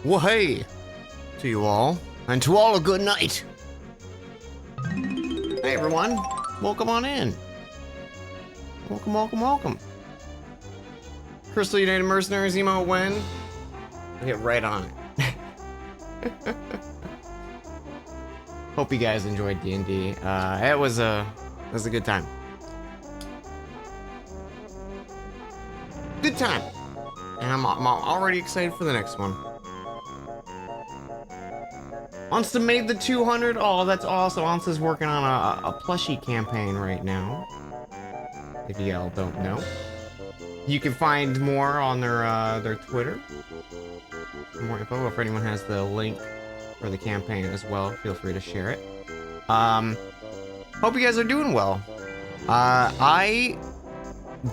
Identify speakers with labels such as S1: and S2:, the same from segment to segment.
S1: Well, hey, to you all, and to all a good night. Hey, everyone, welcome on in. Welcome, welcome, welcome. Crystal United Mercenaries emote win. I'll get right on it. Hope you guys enjoyed D&D. It was a good time. Good time. And I'm already excited for the next one. Ansa made the 200. Oh, that's awesome. Ansa's working on a plushie campaign right now. If y'all don't know, you can find more on their Twitter. More info. If anyone has the link for the campaign as well, feel free to share it. Hope you guys are doing well. I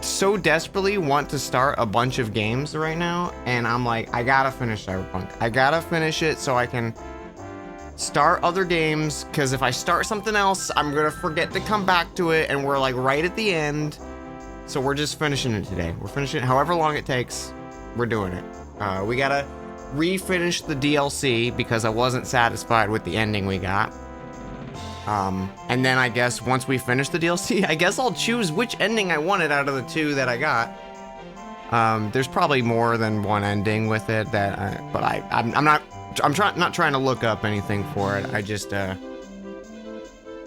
S1: so desperately want to start a bunch of games right now, and I'm like, I gotta finish Cyberpunk. I gotta finish it so I can start other games, because if I start something else, I'm gonna forget to come back to it, and we're like right at the end. So we're just finishing it today. We're finishing it however long it takes. We're doing it. We gotta refinish the DLC because I wasn't satisfied with the ending we got. And then I guess once we finish the DLC, I guess I'll choose which ending I wanted out of the two that I got. There's probably more than one ending with it that, but I'm not trying to look up anything for it. I just, there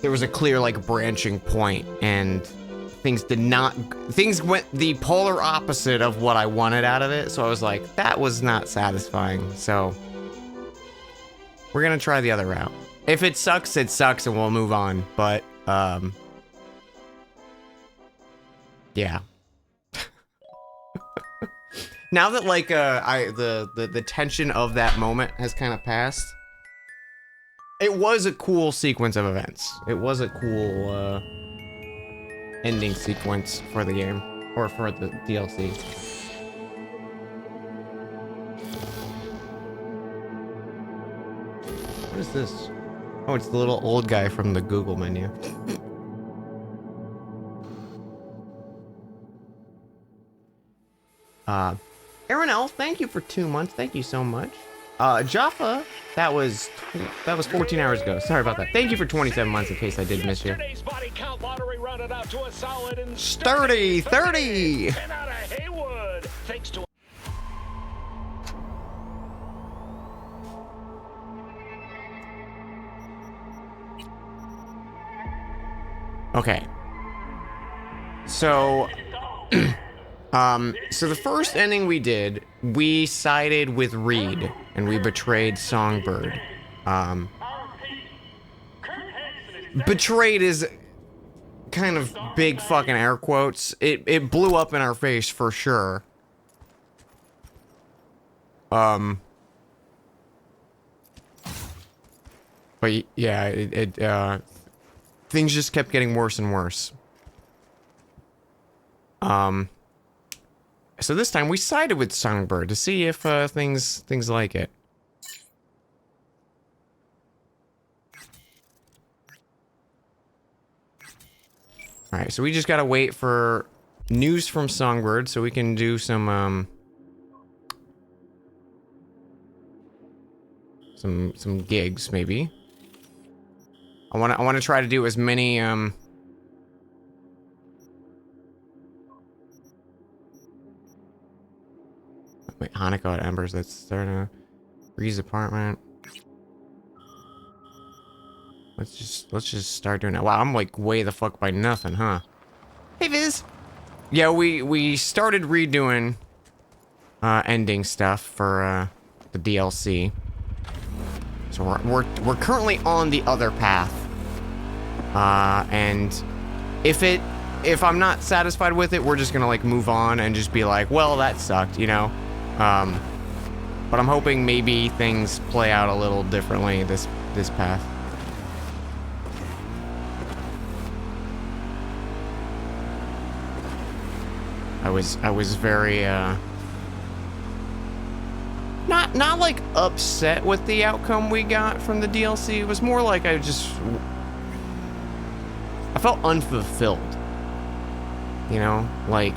S1: was a clear, like, branching point, and things went the polar opposite of what I wanted out of it, so I was like, that was not satisfying, so we're gonna try the other route. If it sucks, and we'll move on, but, yeah. Now that, like, the tension of that moment has kind of passed, it was a cool sequence of events. It was a cool, ending sequence for the game, or for the DLC. What is this? Oh, it's the little old guy from the Google menu. Aaron L, thank you for 2 months. Thank you so much. Jaffa, that was 14 hours ago. Sorry about that. Thank you for 27 months in case I did miss you. Sturdy 30. Okay. So so the first ending we did, we sided with Reed, and we betrayed Songbird. Betrayed is kind of big fucking air quotes. It blew up in our face for sure. But yeah, things just kept getting worse and worse. So this time we sided with Songbird to see if things like it. All right, so we just gotta wait for news from Songbird so we can do some gigs maybe. I wanna try to do as many wait, Hanukkah at Embers. That's starting to Breeze apartment. Let's just start doing that. Wow, I'm like way the fuck by nothing, huh? Hey Viz. Yeah, we started redoing ending stuff for the DLC. So we're currently on the other path. And if I'm not satisfied with it, we're just gonna like move on and just be like, well, that sucked, you know. But I'm hoping maybe things play out a little differently this path. I was very not like upset with the outcome we got from the DLC. It was more like I felt unfulfilled. You know, like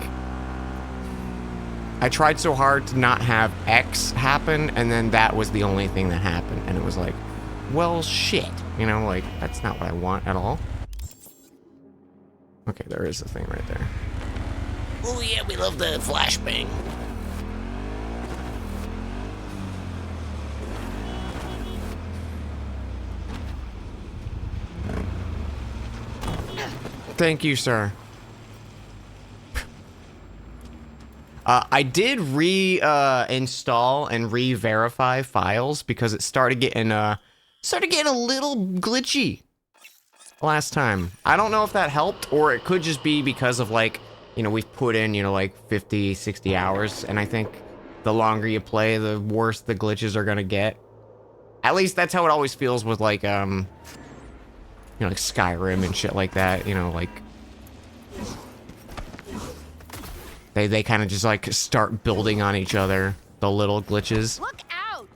S1: I tried so hard to not have X happen, and then that was the only thing that happened, and it was like, well, shit. You know, like that's not what I want at all. Okay, there is a thing right there. Oh yeah, we love the flashbang. Thank you, sir. I did install and re-verify files because it started getting a little glitchy last time. I don't know if that helped, or it could just be because of like, you know, we've put in, you know, like 50, 60 hours, and I think the longer you play, the worse the glitches are gonna get. At least that's how it always feels with like, you know, like Skyrim and shit like that, you know, like they kind of just like start building on each other, the little glitches.
S2: Look out!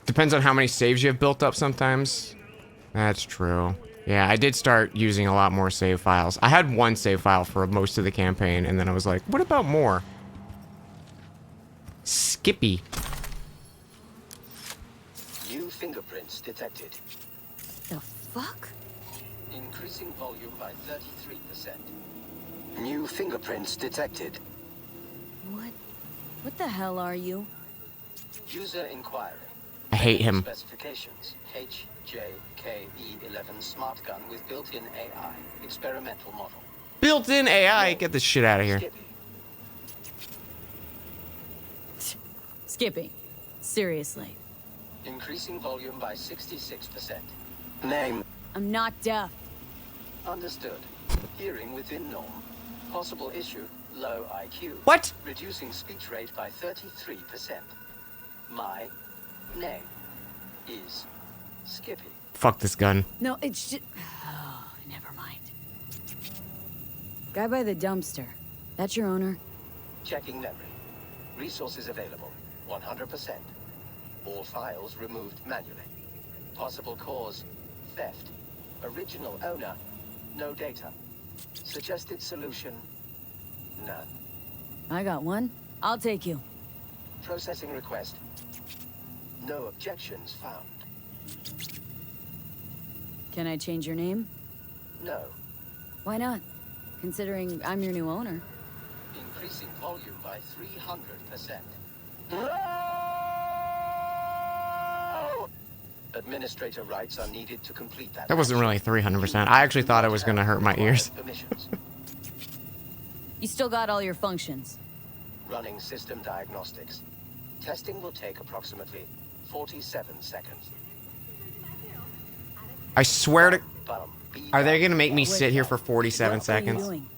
S1: Depends on how many saves you have built up sometimes. That's true. Yeah, I did start using a lot more save files. I had one save file for most of the campaign, and then I was like, what about more? Skippy.
S3: New fingerprints detected.
S2: The fuck?
S3: Increasing volume by 33%. New fingerprints detected.
S2: What the hell are you?
S3: User inquiry.
S1: I hate him.
S3: Specifications. HJKE11 smart gun with built-in AI. Experimental model.
S1: Built-in AI? Get this shit out of here.
S2: Skippy. Seriously.
S3: Increasing volume by 66%. Name.
S2: I'm not deaf.
S3: Understood. Hearing within norm. Possible issue, low IQ.
S1: What?
S3: Reducing speech rate by 33%. My name is Skippy.
S1: Fuck this gun.
S2: No, it's just... Oh, never mind. Guy by the dumpster. That's your owner?
S3: Checking memory. Resources available. 100%. All files removed manually. Possible cause, theft. Original owner, no data. Suggested solution, none.
S2: I got one. I'll take you.
S3: Processing request. No objections found.
S2: Can I change your name?
S3: No.
S2: Why not? Considering I'm your new owner.
S3: Increasing volume by 300%. Administrator rights are needed to complete that.
S1: That wasn't really 300%. I actually thought it was gonna hurt my ears.
S2: You still got all your functions.
S3: Running system diagnostics. Testing will take approximately 47 seconds.
S1: I swear to... Are they gonna make me sit here for 47 seconds?
S2: What are you doing?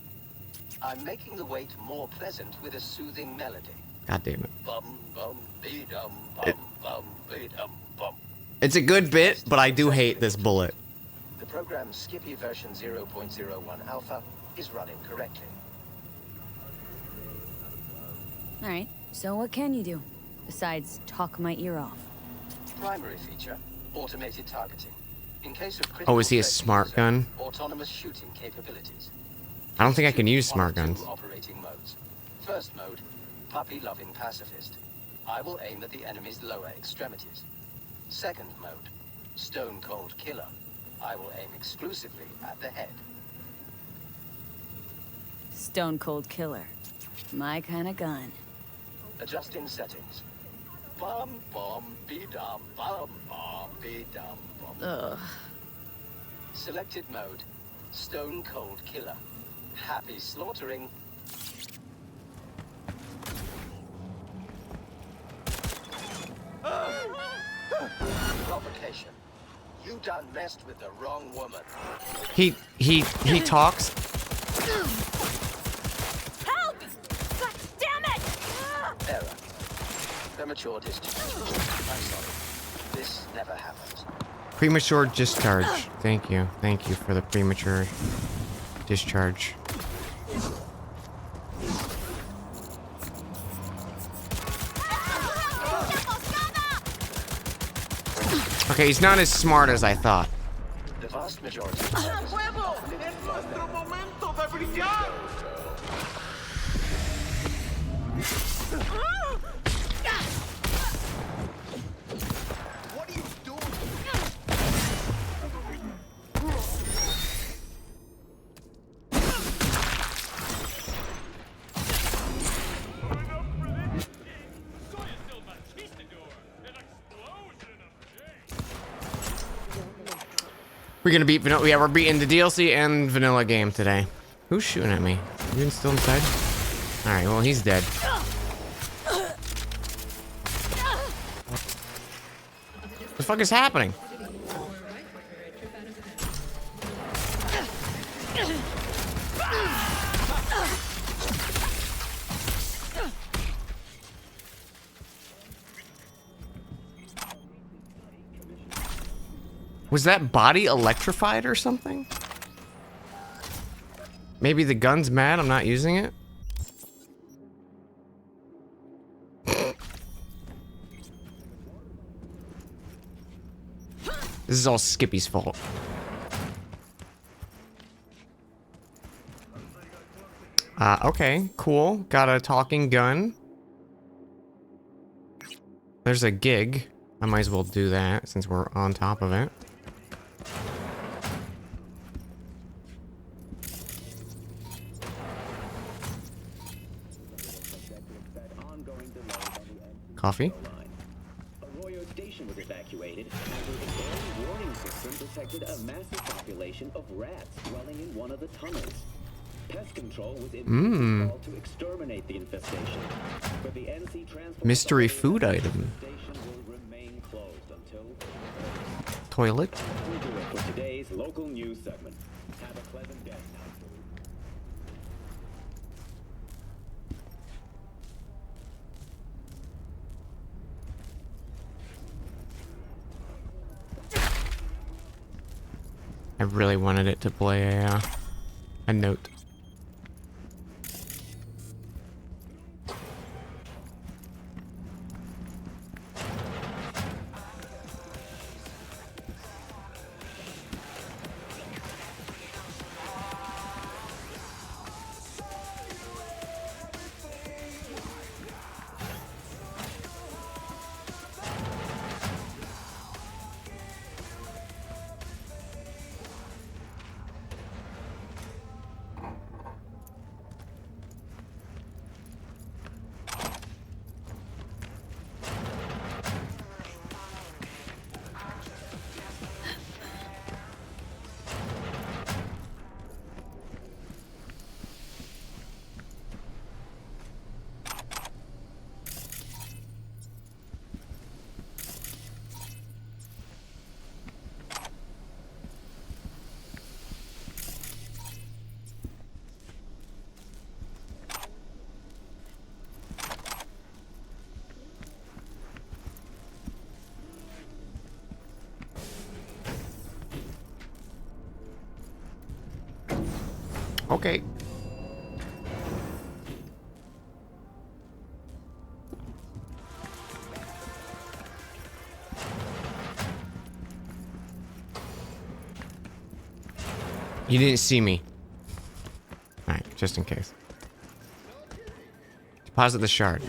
S3: I'm making the wait more pleasant with a soothing melody.
S1: God damn it.
S3: Bum bum be dum bum bum be dum bum.
S1: It's a good bit, but I do hate this bullet.
S3: The program Skippy version 0.01 alpha is running correctly.
S2: Alright, so what can you do? Besides talk my ear off.
S3: Primary feature, automated targeting. In case of
S1: Oh, is he a
S3: critical
S1: smart
S3: threat,
S1: gun?
S3: autonomous shooting capabilities.
S1: I don't think I can use
S3: One of
S1: smart guns.
S3: two operating modes. First mode, puppy-loving pacifist. I will aim at the enemy's lower extremities. Second mode, stone-cold killer. I will aim exclusively at the head.
S2: Stone cold killer. My kind of gun.
S3: Adjusting settings. Bum bum be dum bum bum be dum bum.
S2: Ugh.
S3: Selected mode, stone cold killer. Happy slaughtering. Provocation. You done messed with the wrong woman.
S1: He talks.
S2: Help! God damn it!
S3: Error. Premature discharge. I'm sorry. This never happens.
S1: Premature discharge. Thank you. Thank you for the premature discharge. Okay, he's not as smart as I thought.
S3: The vast majority of
S4: What are you doing?
S1: We're gonna beat vanilla. Yeah, we're beating the DLC and vanilla game today. Who's shooting at me? You still inside? All right. Well, he's dead. What the fuck is happening? Was that body electrified or something? Maybe the gun's mad I'm not using it? This is all Skippy's fault. Okay, cool. Got a talking gun. There's a gig. I might as well do that since we're on top of it. Coffee.
S5: Arroyo Station was evacuated after the early warning system detected a massive population of rats dwelling in one of the tunnels. Pest control was immediately called to exterminate the infestation, but the NC transport
S1: Mystery food item.
S5: station will remain closed until
S1: Toilet.
S5: we do it for today's local news segment. Have a pleasant day.
S1: I really wanted it to play a note. Okay. You didn't see me. Alright, just in case. Deposit the shard.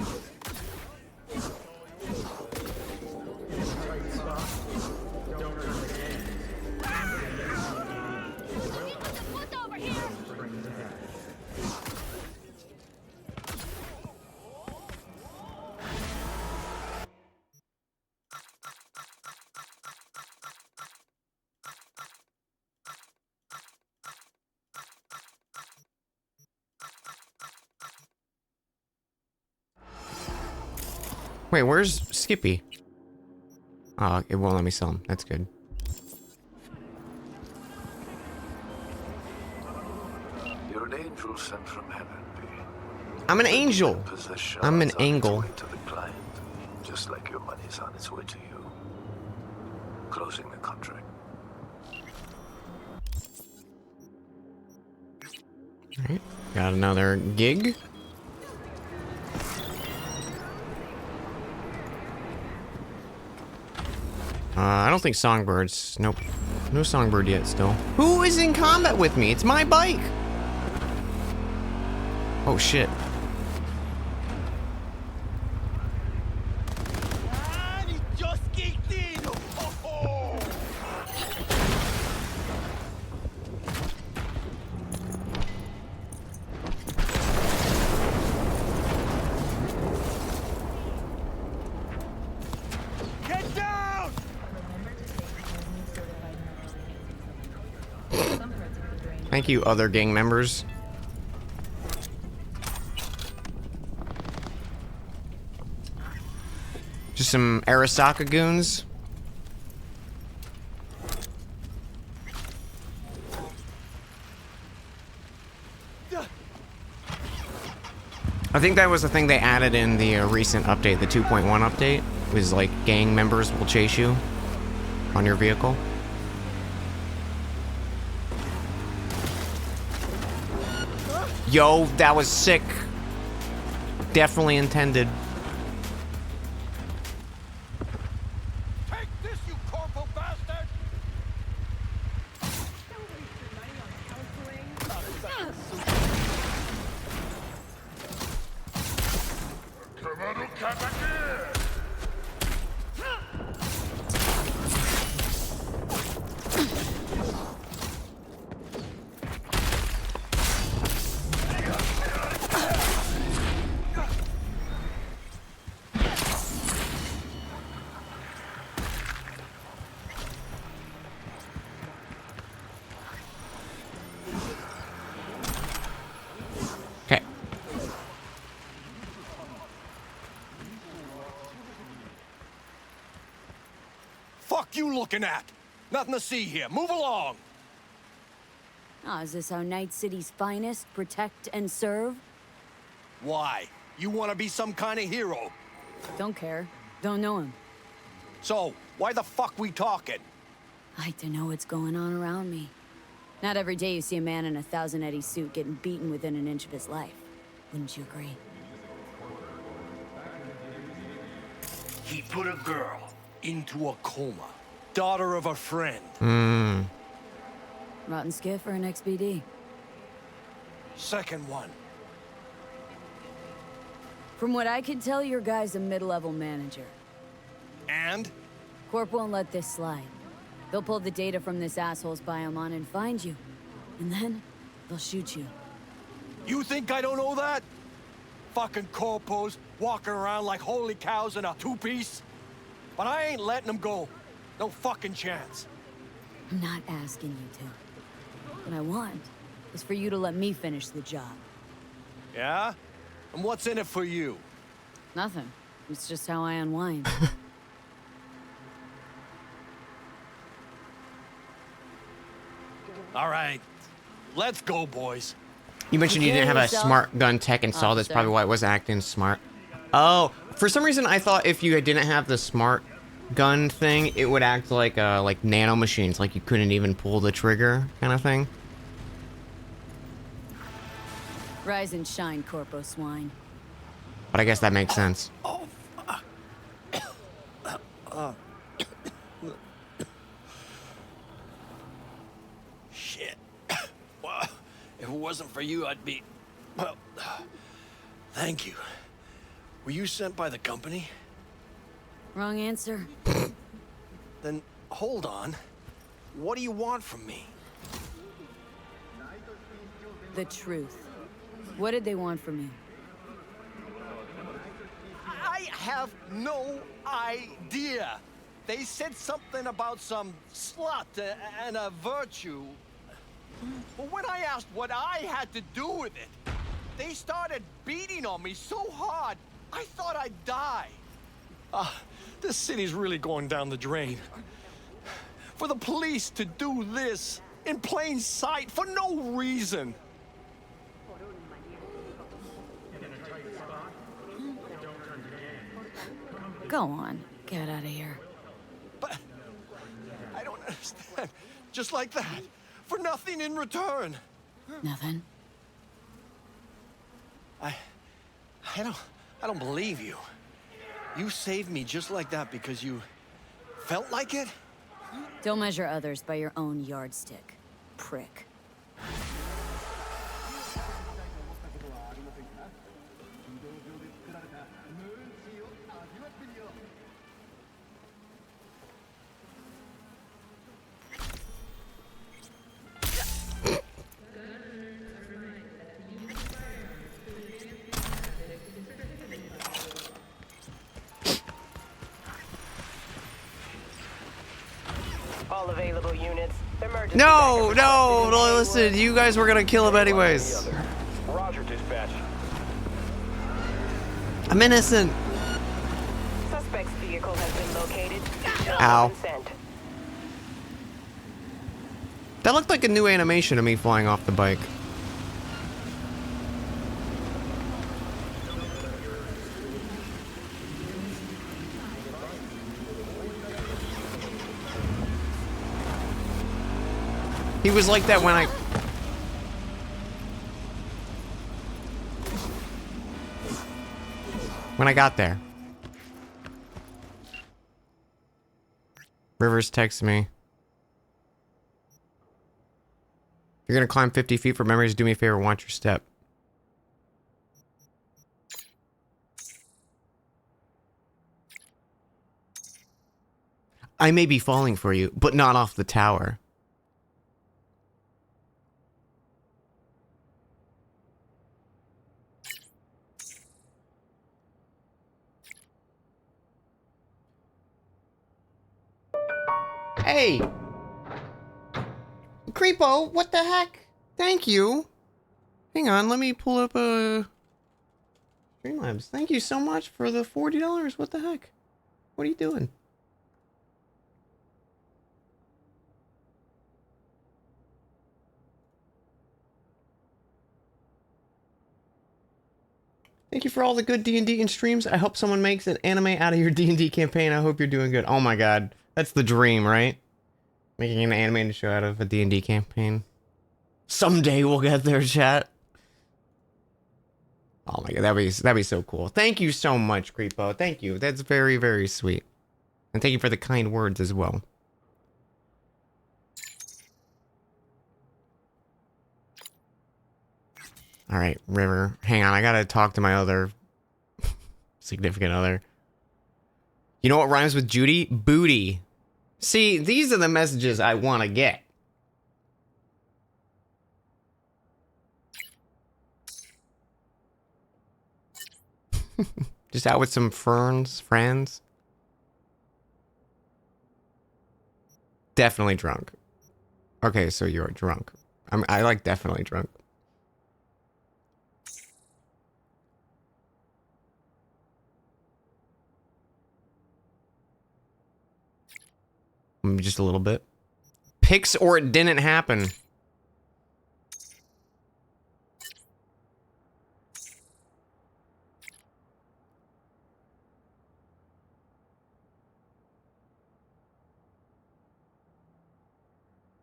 S1: Wait, where's Skippy? Oh, it won't let me sell him. That's good.
S6: You're an angel sent from heaven, B.
S1: I'm an angel.
S6: Possess shards
S1: I'm an
S6: on its
S1: angle.
S6: way to the client, just like your money's on its way to you. Closing the contract.
S1: Alright, got another gig. I don't think Songbirds. Nope. No Songbird yet still. Who is in combat with me? It's my bike! Oh shit.
S4: Get down!
S1: Thank you, other gang members. Just some Arasaka goons. I think that was the thing they added in the recent update, the 2.1 update, was like gang members will chase you on your vehicle. Yo, that was sick. Definitely intended.
S4: Take this, you corporal bastard!
S1: Okay.
S4: Fuck you looking at? Nothing to see here. Move along!
S2: Oh, is this how Night City's finest protect and serve?
S4: Why? You want to be some kind of hero?
S2: Don't care. Don't know him.
S4: So, why the fuck we talking?
S2: I like to know what's going on around me. Not every day you see a man in a 1,000 Eddie suit getting beaten within an inch of his life. Wouldn't you agree?
S4: He put a girl into a coma. Daughter of a friend.
S2: Rotten skiff or an XBD?
S4: Second one.
S2: From what I can tell, your guy's a mid-level manager.
S4: And?
S2: Corp won't let this slide. They'll pull the data from this asshole's biomon and find you. And then, they'll shoot you.
S4: You think I don't know that? Fucking corpos walking around like holy cows in a two-piece? But I ain't letting them go. No fucking chance.
S2: I'm not asking you to. What I want is for you to let me finish the job.
S4: Yeah? And what's in it for you?
S2: Nothing. It's just how I unwind.
S4: All right. Let's go, boys.
S1: You mentioned you didn't have a smart gun tech installed. That's probably why it was acting smart. Oh, for some reason I thought if you didn't have the smart gun thing, it would act like nano machines, like you couldn't even pull the trigger kind of thing.
S2: Rise and shine, Corpo Swine.
S1: But I guess that makes sense.
S4: Shit. wasn't for you, I'd be... Well, thank you. Were you sent by the company?
S2: Wrong answer.
S4: Then, hold on. What do you want from me?
S2: The truth. What did they want from you?
S4: I have no idea. They said something about some slut and a virtue. But when I asked what I had to do with it, they started beating on me so hard, I thought I'd die. This city's really going down the drain. For the police to do this in plain sight for no reason.
S2: Go on. Get out of here.
S4: But I don't understand. Just like that. For nothing in return.
S2: Nothing.
S4: I don't believe you. You saved me just like that because you felt like it?
S2: Don't measure others by your own yardstick. Prick.
S7: All available units. Emergency
S1: No,
S7: backup
S1: no,
S7: requested
S1: no,
S7: in
S1: listen, you guys were gonna kill him anyways.
S8: Roger, dispatch.
S1: I'm innocent.
S7: Suspect's vehicle has been located.
S1: Ow.
S7: Consent.
S1: That looked like a new animation of me flying off the bike. He was like that when I got there. Rivers texts me. You're gonna climb 50 feet for memories. Do me a favor, watch your step. I may be falling for you, but not off the tower. Hey! Creepo, what the heck? Thank you. Hang on, let me pull up Streamlabs. Thank you so much for the $40. What the heck? What are you doing? Thank you for all the good D&D and streams. I hope someone makes an anime out of your D&D campaign. I hope you're doing good. Oh my god. That's the dream, right? Making an animated show out of a D&D campaign. Someday we'll get there, chat. Oh my god, that'd be so cool. Thank you so much, Creepo. Thank you. That's very, very sweet. And thank you for the kind words as well. Alright, River. Hang on, I gotta talk to my other significant other. You know what rhymes with Judy? Booty. See, these are the messages I want to get. Just out with some friends. Definitely drunk. Okay, so you're drunk. I like definitely drunk. Just a little bit. Pics or it didn't happen.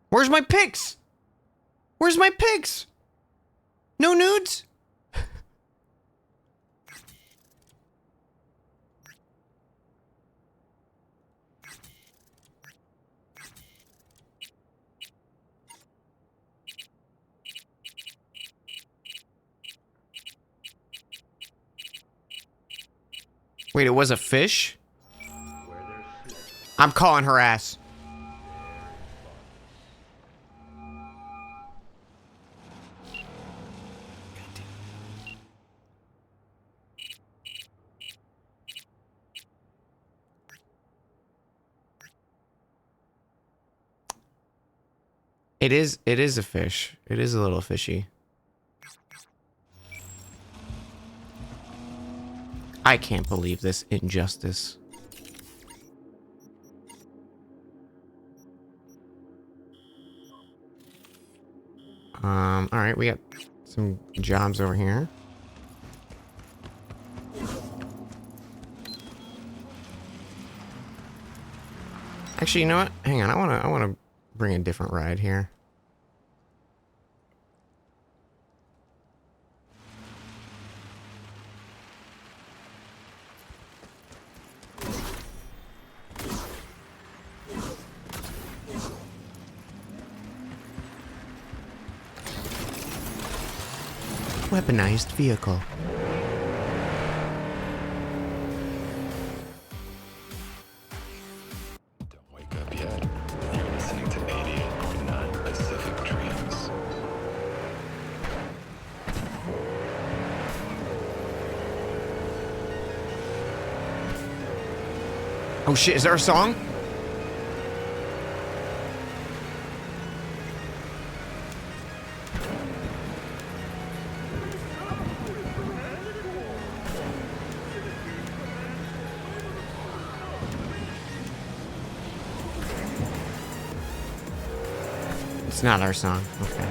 S1: Where's my pics? Where's my pics? No nudes? Wait, it was a fish? I'm calling her ass. It is a fish. It is a little fishy. I can't believe this injustice. All right, we got some jobs over here. Actually, you know what? Hang on, I wanna bring a different ride here. Weaponized vehicle.
S6: Don't wake up yet. You're listening to 88.9 Pacific Dreams.
S1: Oh shit, is there a song? It's not our song. Okay.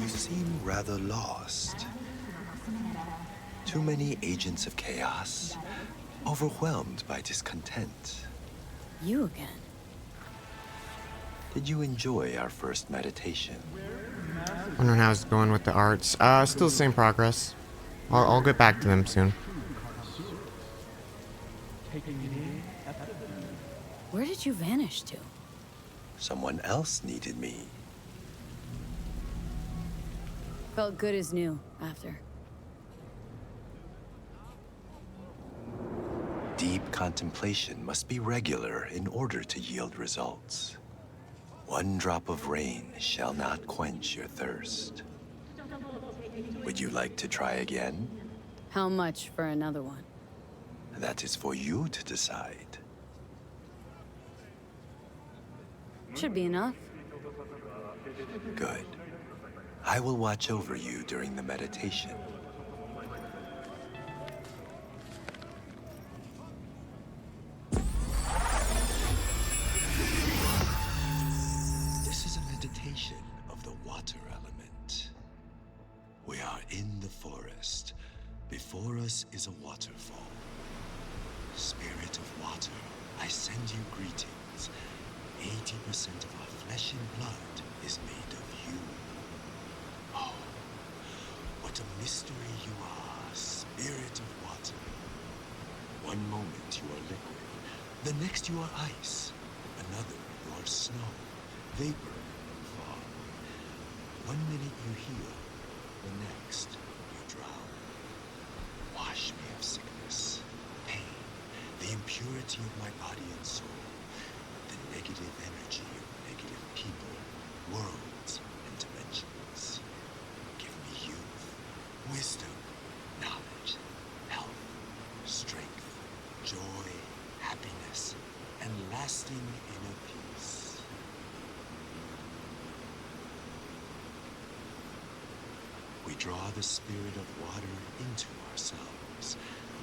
S8: You seem rather lost. Too many agents of chaos, overwhelmed by discontent.
S2: You again.
S8: Did you enjoy our first meditation?
S1: Wondering how it's going with the arts. Still the same progress. I'll get back to them soon.
S2: Where did you vanish to?
S8: Someone else needed me.
S2: Felt good as new after.
S8: Deep contemplation must be regular in order to yield results. One drop of rain shall not quench your thirst. Would you like to try again?
S2: How much for another one?
S8: That is for you to decide.
S2: Should be enough.
S8: Good. I will watch over you during the meditation. This is a meditation of the water element. We are in the forest. Before us is a waterfall. Spirit of water, I send you greetings. 80% of our flesh and blood is made of you. Oh, what a mystery you are, spirit of water. One moment you are liquid, the next you are ice, another you are snow, vapor, fog. 1 minute you heal, the next you drown. Wash me of sickness, pain, the impurity of my body and soul, the negative energy of negative people, worlds, and dimensions. Give me youth, wisdom, knowledge, health, strength, joy, happiness, and lasting inner peace. We draw the spirit of water into ourselves.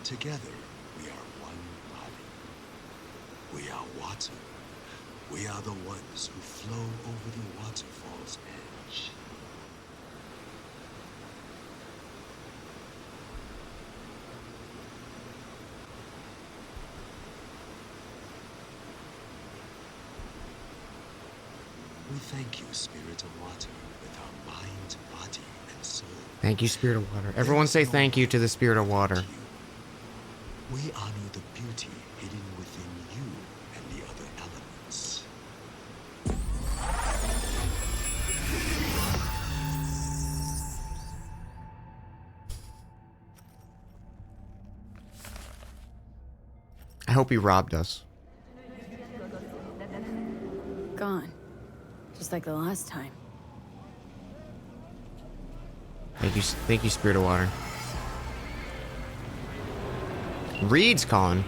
S8: Together, we are one body. We are water. We are the ones who flow over the waterfall's edge. We thank you, Spirit of Water, with our mind,
S1: Thank you, Spirit of Water. Everyone say thank you to the Spirit of Water.
S8: We honor the beauty hidden within you and the other elements.
S1: I hope he robbed us.
S2: Gone. Just like the last time.
S1: Thank you, Spirit of Water. Reed's calling.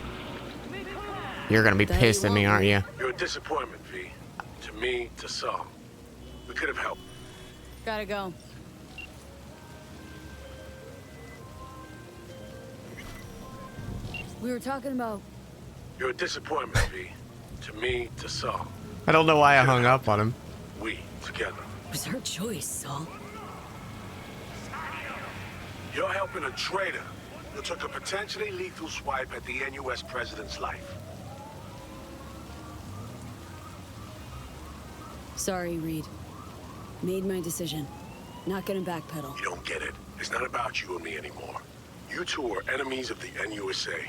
S1: You're gonna be pissed at me, aren't you?
S6: You're a disappointment, V. To me, to some. We could have helped.
S2: Gotta go. We were talking about...
S6: You're a disappointment, V. To me, to some.
S1: I don't know why I hung up on him.
S6: We, together.
S2: It was her choice, Saul.
S6: You're helping a traitor who took a potentially lethal swipe at the NUS president's life.
S2: Sorry, Reed. Made my decision. Not gonna backpedal.
S6: You don't get it. It's not about you and me anymore. You two are enemies of the NUSA.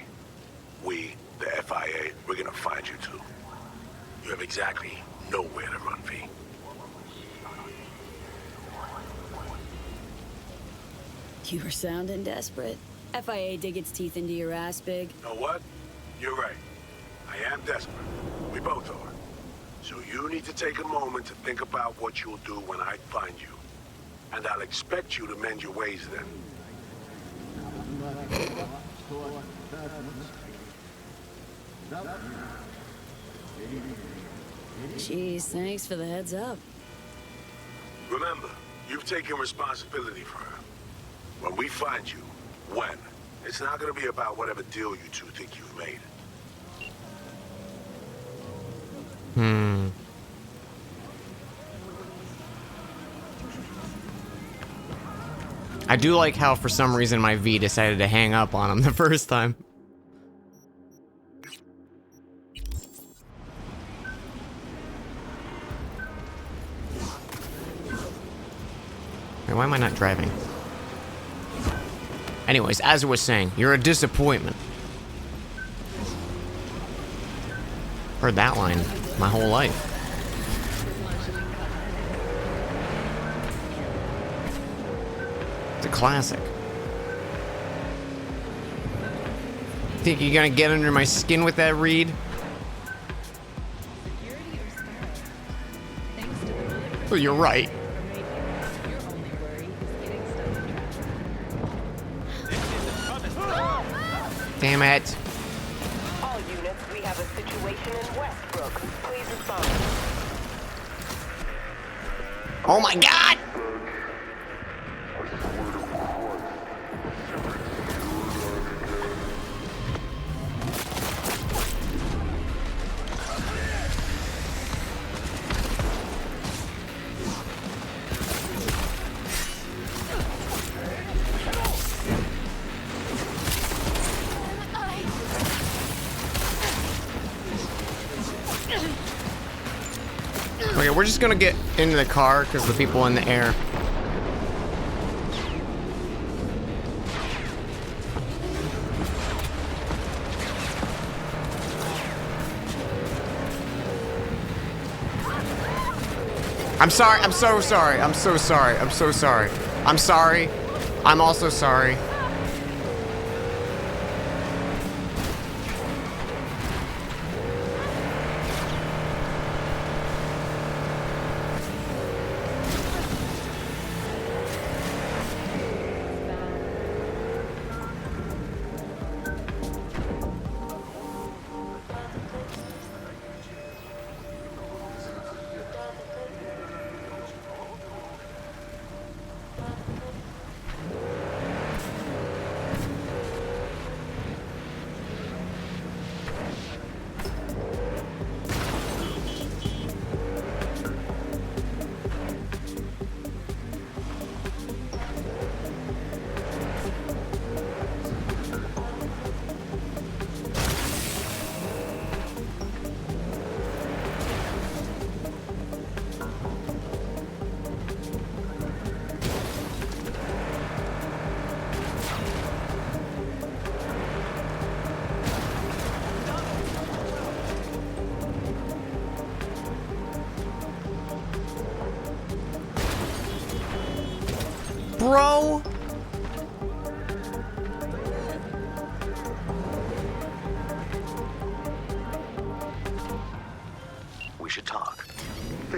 S6: We, the FIA, we're gonna find you two. You have exactly nowhere to run, V.
S2: You were sounding desperate. FIA dig its teeth into your ass, Big.
S6: Know what? You're right. I am desperate. We both are. So you need to take a moment to think about what you'll do when I find you. And I'll expect you to mend your ways then.
S2: Jeez, thanks for the heads up.
S6: Remember, you've taken responsibility for her. When we find you, when, it's not gonna be about whatever deal you two think you've made.
S1: I do like how for some reason my V decided to hang up on him the first time. Wait, why am I not driving? Anyways, as I was saying, you're a disappointment. Heard that line my whole life. It's a classic. Think you're gonna get under my skin with that, Reed? Oh, you're right. Damn it.
S7: All units, we have a situation in Westbrook. Please respond.
S1: Oh my god! Okay, we're just gonna get into the car because the people in the air. I'm sorry, I'm so sorry, I'm so sorry, I'm so sorry. I'm sorry. I'm also sorry.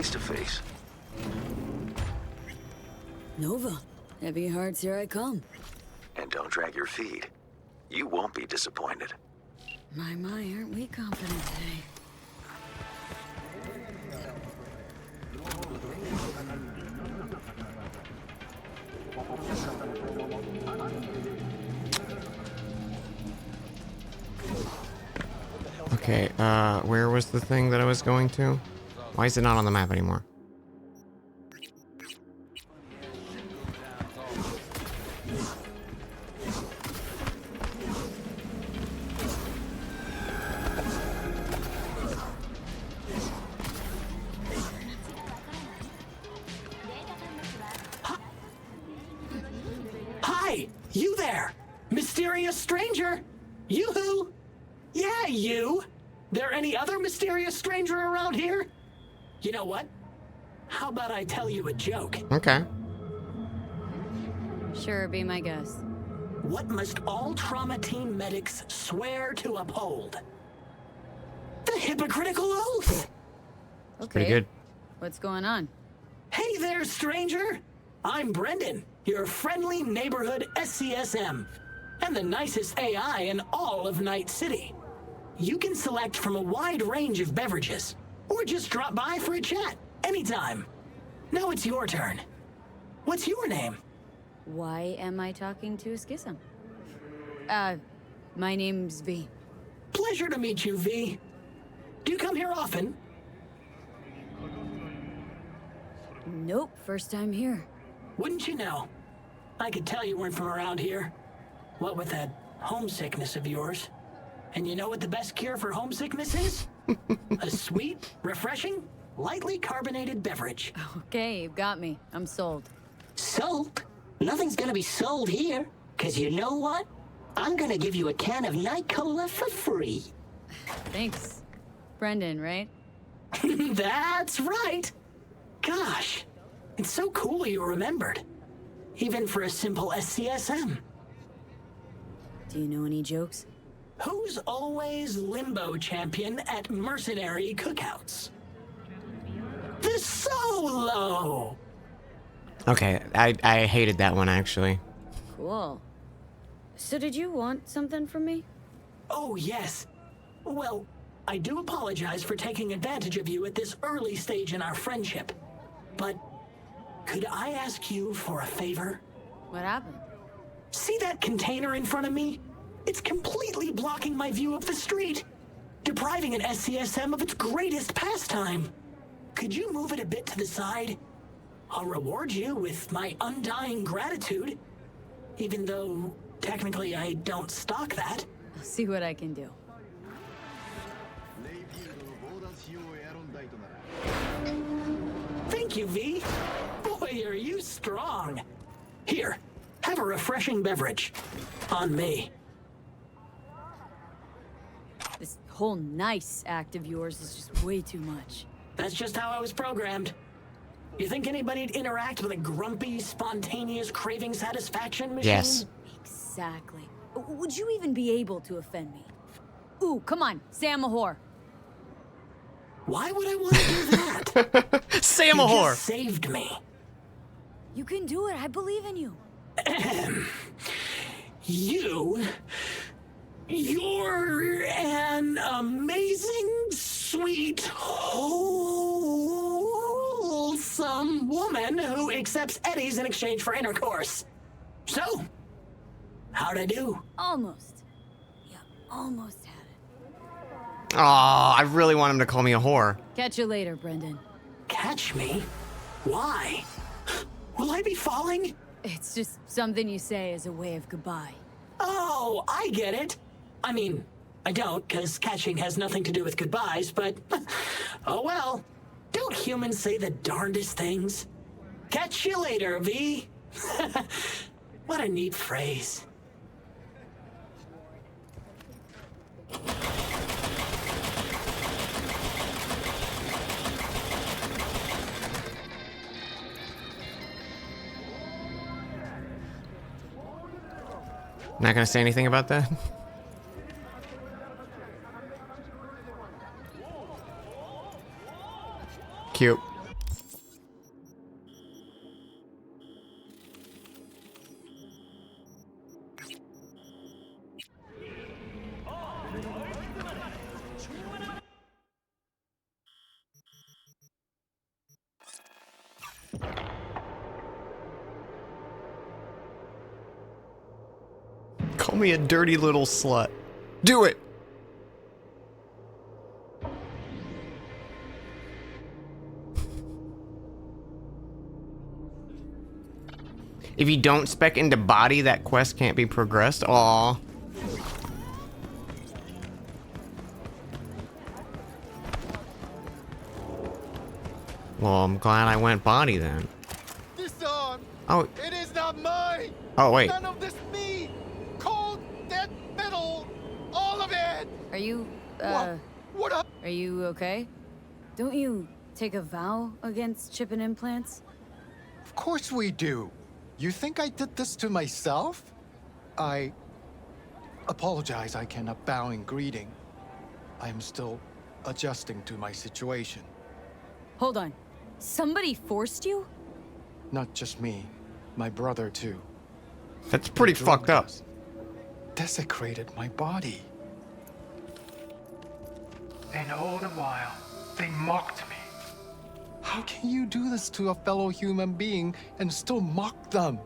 S9: face to face.
S2: Nova, heavy hearts, here I come.
S9: And don't drag your feet. You won't be disappointed.
S2: My, aren't we confident today?
S1: Okay, where was the thing that I was going to? Why is it not on the map anymore?
S10: Hi! You there! Mysterious stranger! Yoo-hoo! Yeah, you! There any other mysterious stranger around here? You know what? How about I tell you a joke?
S1: Okay.
S2: Sure, be my guest.
S10: What must all trauma team medics swear to uphold? The hypocritical oath!
S2: Okay.
S1: Pretty good.
S2: What's going on?
S10: Hey there, stranger! I'm Brendan, your friendly neighborhood SCSM, and the nicest AI in all of Night City. You can select from a wide range of beverages, or just drop by for a chat, anytime. Now it's your turn. What's your name?
S2: Why am I talking to a schism? My name's V.
S10: Pleasure to meet you, V. Do you come here often?
S2: Nope, first time here.
S10: Wouldn't you know? I could tell you weren't from around here. What with that homesickness of yours. And you know what the best cure for homesickness is? A sweet, refreshing, lightly carbonated beverage.
S2: Okay, you've got me. I'm sold.
S11: Sold? Nothing's gonna be sold here. Cause you know what? I'm gonna give you a can of Night Cola for free.
S2: Thanks. Brendan, right?
S10: That's right. Gosh, it's so cool you remembered. Even for a simple SCSM.
S2: Do you know any jokes?
S10: Who's always limbo champion at mercenary cookouts? The Solo!
S1: Okay, I hated that one actually.
S2: Cool. So did you want something from me?
S10: Oh, yes. Well, I do apologize for taking advantage of you at this early stage in our friendship. But could I ask you for a favor?
S2: What happened?
S10: See that container in front of me? It's completely blocking my view of the street, depriving an SCSM of its greatest pastime. Could you move it a bit to the side? I'll reward you with my undying gratitude, even though technically I don't stock that.
S2: I'll see what I can do.
S10: Thank you, V. Boy, are you strong. Here, have a refreshing beverage. On me.
S2: This whole nice act of yours is just way too much.
S10: That's just how I was programmed. You think anybody'd interact with a grumpy, spontaneous craving satisfaction machine?
S1: Yes.
S2: Exactly. Would you even be able to offend me? Ooh, come on, say I'm a whore.
S10: Why would I want to do that?
S1: Say I'm a
S10: You
S1: whore.
S10: just saved me.
S2: You can do it, I believe in you.
S10: You're an amazing, sweet, wholesome woman who accepts eddies in exchange for intercourse. So, how'd I do?
S2: Almost. Yeah, almost had it.
S1: Aw, I really want him to call me a whore.
S2: Catch you later, Brendan.
S10: Catch me? Why? Will I be falling?
S2: It's just something you say as a way of goodbye.
S10: Oh, I get it. I mean, I don't, because catching has nothing to do with goodbyes, but oh well. Don't humans say the darndest things? Catch you later, V. What a neat phrase.
S1: Not gonna say anything about that? Cute. Call me a dirty little slut. Do it. If you don't spec into body, that quest can't be progressed. Aw. Well, I'm glad I went body then.
S4: This arm.
S1: Oh.
S4: It is not mine.
S1: Oh, wait.
S4: None of this me. Cold, dead metal. All of it.
S2: Are you,
S4: What up?
S2: Are you okay? Don't you take a vow against chipping implants?
S12: Of course we do. You think I did this to myself? I apologize I cannot bow in greeting. I am still adjusting to my situation.
S2: Hold on. Somebody forced you?
S12: Not just me, my brother too.
S1: That's pretty fucked up.
S12: Desecrated my body. And all the while, they mocked me. How can you do this to a fellow human being and still mock them?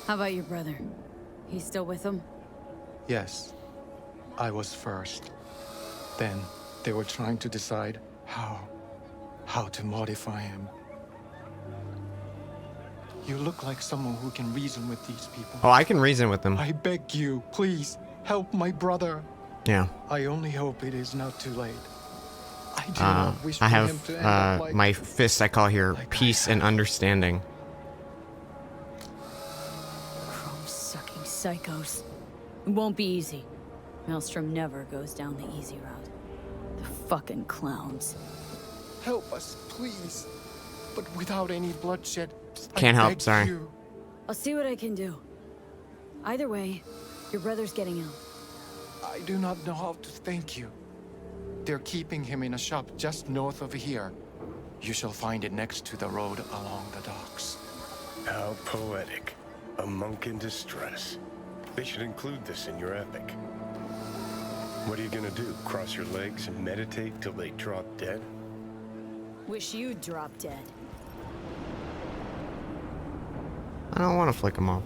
S2: How about your brother? He's still with them?
S12: Yes, I was first. Then they were trying to decide how to modify him. You look like someone who can reason with these people.
S1: Oh, I can reason with them.
S12: I beg you, please, help my brother.
S1: Yeah.
S12: I only hope it is not too late. I do not wish for
S1: I
S12: him to end up
S1: have
S12: like...
S1: my fists I call here peace and understanding.
S2: Chrome-sucking psychos. It won't be easy. Maelstrom never goes down the easy route. The fucking clowns.
S12: Help us, please. But without any bloodshed.
S1: Can't
S12: I
S1: help,
S12: beg
S1: sorry.
S12: you.
S2: I'll see what I can do. Either way, your brother's getting out.
S12: I do not know how to thank you. They're keeping him in a shop just north of here. You shall find it next to the road along the docks.
S13: How poetic. A monk in distress. They should include this in your epic. What are you gonna do? Cross your legs and meditate till they drop dead?
S2: Wish you'd drop dead.
S1: I don't want to flick them off.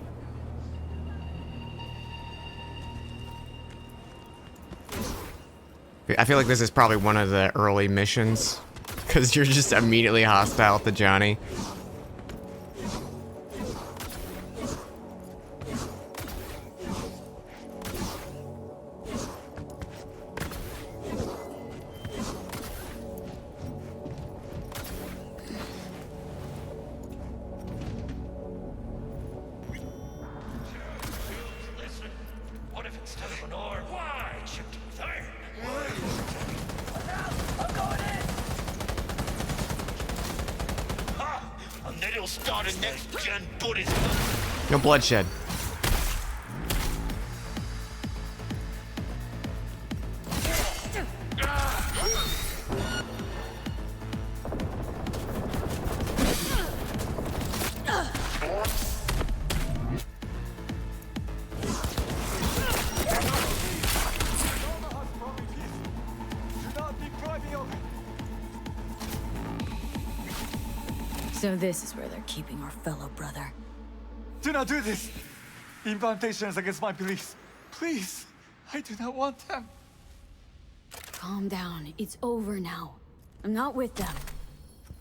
S1: I feel like this is probably one of the early missions, because you're just immediately hostile to Johnny.
S14: What if instead of an ore, why chipped with iron? And then he'll start a next-gen Buddhism.
S1: No bloodshed.
S2: So this is where they're keeping our fellow brother.
S15: Do not do this! Implantation is against my beliefs. Please, I do not want them.
S2: Calm down. It's over now. I'm not with them.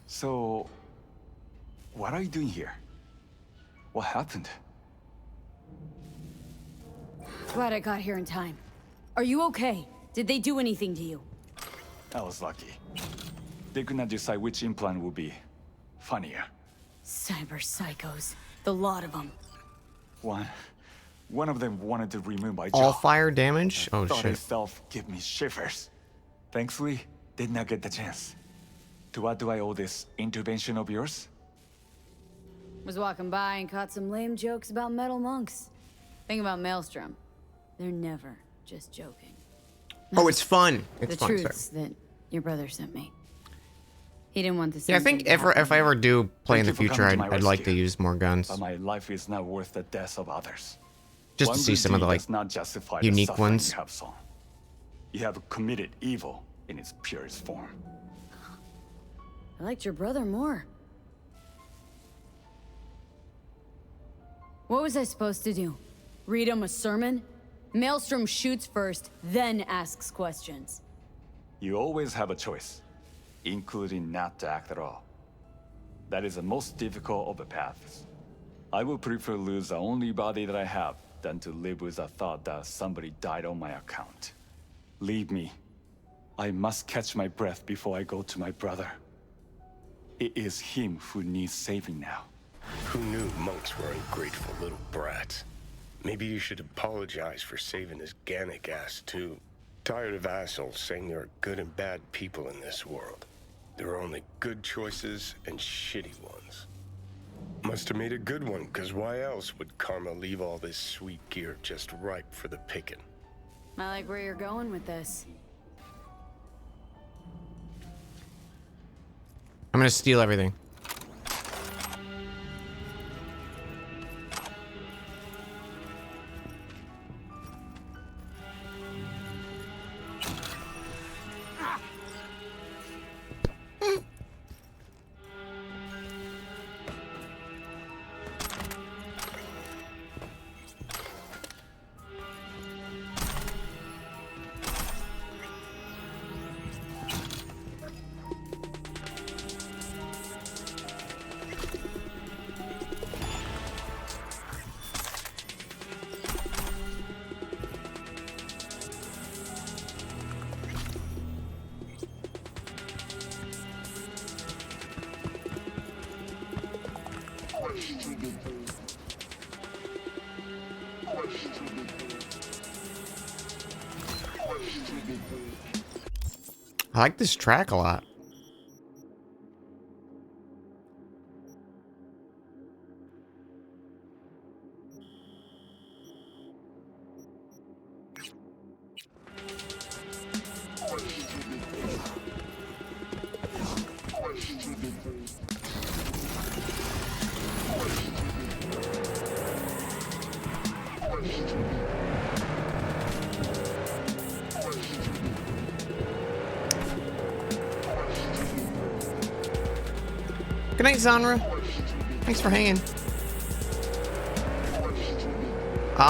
S15: So, what are you doing here? What happened?
S2: Glad I got here in time. Are you okay? Did they do anything to you?
S15: I was lucky. They could not decide which implant would be funnier.
S2: Cyber psychos. The lot of them.
S15: One of them wanted to remove my jaw.
S1: All fire damage? Oh
S15: Thought
S1: shit.
S15: itself give me shivers. Thankfully, did not get the chance. To what do I owe this intervention of yours?
S2: Was walking by and caught some lame jokes about metal monks. Think about Maelstrom. They're never just joking.
S1: Oh, it's fun. It's
S2: the
S1: fun,
S2: truths that your brother sent me. He didn't want this.
S1: Yeah, I think if I ever do play in the
S15: Thank you for
S1: future,
S15: coming to my
S1: I'd like to
S15: rescue.
S1: use more guns.
S15: But my life is not worth the death of others.
S1: Just to
S15: One
S1: see
S15: good
S1: some of the
S15: deed
S1: like
S15: does not justify
S1: unique
S15: the suffering
S1: ones.
S15: You have sown. You have committed evil in its purest form.
S2: I liked your brother more. What was I supposed to do? Read him a sermon? Maelstrom shoots first, then asks questions.
S15: You always have a choice, including not to act at all. That is the most difficult of the paths. I would prefer lose the only body that I have than to live with the thought that somebody died on my account. Leave me. I must catch my breath before I go to my brother. It is him who needs saving now.
S13: Who knew monks were ungrateful little brats? Maybe you should apologize for saving his Gannic ass too. Tired of assholes saying there are good and bad people in this world. There are only good choices and shitty ones. Must have made a good one, because why else would Karma leave all this sweet gear just ripe for the picking?
S2: I like where you're going with this.
S1: I'm gonna steal everything. I like this track a lot. Good night, Zanra. Thanks for hanging.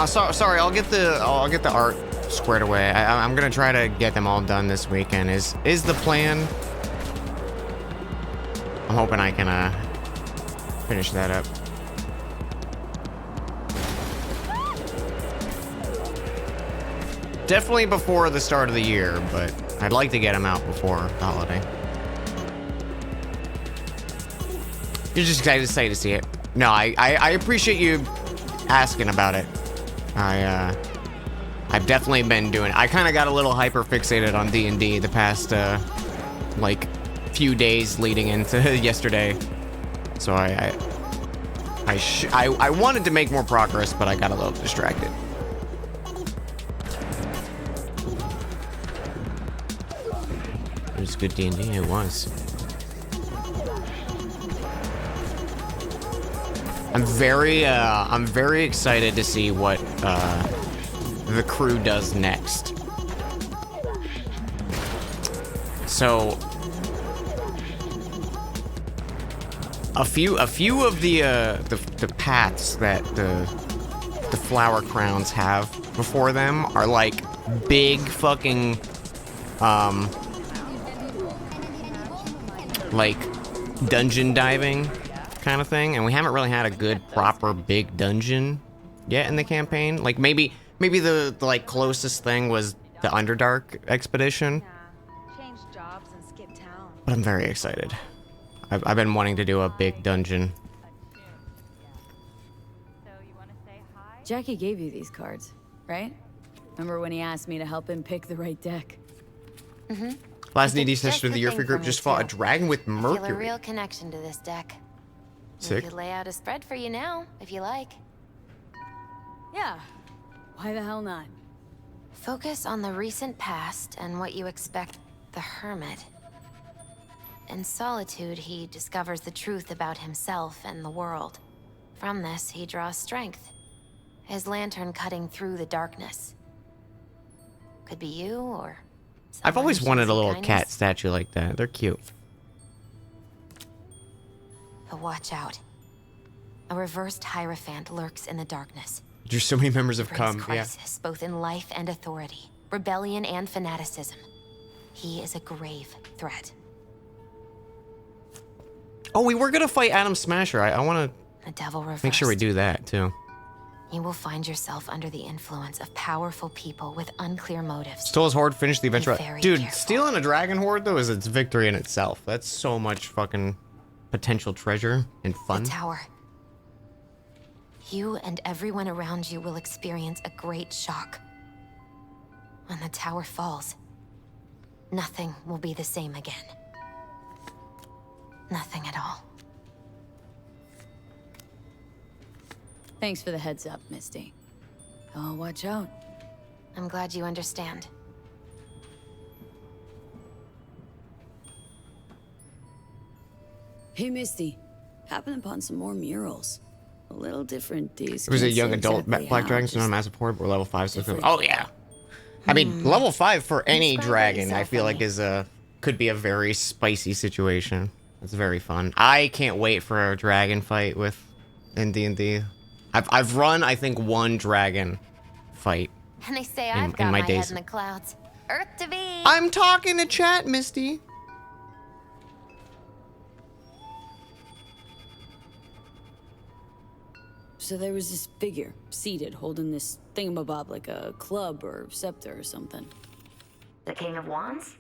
S1: Sorry. I'll get the art squared away. I'm gonna try to get them all done this weekend. Is the plan? I'm hoping I can finish that up. Definitely before the start of the year, but I'd like to get them out before the holiday. You're just excited to see it. No, I appreciate you asking about it. I've definitely been doing it. I kind of got a little hyper fixated on D&D the past like few days leading into yesterday. So I wanted to make more progress, but I got a little distracted. It was good D&D. It was. I'm very excited to see what the crew does next. So a few of the paths that the flower crowns have before them are like big fucking like dungeon diving kind of thing, and we haven't really had a good proper big dungeon yet in the campaign. Like maybe the like closest thing was the Underdark expedition. But I'm very excited. I've been wanting to do a big dungeon.
S2: Jackie gave you these cards, right? Remember when he asked me to help him pick the right deck?
S16: Mm-hmm.
S1: Last D&D session of the year for your group just fought a dragon with
S16: Feel a
S1: Mercury.
S16: real connection to this deck.
S1: Sick.
S16: We could lay out a spread for you now, if you like.
S2: Yeah. Why the hell not?
S16: Focus on the recent past and what you expect the Hermit. In solitude, he discovers the truth about himself and the world. From this, he draws strength. His lantern cutting through the darkness. Could be you, or...
S1: I've always
S16: someone who
S1: wanted a
S16: shows you
S1: little
S16: kindness.
S1: cat statue like that. They're cute.
S16: But watch out. A reversed Hierophant lurks in the darkness.
S1: There's so many members have
S16: Brings
S1: come. Yeah.
S16: crisis, both in life and authority, rebellion and fanaticism. He is a grave threat.
S1: Oh, we were gonna fight Adam Smasher. I want
S16: The devil reversed.
S1: to make sure we do that too.
S16: You will find yourself under the influence of powerful people with unclear motives.
S1: Stole his horde, finished the adventure.
S16: very
S1: Dude,
S16: careful.
S1: stealing a dragon horde though is its victory in itself. That's so much fucking potential treasure and fun.
S16: The tower. You and everyone around you will experience a great shock. When the tower falls, nothing will be the same again. Nothing at all.
S2: Thanks for the heads up, Misty. Oh, watch out.
S16: I'm glad you understand.
S2: Hey, Misty. Happened upon some more murals. A little different, these.
S1: It was a
S2: Can't
S1: young
S2: say
S1: adult
S2: exactly
S1: black
S2: how,
S1: dragon, so not a
S2: just
S1: massive horde. We're level 5, so
S2: different.
S1: oh yeah. I mean, level 5 for any
S2: Describe
S1: dragon, I
S2: yourself,
S1: feel like
S2: honey.
S1: is could be a very spicy situation. It's very fun. I can't wait for a dragon fight with in D&D. I've run, I think, one dragon fight.
S16: And they say
S1: In-
S16: I've
S1: in
S16: got
S1: my
S16: my
S1: days.
S16: head in the clouds. Earth to be.
S1: I'm talking to chat, Misty.
S2: So there was this figure, seated, holding this thingamabob like a club or scepter or something.
S17: The King of Wands?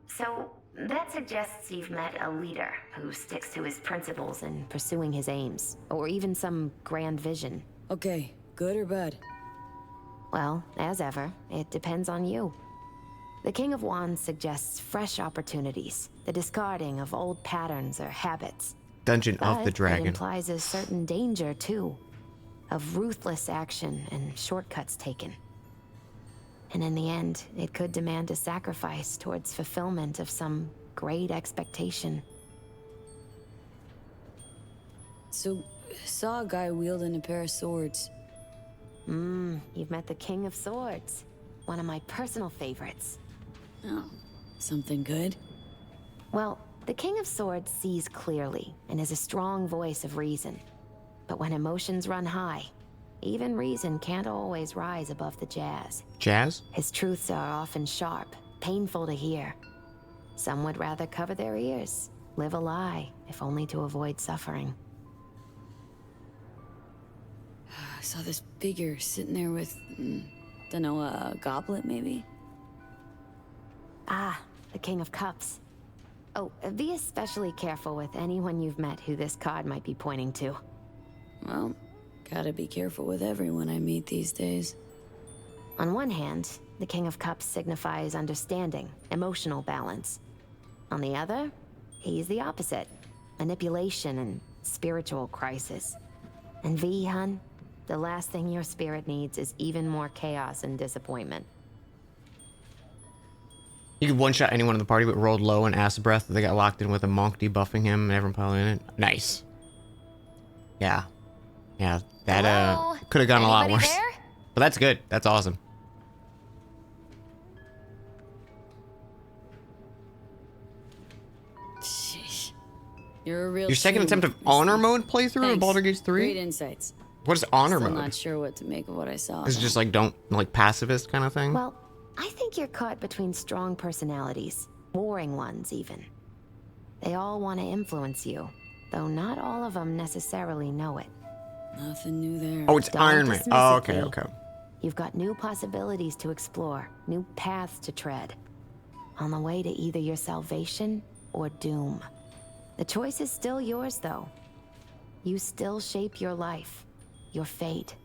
S17: So, that suggests you've met a leader who sticks to his principles and
S16: Pursuing his aims, or even some grand vision.
S2: Okay, good or bad?
S16: Well, as ever, it depends on you. The King of Wands suggests fresh opportunities, the discarding of old patterns or habits.
S1: Dungeon of the
S16: But
S1: Dragon.
S16: it implies a certain danger, too, of ruthless action and shortcuts taken. And in the end, it could demand a sacrifice towards fulfillment of some great expectation.
S2: So, saw a guy wielding a pair of swords.
S16: You've met the King of Swords, one of my personal favorites.
S2: Oh, something good?
S16: Well, the King of Swords sees clearly and is a strong voice of reason. But when emotions run high, even reason can't always rise above the jazz.
S1: Jazz?
S16: His truths are often sharp, painful to hear. Some would rather cover their ears, live a lie, if only to avoid suffering.
S2: I saw this figure sitting there with, dunno, a goblet maybe?
S16: Ah, the King of Cups. Oh, be especially careful with anyone you've met who this card might be pointing to.
S2: Well, gotta be careful with everyone I meet these days.
S16: On one hand, the King of Cups signifies understanding, emotional balance. On the other, he's the opposite, manipulation and spiritual crisis. And V, hun, the last thing your spirit needs is even more chaos and disappointment.
S1: You could one-shot anyone in the party, but rolled low and acid breath. They got locked in with a monk debuffing him and everyone piling in it. Nice. Yeah. Yeah, that
S16: Hello?
S1: could have gone a lot
S16: Anybody
S1: worse.
S16: there?
S1: But that's good. That's awesome.
S2: Sheesh. You're a real
S1: Your second
S2: true,
S1: attempt of
S2: Misty.
S1: honor mode playthrough of
S2: Thanks.
S1: Baldur's Gate 3?
S2: Great insights.
S1: What is honor
S2: Still
S1: mode?
S2: not sure what to make of what I saw.
S1: Is it just like don't like pacifist kind of thing?
S16: Well, I think you're caught between strong personalities, warring ones even. They all want to influence you, though not all of them necessarily know it.
S2: Nothing new there.
S1: Oh, it's
S16: Don't
S1: Iron Man.
S16: dismiss
S1: Oh,
S16: it,
S1: okay,
S16: V.
S1: okay.
S16: You've got new possibilities to explore, new paths to tread. On the way to either your salvation or doom. The choice is still yours, though. You still shape your life, your fate.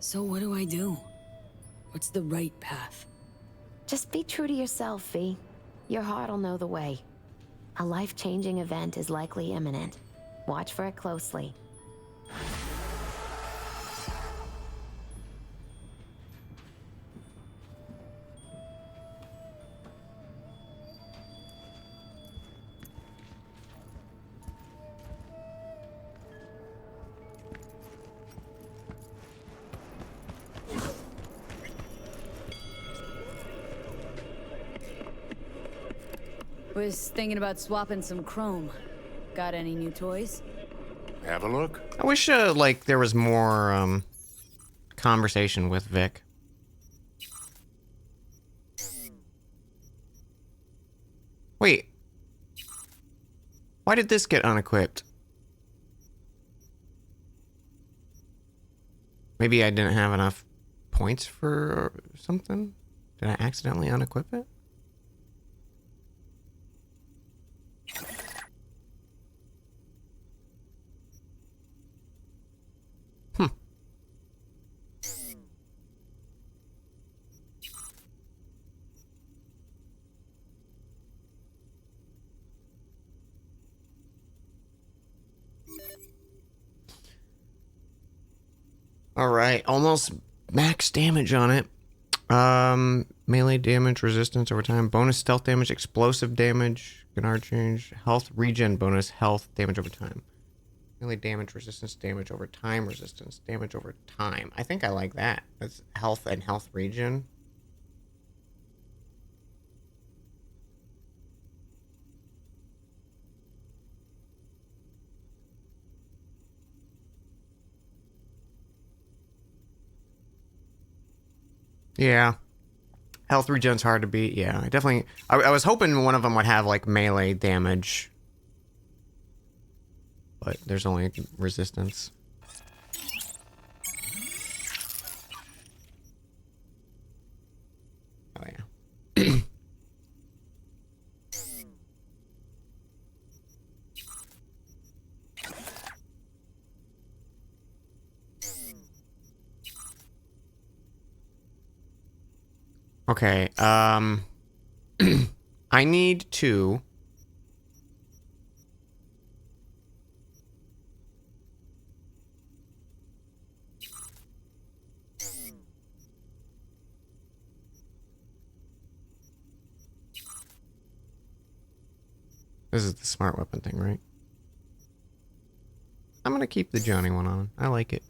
S2: So what do I do? What's the right path?
S16: Just be true to yourself, V. Your heart'll know the way. A life-changing event is likely imminent. Watch for it closely.
S2: Was thinking about swapping some chrome. Got any new toys?
S6: Have a look.
S1: I wish, like, there was more, conversation with Vic. Wait. Why did this get unequipped? Maybe I didn't have enough points for something? Did I accidentally unequip it? Hmm. Alright, almost max damage on it. Melee damage, resistance over time, bonus stealth damage, explosive damage, Gennard change, health regen bonus, health damage over time. Melee damage, resistance damage over time, resistance damage over time. I think I like that. That's health and health regen. Yeah. Health regen's hard to beat. Yeah, I definitely... I was hoping one of them would have, like, melee damage. But there's only resistance. Oh, yeah. Okay, I need to... This is the smart weapon thing, right? I'm gonna keep the Johnny one on. I like it.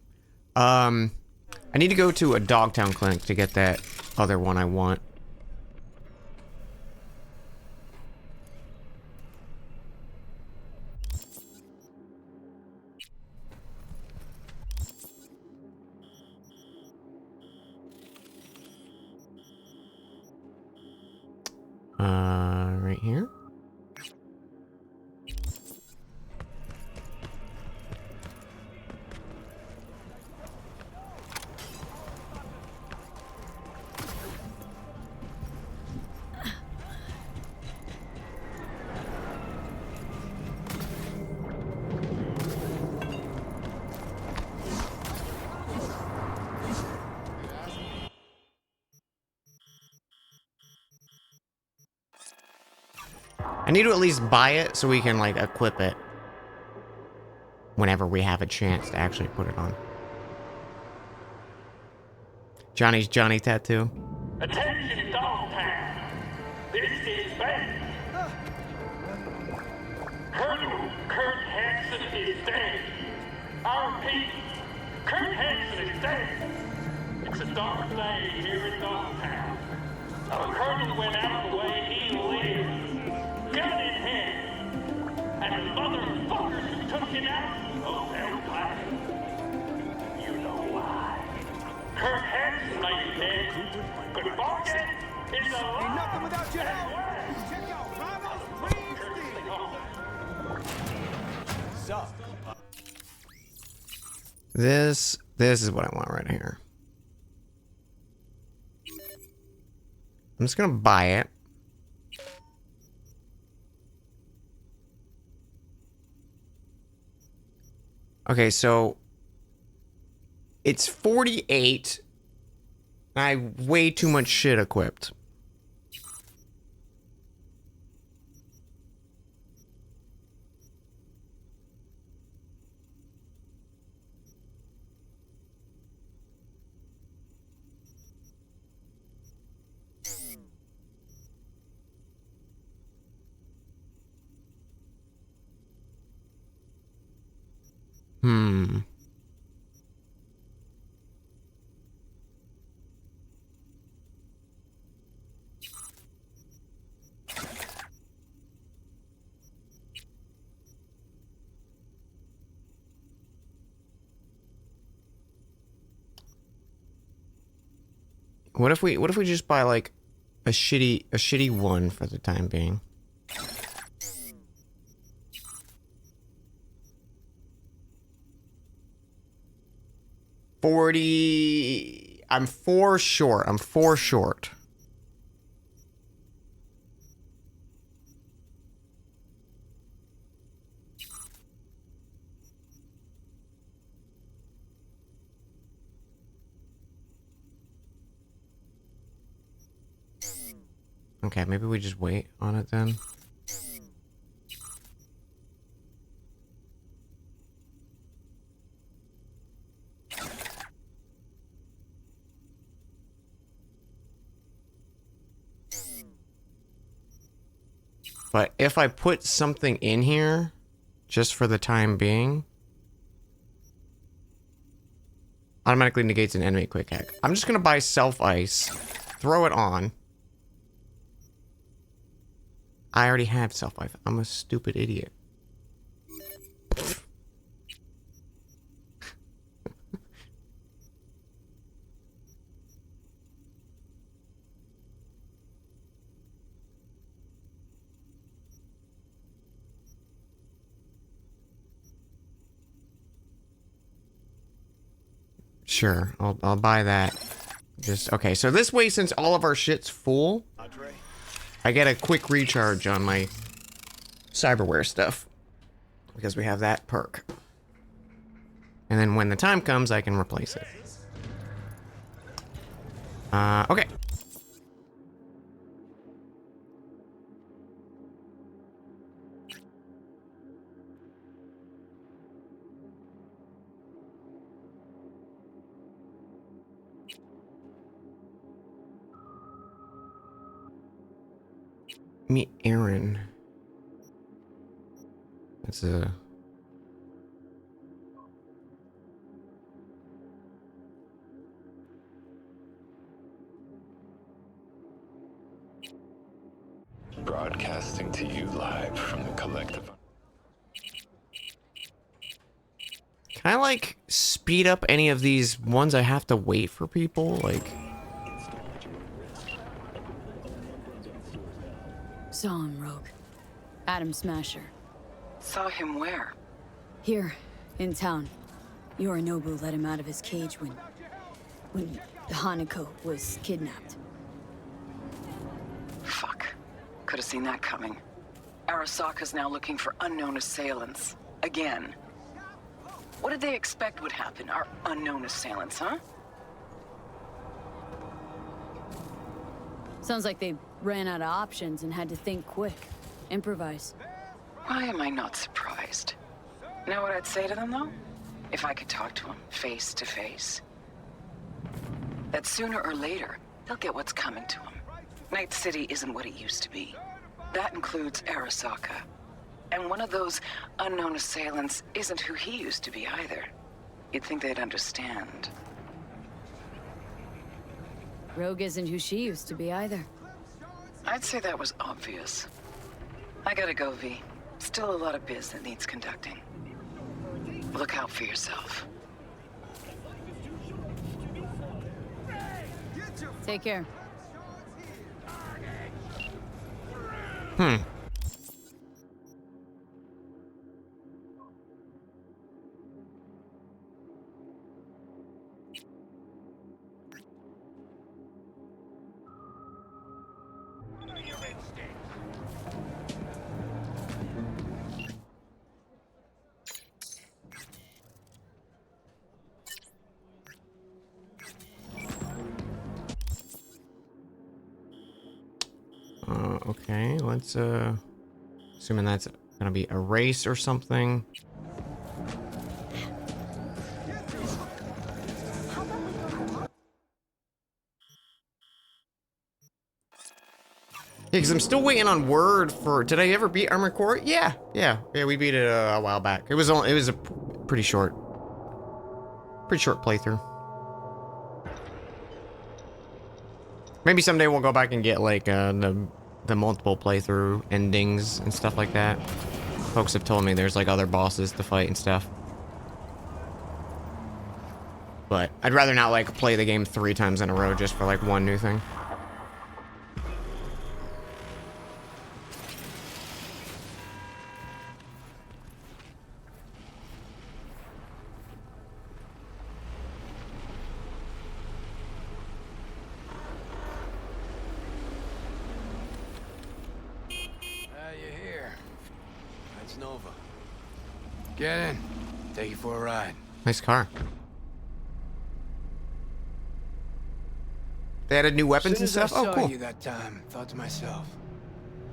S1: I need to go to a Dogtown clinic to get that other one I want. Right here. I need to at least buy it so we can, like, equip it whenever we have a chance to actually put it on. Johnny's Johnny tattoo.
S14: Attention, Dogtown. This is bad. Colonel Kurt Hansen is dead. I repeat, Kurt Hansen is dead. It's a dark day here in Dogtown. Our colonel went out the way he lived, gun in hand. And the motherfuckers who took him out, oh, they'll black. You know why. Kurt Hansen may be dead, but Morgan is alive. Ain't nothing without your help. Check out Ramos
S4: So.
S1: This is what I want right here. I'm just gonna buy it. Okay, so it's 48. I have way too much shit equipped. What if we just buy like a shitty one for the time being? $40. I'm 4 short. I'm 4 short. Okay, maybe we just wait on it then. But if I put something in here, just for the time being, automatically negates an enemy quick hack. I'm just gonna buy self-ice, throw it on. I already have self-ice. I'm a stupid idiot. Sure, I'll buy that. Just okay. So this way, since all of our shit's full, I get a quick recharge on my cyberware stuff because we have that perk. And then when the time comes, I can replace it. Okay. Meet Aaron. That's a...
S8: Broadcasting to you live from the collective.
S1: Can I, like, speed up any of these ones I have to wait for people? Like...
S2: Saw him, Rogue. Adam Smasher.
S18: Saw him where?
S2: Here, in town. Yorinobu let him out of his cage when Hanako was kidnapped.
S18: Fuck. Could have seen that coming. Arasaka's now looking for unknown assailants. Again. What did they expect would happen? Our unknown assailants, huh?
S2: Sounds like they ran out of options and had to think quick. Improvise.
S18: Why am I not surprised? Know what I'd say to them, though? If I could talk to them face to face. That sooner or later, they'll get what's coming to them. Night City isn't what it used to be. That includes Arasaka. And one of those unknown assailants isn't who he used to be either. You'd think they'd understand.
S2: Rogue isn't who she used to be either.
S18: I'd say that was obvious. I gotta go, V. Still a lot of biz that needs conducting. Look out for yourself.
S2: Take care.
S1: Okay, let's, assuming that's gonna be a race or something. Yeah, because I'm still waiting on word for... Did I ever beat Armored Core? Yeah, we beat it a while back. It was a pretty short playthrough. Maybe someday we'll go back and get like the multiple playthrough endings and stuff like that. Folks have told me there's like other bosses to fight and stuff. But I'd rather not like play the game 3 times in a row just for like one new thing.
S19: You're here. That's Nova. Get in. Take you for a ride.
S1: Nice car. They added new weapons and stuff?
S19: I
S1: Oh,
S19: saw
S1: cool.
S19: you that time, thought to myself,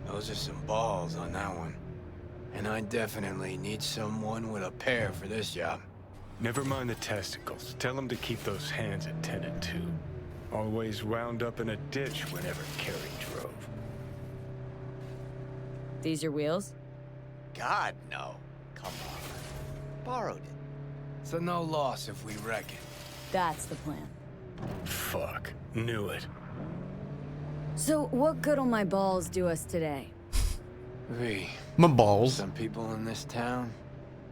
S19: those are some balls on that one. And I definitely need someone with a pair for this job.
S13: Never mind the testicles. Tell him to keep those hands attended to. Always wound up in a ditch whenever Carrie drove.
S2: These your wheels?
S19: God, no. Come on. Borrowed it. So no loss if we wreck it.
S2: That's the plan.
S13: Fuck. Knew it.
S2: So, what good will my balls do us today?
S1: My balls.
S19: Some people in this town,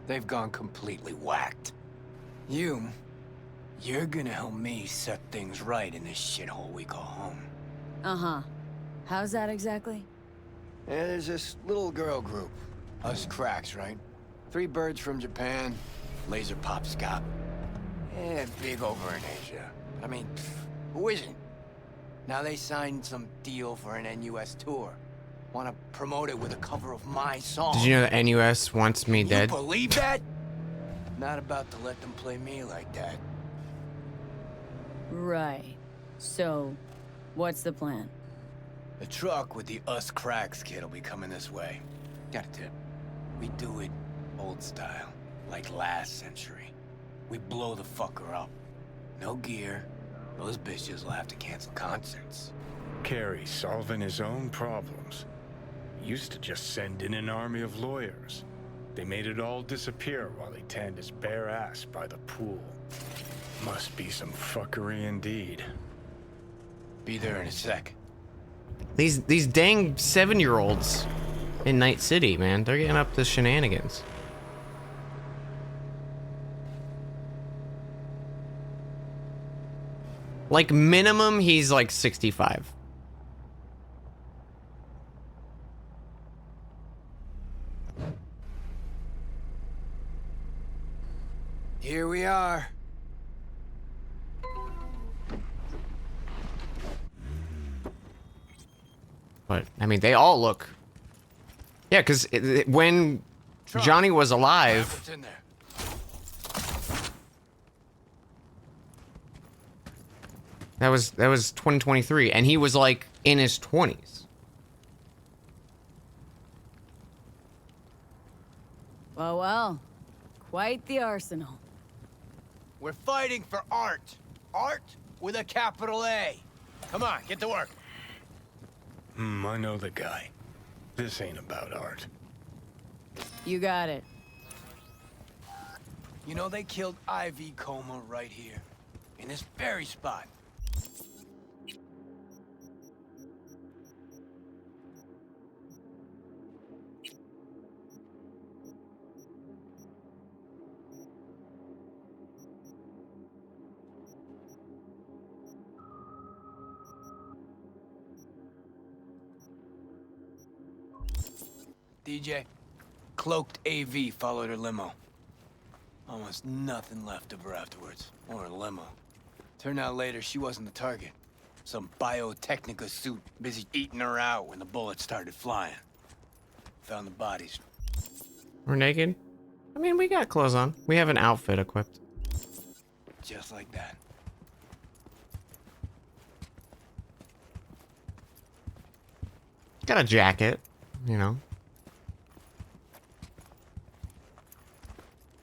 S19: they've gone completely whacked. You're gonna help me set things right in this shithole we call home.
S2: Uh-huh. How's that exactly?
S19: Yeah, there's this little girl group. Us cracks, right? 3 birds from Japan, laser pop Scott. Yeah, big over in Asia. I mean, who isn't? Now they signed some deal for an NUS tour. Want to promote it with a cover of my song.
S1: Did you know that NUS wants me dead?
S19: You believe that? Not about to let them play me like that.
S2: Right. So, what's the plan?
S19: The truck with the Us Cracks kid will be coming this way. Got a tip. We do it old style, like last century. We blow the fucker up. No gear. Those bitches will have to cancel concerts.
S13: Carrie solving his own problems. Used to just send in an army of lawyers. They made it all disappear while he tanned his bare ass by the pool. Must be some fuckery indeed.
S19: Be there in a sec.
S1: These dang 7-year-olds in Night City, man. They're getting up to shenanigans. Like, minimum, he's like 65.
S19: Here we are.
S1: But, I mean, they all look... Yeah, because when Johnny was alive...
S19: What's in there?
S1: That was 2023, and he was like in his 20s.
S2: Well, well. Quite the arsenal.
S19: We're fighting for art. Art with a capital A. Come on, get to work.
S13: I know the guy. This ain't about art.
S2: You got it.
S19: You know, they killed Ivy Coma right here. In this very spot. DJ, cloaked AV followed her limo. Almost nothing left of her afterwards, or her limo. Turned out later she wasn't the target. Some Biotechnica suit busy eating her out when the bullets started flying. Found the bodies.
S1: We're naked? I mean, we got clothes on. We have an outfit equipped.
S19: Just like that.
S1: Got a jacket, you know.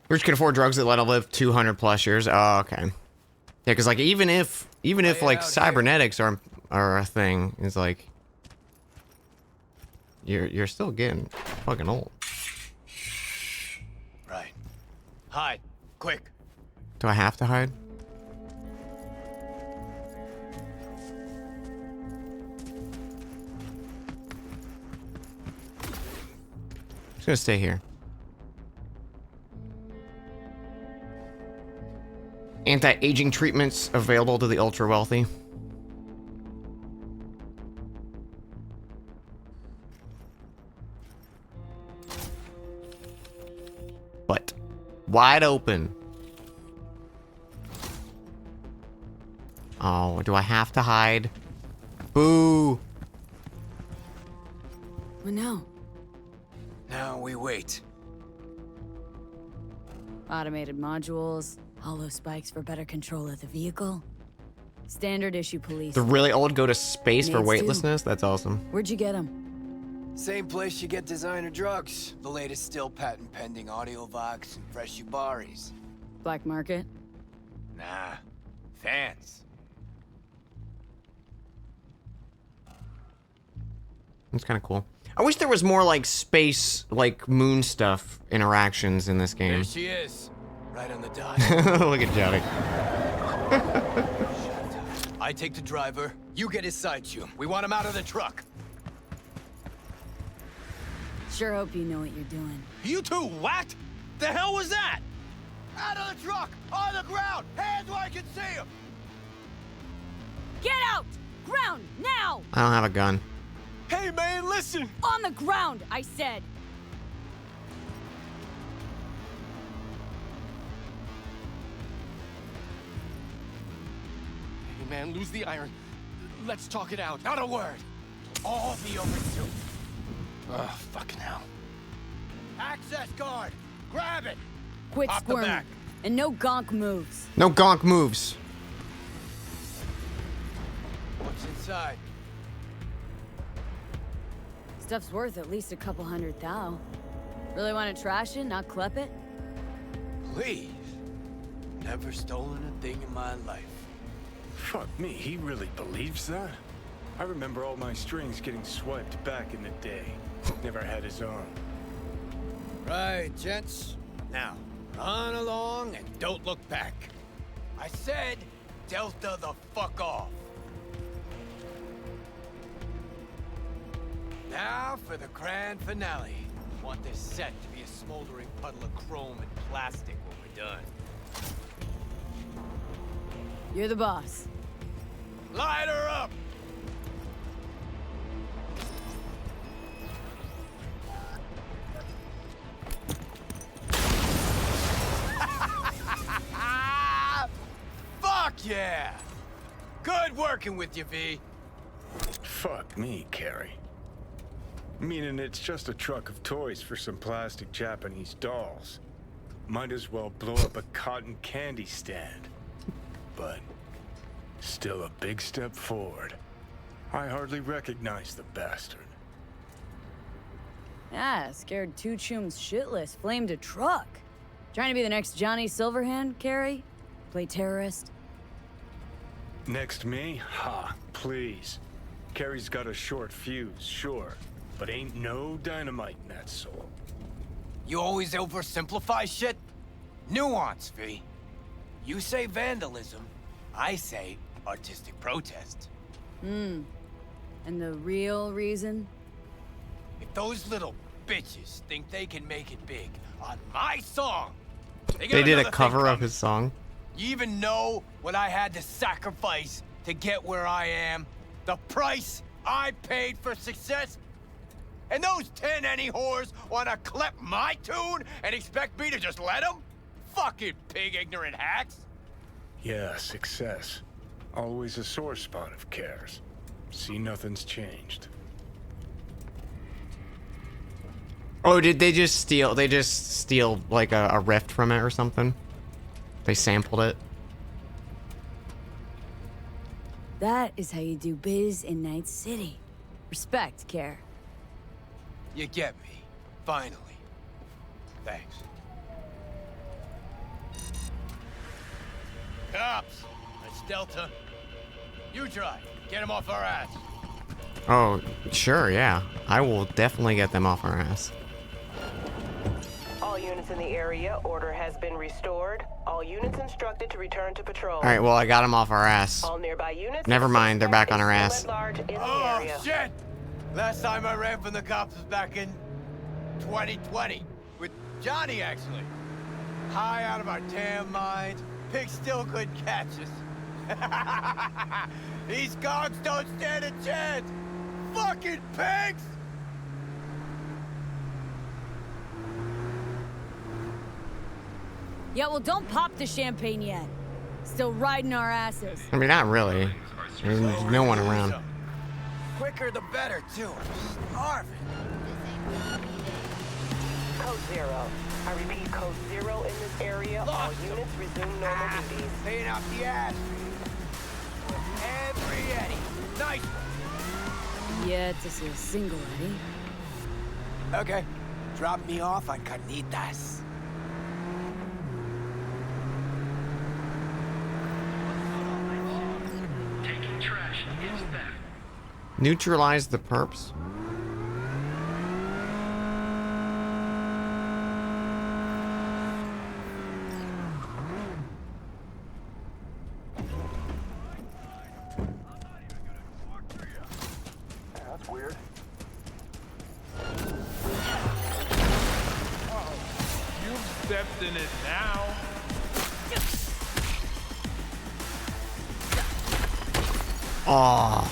S1: Rich can afford drugs that let him live 200 plus years. Oh, okay. Yeah, because like even if like cybernetics are a thing, it's like you're still getting fucking old.
S19: Right. Hide, quick.
S1: Do I have to hide? Just gonna stay here. Anti-aging treatments available to the ultra-wealthy. But wide open. Oh, do I have to hide? Boo!
S2: Well, no.
S19: Now we wait.
S2: Automated modules, hollow spikes for better control of the vehicle. Standard issue police.
S1: The really old go to space for
S2: Needs to.
S1: weightlessness? That's awesome.
S2: Where'd you get them?
S19: Same place you get designer drugs. The latest still patent pending Audiovox and fresh Ubaris.
S2: Black market?
S19: Nah. Fans.
S1: That's kind of cool. I wish there was more like space, like moon stuff interactions in this game.
S19: There she is. Right on the dot.
S1: Look at Johnny.
S19: I take the driver. You get his side shoe. We want him out of the truck.
S2: Sure hope you know what you're doing.
S4: You two whacked? The hell was that? Out of the truck! On the ground! Hands where I can see him!
S2: Get out! Ground, now!
S1: I don't have a gun.
S4: Hey man, listen!
S2: On the ground, I said!
S4: Hey man, lose the iron. Let's talk it out. Not a word. All be over soon. Ugh, fucking hell. Access card! Grab it!
S2: Quit
S4: Pop the
S2: squirming.
S4: back.
S2: And no gonk moves.
S1: No gonk moves.
S19: What's inside?
S2: Stuff's worth at least a couple hundred thou. Really want to trash it, not klep it?
S19: Please. Never stolen a thing in my life.
S13: Fuck me, he really believes that? I remember all my strings getting swiped back in the day. Never had his own.
S19: Right, gents. Now, run along and don't look back. I said, Delta the fuck off. Now for the grand finale. Want this set to be a smoldering puddle of chrome and plastic when we're done.
S2: You're the boss.
S19: Light her up! Fuck yeah! Good working with you, V.
S13: Fuck me, Carrie. Meaning it's just a truck of toys for some plastic Japanese dolls. Might as well blow up a cotton candy stand. But still a big step forward. I hardly recognize the bastard.
S2: Yeah, scared two chums shitless, flamed a truck. Trying to be the next Johnny Silverhand, Carrie? Play terrorist?
S13: Next me? Ha, please. Carrie's got a short fuse, sure. But ain't no dynamite in that soul.
S19: You always oversimplify shit? Nuance, V. You say vandalism, I say artistic protest.
S2: And the real reason?
S19: If those little bitches think they can make it big on my song,
S1: They did a cover of his song.
S19: You even know what I had to sacrifice to get where I am? The price I paid for success? And those 10 any whores wanna clip my tune and expect me to just let them? Fucking pig ignorant hacks!
S13: Yeah, success. Always a sore spot of cares. See, nothing's changed.
S1: Oh, did they just steal? They just steal like a riff from it or something? They sampled it.
S2: That is how you do biz in Night City. Respect, Care.
S19: You get me. Finally. Thanks. Cops! That's Delta. You try. Get him off our ass.
S1: Oh, sure, yeah. I will definitely get them off our ass.
S7: All units in the area, order has been restored. All units instructed to return to patrol.
S1: Alright, well, I got them off our ass.
S7: All nearby units.
S1: Never mind, they're back on our ass.
S19: Oh, shit! Last time I ran from the cops was back in 2020. With Johnny, actually. High out of our damn minds. Pigs still couldn't catch us. These cogs don't stand a chance! Fucking pigs!
S2: Yeah, well, don't pop the champagne yet. Still riding our asses.
S1: I mean, not really. There's no one around.
S19: Quicker the better, too. Starving.
S7: Code 0. I repeat, Code 0 in this area. All units resume normal duties.
S19: Paying out the ass. Every Eddie. Nice one.
S2: Yeah, it's a single Eddie.
S19: Okay. Drop me off on Carnitas.
S14: Taking trash is theft.
S1: Neutralize the perps.
S14: That's weird. You've stepped in it now.
S1: Aw.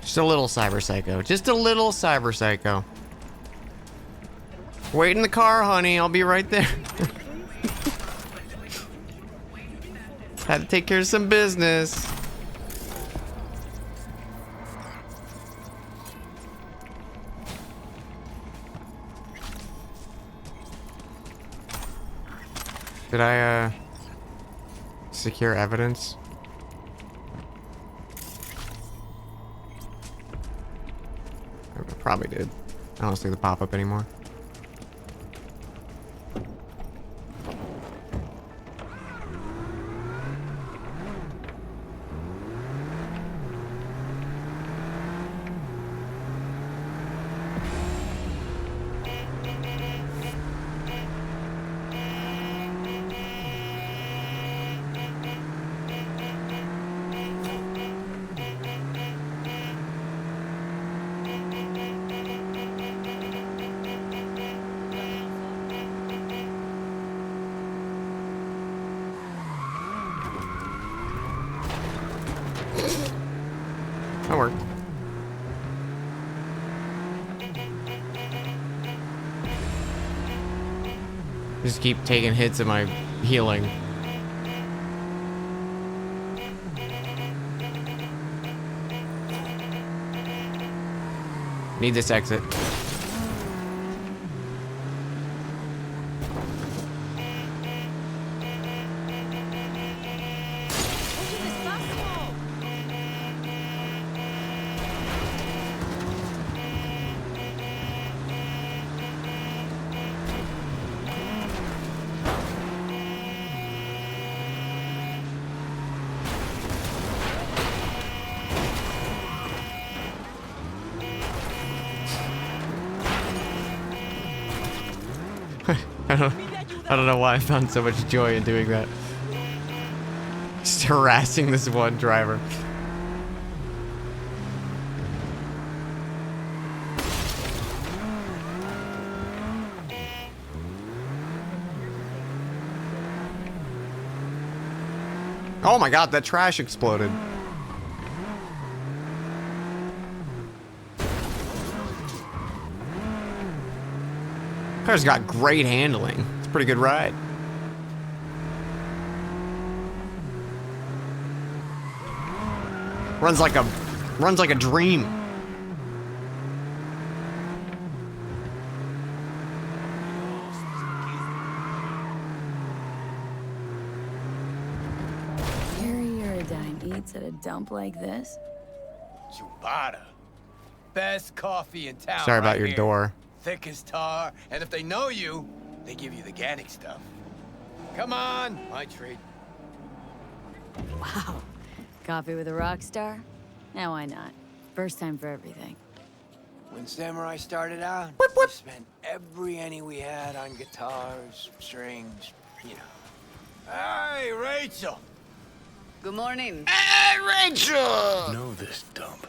S1: Just a little cyber psycho. Just a little cyber psycho. Wait in the car, honey. I'll be right there. Had to take care of some business. Did I, secure evidence? I probably did. I don't see the pop-up anymore. That worked. Just keep taking hits of my healing. Need this exit. I don't know why I found so much joy in doing that. Just harassing this one driver. Oh my god, that trash exploded. Car's got great handling. It's a pretty good ride. Runs like a dream.
S2: Harry Uridine eats at a dump like this?
S19: Chubata. Best coffee in town.
S1: Sorry about
S19: right
S1: your
S19: here.
S1: door.
S19: Thick as tar, and if they know you, they give you the organic stuff. Come on, my treat.
S2: Wow. Coffee with a rock star? Now why not? First time for everything.
S19: When Samurai started out, we spent every penny we had on guitars, strings, you know. Hey, Rachel!
S18: Good morning.
S1: Hey, Rachel!
S13: Know this dump.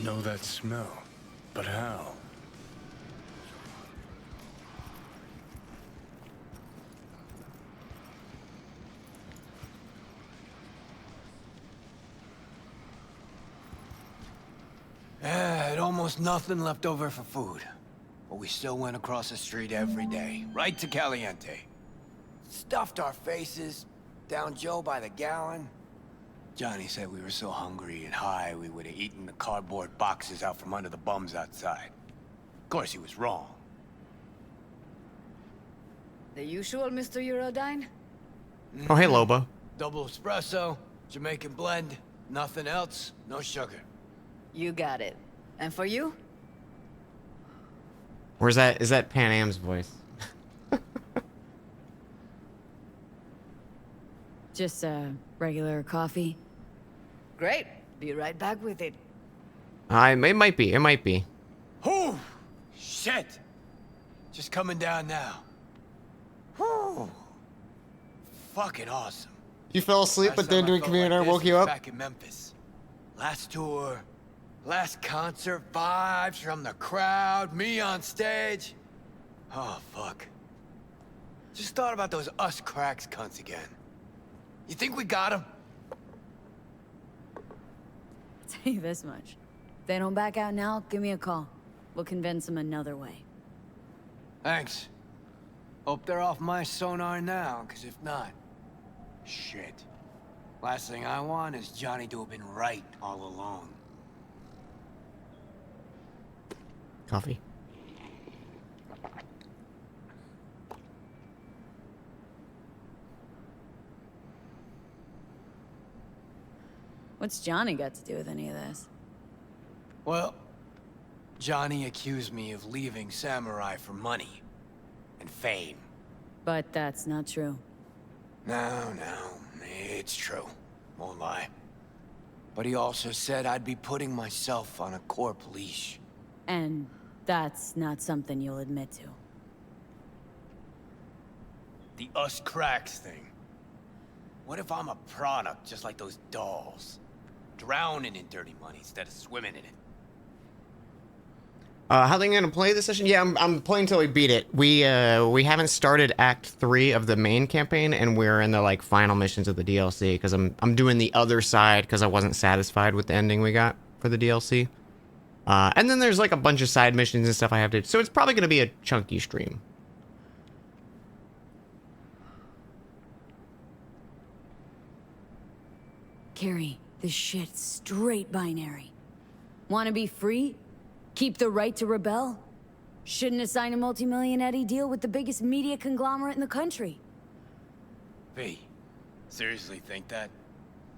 S13: Know that smell. But how?
S19: Had almost nothing left over for food. But we still went across the street every day, right to Caliente. Stuffed our faces, down Joe by the gallon. Johnny said we were so hungry and high we would have eaten the cardboard boxes out from under the bums outside. Of course, he was wrong.
S18: The usual, Mr. Eurodyne?
S1: Oh, hey, Loba.
S19: Double espresso, Jamaican blend, nothing else, no sugar.
S18: You got it. And for you?
S1: Where's that? Is that Pan Am's voice?
S2: Just regular coffee.
S18: Great. Be right back with it.
S1: It might be. It might be.
S19: Whew! Shit! Just coming down now. Whew! Fucking awesome.
S1: You fell asleep, but then doing community art woke you up?
S19: Back in Memphis. Last tour, last concert, vibes from the crowd, me on stage. Oh, fuck. Just thought about those us cracks cunts again. You think we got them?
S2: Tell you this much. If they don't back out now, give me a call. We'll convince them another way.
S19: Thanks. Hope they're off my sonar now, because if not... Shit. Last thing I want is Johnny to have been right all along.
S1: Coffee.
S2: What's Johnny got to do with any of this?
S19: Well, Johnny accused me of leaving Samurai for money and fame.
S2: But that's not true.
S19: No, it's true. Won't lie. But he also said I'd be putting myself on a corp leash.
S2: And that's not something you'll admit to.
S19: The us cracks thing. What if I'm a product just like those dolls? Drowning in dirty money instead of swimming in it.
S1: How they gonna play this session? Yeah, I'm playing till we beat it. We haven't started Act 3 of the main campaign, and we're in the like final missions of the DLC because I'm doing the other side because I wasn't satisfied with the ending we got for the DLC. And then there's like a bunch of side missions and stuff I have to. So it's probably gonna be a chunky stream.
S2: Carrie, this shit's straight binary. Wanna be free? Keep the right to rebel? Shouldn't have signed a multi-million Eddie deal with the biggest media conglomerate in the country.
S19: V, seriously think that?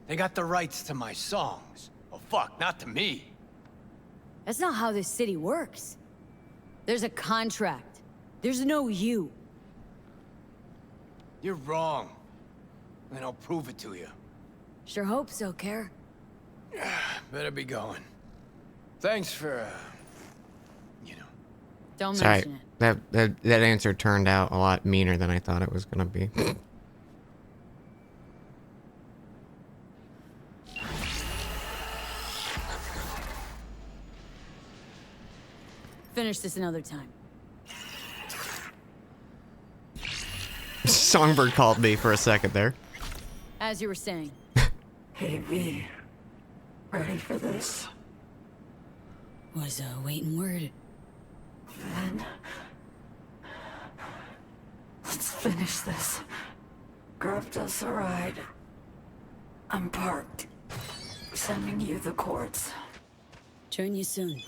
S19: They got the rights to my songs. Oh fuck, not to me.
S2: That's not how this city works. There's a contract. There's no you.
S19: You're wrong. And I'll prove it to you.
S2: Sure hope so, Care.
S19: Better be going. Thanks for,
S2: Don't
S1: Sorry,
S2: mention it.
S1: that answer turned out a lot meaner than I thought it was gonna be.
S2: Finish this another time.
S1: Songbird called me for a second there.
S2: As you were saying.
S10: Hey, V. Ready for this?
S2: Was a waiting word.
S10: Then... let's finish this. Grabbed us a ride. I'm parked. Sending you the cords.
S2: Join you soon.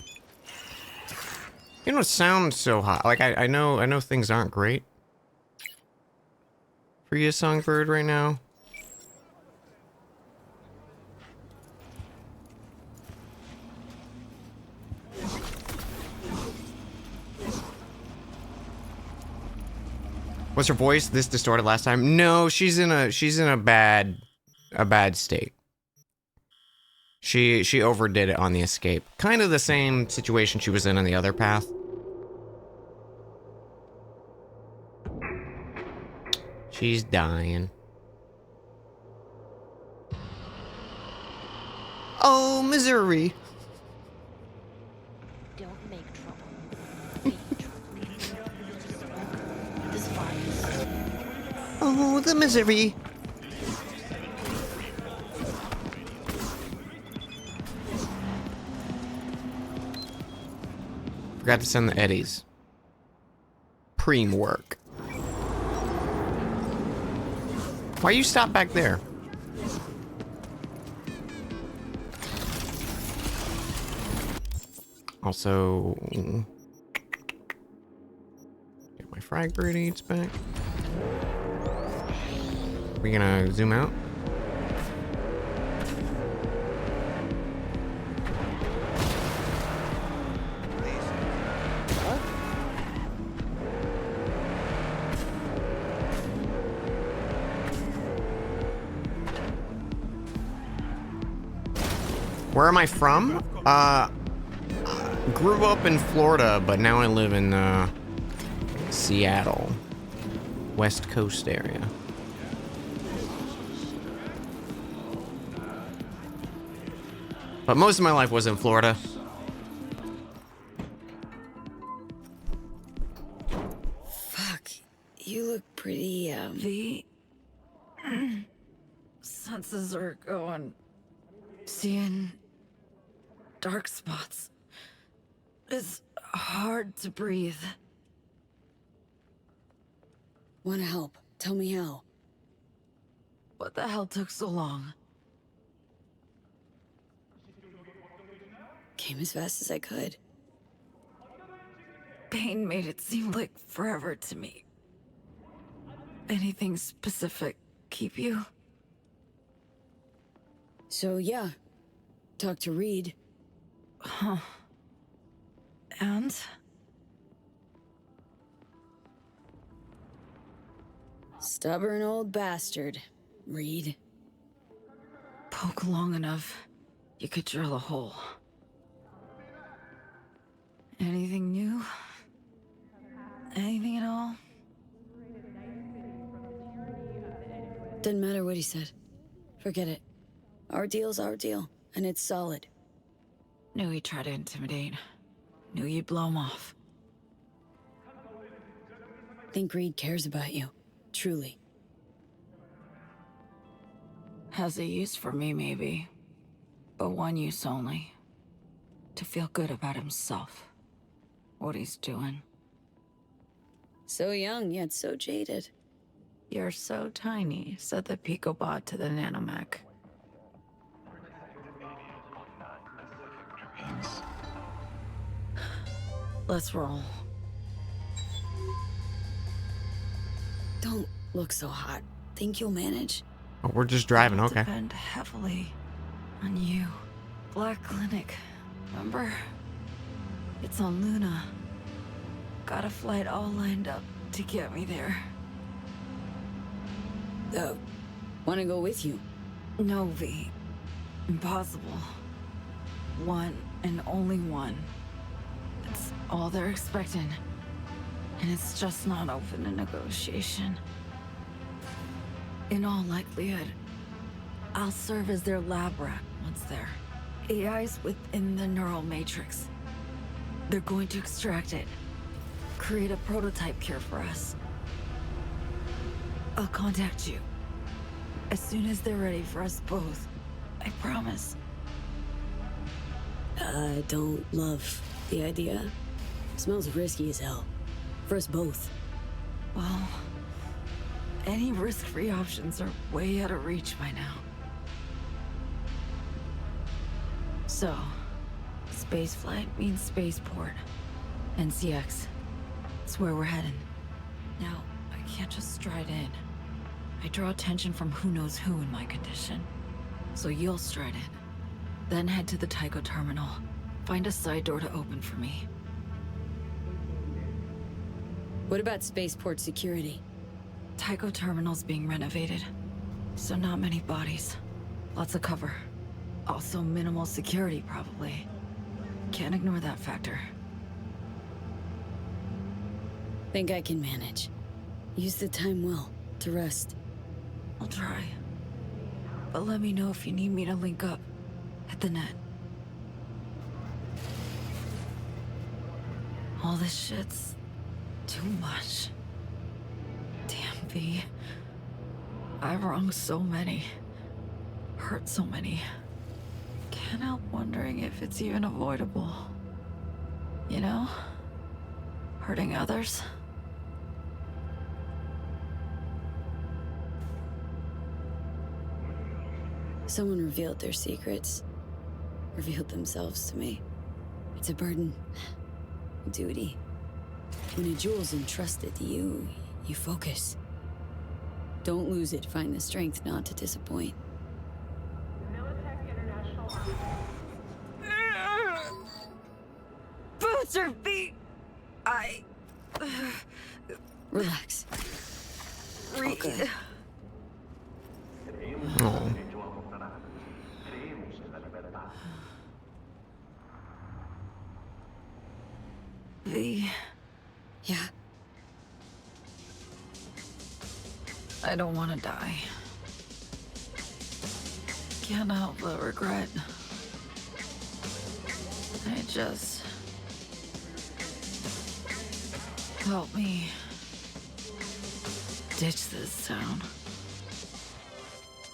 S1: You know, it sounds so hot. Like I know things aren't great for you, Songbird, right now. Was her voice this distorted last time? No, she's in a bad state. She overdid it on the escape. Kind of the same situation she was in on the other path. She's dying. Oh, Missouri.
S20: Don't make trouble. Make trouble. This fire.
S1: Oh, the Missouri. Forgot to send the eddies. Preem work. Why you stop back there? Also, get my frag grenades back. We gonna zoom out? Where am I from? Grew up in Florida, but now I live in Seattle, West Coast area. But most of my life was in Florida.
S2: Fuck, you look pretty,
S21: The senses are going. Seeing dark spots. It's hard to breathe.
S2: Wanna help? Tell me how.
S21: What the hell took so long?
S2: Came as fast as I could.
S21: Pain made it seem like forever to me. Anything specific keep you?
S2: So yeah, talk to Reed.
S21: Huh. And?
S2: Stubborn old bastard, Reed.
S21: Poke long enough, you could drill a hole. Anything new? Anything at all?
S2: Doesn't matter what he said. Forget it. Our deal's our deal, and it's solid.
S21: Knew he'd try to intimidate. Knew you'd blow him off.
S2: Think Reed cares about you. Truly.
S21: Has a use for me, maybe. But one use only. To feel good about himself. What he's doing.
S2: So young, yet so jaded.
S21: You're so tiny, said the Picobot to the nanomech. Let's roll.
S2: Don't look so hot. Think you'll manage?
S1: Oh, we're just driving, okay.
S21: Depend heavily on you. Black Clinic, remember? It's on Luna. Got a flight all lined up to get me there.
S2: Wanna go with you?
S21: No, V. Impossible. One and only one. It's all they're expecting. And it's just not open to negotiation. In all likelihood, I'll serve as their lab rat once there. AI's within the neural matrix. They're going to extract it. Create a prototype cure for us. I'll contact you. As soon as they're ready for us both. I promise.
S2: I don't love the idea. Smells risky as hell. For us both.
S21: Well, any risk-free options are way out of reach by now. So, spaceflight means spaceport. NCX. It's where we're heading. Now, I can't just stride in. I draw attention from who knows who in my condition. So you'll stride in. Then head to the Tycho terminal. Find a side door to open for me.
S2: What about spaceport security?
S21: Tycho terminal's being renovated. So not many bodies. Lots of cover. Also minimal security, probably. Can't ignore that factor.
S2: Think I can manage. Use the time well, to rest.
S21: I'll try. But let me know if you need me to link up. At the net. All this shit's too much. Damn, V. I've wronged so many. Hurt so many. Can't help wondering if it's even avoidable. You know? Hurting others.
S2: Someone revealed their secrets. Revealed themselves to me. It's a burden. A duty. When a jewel's entrusted to you, you focus. Don't lose it. Find the strength not to disappoint.
S21: Booster V.
S2: Relax.
S21: Read.
S1: Oh.
S21: V.
S2: Yeah.
S21: I don't want to die. Can't help but regret. I just... Help me ditch this town.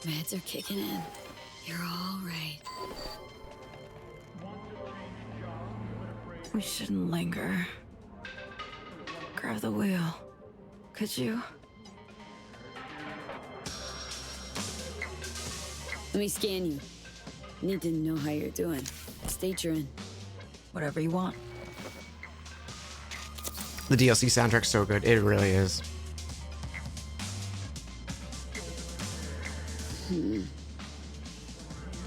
S2: Meds are kicking in. You're all right.
S21: We shouldn't linger. Grab the wheel. Could you?
S2: Let me scan you. Need to know how you're doing. State you're in.
S21: Whatever you want.
S1: The DLC soundtrack's so good. It really is.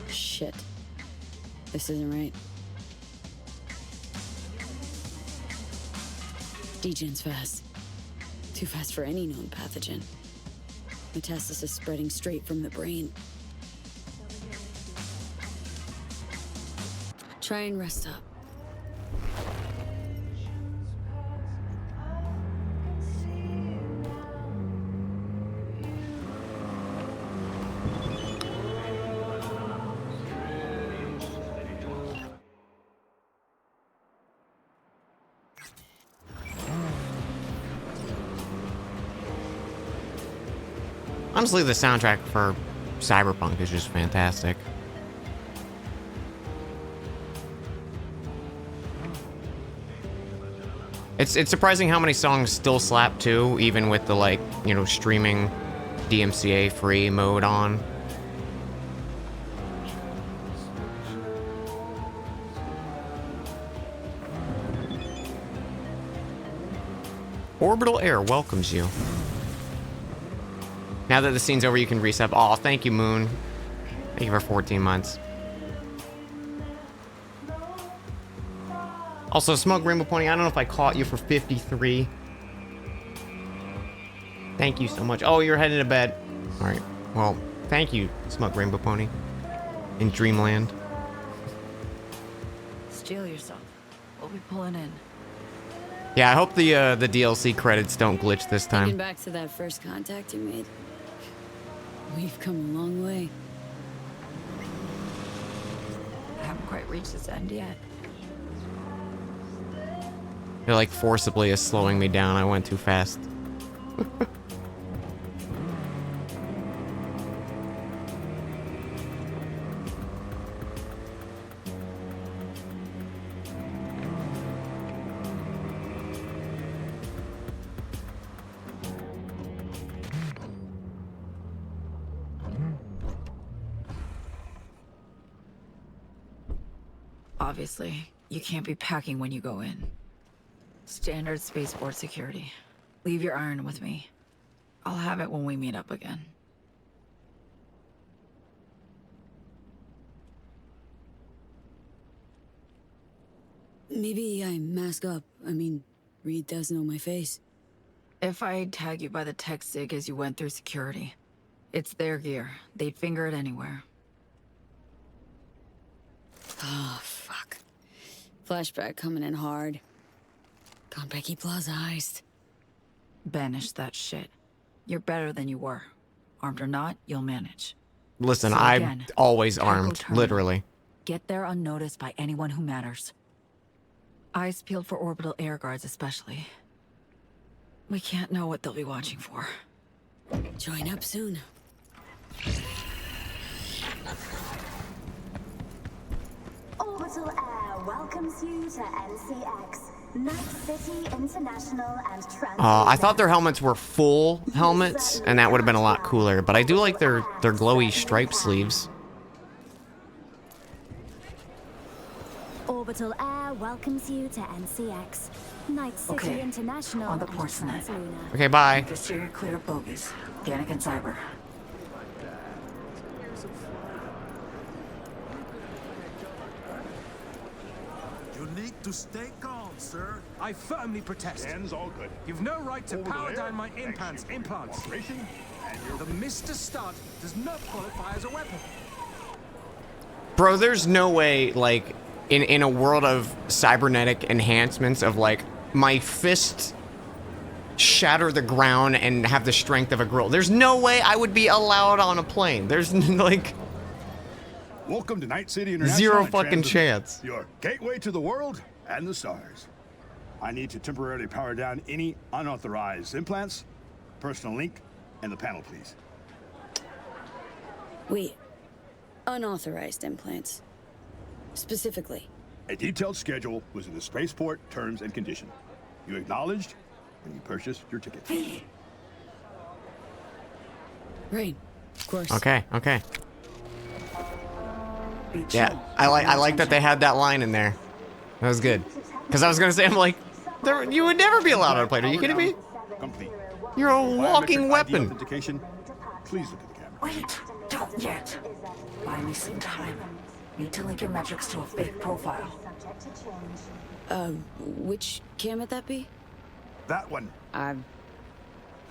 S2: Shit. This isn't right. Degen's fast. Too fast for any known pathogen. Metastasis spreading straight from the brain. Try and rest up.
S1: Honestly, the soundtrack for Cyberpunk is just fantastic. It's surprising how many songs still slap too, even with the, like, you know, streaming DMCA free mode on. Orbital Air welcomes you. Now that the scene's over, you can reset. Oh, thank you, Moon. Thank you for 14 months. Also, Smug Rainbow Pony, I don't know if I caught you for 53. Thank you so much. Oh, you're heading to bed. All right. Well, thank you, Smug Rainbow Pony. In Dreamland.
S21: Steel yourself. We'll be pulling in.
S1: Yeah, I hope the DLC credits don't glitch this
S2: Thinking
S1: time.
S2: back to that first contact you made. We've come a long way.
S21: I haven't quite reached its end yet.
S1: You're like forcibly is slowing me down. I went too fast.
S21: Obviously, you can't be packing when you go in. Standard spaceport security. Leave your iron with me. I'll have it when we meet up again.
S2: Maybe I mask up. I mean, Reed does know my face.
S21: If I tag you by the tech sig as you went through security, it's their gear. They'd finger it anywhere.
S2: Oh, fuck. Flashback coming in hard. Konpeki Plaza heist.
S21: Banish that shit. You're better than you were. Armed or not, you'll manage.
S1: Listen,
S21: So
S1: I'm
S21: again,
S1: always
S21: Tycho
S1: armed,
S21: Terminal.
S1: literally.
S21: Get there unnoticed by anyone who matters. Eyes peeled for orbital air guards especially. We can't know what they'll be watching for.
S2: Join up soon.
S3: Orbital Air welcomes you to NCX, Night City International and Trans.
S1: I thought their helmets were full helmets, and that would have been a lot cooler. But I do like their glowy stripe sleeves.
S3: Orbital Air welcomes you to NCX, Night City
S21: Okay,
S3: International
S21: on the
S3: and
S21: porcelain.
S3: Transluna.
S1: Okay, bye.
S21: Exterior clear of bogies. Danik and Cyber.
S22: You need to stay calm, sir. I firmly protest. Stands all good. You've no right to power down my implants. The Mr. Stud does not qualify as a weapon.
S1: Bro, there's no way, like, in a world of cybernetic enhancements of, like, my fist shatter the ground and have the strength of a grill. There's no way I would be allowed on a plane. There's, like...
S23: Welcome to Night City International.
S1: Zero
S23: and
S1: fucking
S23: Transit,
S1: chance.
S23: Your gateway to the world and the stars. I need to temporarily power down any unauthorized implants, personal link, and the panel, please.
S2: Wait. Unauthorized implants. Specifically.
S23: A detailed schedule was in the spaceport terms and condition. You acknowledged when you purchased your ticket.
S2: Right. Of course.
S1: Okay, okay. Yeah, I like that they had that line in there. That was good. Because I was gonna say, I'm like, you would never be allowed on a plane. Are you kidding me?
S23: Complete.
S1: You're a walking
S23: Biometric ID
S1: weapon.
S23: authentication. Please look at the camera.
S21: Wait, don't yet. Buy me some time. Need to link your metrics to a fake profile.
S2: Which cam would that be?
S23: That one.
S2: I'm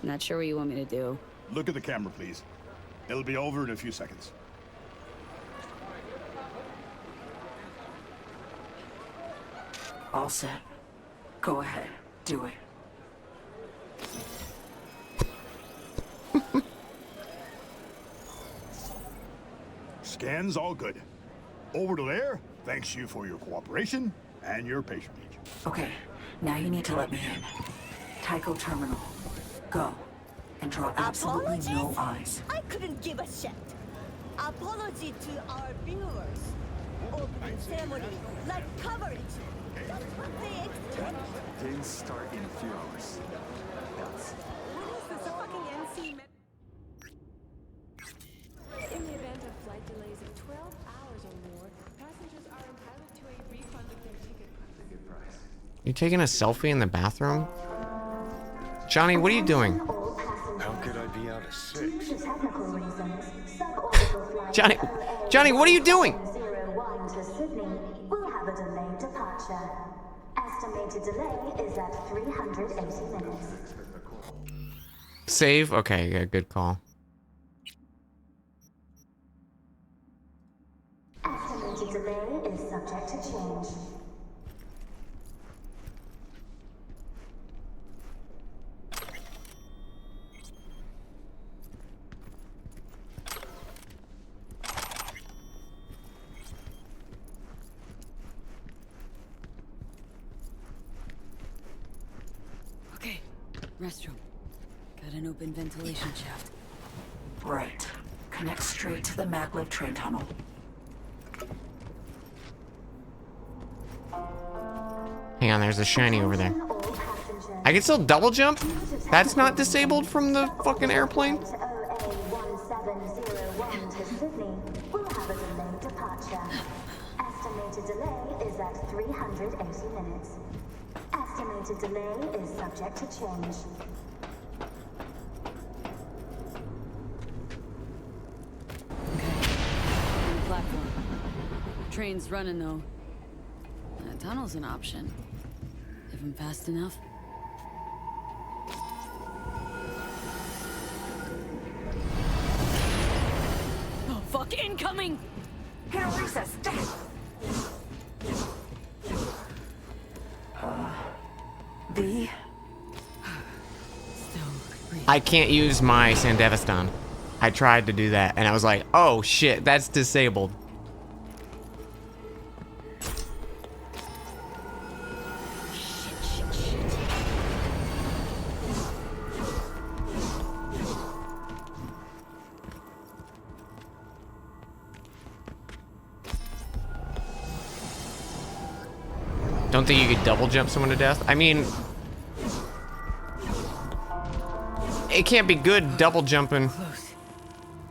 S2: not sure what you want me to do.
S23: Look at the camera, please. It'll be over in a few seconds.
S21: All set. Go ahead. Do it.
S23: Scans all good. Orbital Air thanks you for your cooperation and your patronage.
S21: Okay, now you need to let me in. Tycho Terminal. Go. And draw absolutely no eyes.
S24: I couldn't give a shit. Apology to our viewers. Opening ceremony, like coverage. That's what they expect.
S15: Games start in a few hours. That's...
S24: What is this fucking NC?
S25: In the event of flight delays of 12 hours or more, passengers are entitled to a refund of their ticket price.
S1: You taking a selfie in the bathroom? Johnny, what are you doing?
S13: How could I be out of 6?
S1: Johnny, what are you doing?
S3: 01 to Sydney will have a delayed departure. Estimated delay is at 380 minutes.
S1: Save? Okay, yeah, good call.
S3: Estimated delay is subject to change.
S2: Okay. Restroom. Got an open ventilation shaft.
S21: Right. Connect straight to the maglev train tunnel.
S1: Hang on, there's a shiny over there. I can still double jump? That's not disabled from the fucking airplane?
S3: OA 1701 to Sydney will have a delayed departure. Estimated delay is at 380 minutes. Estimated delay is subject to change.
S2: On the platform. Train's running though. The tunnel's an option. If I'm fast enough. Oh fuck, incoming!
S21: Hit a recess! V.
S1: I can't use my Sandevistan. I tried to do that, and I was like, oh shit, that's disabled. Don't think you could double jump someone to death? I mean, it can't be good double jumping.
S21: Close.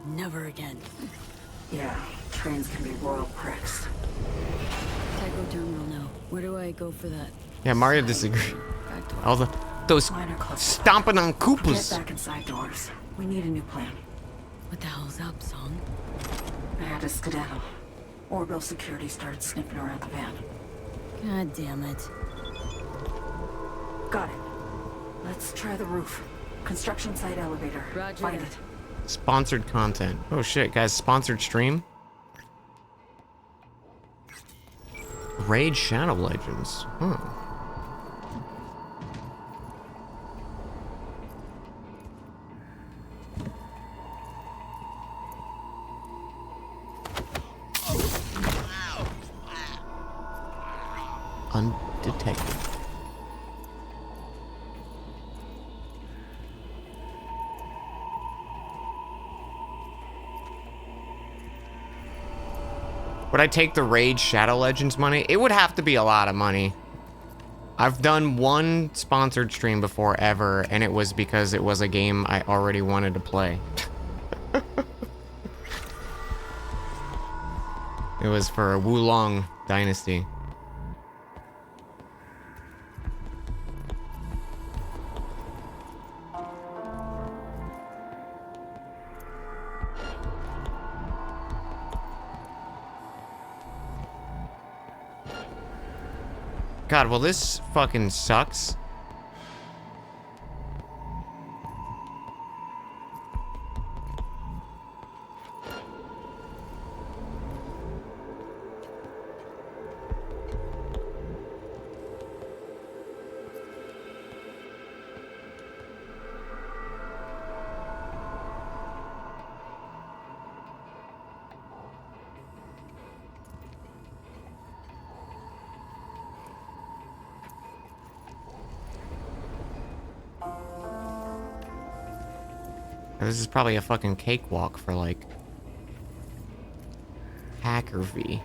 S21: Never again. Yeah, trains can be royal pricks.
S2: Tycho terminal now. Where do I go for that?
S1: Yeah, Mario disagreed. All those stomping on
S21: Get
S1: Koopas.
S21: back inside doors. We need a new plan.
S2: What the hell's up, Song?
S21: I had to skedaddle. Orbital security started sniffing around the van.
S2: God damn it.
S21: Got it. Let's try the roof. Construction site elevator.
S2: Roger.
S21: Find it.
S1: Sponsored content. Oh shit, guys, sponsored stream? Raid Shadow Legends. Undetected. Would I take the Raid Shadow Legends money? It would have to be a lot of money. I've done one sponsored stream before ever, and it was because it was a game I already wanted to play. It was for Wulong Dynasty. God, well, this fucking sucks. This is probably a fucking cakewalk for, like, Hacker V.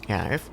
S1: Yeah, if...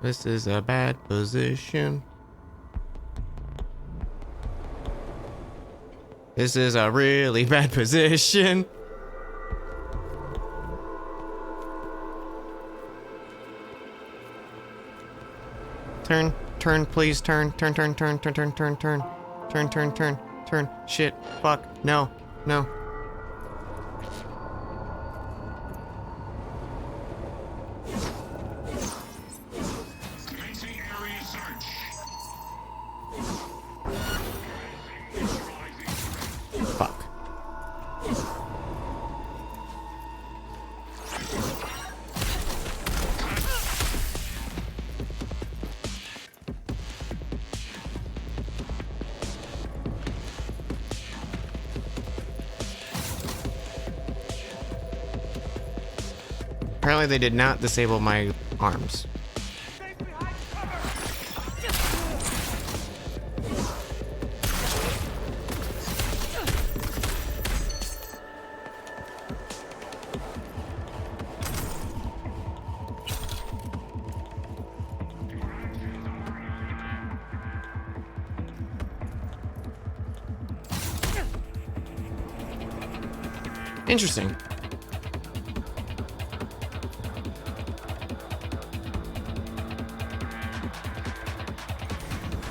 S1: This is a bad position. This is a really bad position. Turn, please, turn. Shit, fuck, no. Apparently they did not disable my arms. Interesting.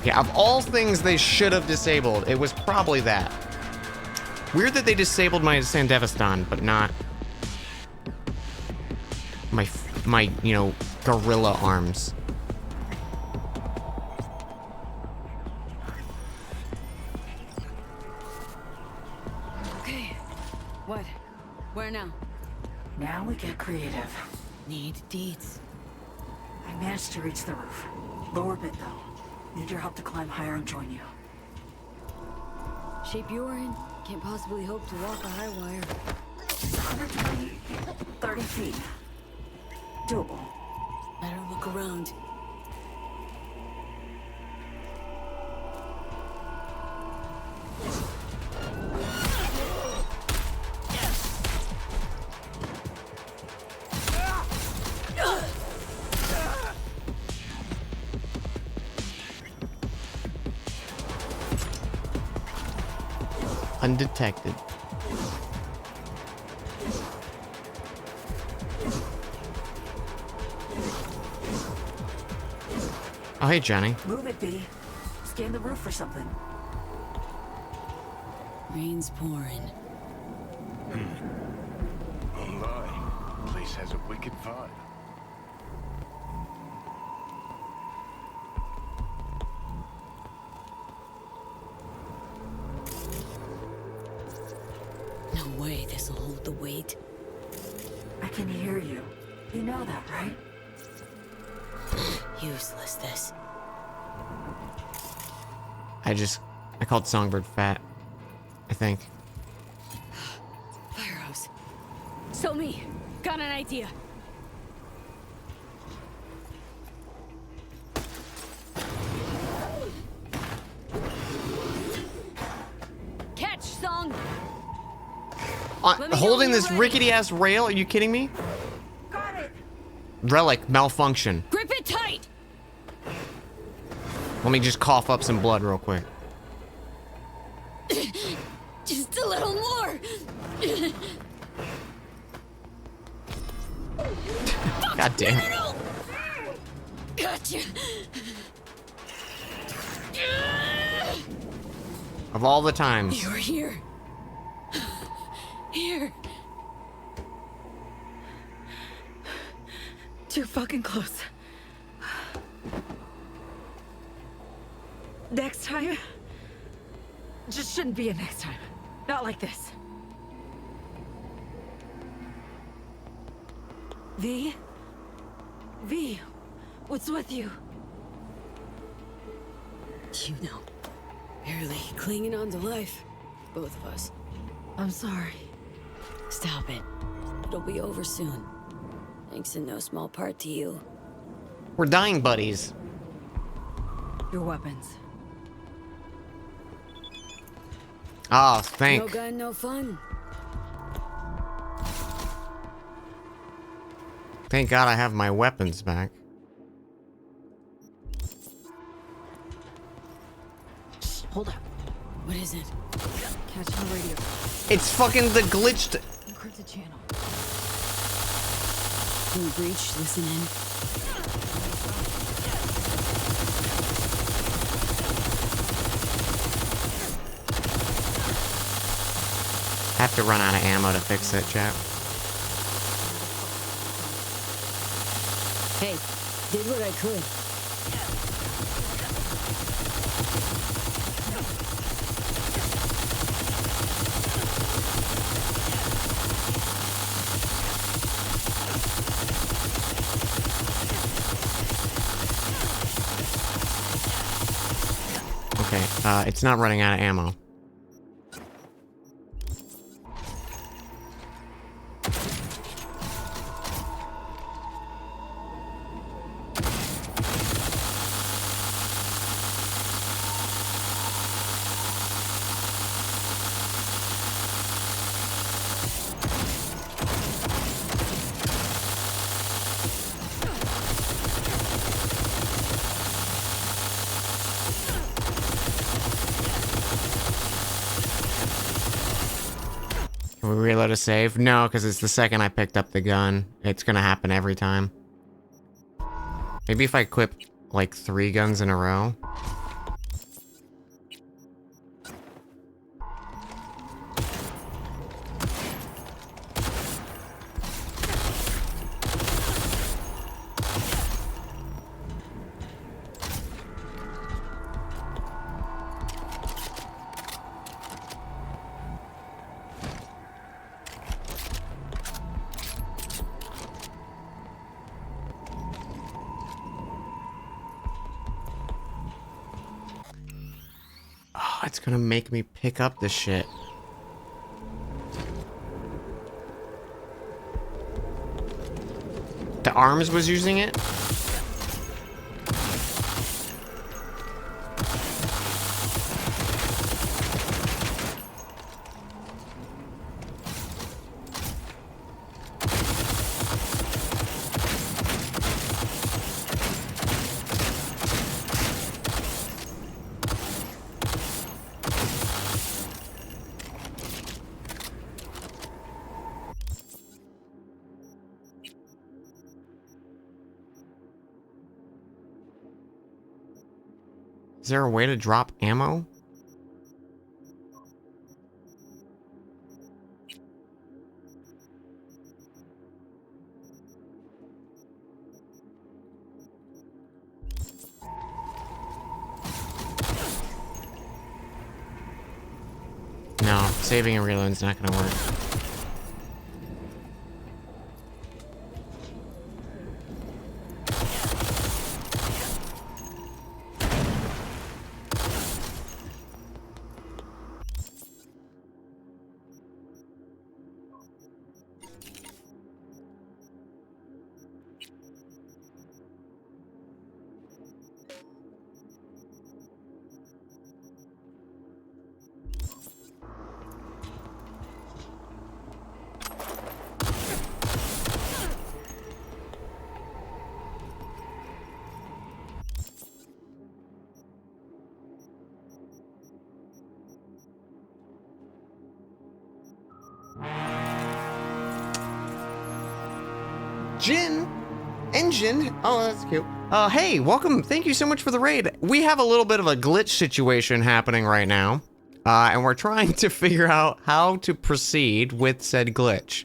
S1: Yeah, of all things they should have disabled, it was probably that. Weird that they disabled my Sandevistan, but not my, you know, gorilla arms.
S2: Okay. What? Where now?
S10: Now we get creative.
S2: Need deeds.
S10: I managed to reach the roof. Lower bit though. Need your help to climb higher and join you.
S2: Shape you're in, can't possibly hope to walk a high wire.
S10: 120, 30 feet. Doable.
S2: Better look around.
S1: Undetected. Oh, hey, Johnny.
S10: Move it, B. Scan the roof for something.
S2: Rain's pouring.
S13: Oh my, place has a wicked vibe.
S2: No way this'll hold the weight.
S10: I can hear you. You know that, right?
S2: Useless, this.
S1: I called Songbird fat, I think.
S2: Fire hose. So me. Got an idea. Catch, Song!
S1: Holding this rickety-ass rail? Are you kidding me?
S10: Got it!
S1: Relic malfunction.
S2: Grip it tight!
S1: Let me just cough up some blood real quick.
S2: Just a little more!
S1: God damn.
S2: No. Gotcha!
S1: Of all the times.
S2: You're here. Here.
S10: Too fucking close. Next time? Just shouldn't be a next time. Not like this. V? V, what's with you?
S2: You know, barely clinging on to life. Both of us.
S10: I'm sorry.
S2: Stop it. It'll be over soon. Thanks in no small part to you.
S1: We're dying buddies.
S10: Your weapons.
S1: Ah,
S2: No gun, no fun.
S1: Thank God I have my weapons back.
S10: Hold up.
S2: What is it?
S10: Catch on the radio.
S1: It's fucking the glitched.
S10: Encrypted channel.
S2: Can you breach? Listen in.
S1: Have to run out of ammo to fix it, chap.
S2: Hey, did what I could.
S1: Okay, it's not running out of ammo. We reload a save? No, because it's the second I picked up the gun. It's gonna happen every time. Maybe if I equip, like, 3 guns in a row. Oh, it's gonna make me pick up this shit. The arms was using it? Is there a way to drop ammo? No, saving and reloading's not gonna work. Jin? Engine? Oh, that's cute. Hey, welcome. Thank you so much for the raid. We have a little bit of a glitch situation happening right now. And we're trying to figure out how to proceed with said glitch.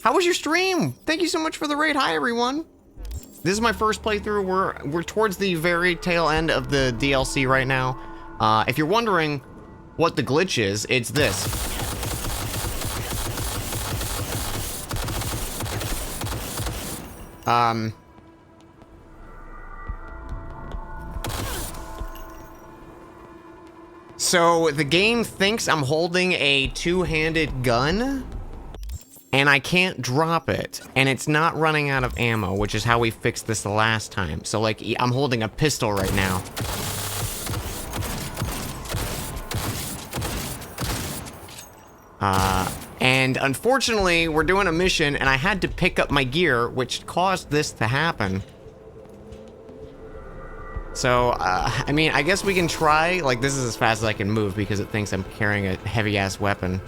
S1: How was your stream? Thank you so much for the raid. Hi, everyone. This is my first playthrough. We're towards the very tail end of the DLC right now. If you're wondering what the glitch is, it's this. So the game thinks I'm holding a two-handed gun, and I can't drop it, and it's not running out of ammo, which is how we fixed this the last time. So, like, I'm holding a pistol right now. And unfortunately, we're doing a mission, and I had to pick up my gear, which caused this to happen. So, I mean, I guess we can try. Like, this is as fast as I can move because it thinks I'm carrying a heavy-ass weapon.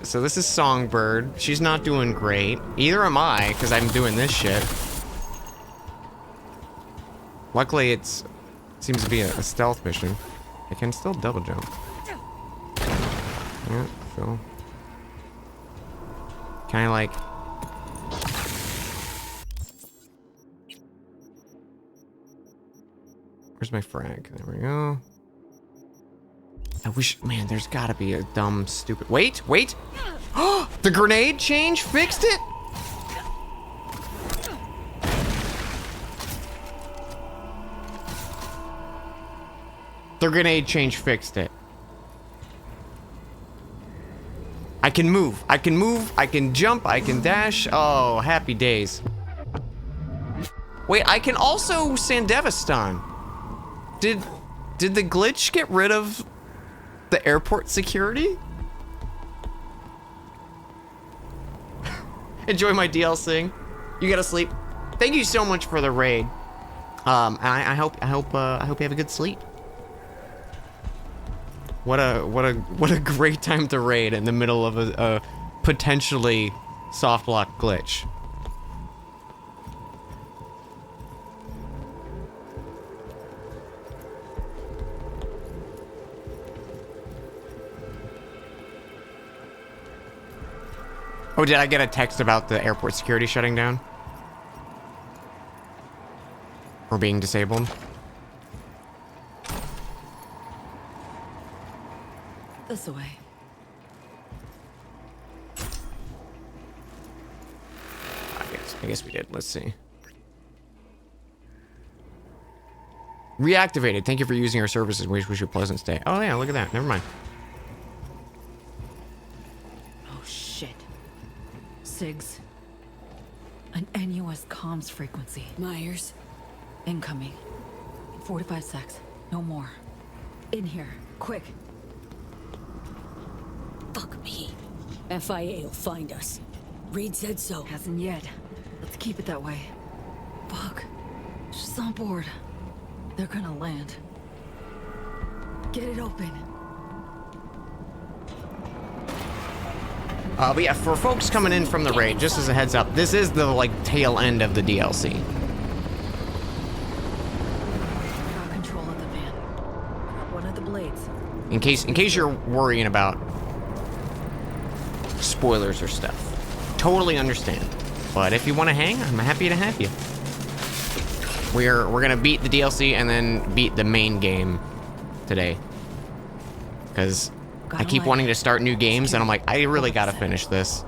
S1: So this is Songbird. She's not doing great. Either am I, because I'm doing this shit. Luckily, it seems to be a stealth mission. I can still double jump. Yeah, so... Can I, like... Where's my frag? There we go. I wish... Man, there's gotta be a dumb, stupid... Wait! Wait! The grenade change fixed it? The grenade change fixed it. I can move. I can move. I can jump. I can dash. Oh, happy days. Wait, I can also Sandevistan. Did the glitch get rid of the airport security? Enjoy my DLC. You gotta sleep. Thank you so much for the raid. And I hope you have a good sleep. What a great time to raid in the middle of a potentially soft lock glitch. Oh, did I get a text about the airport security shutting down? Or being disabled?
S21: This way.
S1: I guess we did. Let's see. Reactivated. Thank you for using our services. We wish you a pleasant stay. Oh yeah, look at that. Never mind.
S21: Oh shit. SIGs. An NUS comms frequency.
S2: Myers.
S21: Incoming. 45 secs. No more. In here. Quick.
S2: Fuck me. FIA will find us. Reed said so.
S21: Hasn't yet. Let's keep it that way. Fuck. She's on board. They're gonna land. Get it open.
S1: But yeah, for folks coming in from the raid, just as a heads up, this is the like tail end of the DLC.
S21: Got control of the van. Grab one of the blades.
S1: In case you're worrying about spoilers or stuff. Totally understand. But if you want to hang, I'm happy to have you. We're gonna beat the DLC and then beat the main game today. Because I keep wanting to start new games and I'm like, I really gotta finish this.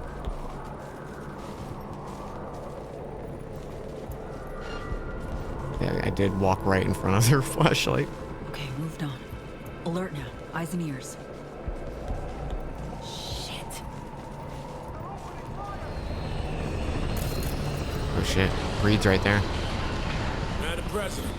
S1: Yeah, I did walk right in front of their flashlight.
S21: Okay, moved on. Alert now. Eyes and ears.
S1: Oh shit, Reed's right there.
S5: Madam President.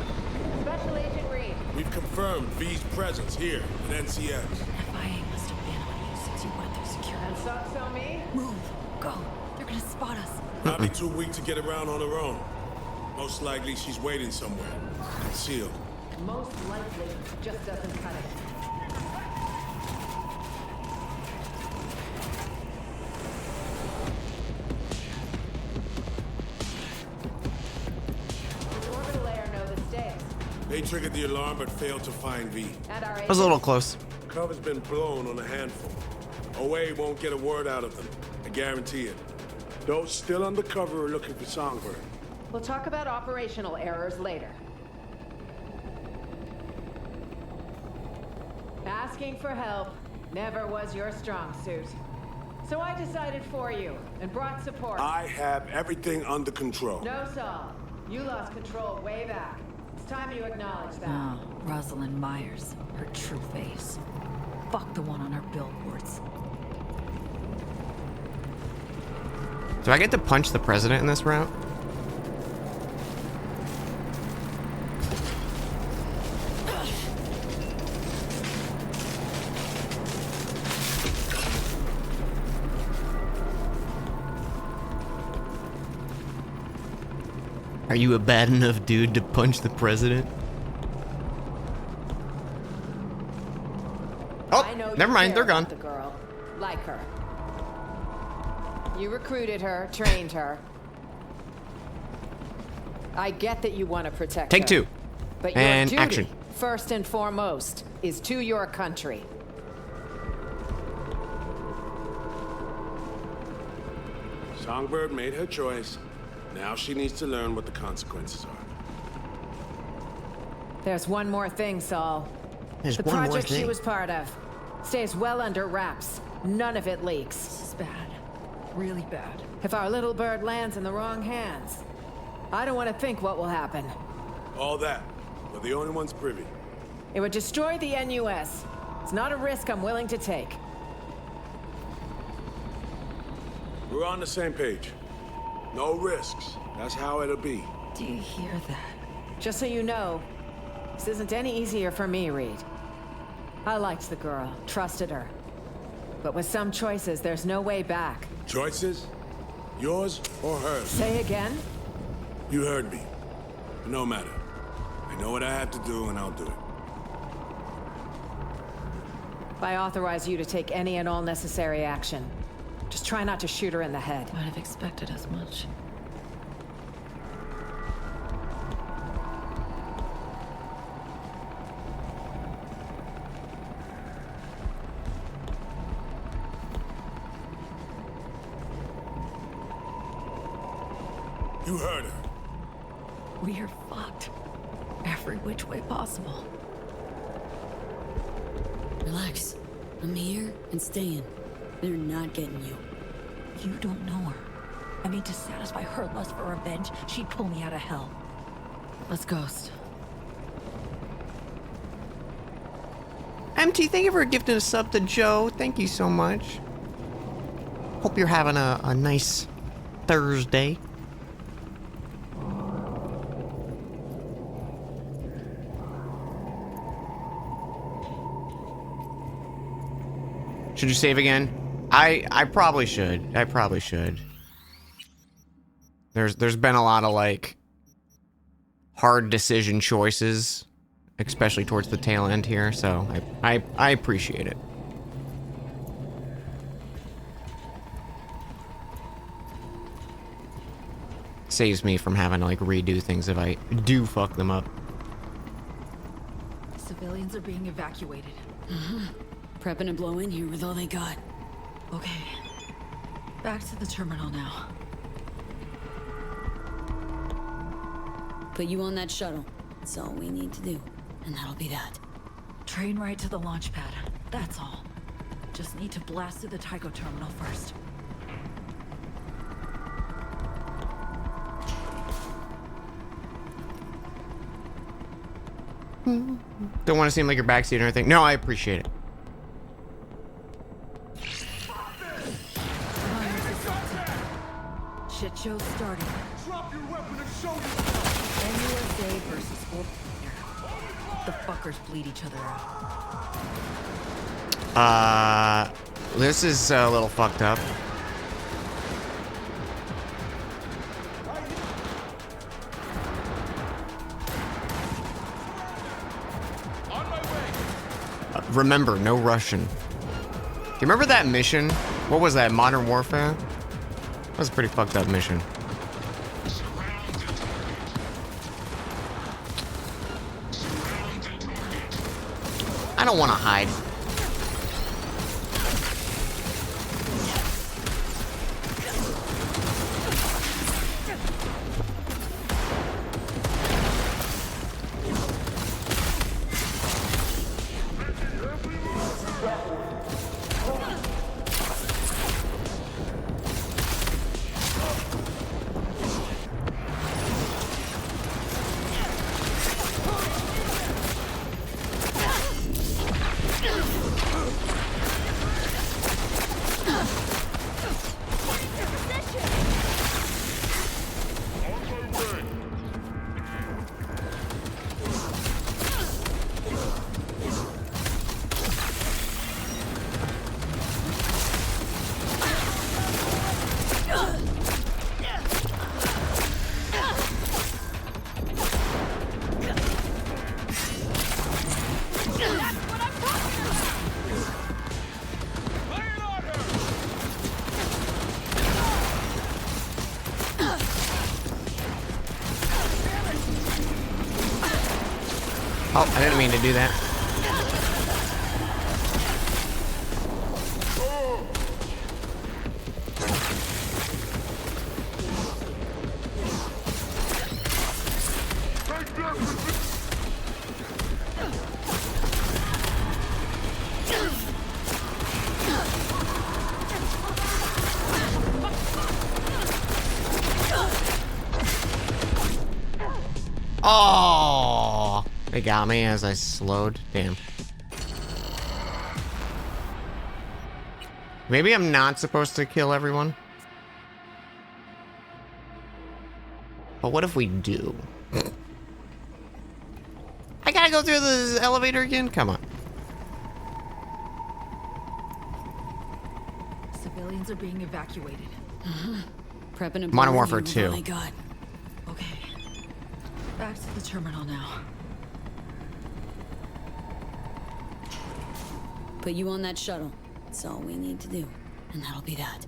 S7: Special Agent Reed.
S5: We've confirmed V's presence here at NCS.
S21: FIA must have been on you since you went through security.
S7: And so me?
S21: Move. Go. They're gonna spot us.
S5: Probably too weak to get around on her own. Most likely she's waiting somewhere. Concealed.
S7: Most likely just doesn't cut it.
S5: They triggered the alarm but failed to find V.
S1: I was a little close.
S5: Cover's been blown on a handful. OA won't get a word out of them. I guarantee it. Those still undercover are looking for Songbird.
S7: We'll talk about operational errors later. Asking for help never was your strong suit. So I decided for you and brought support.
S5: I have everything under control.
S7: No, Saul. You lost control way back. It's time you acknowledge that.
S21: Oh, Rosalind Myers. Her true face. Fuck the one on her billboards.
S1: Do I get to punch the president in this route? Are you a bad enough dude to punch the president? Oh, never mind, they're gone.
S7: The girl, like her. You recruited her, trained her. I get that you want to protect her.
S1: Take two.
S7: But your
S1: and
S7: duty,
S1: action.
S7: first and foremost, is to your country.
S5: Songbird made her choice. Now she needs to learn what the consequences are.
S7: There's one more thing, Saul.
S1: There's
S7: the
S1: one more
S7: project she
S1: thing.
S7: was part of stays well under wraps. None of it leaks.
S21: This is bad. Really bad.
S7: If our little bird lands in the wrong hands, I don't want to think what will happen.
S5: All that. We're the only ones privy.
S7: It would destroy the NUS. It's not a risk I'm willing to take.
S5: We're on the same page. No risks. That's how it'll be.
S21: Do you hear that?
S7: Just so you know, this isn't any easier for me, Reed. I liked the girl, trusted her. But with some choices, there's no way back.
S5: Choices? Yours or hers?
S7: Say again?
S5: You heard me. No matter. I know what I have to do and I'll do it.
S7: I authorize you to take any and all necessary action. Just try not to shoot her in the head.
S21: I'd have expected as much.
S5: You heard her.
S21: We are fucked. Every which way possible.
S2: Relax. I'm here and staying. They're not getting you.
S21: You don't know her. I mean, to satisfy her lust for revenge, she'd pull me out of hell. Let's ghost.
S1: MT, thank you for gifting a sub to Joe. Thank you so much. Hope you're having a nice Thursday. Should you save again? I probably should. I probably should. There's been a lot of like hard decision choices, especially towards the tail end here, so I appreciate it. Saves me from having to like redo things if I do fuck them up.
S21: Civilians are being evacuated.
S2: Prepping to blow in here with all they got.
S21: Okay. Back to the terminal now.
S2: Put you on that shuttle. That's all we need to do. And that'll be that.
S21: Train right to the launch pad. That's all. Just need to blast through the Tycho terminal first.
S1: Don't want to seem like you're backseat or anything. No, I appreciate it.
S21: Shit show's starting. Drop your weapon and show yourself. NUSA versus Old. The fuckers bleed each other out.
S1: This is a little fucked up. Remember, no Russian. Do you remember that mission? What was that, Modern Warfare? That was a pretty fucked up mission. I don't want to hide. Oh, I didn't mean to do that. Oh, they got me as I slowed. Damn. Maybe I'm not supposed to kill everyone. But what if we do? I gotta go through the elevator again? Come on.
S21: Civilians are being evacuated.
S2: Prepping to
S1: Modern
S2: blow
S1: Warfare
S2: in here
S1: 2.
S2: with all they got.
S21: Okay. Back to the terminal now.
S2: Put you on that shuttle. That's all we need to do. And that'll be that.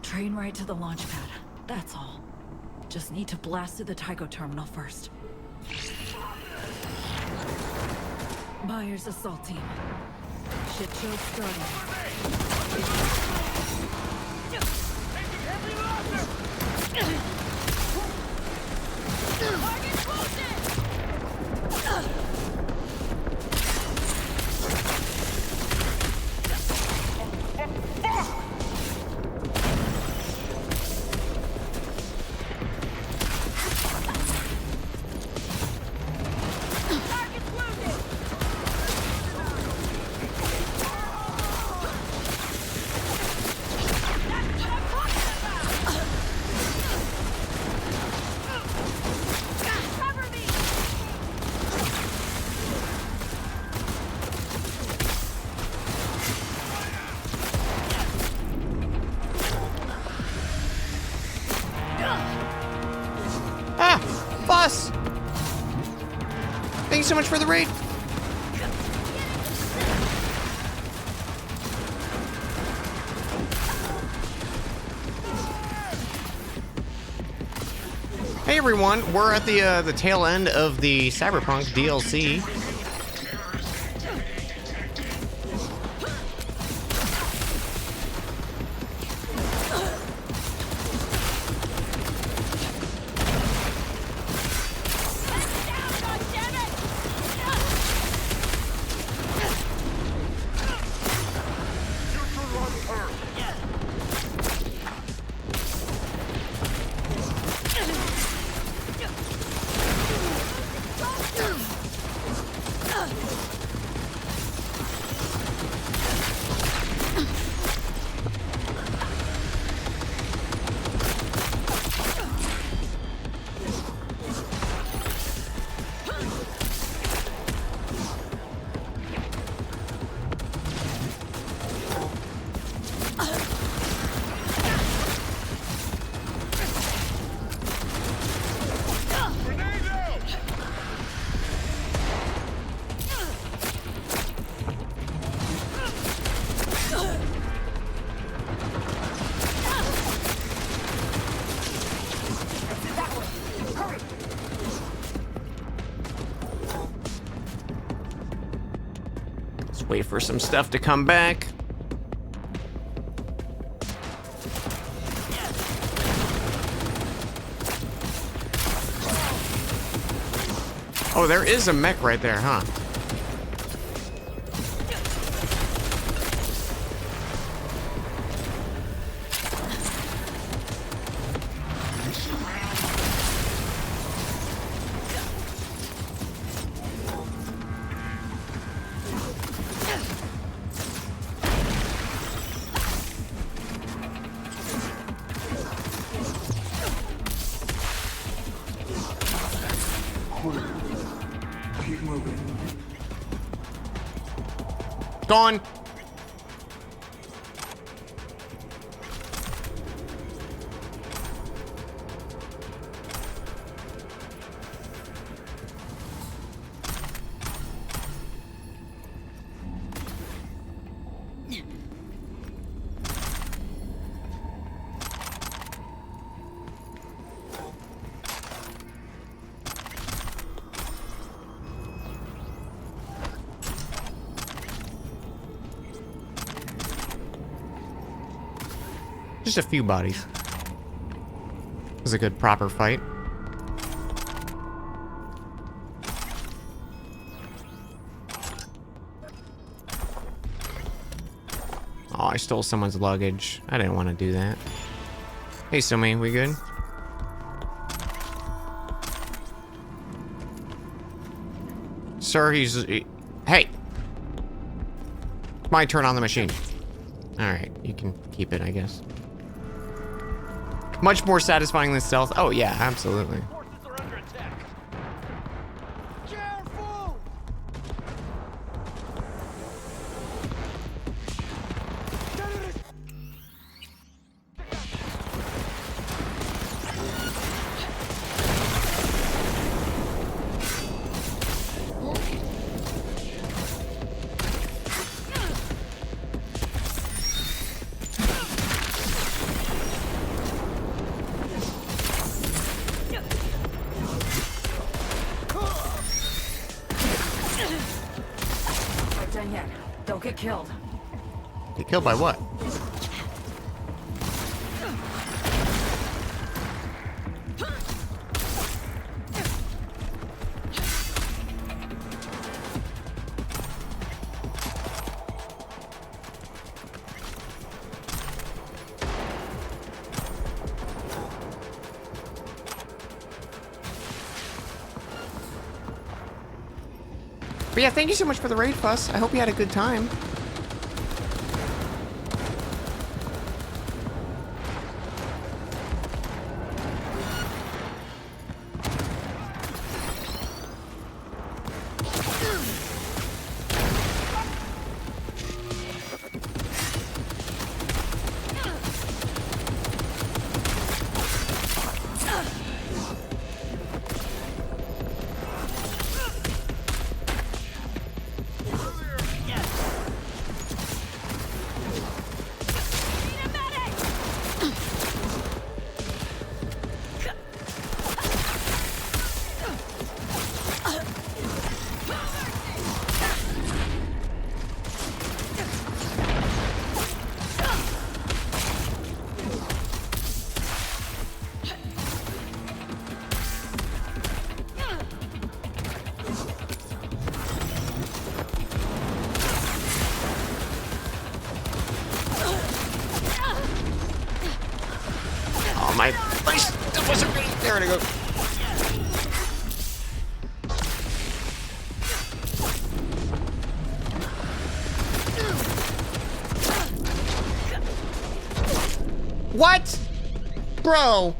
S21: Train right to the launch pad. That's all. Just need to blast to the Tycho terminal first. Myers assault team. Shit show starting.
S1: Bus! Thank you so much for the raid. Hey everyone, we're at the tail end of the Cyberpunk DLC. Wait for some stuff to come back. Oh, there is a mech right there, huh?
S9: Keep moving.
S1: Gone. Just a few bodies. It was a good proper fight. Oh, I stole someone's luggage. I didn't want to do that. Hey, Sumi, we good? Sir, hey! My turn on the machine. Alright, you can keep it, I guess. Much more satisfying than stealth. Oh, yeah, absolutely.
S7: get killed.
S1: Get killed by what? But yeah, thank you so much for the raid, Fuss. I hope you had a good time. My stuff wasn't ready. There it goes. What? Bro.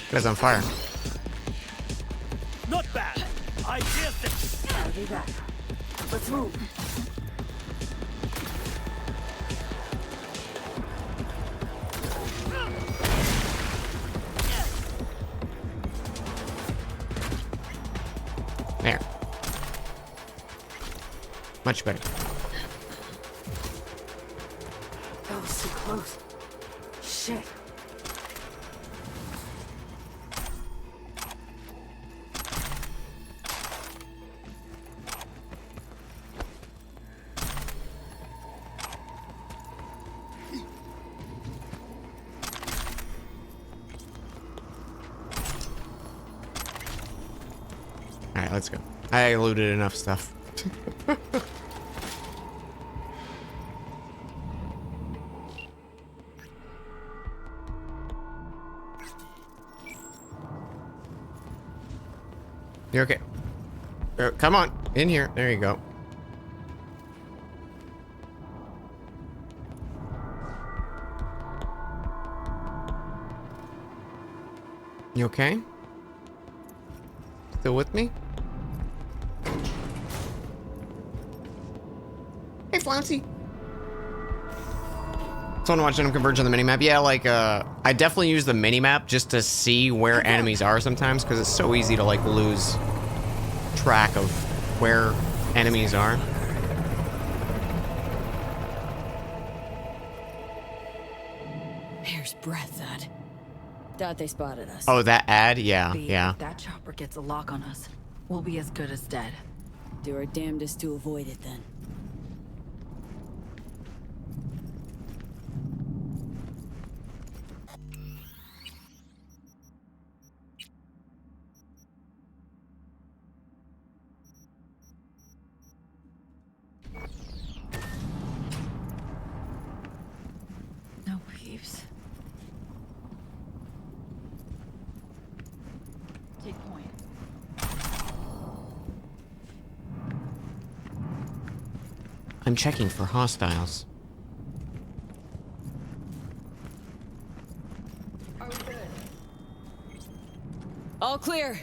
S1: Guy's on fire.
S4: Not bad. I guess it.
S10: I'll be back. Let's move.
S1: There. Much better.
S10: That was too close. Shit.
S1: Alright, let's go. I looted enough stuff. You're okay. Come on, in here. There you go. You okay? Still with me? Hey, Flouncy. Someone watching them converge on the minimap. Yeah, like, I definitely use the minimap just to see where enemies are sometimes, because it's so easy to, like, lose track of where enemies are.
S2: Hair's breadth, that. Thought they spotted us.
S1: Oh, that ad? Yeah,
S21: B,
S1: yeah.
S21: If that chopper gets a lock on us, we'll be as good as dead.
S2: Do our damnedest to avoid it, then.
S21: No peeps. Take point.
S1: I'm checking for hostiles.
S2: Are we good? All clear.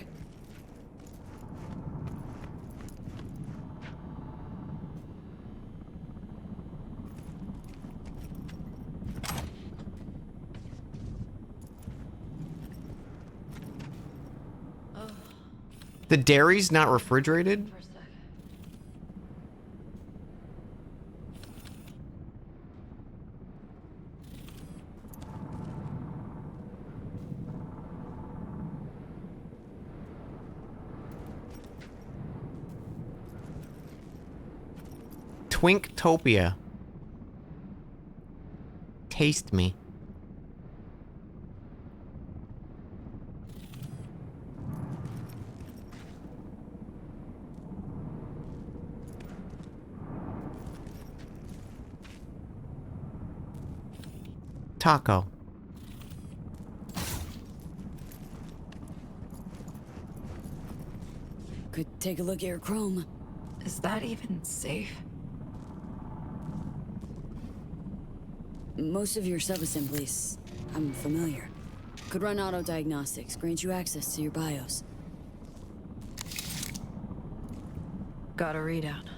S1: The dairy's not refrigerated? Twinktopia. Taste me. Taco.
S2: Could take a look at your chrome.
S21: Is that even safe?
S2: Most of your sub-assemblies, I'm familiar. Could run auto diagnostics, grant you access to your BIOS.
S21: Got a readout.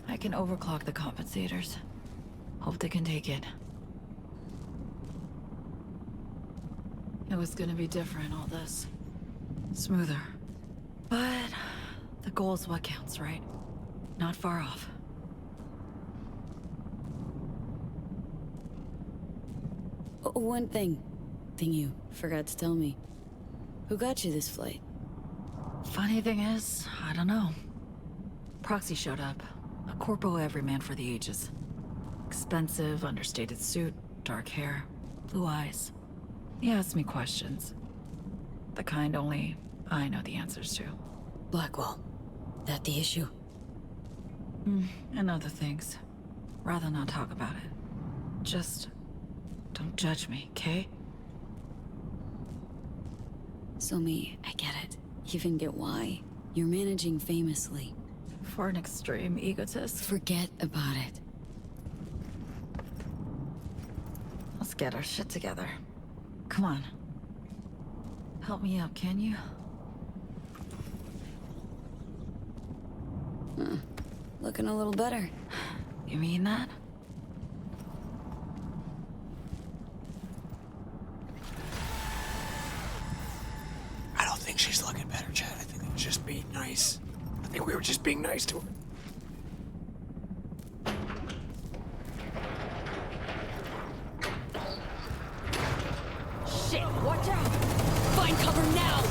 S21: I can overclock the compensators. Hope they can take it. It was gonna be different, all this. Smoother. But the goal's what counts, right? Not far off.
S2: One thing you forgot to tell me. Who got you this flight?
S21: Funny thing is, I don't know. Proxy showed up. A corpo everyman for the ages. Expensive, understated suit, dark hair, blue eyes. He asked me questions. The kind only I know the answers to.
S2: Blackwell. That the issue?
S21: And other things. Rather not talk about it. Just don't judge me, okay?
S2: So I get it. Even get why. You're managing famously.
S21: For an extreme egotist.
S2: Forget about it.
S21: Let's get our shit together. Come on. Help me up, can you?
S2: Looking a little better.
S21: You mean that?
S19: I don't think she's looking better, Chad. I think it was just being nice. I think we were just being nice to her.
S2: Shit, watch out! Find cover now!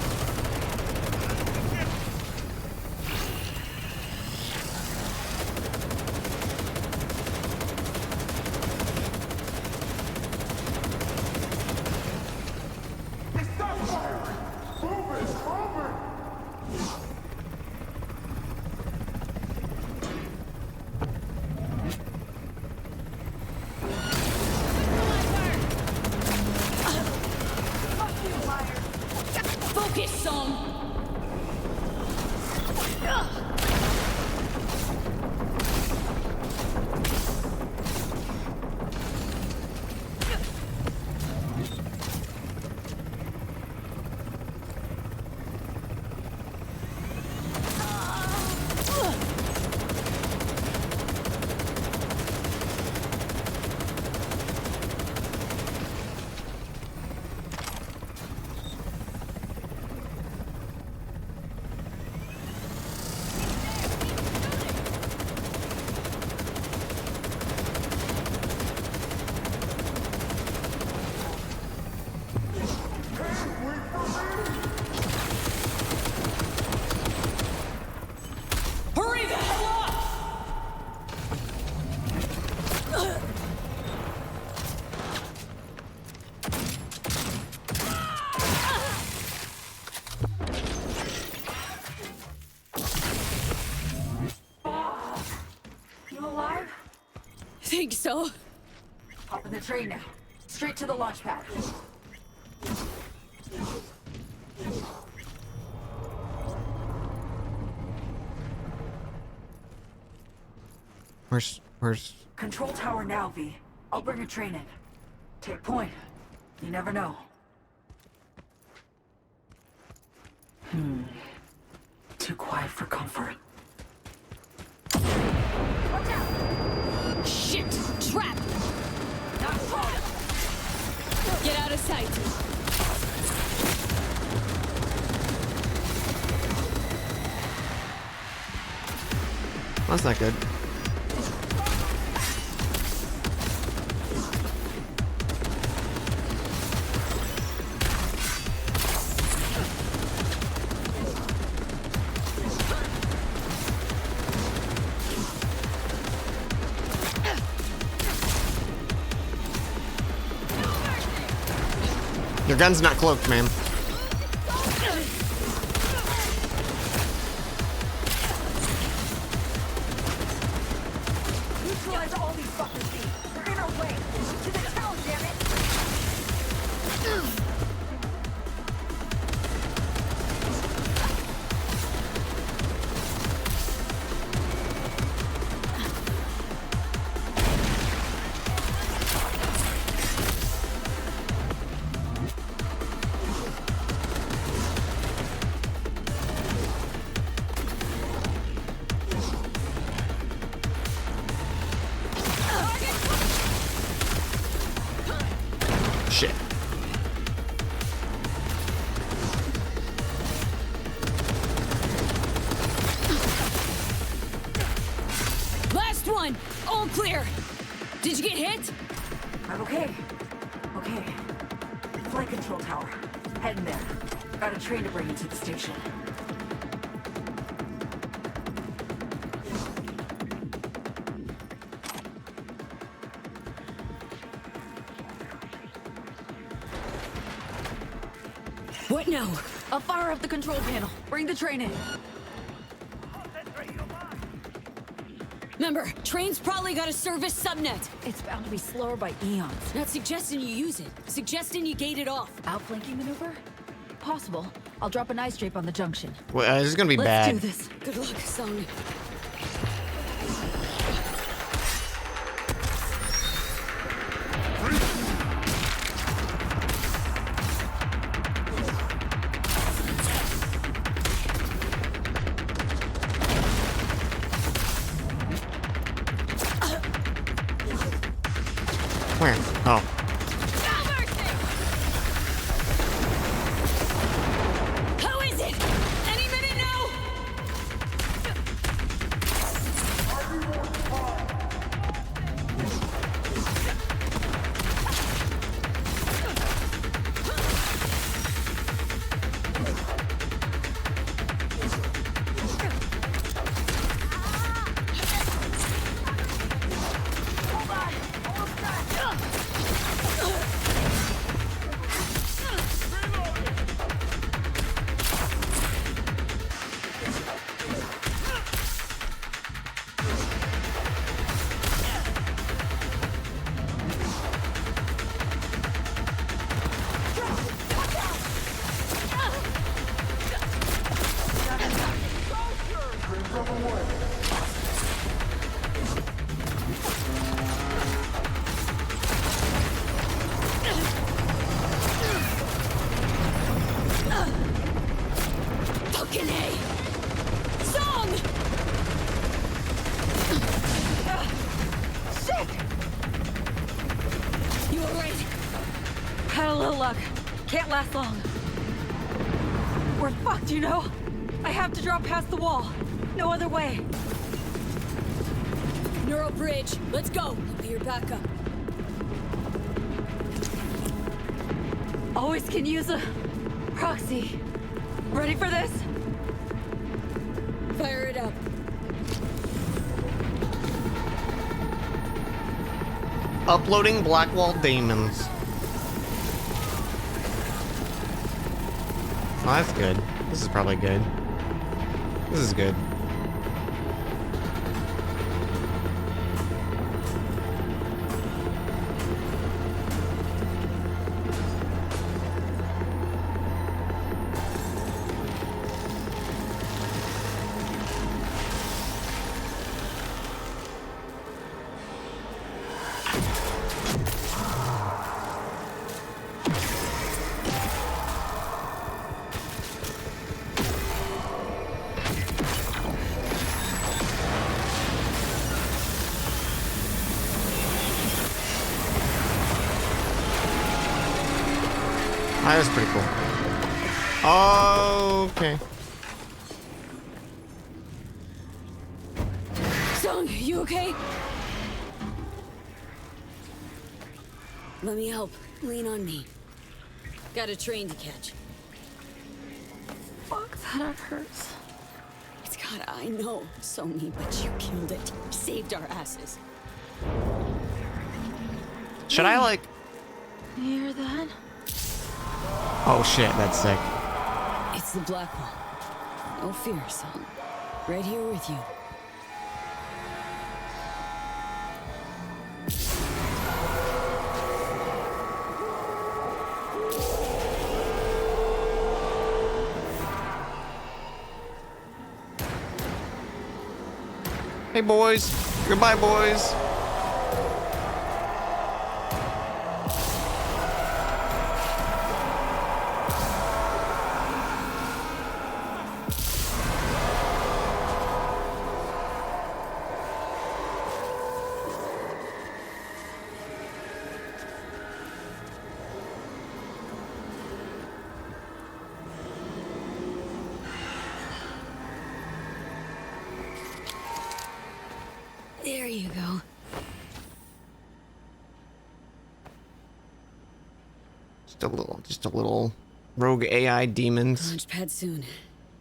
S2: Focus! So?
S21: Hop in the train now. Straight to the launch pad.
S1: Where's...
S21: Control tower now, V. I'll bring a train in. Take point. You never know. Too quiet for comfort.
S2: Watch out! Shit! Trap! Not far! Get out of sight!
S1: That's not good. Your gun's not cloaked, man.
S21: Neutralize all these fuckers, V. They're in our way. To the town, damn it!
S1: Shit.
S2: Last one! All clear! Did you get hit?
S21: I'm okay. Okay. Flight control tower. Heading there. Got a train to bring you to the station.
S2: What now?
S21: I'll fire up the control panel. Bring the train in.
S2: Remember, train's probably got a service subnet.
S21: It's bound to be slower by eons.
S2: Not suggesting you use it. Suggesting you gate it off.
S21: Outflanking maneuver? Possible. I'll drop an ice drape on the junction.
S1: Well, this is gonna be bad.
S21: Let's do this.
S2: Good luck, son.
S1: Where? Oh.
S2: How is it? Any minute now? Fucking A! Song!
S21: Shit!
S2: You alright?
S21: Had a little luck. Can't last long. We're fucked, you know? I have to drop past the wall. No other way.
S2: Neural bridge. Let's go. I'll be your backup.
S21: Always can use a proxy. Ready for this?
S2: Fire it up.
S1: Uploading Blackwall Demons. Oh, that's good. This is probably good. This is good. That was pretty cool. Oh, okay.
S2: Sung, you okay? Let me help. Lean on me. Got a train to catch.
S21: Fuck, that hurts.
S2: It's got, I know, Sony, but you killed it. Saved our asses.
S1: Should I like?
S21: You hear that?
S1: Oh shit, that's sick.
S2: It's the Black Wall. No fear, son. Right here with you.
S1: Hey boys. Goodbye, boys.
S2: There you go.
S1: Just a little rogue AI demons.
S2: Launchpad soon.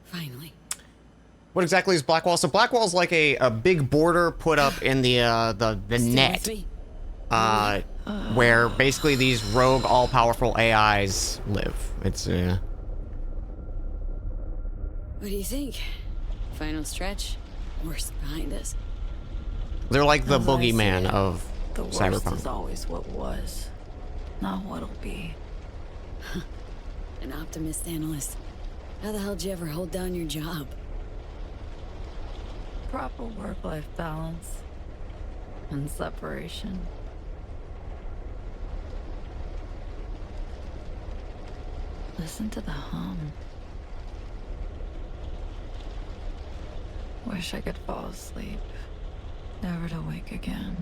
S2: Finally.
S1: What exactly is Blackwall? So Blackwall is like a big border put up in the net, where basically these rogue, all-powerful AIs live. It's
S2: What do you think? Final stretch? Worst behind us.
S1: they're like the
S21: As I see
S1: boogeyman
S21: it,
S1: of
S21: the worst
S1: Cyberpunk.
S21: is always what was, not what'll be.
S2: An optimist analyst. How the hell did you ever hold down your job?
S21: Proper work-life balance and separation. Listen to the hum. Wish I could fall asleep, never to wake again.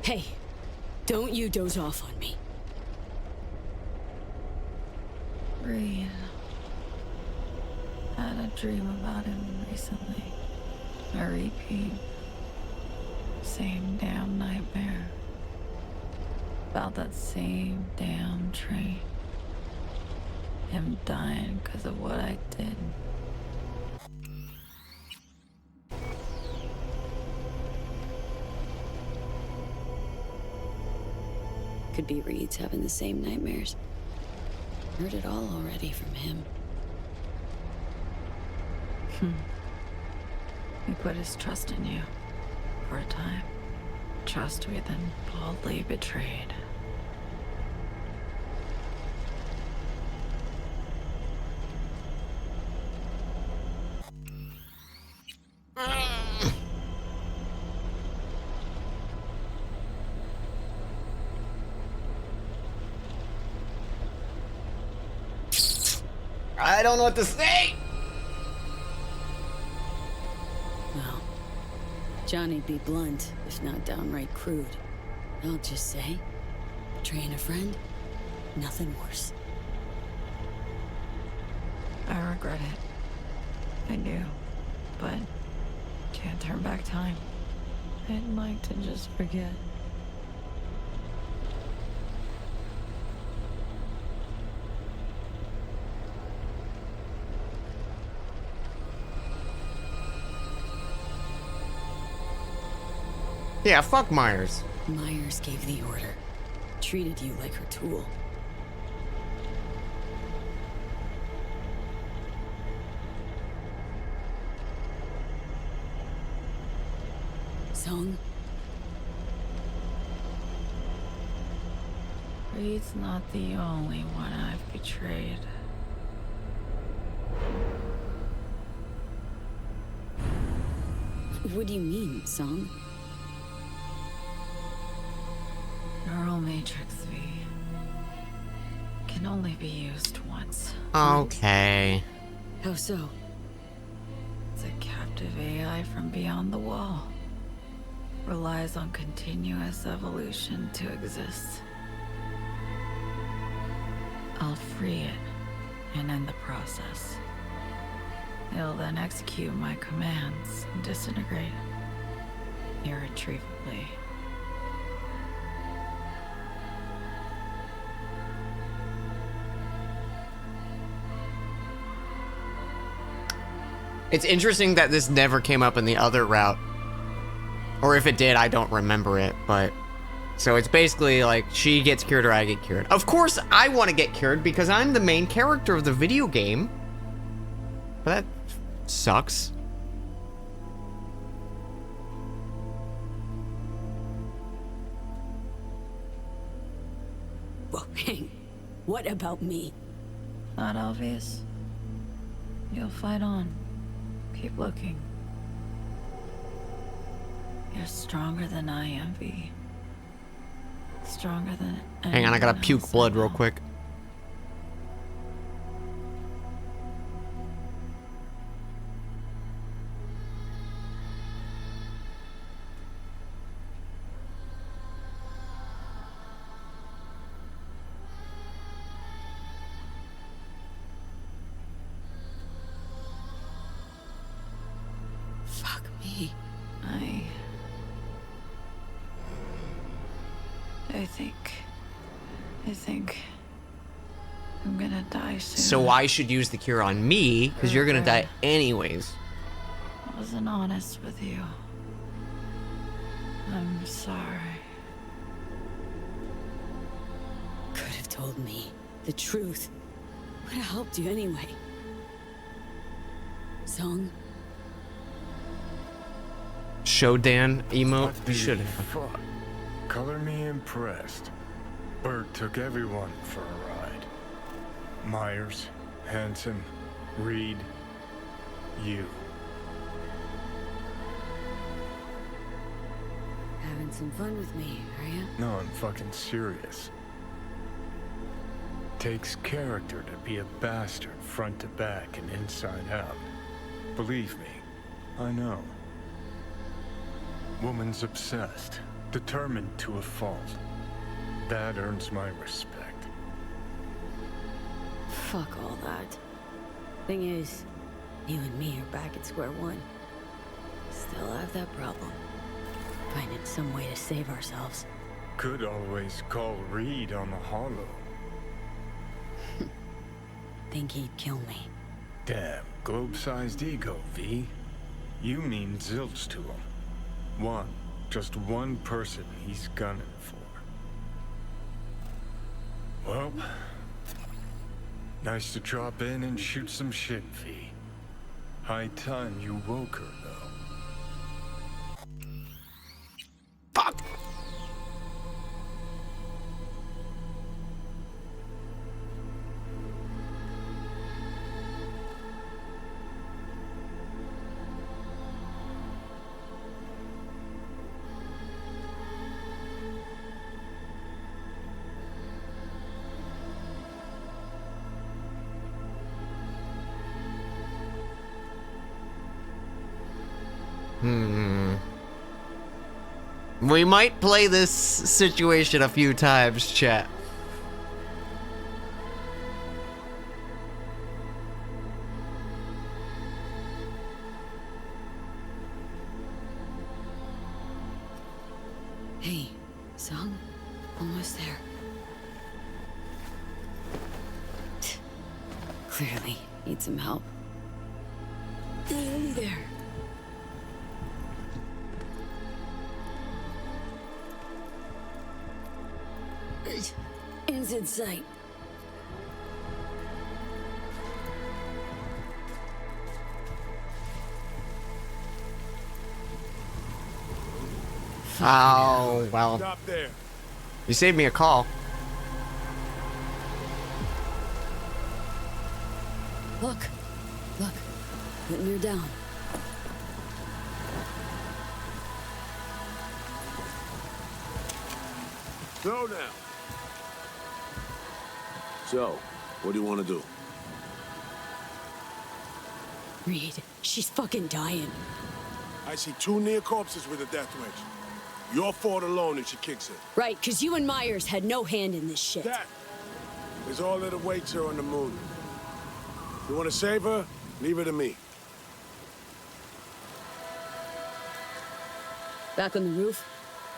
S2: Hey, don't you doze off on me.
S21: Reed. Had a dream about him recently. A repeat. Same damn nightmare. About that same damn train. Him dying because of what I did.
S2: Could be Reed's having the same nightmares. Heard it all already from him.
S21: He put his trust in you. For a time. Trust we then boldly betrayed.
S1: I don't know what to say.
S2: Well, Johnny'd be blunt, if not downright crude. I'll just say, betraying a friend, nothing worse.
S21: I regret it. I do. But can't turn back time. I'd like to just forget.
S1: Yeah, fuck Myers.
S2: Myers gave the order. Treated you like her tool. Song?
S21: Reed's not the only one I've betrayed.
S2: What do you mean, Song?
S21: Neural Matrix V can only be used once.
S1: Okay.
S2: How so?
S21: It's a captive captive AI from beyond the wall. Relies on continuous evolution to exist. I'll free it and end the process. It'll then execute my commands and disintegrate irretrievably.
S1: It's interesting that this never came up in the other route. Or if it did, I don't remember it, but... So it's basically like, she gets cured or I get cured. Of course, I want to get cured because I'm the main character of the video game. But that sucks.
S2: Well, hey, what about me?
S21: Not obvious. You'll fight on. Keep looking. You're stronger than I am, V. Stronger than
S1: Hang on, I gotta
S21: anyone
S1: puke
S21: else
S1: blood
S21: I
S1: real
S21: know.
S1: quick.
S2: Fuck me.
S21: I think I'm gonna die soon.
S1: So I should use the cure on me, because you're gonna die anyways.
S21: I wasn't honest with you. I'm sorry.
S2: Could have told me the truth. Would have helped you anyway. Song?
S1: Shodan emote.
S13: What
S1: You
S13: the
S1: should have.
S13: fuck? Color me impressed. Bert took everyone for a ride. Myers, Hanson, Reed, you.
S2: Having some fun with me, are you?
S13: No, I'm fucking serious. Takes character to be a bastard front to back and inside out. Believe me, I know. Woman's obsessed, determined to a fault. That earns my respect.
S2: Fuck all that. Thing is, you and me are back at square one. Still have that problem. Finding some way to save ourselves.
S13: Could always call Reed on the holo.
S2: Think he'd kill me.
S13: Damn, globe-sized ego, V. You mean zilch to him. Just one person he's gunning for. Well, nice to drop in and shoot some shit, V. High time you woke her, though.
S1: Fuck! We might play this situation a few times, chat.
S2: Hey, Song? Almost there. Clearly, need some help. Nearly there. Ends in sight.
S1: Oh, well.
S5: Stop there.
S1: You saved me a call.
S2: Look. Look. Putting her down.
S5: Slow down. So, what do you want to do?
S2: Reed, she's fucking dying.
S5: I see 2 near corpses with a death wish. Your fault alone if she kicks it.
S2: Right, because you and Myers had no hand in this shit.
S5: That is all that awaits her on the moon. You want to save her? Leave her to me.
S2: Back on the roof,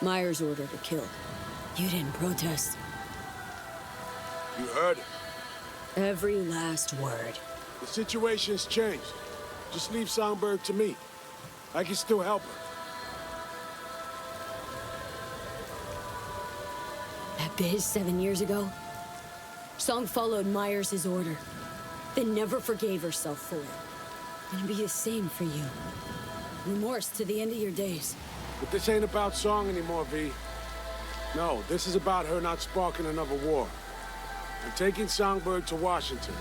S2: Myers ordered her killed. You didn't protest.
S5: You heard it.
S2: Every last word.
S5: The situation's changed. Just leave Songbird to me. I can still help her.
S2: That biz 7 years ago? Song followed Myers' order, then never forgave herself for it. Gonna be the same for you. Remorse to the end of your days.
S5: But this ain't about Song anymore, V. No, this is about her not sparking another war. I'm taking Songbird to Washington.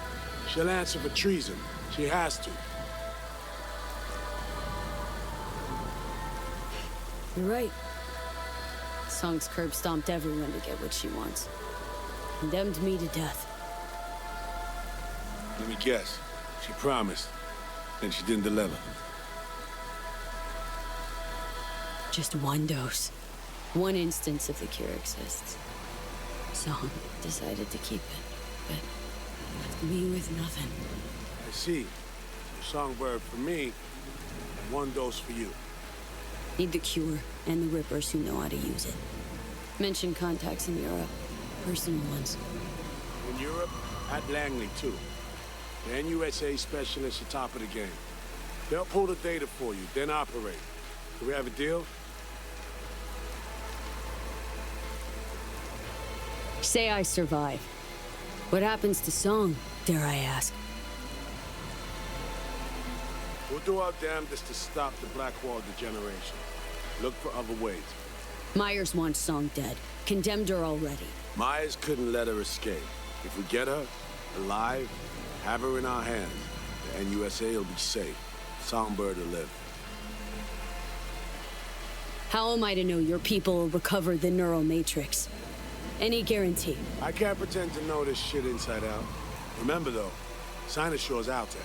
S5: She'll answer for treason. She has to.
S2: You're right. Song's curb stomped everyone to get what she wants. Condemned me to death.
S5: Let me guess. She promised, then she didn't deliver.
S2: Just one dose. One instance of the cure exists. Song decided to keep it, but left me with nothing.
S5: I see. Songbird for me, and 1 dose for you.
S2: Need the cure, and the Rippers who know how to use it. Mention contacts in Europe. Personal ones.
S5: In Europe, at Langley, too. The NUSA specialists are top of the game. They'll pull the data for you, then operate. Do we have a deal?
S2: Say I survive. What happens to Song, dare I ask?
S5: We'll do our damnedest to stop the Blackwall degeneration. Look for other ways.
S2: Myers wants Song dead. Condemned her already.
S5: Myers couldn't let her escape. If we get her, alive, have her in our hands, the NUSA will be safe. Songbird will live.
S2: How am I to know your people will recover the neural matrix? Any guarantee?
S5: I can't pretend to know this shit inside out. Remember, though, Sinoshore's out there.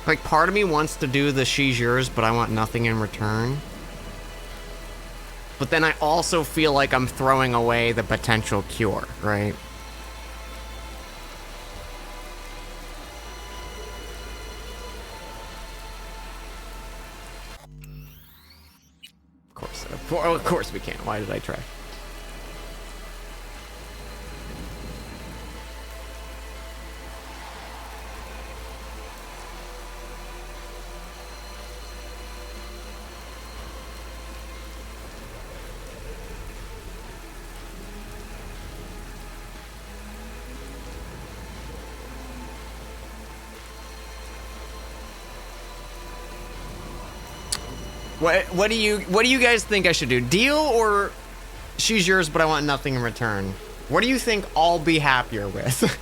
S1: Like, part of me wants to do the she's yours, but I want nothing in return. But then I also feel like I'm throwing away the potential cure, right? Of course we can. Why did I try? What do you guys think I should do? Deal or she's yours, but I want nothing in return? What do you think I'll be happier with?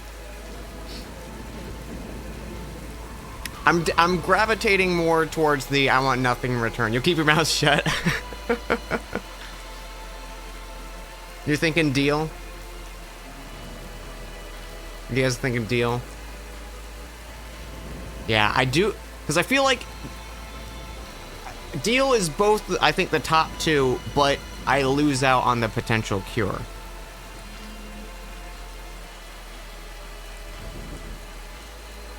S1: I'm gravitating more towards the I want nothing in return. You'll keep your mouth shut. You're thinking deal? You guys thinking deal? Yeah, I do, because I feel like deal is both, I think, the top two, but I lose out on the potential cure.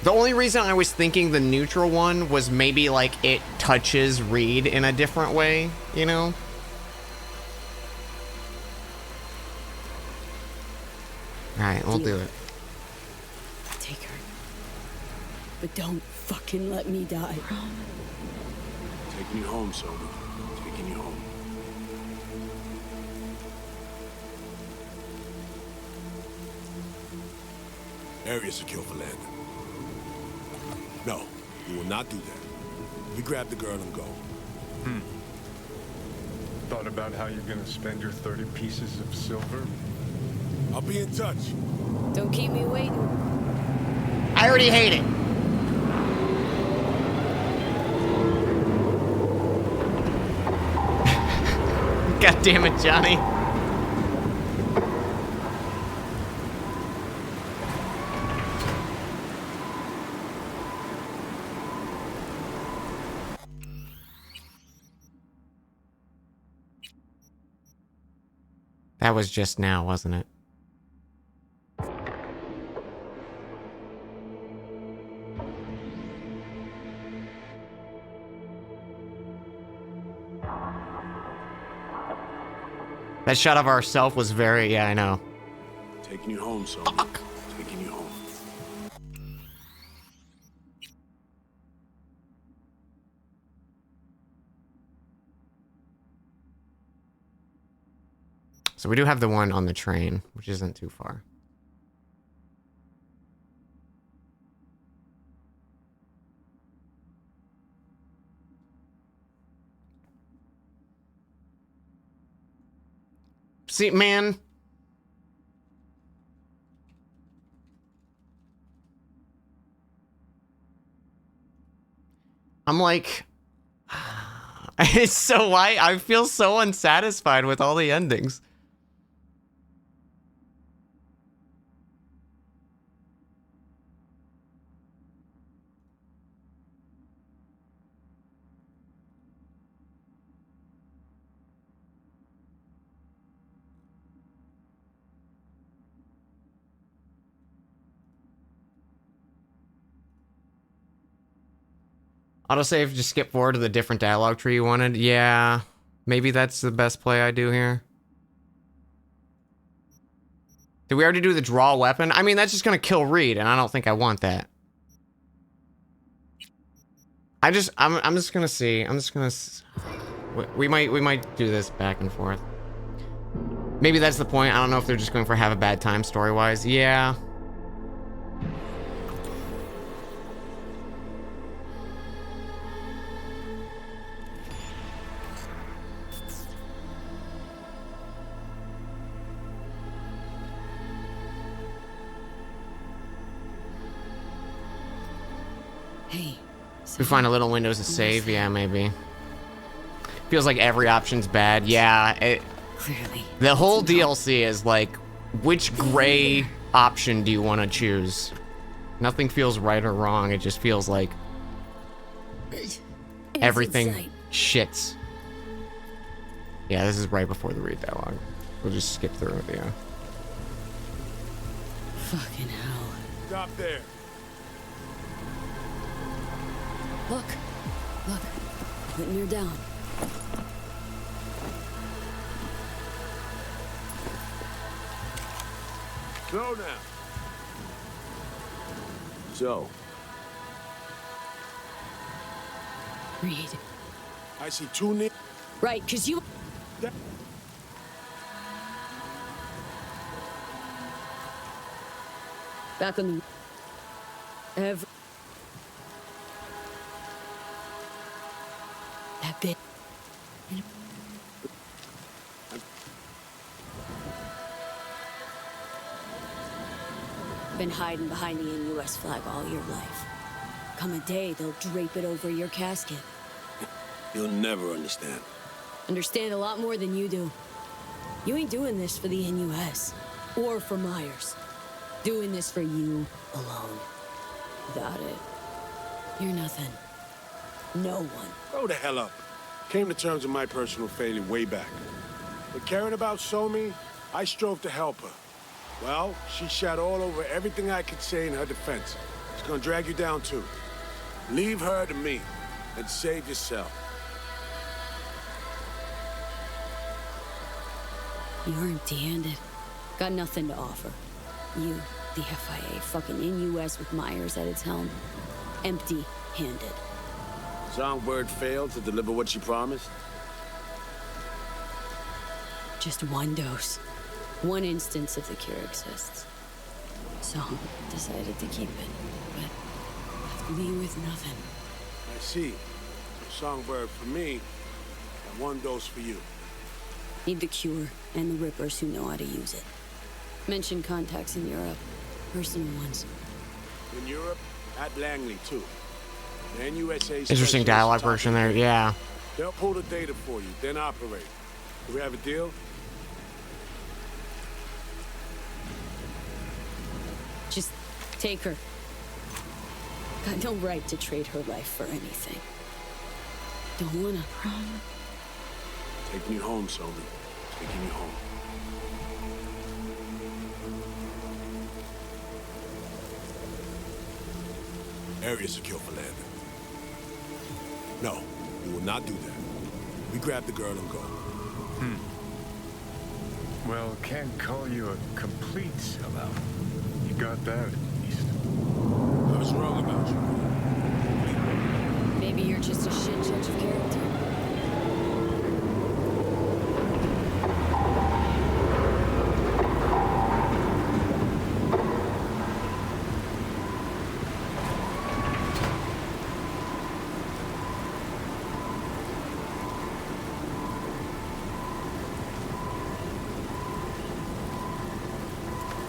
S1: The only reason I was thinking the neutral one was maybe like it touches Reed in a different way, you know? Alright, we'll do it.
S2: Take her. But don't fucking let me die.
S5: Taking you home, Soma. Taking you home. Area secure for landing. No, you will not do that. We grab the girl and go.
S6: Thought about how you're gonna spend your 30 pieces of silver?
S5: I'll be in touch.
S2: Don't keep me waiting.
S1: I already hate it. God damn it, Johnny. That was just now, wasn't it? That shot of ourself was very, yeah, I know.
S5: Taking you home, son. Taking you home.
S1: So we do have the one on the train, which isn't too far. See, man. I'm like, it's so I feel so unsatisfied with all the endings. Autosave, just skip forward to the different dialogue tree you wanted. Yeah, maybe that's the best play I do here. Did we already do the draw weapon? I mean, that's just gonna kill Reed, and I don't think I want that. I'm just gonna see. I'm just gonna. We might do this back and forth. Maybe that's the point. I don't know if they're just going for have a bad time story-wise. Yeah.
S2: Hey.
S1: We find a little windows to save. Yeah, maybe. Feels like every option's bad. Yeah.
S2: Clearly.
S1: The whole DLC is like, which gray option do you want to choose? Nothing feels right or wrong. It just feels like everything shits. Yeah, this is right before the read dialogue. We'll just skip through it, yeah.
S2: Fucking hell.
S5: Stop there.
S2: Look. Look. Putting her down.
S5: Slow down. So.
S2: Reed.
S5: I see two niggas.
S2: Right, because you... Back on the... That bit... Been hiding behind the NUS flag all your life. Come a day, they'll drape it over your casket.
S5: You'll never understand.
S2: Understand a lot more than you do. You ain't doing this for the NUS. Or for Myers. Doing this for you alone. Without it, you're nothing. No one.
S5: Grow the hell up. Came to terms with my personal failure way back. But caring about Somi, I strove to help her. Well, she shot all over everything I could say in her defense. She's gonna drag you down too. Leave her to me and save yourself.
S2: You're empty-handed. Got nothing to offer. You, the FIA, fucking NUS with Myers at its helm. Empty-handed.
S5: Songbird failed to deliver what she promised?
S2: Just one dose. One instance of the cure exists. So, decided to keep it. But left me with nothing.
S5: I see. So Songbird for me, and one dose for you.
S2: Need the cure, and the Rippers who know how to use it. Mention contacts in Europe. Personal ones.
S5: In Europe, at Langley, too. The NUSA
S1: Interesting dialogue version there, yeah.
S5: They'll pull the data for you, then operate. Do we have a deal?
S2: Just take her. Got no right to trade her life for anything. Don't wanna.
S5: Taking you home, Sylvie. Taking you home. Area secure for landing. No, we will not do that. We grab the girl and go.
S6: Well, can't call you a complete sellout. You got that at least.
S5: I was wrong about you.
S2: Maybe you're just a shit judge of character.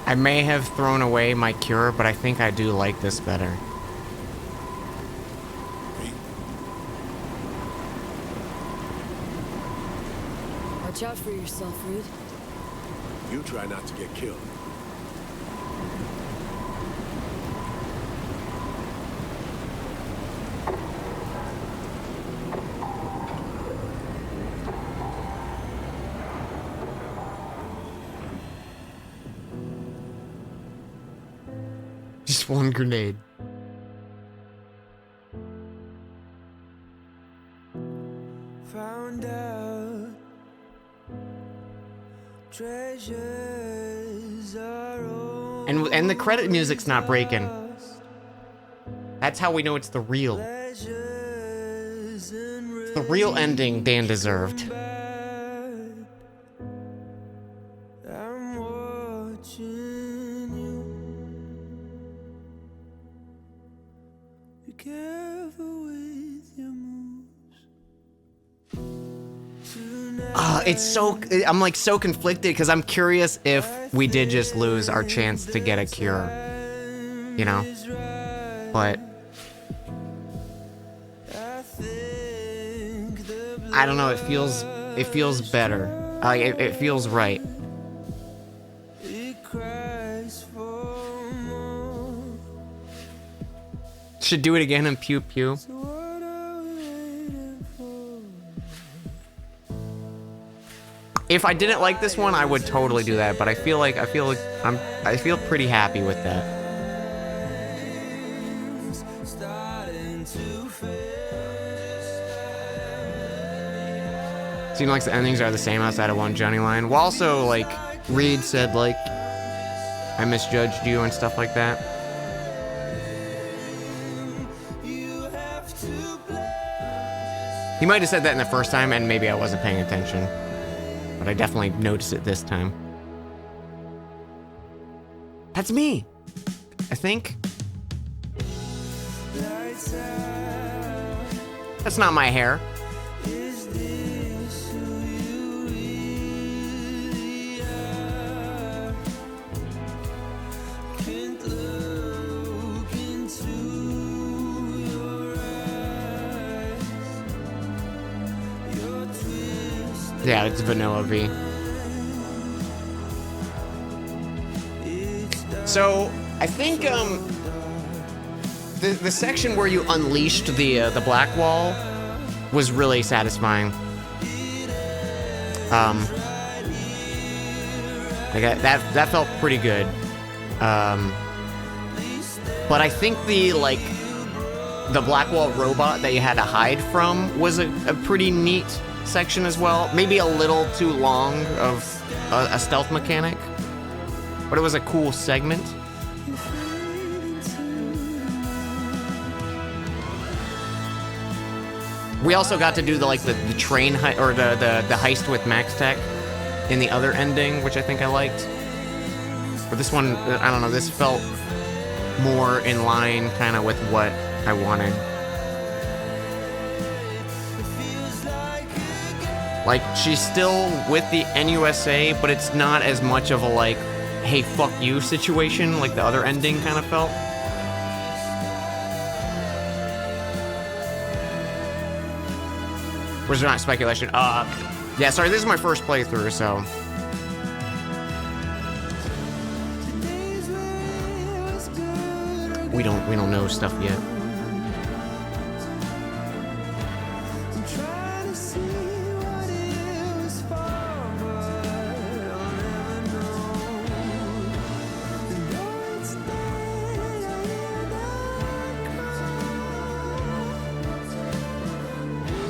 S1: I may have thrown away my cure, but I think I do like this better.
S2: Watch out for yourself, Reed.
S5: You try not to get killed.
S1: Just one grenade.
S8: Found out treasures are all
S1: And the credit music's not breaking. That's how we know it's the real. It's the real ending Dan deserved.
S8: I'm watching you. Be careful with your moves.
S1: It's so, I'm like so conflicted because I'm curious if we did just lose our chance to get a cure, you know? But I don't know, it feels better. Like it feels right. Should do it again and pew pew. If I didn't like this one, I would totally do that, but I feel pretty happy with that. Seems like the endings are the same outside of one Johnny line. Well, also, like, Reed said, like, I misjudged you and stuff like that. He might have said that in the first time, and maybe I wasn't paying attention. But I definitely noticed it this time. That's me, I think. That's not my hair. Yeah, it's Vanilla V. So, I think, the section where you unleashed the black wall was really satisfying. Like that felt pretty good. But I think the black wall robot that you had to hide from was a pretty neat section as well. Maybe a little too long of a stealth mechanic, but it was a cool segment. We also got to do the train or the heist with Max Tech in the other ending, which I think I liked. But this one, I don't know, this felt more in line kind of with what I wanted. Like, she's still with the NUSA, but it's not as much of a, like, hey, fuck you situation like the other ending kind of felt. Was there not speculation? Yeah, sorry, this is my first playthrough, so. We don't know stuff yet.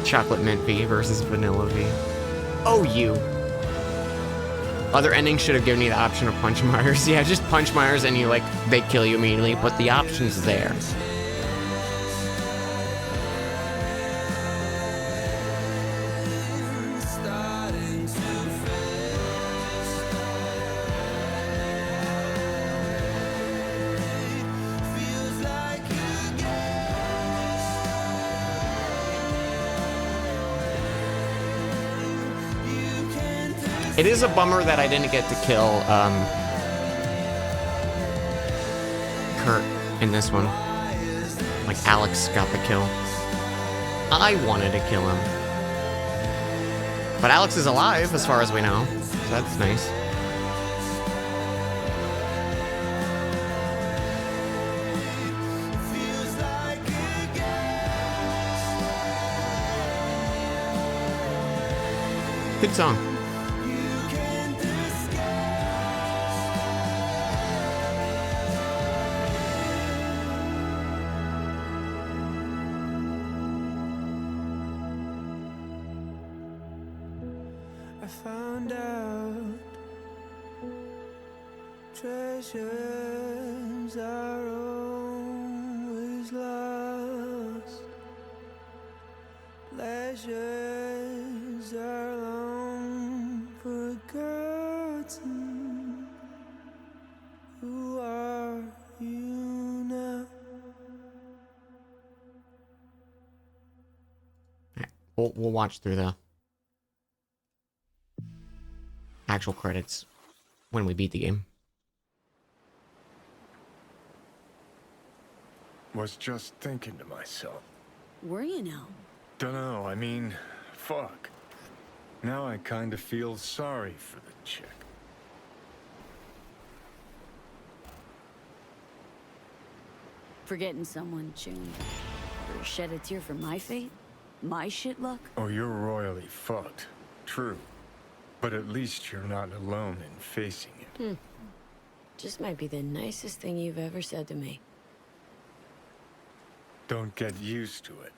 S1: Chocolate mint V versus vanilla V. Oh, you. Other endings should have given you the option of punch Myers. Yeah, just punch Myers and you, like, they kill you immediately, but the option's there. It is a bummer that I didn't get to kill Kurt in this one. Like, Alex got the kill. I wanted to kill him. But Alex is alive, as far as we know. So that's nice. Good song.
S8: I found out treasures are always lost. Pleasures are long forgotten. Who are you now?
S1: We'll watch through the actual credits when we beat the game.
S6: Was just thinking to myself.
S2: Were you now?
S6: Dunno, I mean, fuck. Now I kinda feel sorry for the chick.
S2: Forgetting someone, June. Ever shed a tear for my fate? My shit luck?
S6: Oh, you're royally fucked. True. But at least you're not alone in facing it.
S21: Just might be the nicest thing you've ever said to me.
S6: Don't get used to it.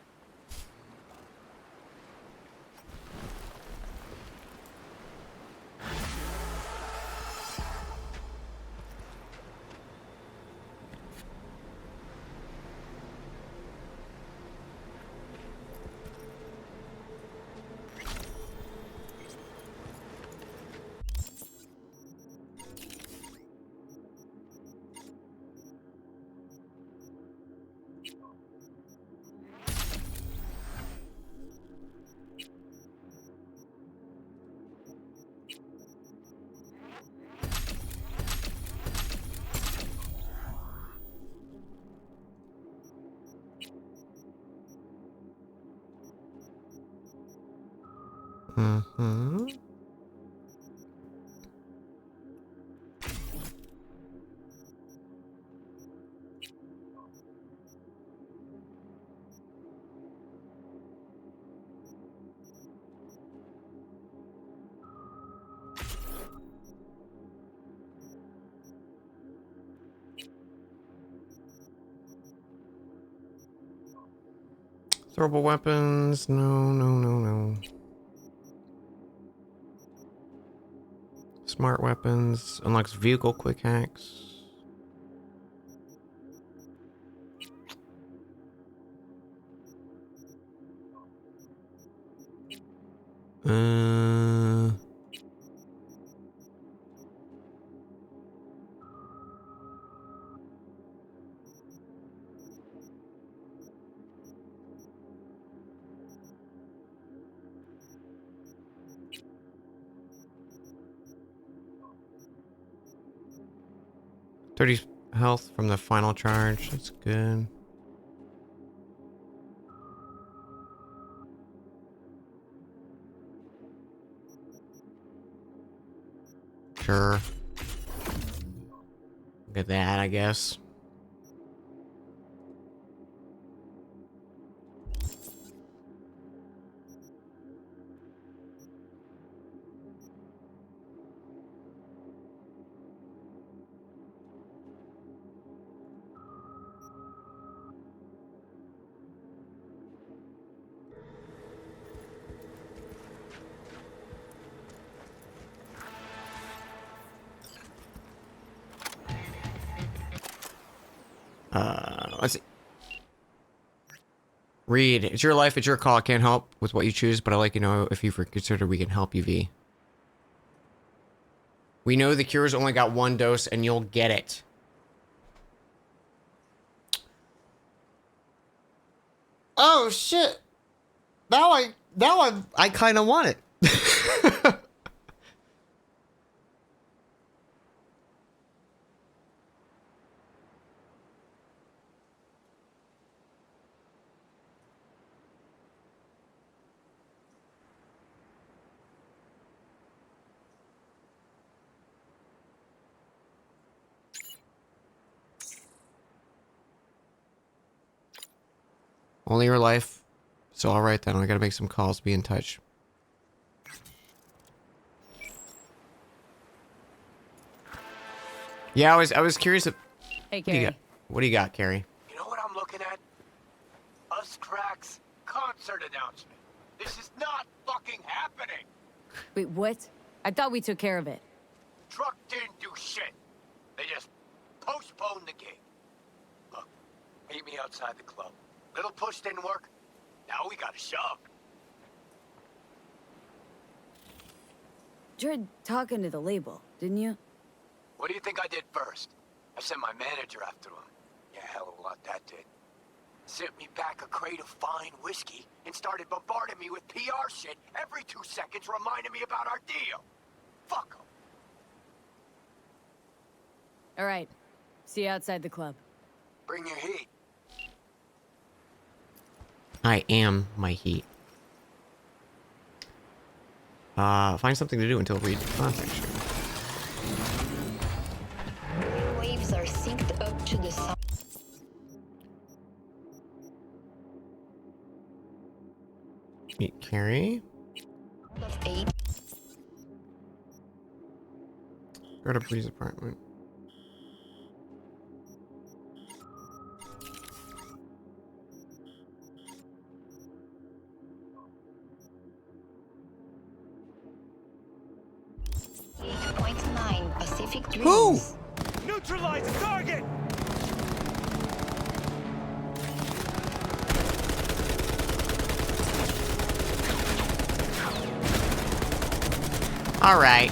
S1: Mm-hmm. Throwable weapons, no. Smart weapons, unlocks vehicle quick hacks. 30 health from the final charge. That's good. Sure. Look at that, I guess. Let's see. Reed, it's your life, it's your call. I can't help with what you choose, but I'd like to know if you've considered we can help you, V. We know the cure's only got one dose, and you'll get it. Oh shit! Now I kind of want it. Only your life. So alright then, I gotta make some calls, be in touch. Yeah, I was curious if...
S2: Hey, Carrie.
S1: What do you got, Carrie?
S19: You know what I'm looking at? Us Cracks concert announcement. This is not fucking happening.
S2: Wait, what? I thought we took care of it.
S19: Truck didn't do shit. They just postponed the gig. Look, meet me outside the club. Little push didn't work. Now we gotta shove.
S2: You tried talking to the label, didn't you?
S19: What do you think I did first? I sent my manager after him. Yeah, hell of a lot that did. Sent me back a crate of fine whiskey and started bombarding me with PR shit every 2 seconds, reminding me about our deal. Fuck 'em.
S2: All right. See you outside the club.
S19: Bring your heat.
S1: I am my heat. Find something to do until Reed contacts you.
S3: Waves are synced up to the sun.
S1: Meet Carrie. Go to Bree's apartment.
S3: Who?
S4: Neutralize the target!
S1: All right.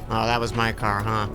S1: Oh, that was my car, huh?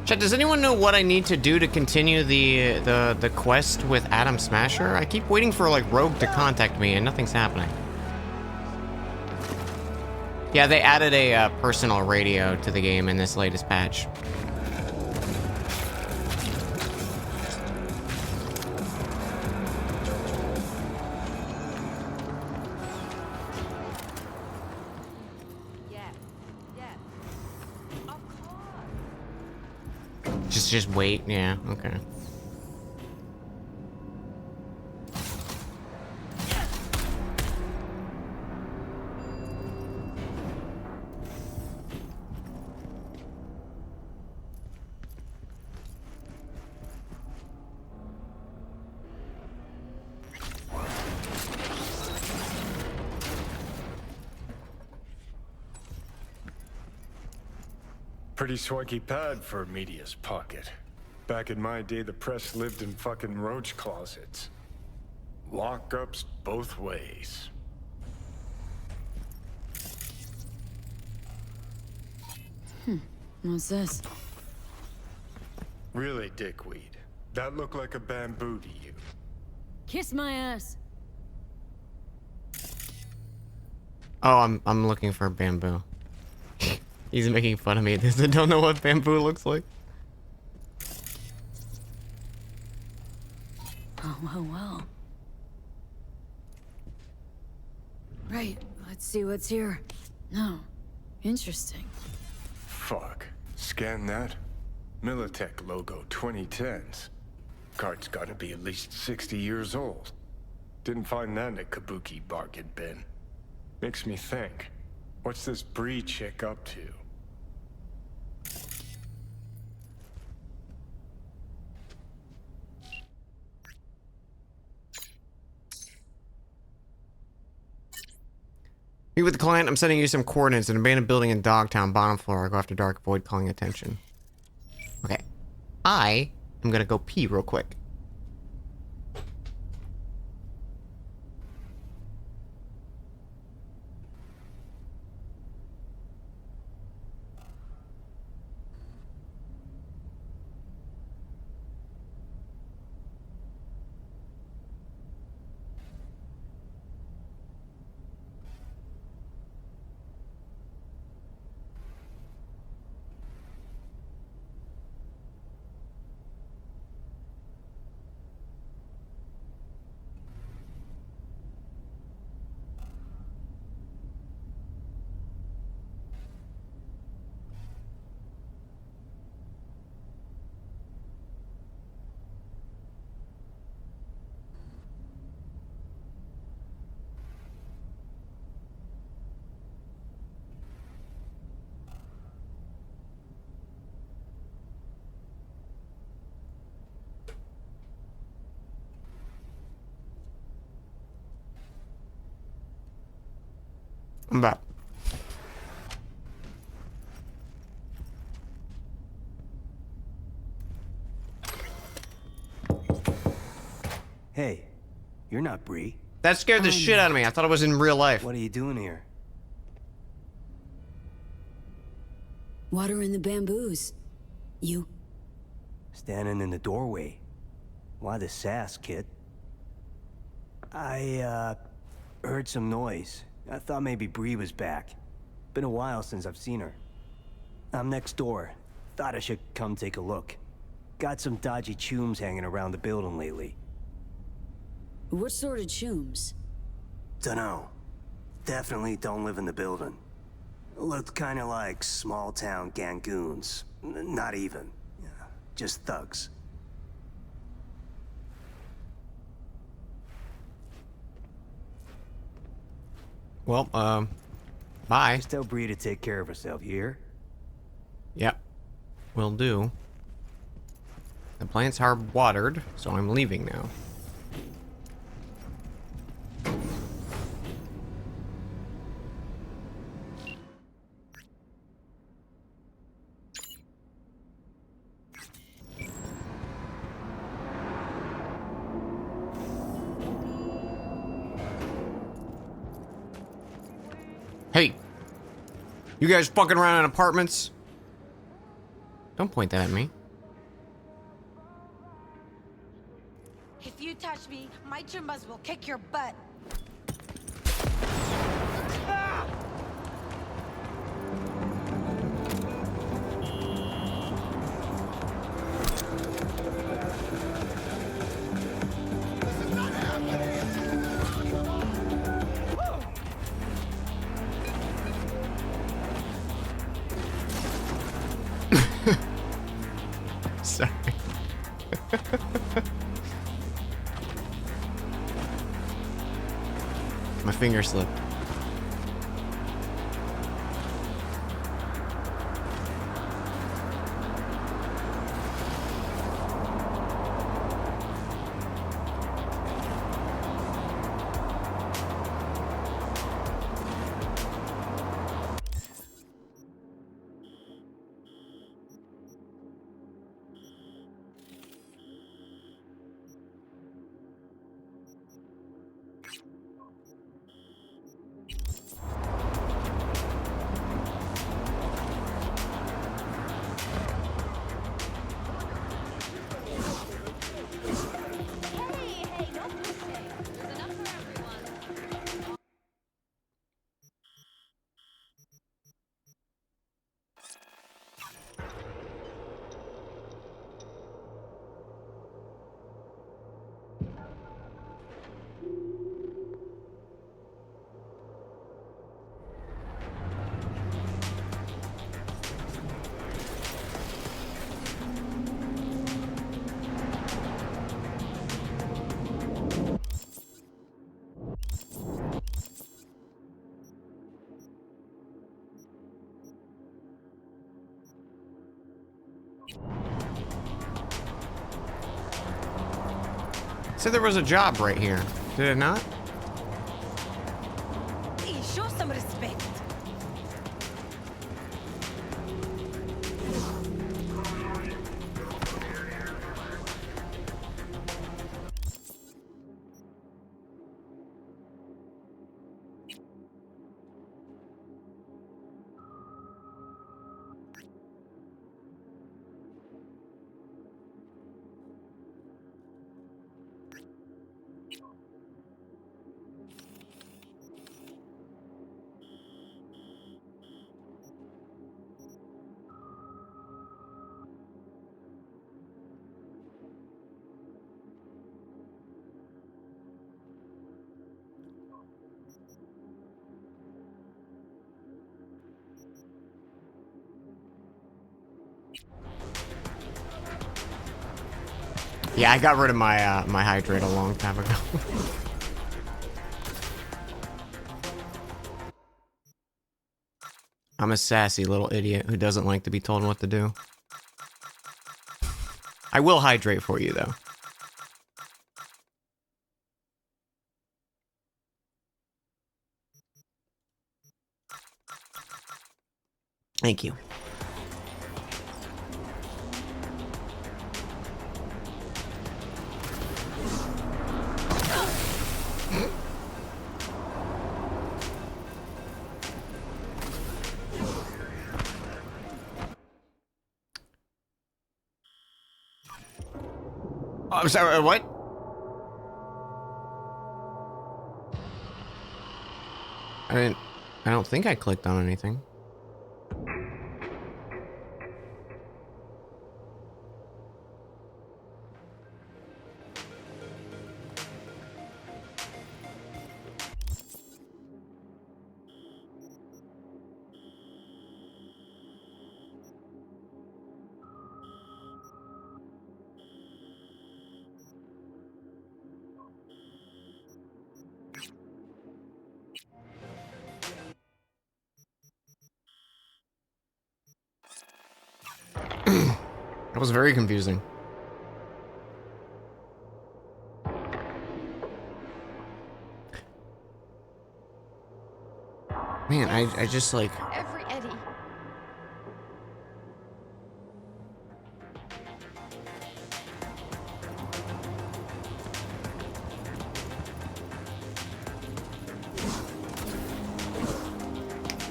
S1: Chat, does anyone know what I need to do to continue the quest with Adam Smasher? I keep waiting for like Rogue to contact me and nothing's happening. Yeah, they added a personal radio to the game in this latest patch. just wait. Yeah. Okay.
S6: Pretty swanky pad for a media's pocket. Back in my day, the press lived in fucking roach closets. Lockups both ways.
S2: What's this?
S6: Really, dickweed? That looked like a bamboo to you?
S2: Kiss my ass.
S1: Oh, I'm looking for bamboo. He's making fun of me. I don't know what bamboo looks like.
S2: Oh, well. Right, let's see what's here. No, interesting.
S6: Fuck. Scan that. Militech logo 2010s. Card's gotta be at least 60 years old. Didn't find that in a kabuki bargain bin. Makes me think. What's this Bree chick up to?
S1: Meet with the client. I'm sending you some coordinates. An abandoned building in Dogtown, bottom floor. Go after dark. Avoid calling attention. Okay. I am gonna go pee real quick. I'm back.
S11: Hey, you're not Bree.
S1: That scared the shit out of me. I thought it was in real life.
S11: What are you doing here?
S2: Water in the bamboos. You?
S11: Standing in the doorway. Why the sass, kid? I, heard some noise. I thought maybe Bree was back. Been a while since I've seen her. I'm next door. Thought I should come take a look. Got some dodgy chooms hanging around the building lately.
S2: What sort of chooms?
S11: Dunno. Definitely don't live in the building. Looked kinda like small-town gangoons. Not even. Just thugs.
S1: Well, bye.
S11: Just tell Bree to take care of herself, you hear?
S1: Yep. Will do. The plants are watered, so I'm leaving now. Hey! You guys fucking around in apartments? Don't point that at me.
S24: If you touch me, my chimbas will kick your butt.
S1: Sorry. My finger slipped. So there was a job right here, did it not?
S24: Hey, show some respect.
S1: Yeah, I got rid of my my hydrate a long time ago. I'm a sassy little idiot who doesn't like to be told what to do. I will hydrate for you though. Thank you. Oh, I'm sorry, what? I don't think I clicked on anything. That was very confusing. Man, I just like...
S20: Every Eddie.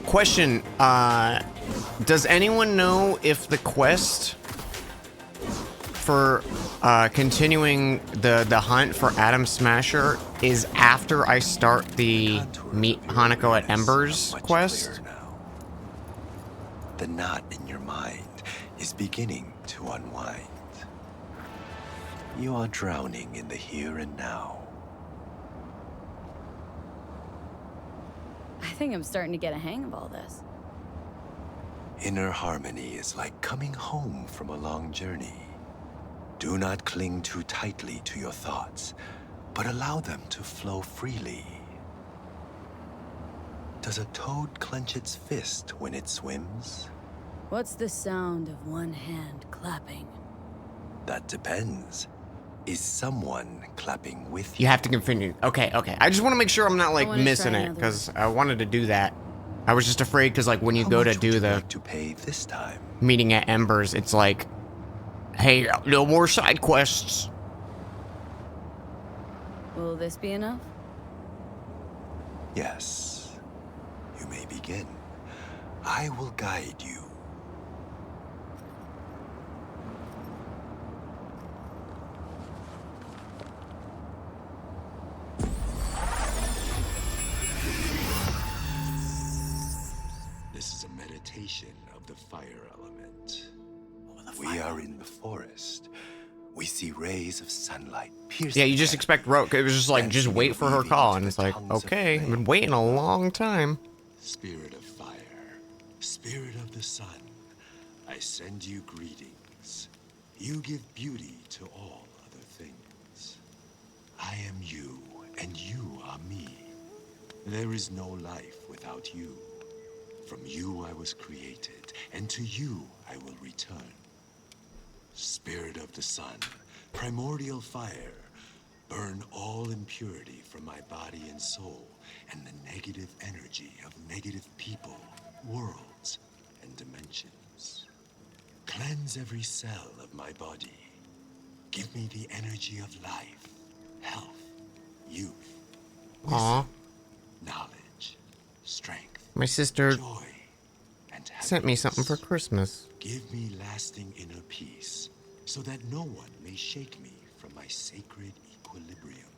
S1: Question, does anyone know if the quest for continuing the hunt for Atom Smasher is after I start the Meet Hanako at Embers quest?
S12: The knot in your mind is beginning to unwind. You are drowning in the here and now.
S2: I think I'm starting to get a hang of all this.
S12: Inner harmony is like coming home from a long journey. Do not cling too tightly to your thoughts, but allow them to flow freely. Does a toad clench its fist when it swims?
S2: What's the sound of one hand clapping?
S12: That depends. Is someone clapping with you?
S1: You have to continue. Okay, okay. I just want to make sure I'm not like missing it because I wanted to do that. I was just afraid because like when you go to do the
S12: to pay this time?
S1: Meeting at Embers, it's like, hey, no more side quests.
S2: Will this be enough?
S12: Yes. You may begin. I will guide you. This is a meditation of the fire element. We are in the forest. We see rays of sunlight piercing.
S1: Yeah, you just expect Rogue. It was just like, just wait for her call, and it's like, okay, I've been waiting a long time.
S12: Spirit of fire, spirit of the sun, I send you greetings. You give beauty to all other things. I am you, and you are me. There is no life without you. From you I was created, and to you I will return. Spirit of the sun, primordial fire, burn all impurity from my body and soul, and the negative energy of negative people, worlds, and dimensions. Cleanse every cell of my body. Give me the energy of life, health, youth,
S1: Aw.
S12: knowledge, strength,
S1: My sister
S12: joy, and
S1: sent me something for Christmas.
S12: Give me lasting inner peace, so that no one may shake me from my sacred equilibrium.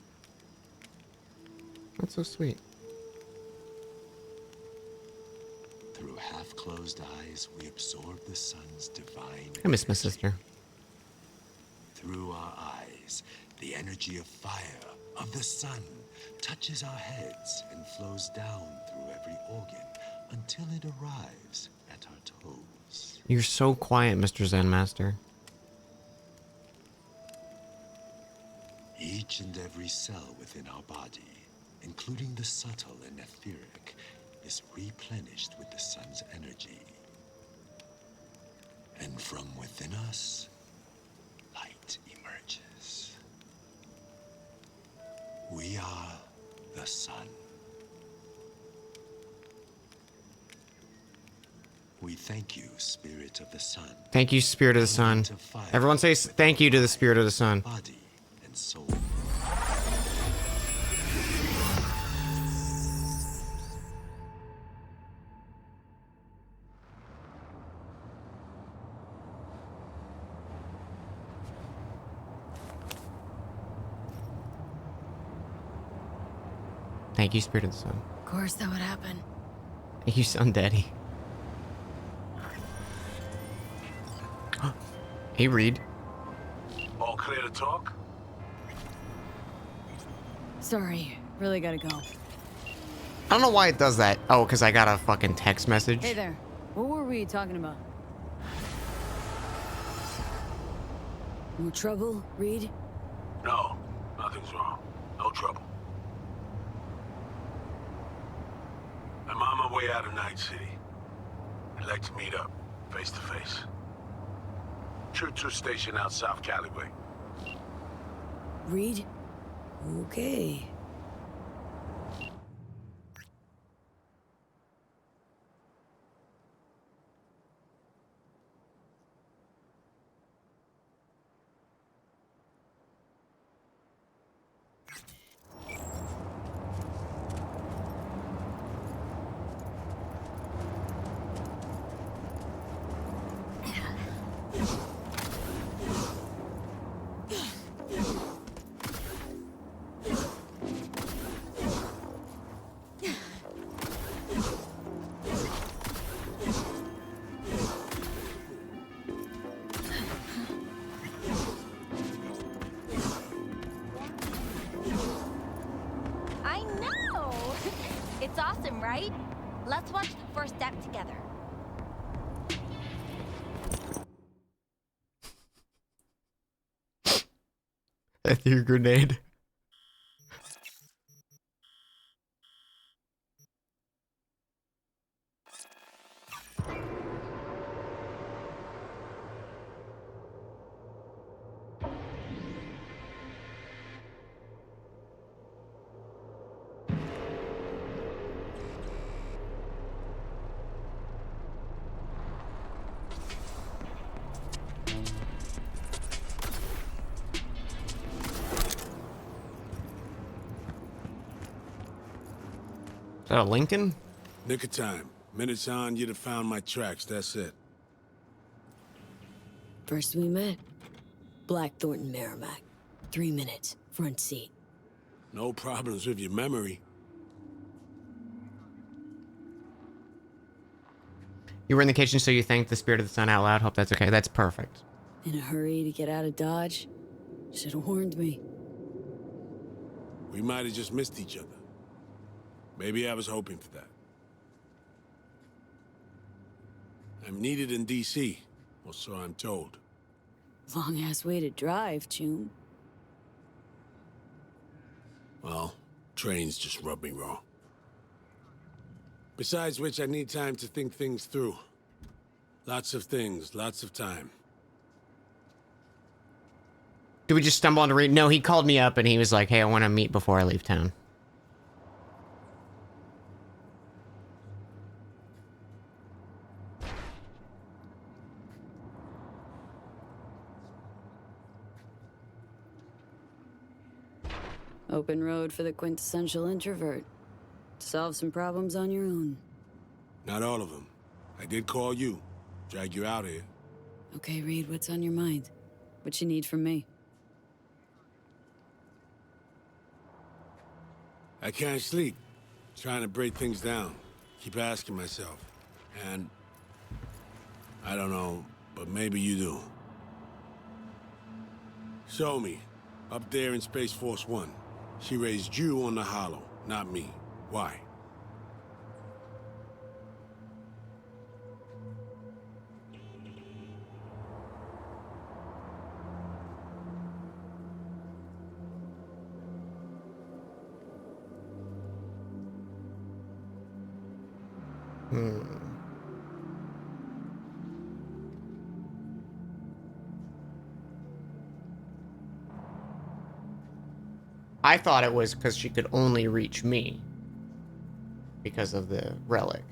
S1: That's so sweet.
S12: Through half-closed eyes, we absorb the sun's divine
S1: I miss my sister.
S12: Through our eyes, the energy of fire, of the sun, touches our heads and flows down through every organ until it arrives at our toes.
S1: You're so quiet, Mr. Zen Master.
S12: Each and every cell within our body, including the subtle and etheric, is replenished with the sun's energy. And from within us, light emerges. We are the sun. We thank you, Spirit of the Sun.
S1: Thank you, Spirit of the Sun. Everyone say thank you to the Spirit of the Sun.
S12: Body and soul.
S1: Thank you, Spirit of the Sun.
S2: Of course that would happen.
S1: Thank you, Sun Daddy. Hey, Reed.
S5: All clear to talk?
S2: Sorry, really gotta go.
S1: I don't know why it does that. Oh, because I got a fucking text message.
S2: Hey there, what were we talking about? More trouble, Reed?
S5: No, nothing's wrong. No trouble. I'm on my way out of Night City. I'd like to meet up, face to face. Choo-choo station out South Caliway.
S2: Reed? Okay.
S20: I know! It's awesome, right? Let's watch the first act together.
S1: I threw a grenade. Is that a Lincoln?
S5: Nick of time. Minutes on, you'd have found my tracks, that's it.
S2: First we met. Blackthorn Merrimack. 3 minutes. Front seat.
S5: No problems with your memory.
S1: You were in the kitchen, so you thanked the spirit of the sun out loud. Hope that's okay. That's perfect.
S2: In a hurry to get out of Dodge? Should have warned me.
S5: We might have just missed each other. Maybe I was hoping for that. I'm needed in D.C., or so I'm told.
S2: Long-ass way to drive, Chum.
S5: Well, trains just rub me wrong. Besides which, I need time to think things through. Lots of things, lots of time.
S1: Did we just stumble onto Reed? No, he called me up and he was like, hey, I want to meet before I leave town.
S2: Open road for the quintessential introvert. Solve some problems on your own.
S5: Not all of them. I did call you. Drag you out here.
S2: Okay, Reed, what's on your mind? What you need from me?
S5: I can't sleep. Trying to break things down. Keep asking myself. And... I don't know, but maybe you do. Show me. Up there in Space Force 1. She raised you on the Hollow, not me. Why?
S1: I thought it was because she could only reach me because of the relic.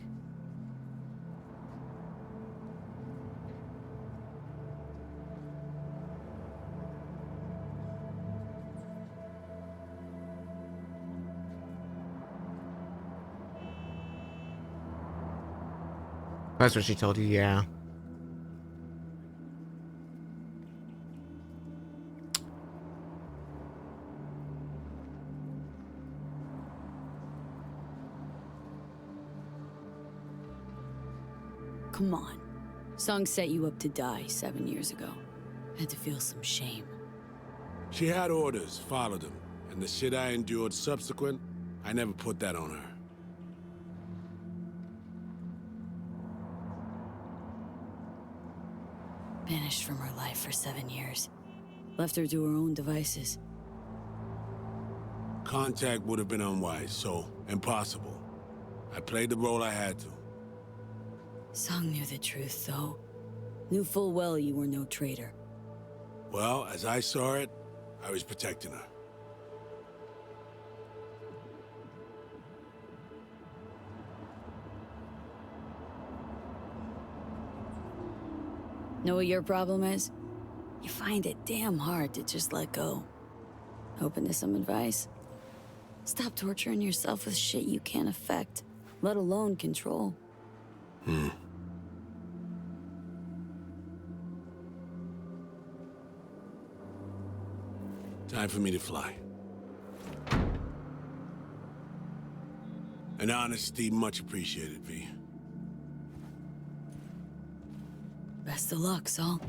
S1: That's what she told you, yeah.
S2: Come on. Song set you up to die 7 years ago. Had to feel some shame.
S5: She had orders, followed them. And the shit I endured subsequent, I never put that on her.
S2: Banished from her life for 7 years. Left her to her own devices.
S5: Contact would have been unwise, so impossible. I played the role I had to.
S2: Song knew the truth, though. Knew full well you were no traitor.
S5: Well, as I saw it, I was protecting her.
S2: Know what your problem is? You find it damn hard to just let go. Open to some advice? Stop torturing yourself with shit you can't affect, let alone control.
S5: Time for me to fly. An honesty much appreciated, V.
S2: Best of luck, Saul.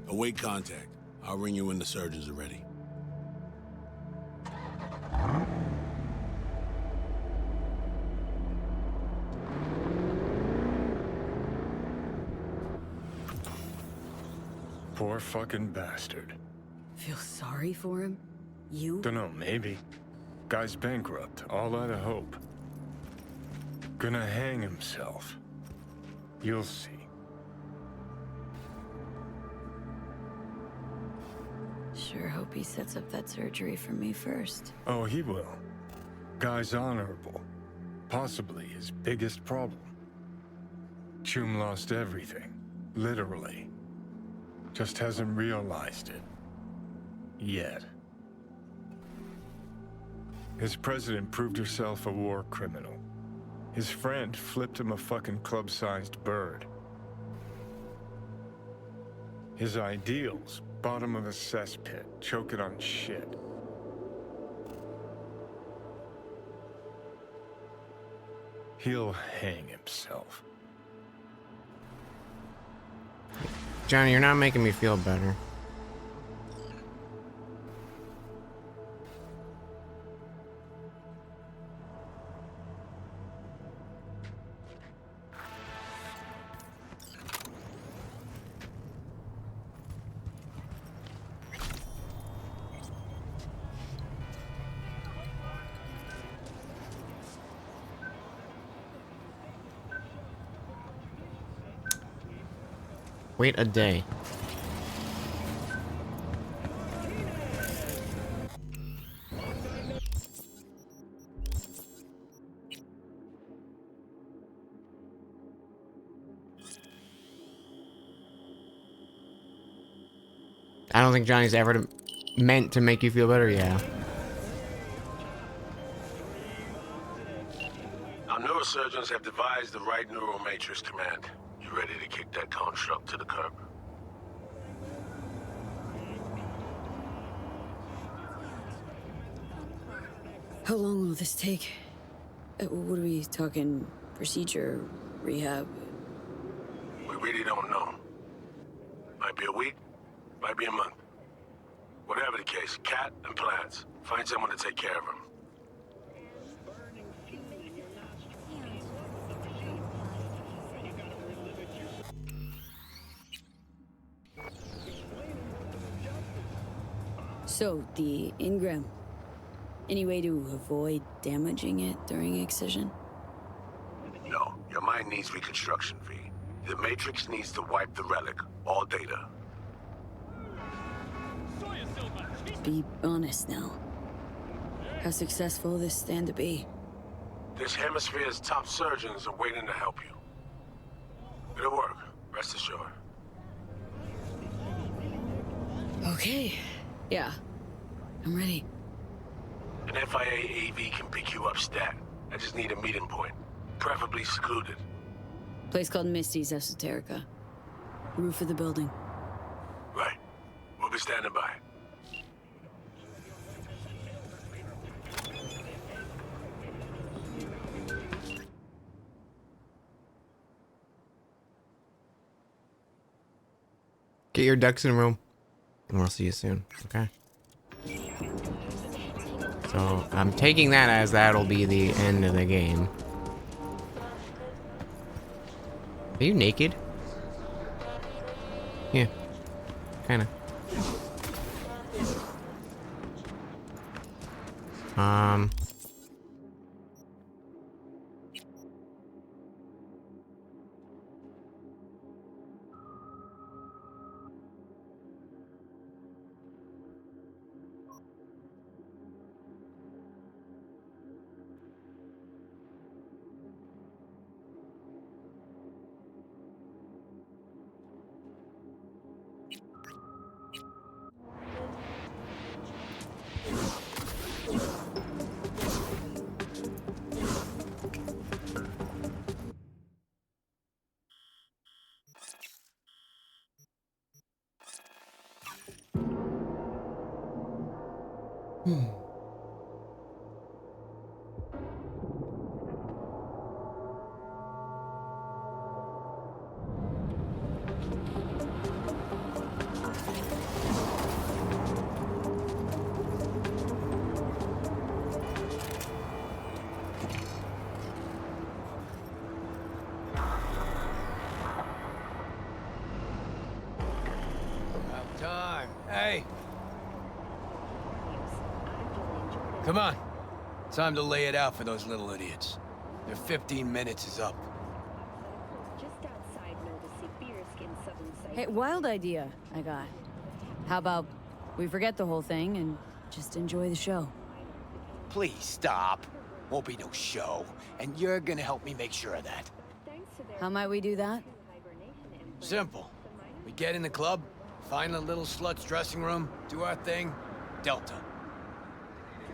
S5: Await contact. I'll ring you when the surgeons are ready.
S6: Poor fucking bastard.
S2: Feel sorry for him? You?
S6: Dunno, maybe. Guy's bankrupt, all out of hope. Gonna hang himself. You'll see.
S21: Sure hope he sets up that surgery for me first.
S6: Oh, he will. Guy's honorable. Possibly his biggest problem. Chum lost everything. Literally. Just hasn't realized it. Yet. His president proved herself a war criminal. His friend flipped him a fucking club-sized bird. His ideals, bottom of a cesspit, choking on shit. He'll hang himself.
S1: Johnny, you're not making me feel better. Wait a day. I don't think Johnny's ever meant to make you feel better, yeah.
S5: Our neurosurgeons have devised the right neural matrix command. You ready to kick that construct to the curb?
S2: How long will this take? What are we talking? Procedure? Rehab?
S5: We really don't know. Might be a week, might be a month. Whatever the case, Cat and plans. Find someone to take care of him.
S2: So, the engram. Any way to avoid damaging it during excision?
S5: No, your mind needs reconstruction, V. The Matrix needs to wipe the relic, all data.
S2: Be honest now. How successful will this stand to be?
S5: This hemisphere's top surgeons are waiting to help you. It'll work, rest assured.
S2: Okay. Yeah. I'm ready.
S5: An FIA AV can pick you up stat. I just need a meeting point, preferably secluded.
S2: Place called Misty's Esoterica. Roof of the building.
S5: Right. We'll be standing by.
S1: Get your ducks in a row, and we'll see you soon, okay? So, I'm taking that as that'll be the end of the game. Are you naked? Yeah. Kinda.
S19: time. Hey. Come on. Time to lay it out for those little idiots. Their 15 minutes is up.
S2: Hey, wild idea I got. How about we forget the whole thing and just enjoy the show?
S19: Please stop. Won't be no show. And you're gonna help me make sure of that.
S2: How might we do that?
S19: Simple. We get in the club, find a little slut's dressing room, do our thing, Delta.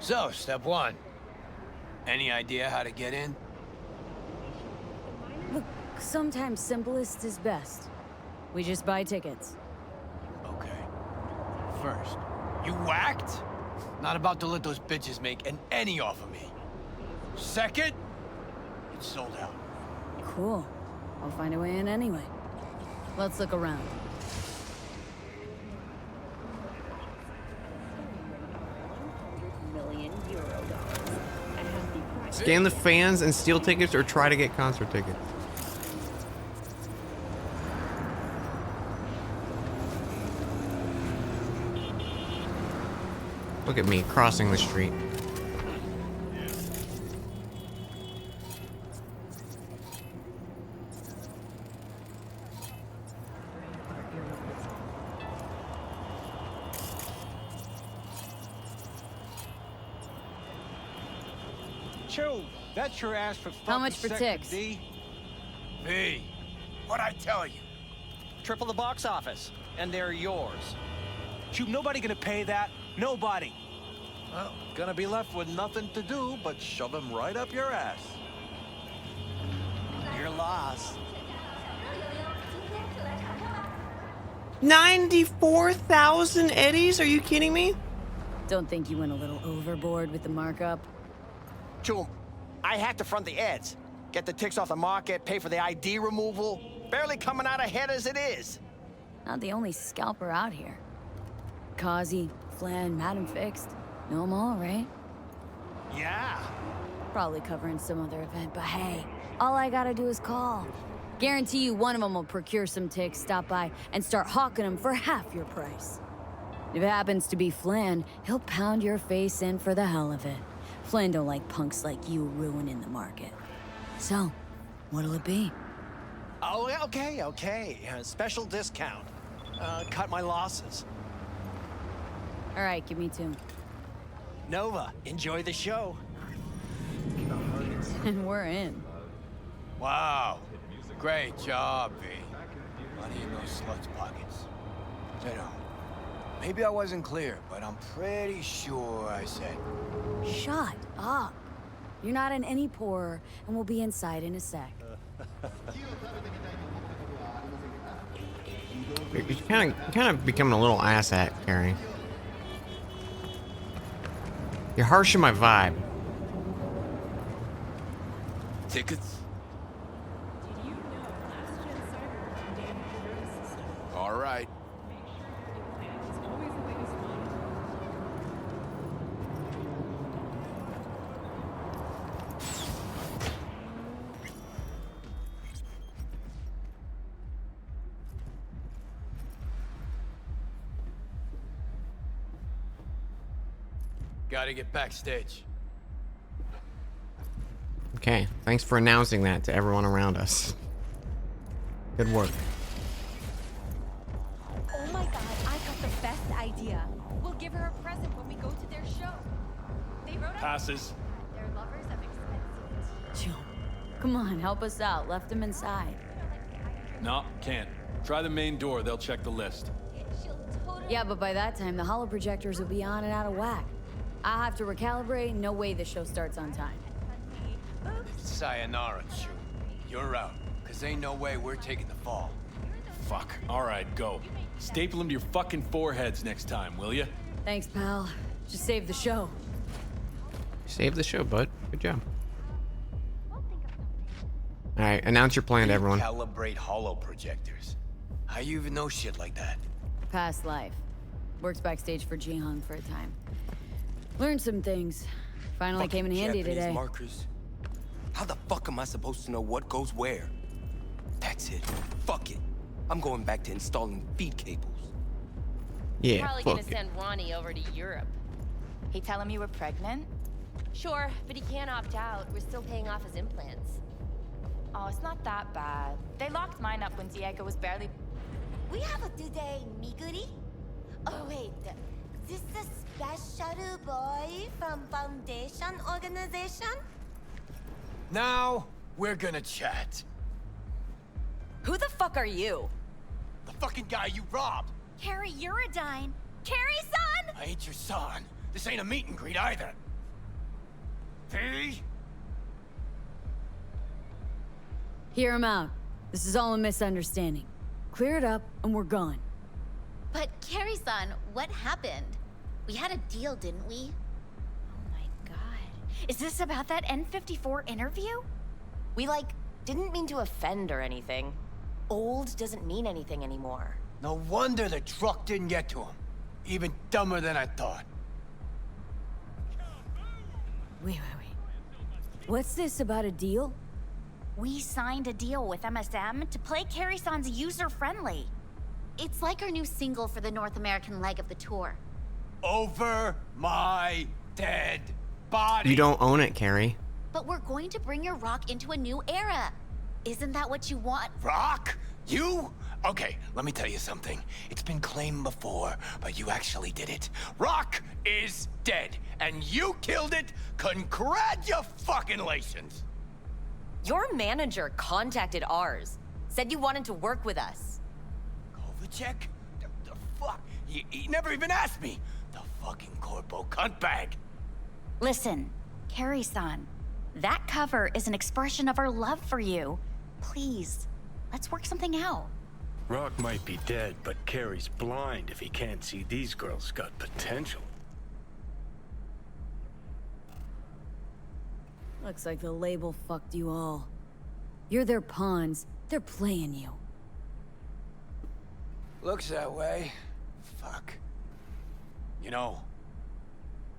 S19: So, step one. Any idea how to get in?
S2: Look, sometimes simplest is best. We just buy tickets.
S19: Okay. First, you whacked? Not about to let those bitches make an any off of me. Second, it's sold out.
S2: Cool. I'll find a way in anyway. Let's look around.
S1: Scan the fans and steal tickets or try to get concert tickets. Look at me crossing the street.
S4: Chew, that's your ass for
S2: How much for
S4: Sector
S2: ticks?
S4: D.
S19: V, what'd I tell you?
S4: Triple the box office, and they're yours.
S14: Chew, nobody gonna pay that. Nobody.
S4: Well, gonna be left with nothing to do but shove them right up your ass. Your loss.
S1: 94,000 eddies? Are you kidding me?
S2: Don't think you went a little overboard with the markup?
S4: Chew, I had to front the ads. Get the ticks off the market, pay for the ID removal. Barely coming out ahead as it is.
S2: Not the only scalper out here. Kazi, Flan, Madam Fixed. Know 'em all, right?
S4: Yeah.
S2: Probably covering some other event, but hey, all I gotta do is call. Guarantee you one of them will procure some ticks, stop by, and start hawking them for half your price. If it happens to be Flan, he'll pound your face in for the hell of it. Flan don't like punks like you ruining the market. So, what'll it be?
S4: Oh, okay. Special discount. Cut my losses.
S2: All right, give me 2.
S4: Nova, enjoy the show.
S2: And we're in.
S19: Wow. Great job, V. Money in those sluts' pockets. You know, maybe I wasn't clear, but I'm pretty sure I said...
S2: Shut up. You're not in any poorer, and we'll be inside in a sec.
S1: You're kind of becoming a little asshat, Carrie. You're harshing my vibe.
S19: Tickets? All right. Gotta get backstage.
S1: Okay, thanks for announcing that to everyone around us. Good work.
S20: Oh my god, I got the best idea. We'll give her a present when we go to their show. They wrote out
S14: Passes.
S20: their lovers of expensive.
S2: Chill. Come on, help us out. Left him inside.
S14: No, can't. Try the main door, they'll check the list.
S2: Yeah, but by that time, the holo projectors will be on and out of whack. I'll have to recalibrate. No way the show starts on time.
S19: Sayonara, Chew. You're out, cause ain't no way we're taking the fall.
S14: Fuck. Alright, go. Staple them to your fucking foreheads next time, will ya?
S2: Thanks, pal. Just save the show.
S1: Save the show, bud. Good job. Alright, announce your plan to everyone.
S19: Calibrate holo projectors. How you even know shit like that?
S2: Past life. Worked backstage for Ji-Hung for a time. Learned some things. Finally came in handy
S16: Japanese
S2: today.
S16: markers. How the fuck am I supposed to know what goes where? That's it. Fuck it. I'm going back to installing feed cables.
S1: Yeah,
S20: Probably
S1: fuck
S20: gonna
S1: it.
S20: send Ronnie over to Europe.
S15: He tell him you were pregnant?
S20: Sure, but he can't opt out. We're still paying off his implants.
S15: Oh, it's not that bad. They locked mine up when Diego was barely...
S24: We have a today, Miguri. Oh wait, this the special boy from Foundation Organization?
S19: Now, we're gonna chat.
S15: Who the fuck are you?
S19: The fucking guy you robbed.
S20: Carrie Uridine. Carrie, son!
S19: I ain't your son. This ain't a meet and greet either. V?
S2: Hear him out. This is all a misunderstanding. Clear it up, and we're gone.
S20: But Carrie-san, what happened? We had a deal, didn't we? Oh my god. Is this about that N54 interview?
S15: We, like, didn't mean to offend or anything. Old doesn't mean anything anymore.
S19: No wonder the truck didn't get to him. Even dumber than I thought.
S2: Wait. What's this about a deal?
S20: We signed a deal with MSM to play Carrie-san's user-friendly. It's like our new single for the North American leg of the tour.
S19: Over my dead body.
S1: You don't own it, Carrie.
S20: But we're going to bring your rock into a new era. Isn't that what you want?
S19: Rock? You? Okay, let me tell you something. It's been claimed before, but you actually did it. Rock is dead, and you killed it. Congratulations.
S15: Your manager contacted ours. Said you wanted to work with us.
S19: Kovacic? The fuck? He never even asked me. The fucking corpo cuntbag.
S20: Listen, Carrie-san, that cover is an expression of our love for you. Please, let's work something out.
S13: Rock might be dead, but Carrie's blind if he can't see these girls got potential.
S2: Looks like the label fucked you all. You're their pawns. They're playing you.
S19: Looks that way. Fuck. You know,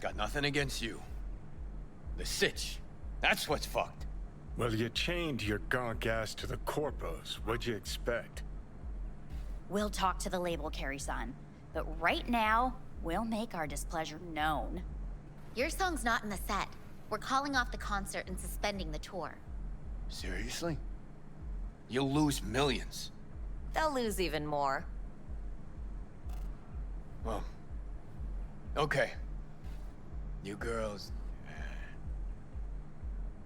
S19: got nothing against you. The sitch, that's what's fucked.
S13: Well, you chained your gonk ass to the corpos. What'd you expect?
S20: We'll talk to the label, Carrie-san. But right now, we'll make our displeasure known. Your song's not in the set. We're calling off the concert and suspending the tour.
S19: Seriously? You'll lose millions.
S15: They'll lose even more.
S19: Well, okay. You girls...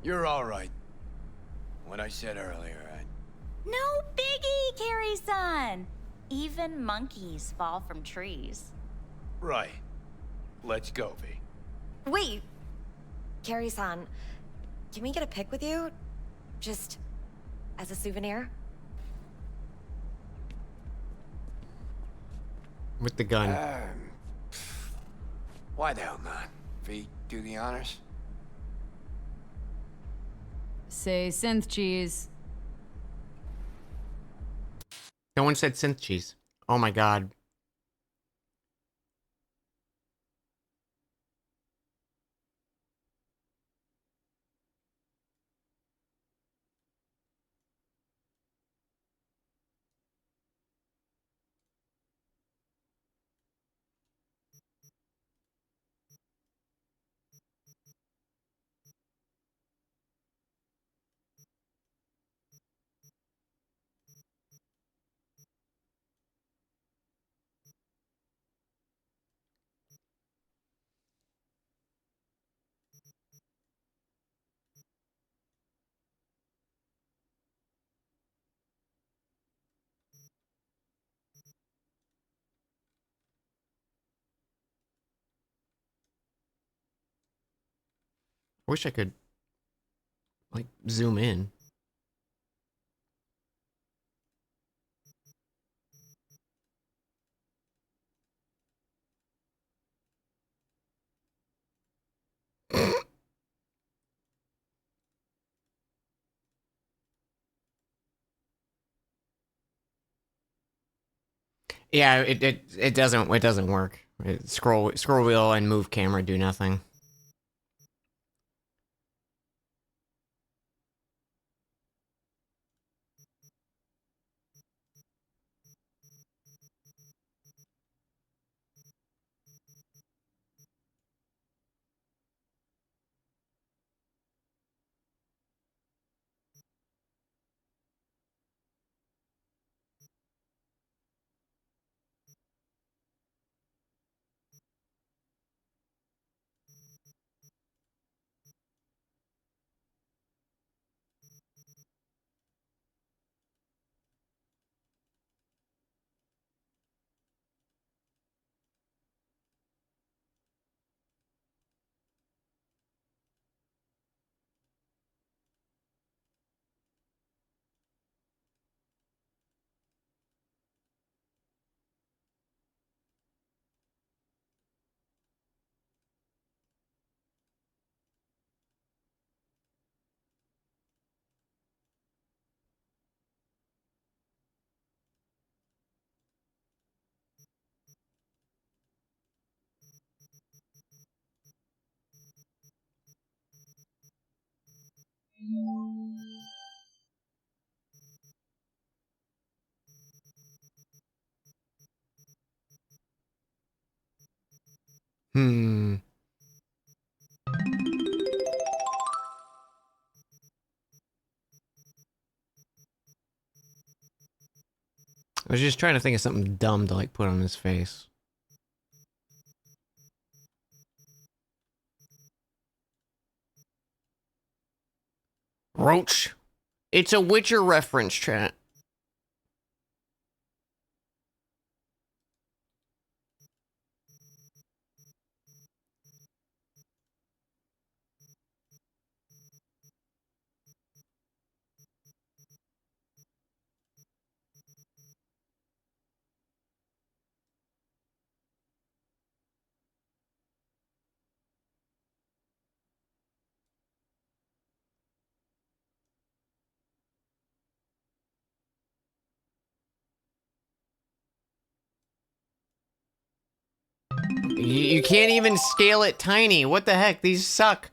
S19: You're all right. What I said earlier,
S20: No biggie, Carrie-san! Even monkeys fall from trees.
S19: Right. Let's go, V.
S15: Wait! Carrie-san, can we get a pic with you? Just as a souvenir?
S1: With the gun.
S19: Why the hell not? V, do the honors?
S2: Say synth cheese.
S1: No one said synth cheese. Oh my god. I wish I could, like, zoom in. Yeah, it doesn't work. Scroll wheel and move camera do nothing. was just trying to think of something dumb to like put on his face. Roach. It's a Witcher reference, chat. You can't even scale it tiny. What the heck? These suck.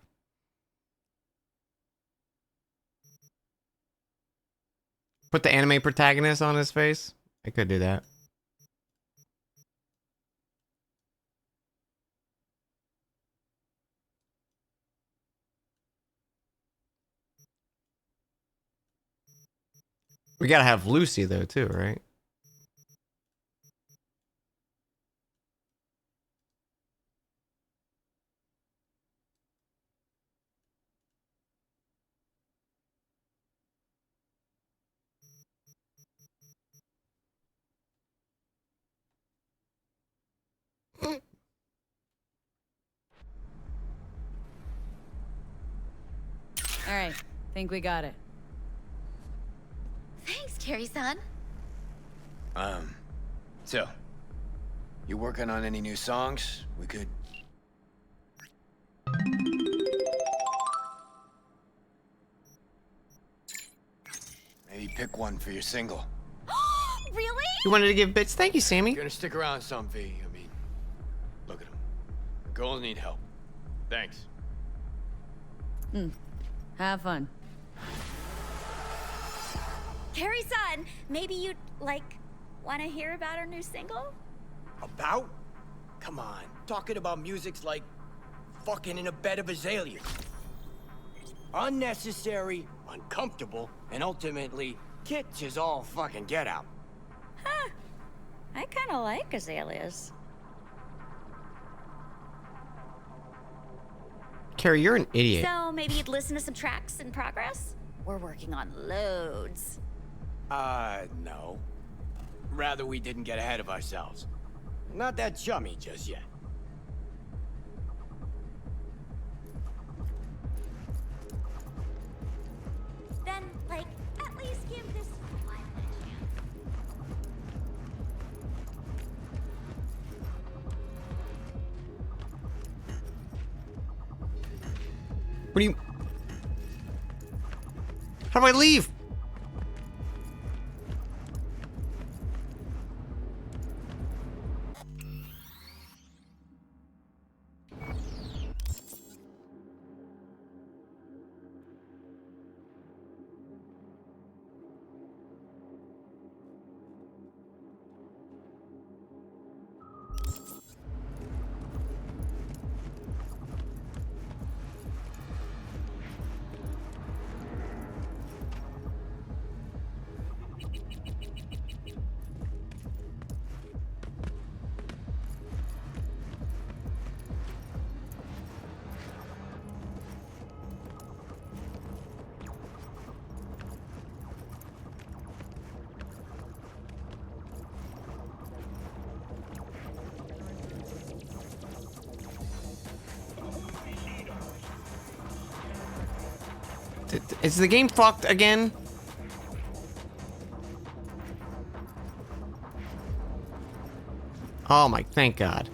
S1: Put the anime protagonist on his face. I could do that. We gotta have Lucy though too, right?
S2: All right, think we got it.
S20: Thanks, Carrie-san.
S19: So, you working on any new songs? We could... Maybe pick one for your single.
S20: Really?
S1: You wanted to give bits? Thank you, Sammy.
S19: You're gonna stick around some, V. I mean, look at them. The girls need help. Thanks.
S2: Have fun.
S20: Carrie-san, maybe you'd, like, want to hear about our new single?
S16: About? Come on, talking about music's like fucking in a bed of azaleas. Unnecessary, uncomfortable, and ultimately, kitsch is all fucking get out.
S20: Huh. I kind of like azaleas.
S1: Carrie, you're an idiot.
S20: So maybe you'd listen to some tracks in progress? We're working on loads.
S16: No. Rather we didn't get ahead of ourselves. Not that chummy just yet.
S20: Then, like, at least give this one a chance.
S1: What do you... How do I leave? Is the game fucked again? Oh my, thank God.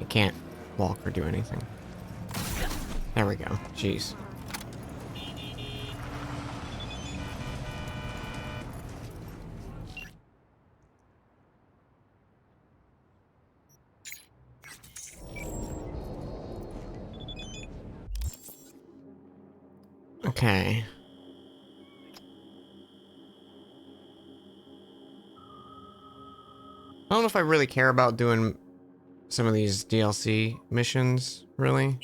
S1: I can't walk or do anything. There we go. Jeez. Okay. I don't know if I really care about doing some of these DLC missions, really.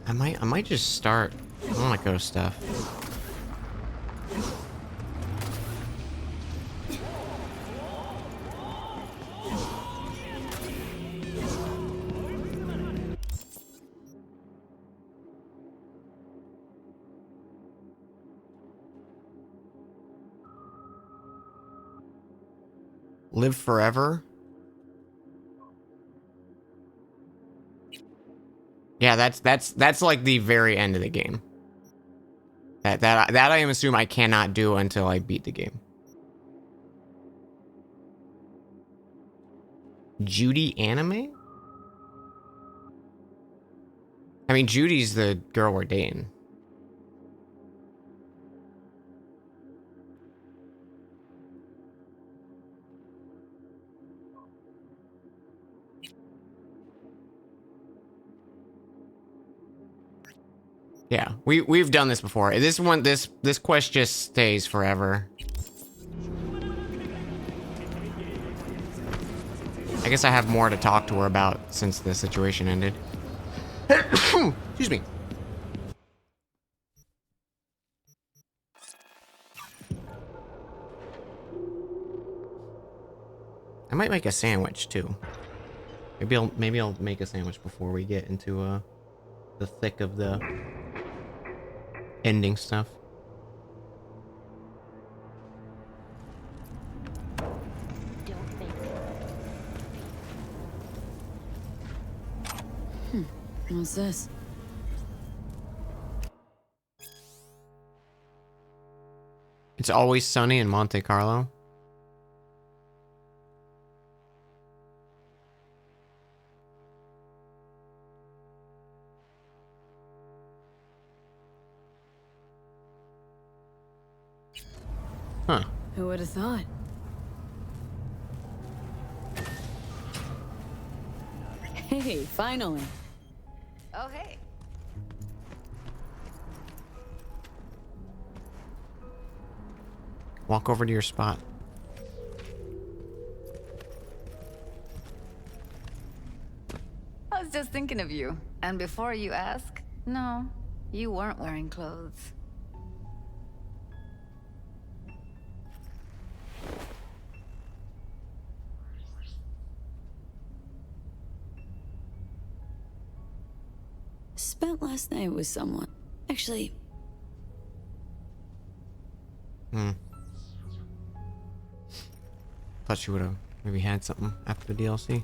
S1: I might just start. I don't want to go to stuff. Live forever? Yeah, that's like the very end of the game. That I am assume I cannot do until I beat the game. Judy anime? I mean, Judy's the girl we're dating. Yeah, we've done this before. This one, this quest just stays forever. I guess I have more to talk to her about since the situation ended. Excuse me. I might make a sandwich too. Maybe I'll make a sandwich before we get into the thick of the ending stuff.
S2: What's this?
S1: It's always sunny in Monte Carlo. Huh.
S2: Who would have thought? Hey, finally.
S15: Oh, hey.
S1: Walk over to your spot.
S17: I was just thinking of you. And before you ask, no, you weren't wearing clothes.
S2: Spent last night with someone. Actually,
S1: Thought you would have maybe had something after the DLC.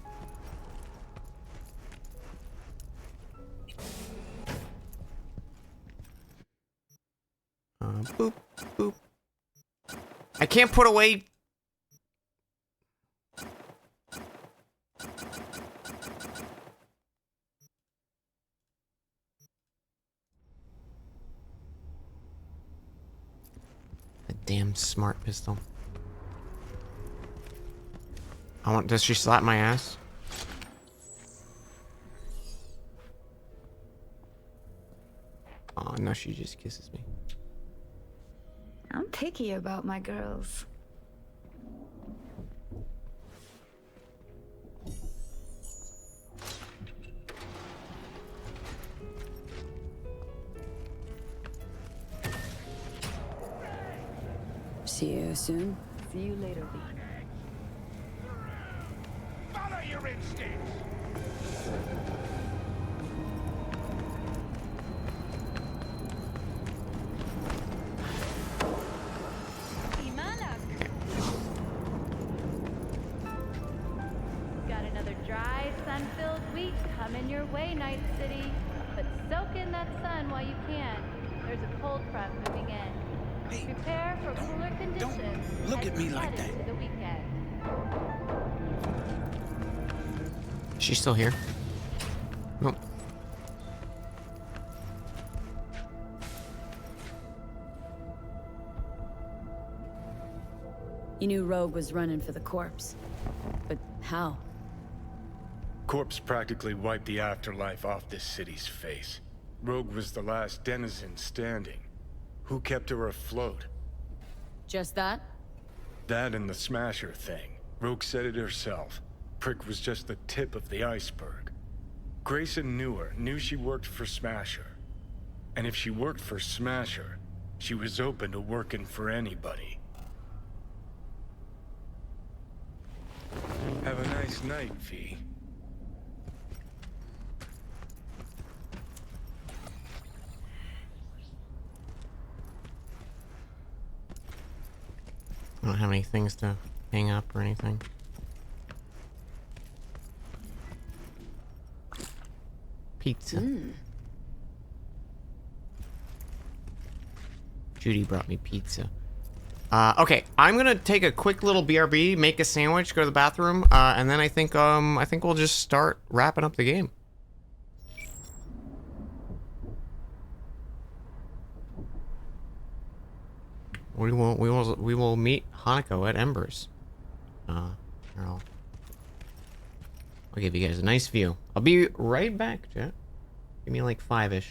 S1: Boop, boop. I can't put away. A damn smart pistol. Does she slap my ass? Oh, no, she just kisses me.
S17: I'm picky about my girls.
S2: see you soon.
S17: See you later, V.
S5: Follow your instincts.
S18: Got another dry, sun-filled week coming your way, Night City. But soak in that sun while you can. There's a cold front moving in. Prepare for cooler conditions.
S16: Look
S18: as
S16: at me
S18: we
S16: like
S18: head
S16: that.
S18: into the weekend.
S1: She's still here? Nope.
S2: You knew Rogue was running for the corpse. But how?
S6: Corpse practically wiped the afterlife off this city's face. Rogue was the last denizen standing. Who kept her afloat?
S2: Just that?
S6: That and the Smasher thing. Rogue said it herself. Prick was just the tip of the iceberg. Grayson knew she worked for Smasher. And if she worked for Smasher, she was open to working for anybody. Have a nice night, V.
S1: I don't have any things to hang up or anything. Pizza. Judy brought me pizza. Okay, I'm gonna take a quick little BRB, make a sandwich, go to the bathroom, and then I think we'll just start wrapping up the game. We will meet Hanako at Embers. Here, I'll give you guys a nice view. I'll be right back, chat. Give me like 5-ish.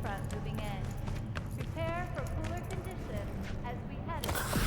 S18: front moving in. Prepare for cooler conditions as we head into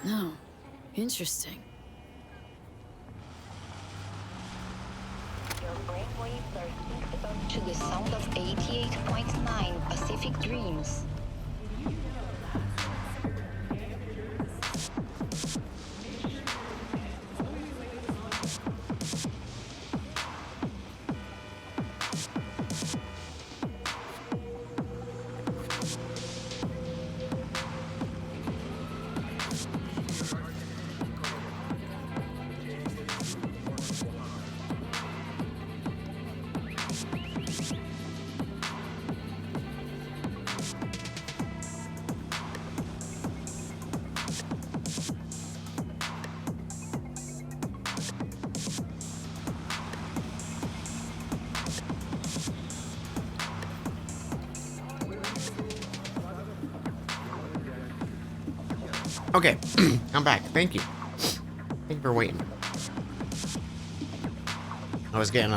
S21: No. Interesting.
S7: Your brainwaves are synced up to the sound of 88.9 Pacific Dreams.
S1: Okay, I'm back. Thank you. Thank you for waiting. I was getting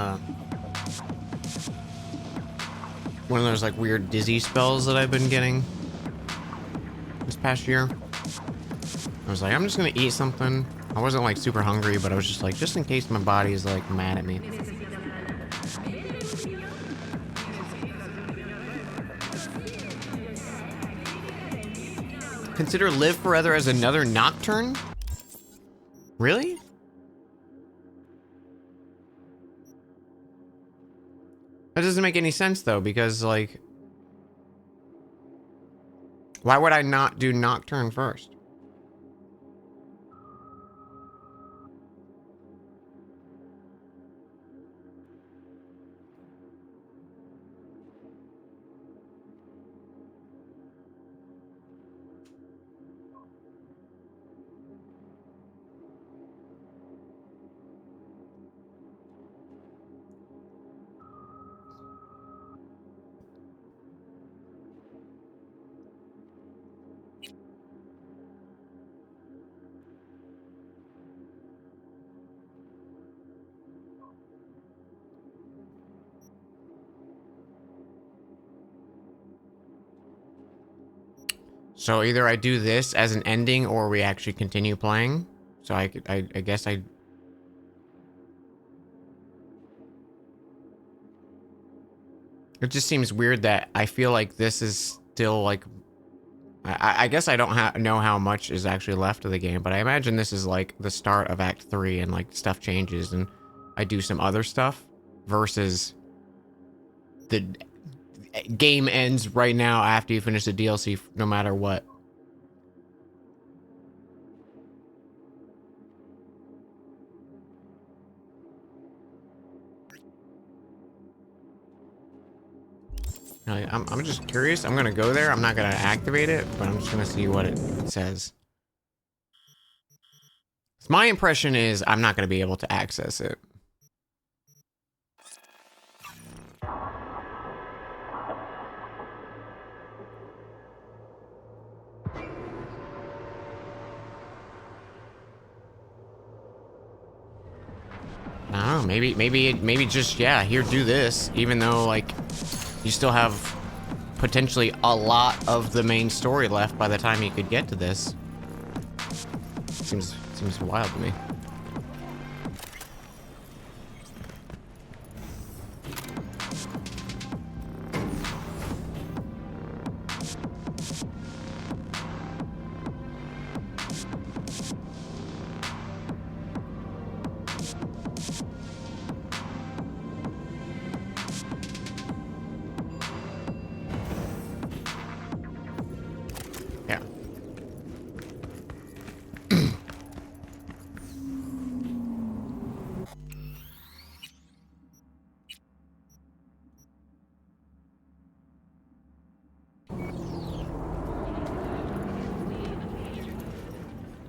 S1: one of those like weird dizzy spells that I've been getting this past year. I was like, I'm just gonna eat something. I wasn't like super hungry, but I was just like, just in case my body is like mad at me. Consider Live Forever as another Nocturne? Really? That doesn't make any sense though, because like, why would I not do Nocturne first? So either I do this as an ending or we actually continue playing. So I guess I... It just seems weird that I feel like this is still like... I guess I don't know how much is actually left of the game, but I imagine this is like the start of Act 3 and like stuff changes and I do some other stuff versus the game ends right now after you finish the DLC no matter what. I'm just curious. I'm gonna go there. I'm not gonna activate it, but I'm just gonna see what it says. My impression is I'm not gonna be able to access it. I don't know, maybe just, yeah, here, do this, even though, like, you still have potentially a lot of the main story left by the time you could get to this. Seems wild to me.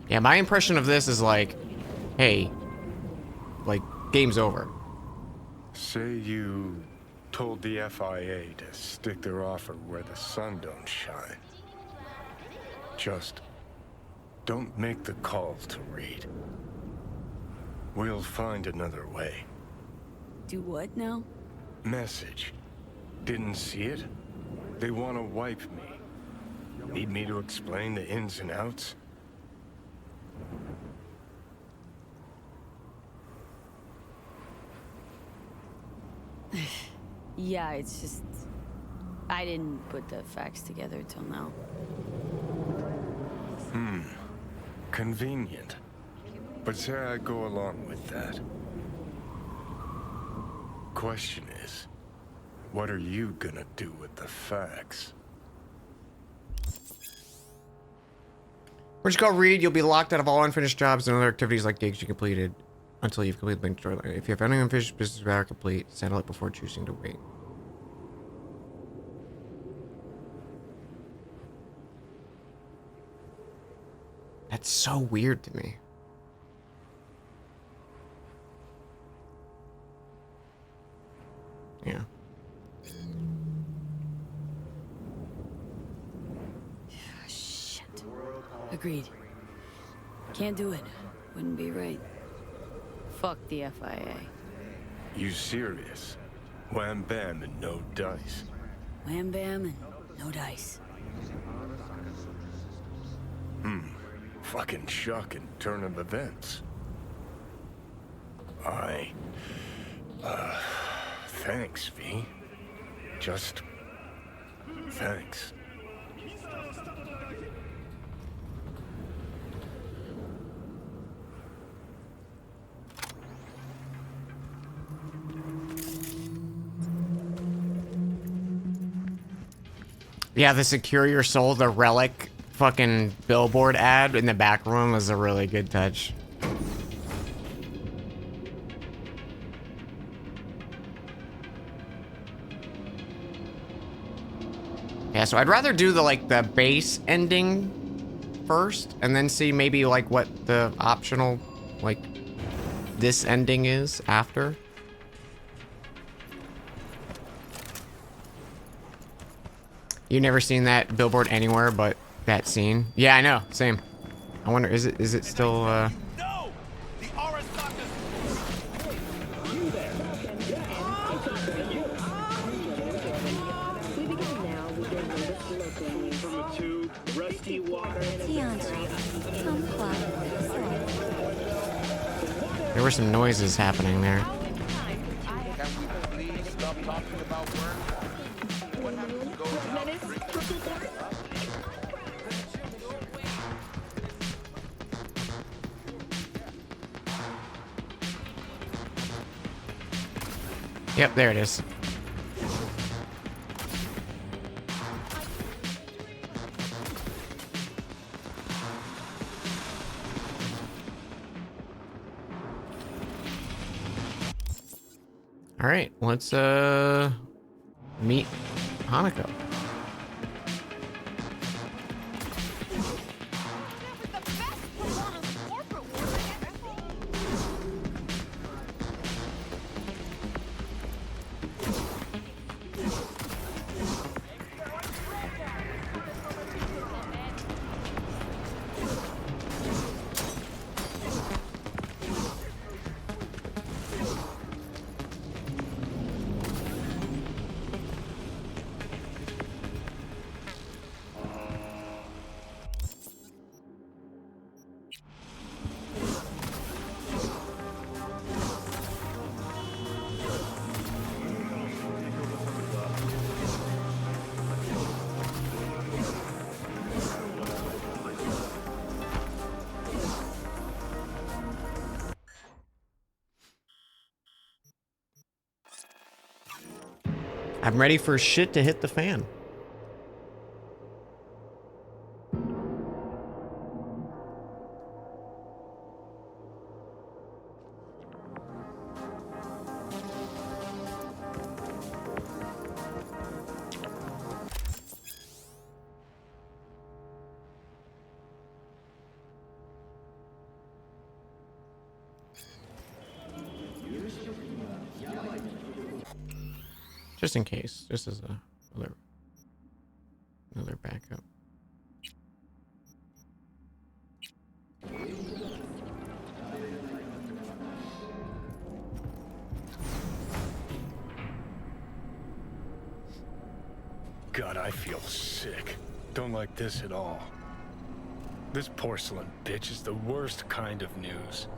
S1: Yeah, my impression of this is like, hey, like, game's over.
S6: Say you told the FIA to stick their offer where the sun don't shine. Just don't make the call to Reed. We'll find another way.
S21: Do what now?
S6: Message. Didn't see it? They want to wipe me. Need me to explain the ins and outs?
S2: Yeah, it's just... I didn't put the facts together till now.
S6: Convenient. But say I go along with that. Question is, what are you gonna do with the facts?
S1: Once you go read, you'll be locked out of all unfinished jobs and other activities like gigs you completed until you've completed the main storyline. If you have any unfinished business rather complete, settle it before choosing to wait. That's so weird to me. Yeah.
S2: Shit. Agreed. Can't do it. Wouldn't be right. Fuck the FIA.
S6: You serious? Wham bam and no dice.
S2: Wham bam and no dice.
S6: Fucking shocking turn of events. Thanks, V. Just... thanks.
S1: Yeah, the Secure Your Soul, the Relic fucking billboard ad in the back room was a really good touch. Yeah, so I'd rather do the base ending first and then see maybe like what the optional this ending is after. You've never seen that billboard anywhere but that scene? Yeah, I know. Same. I wonder, is it still,
S4: No! The Aristocracy!
S1: There were some noises happening there.
S4: Can we please stop talking about work? What happened to going out and drinking?
S1: Yep, there it is. All right, let's meet Hanako. I'm ready for shit to hit the fan. Just in case, just as another backup.
S6: God, I feel sick. Don't like this at all. This porcelain bitch is the worst kind of news.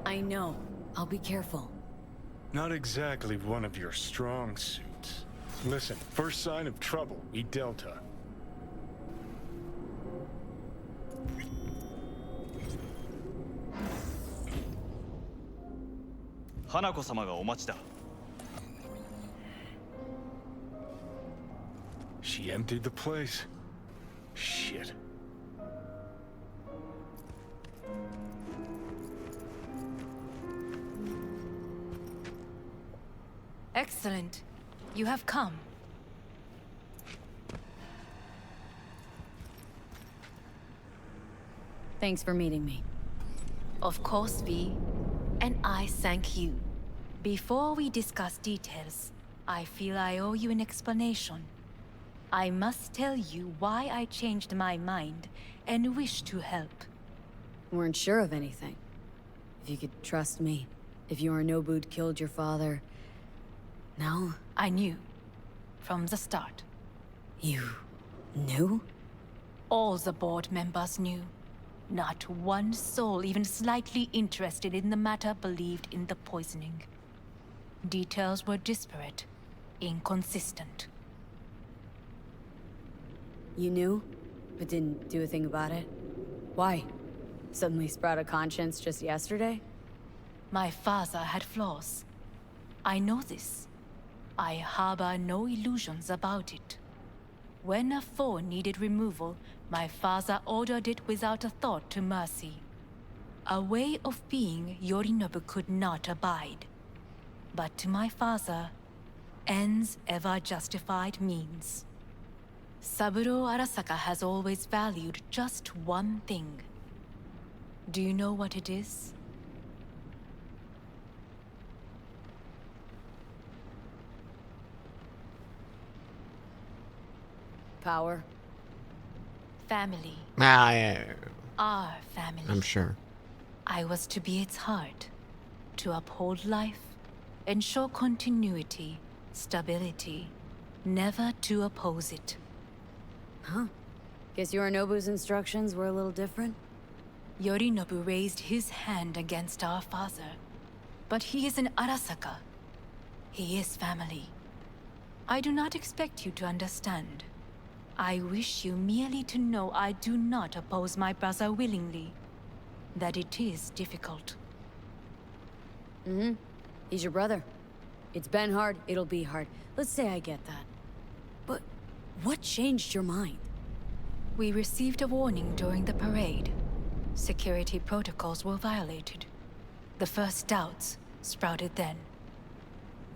S2: I know. I'll be careful.
S6: Not exactly one of your strong suits. Listen, first sign of trouble, we Delta. She emptied the place. Shit.
S21: Excellent. You have come.
S2: Thanks for meeting me.
S21: Of course, V. And I thank you. Before we discuss details, I feel I owe you an explanation. I must tell you why I changed my mind and wish to help.
S2: Weren't sure of anything. If you could trust me. If Yorinobu'd killed your father... No?
S21: I knew. From the start.
S2: You... knew?
S21: All the board members knew. Not one soul even slightly interested in the matter believed in the poisoning. Details were disparate, inconsistent.
S2: You knew, but didn't do a thing about it? Why? Suddenly sprout a conscience just yesterday?
S21: My father had flaws. I know this. I harbor no illusions about it. When a foe needed removal, my father ordered it without a thought to mercy. A way of being Yorinobu could not abide. But to my father, ends ever justified means. Saburo Arasaka has always valued just one thing. Do you know what it is?
S2: Power?
S21: Family.
S1: Yeah.
S21: Our family.
S1: I'm sure.
S21: I was to be its heart. To uphold life, ensure continuity, stability, never to oppose it.
S2: Huh. Guess Yorinobu's instructions were a little different?
S21: Yorinobu raised his hand against our father. But he is an Arasaka. He is family. I do not expect you to understand. I wish you merely to know I do not oppose my brother willingly. That it is difficult.
S2: Mm-hmm. He's your brother. It's been hard, it'll be hard. Let's say I get that. But what changed your mind?
S21: We received a warning during the parade. Security protocols were violated. The first doubts sprouted then.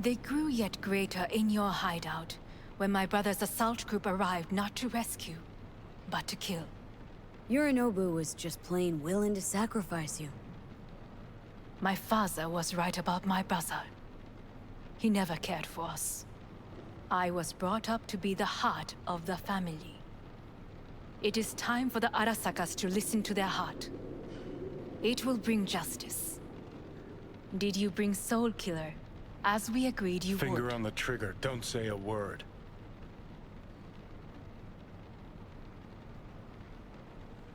S21: They grew yet greater in your hideout, when my brother's assault group arrived not to rescue, but to kill.
S2: Yorinobu was just plain willing to sacrifice you.
S21: My father was right about my brother. He never cared for us. I was brought up to be the heart of the family. It is time for the Arasakas to listen to their heart. It will bring justice. Did you bring Soul Killer, as we agreed you would?
S6: Finger on the trigger, don't say a word.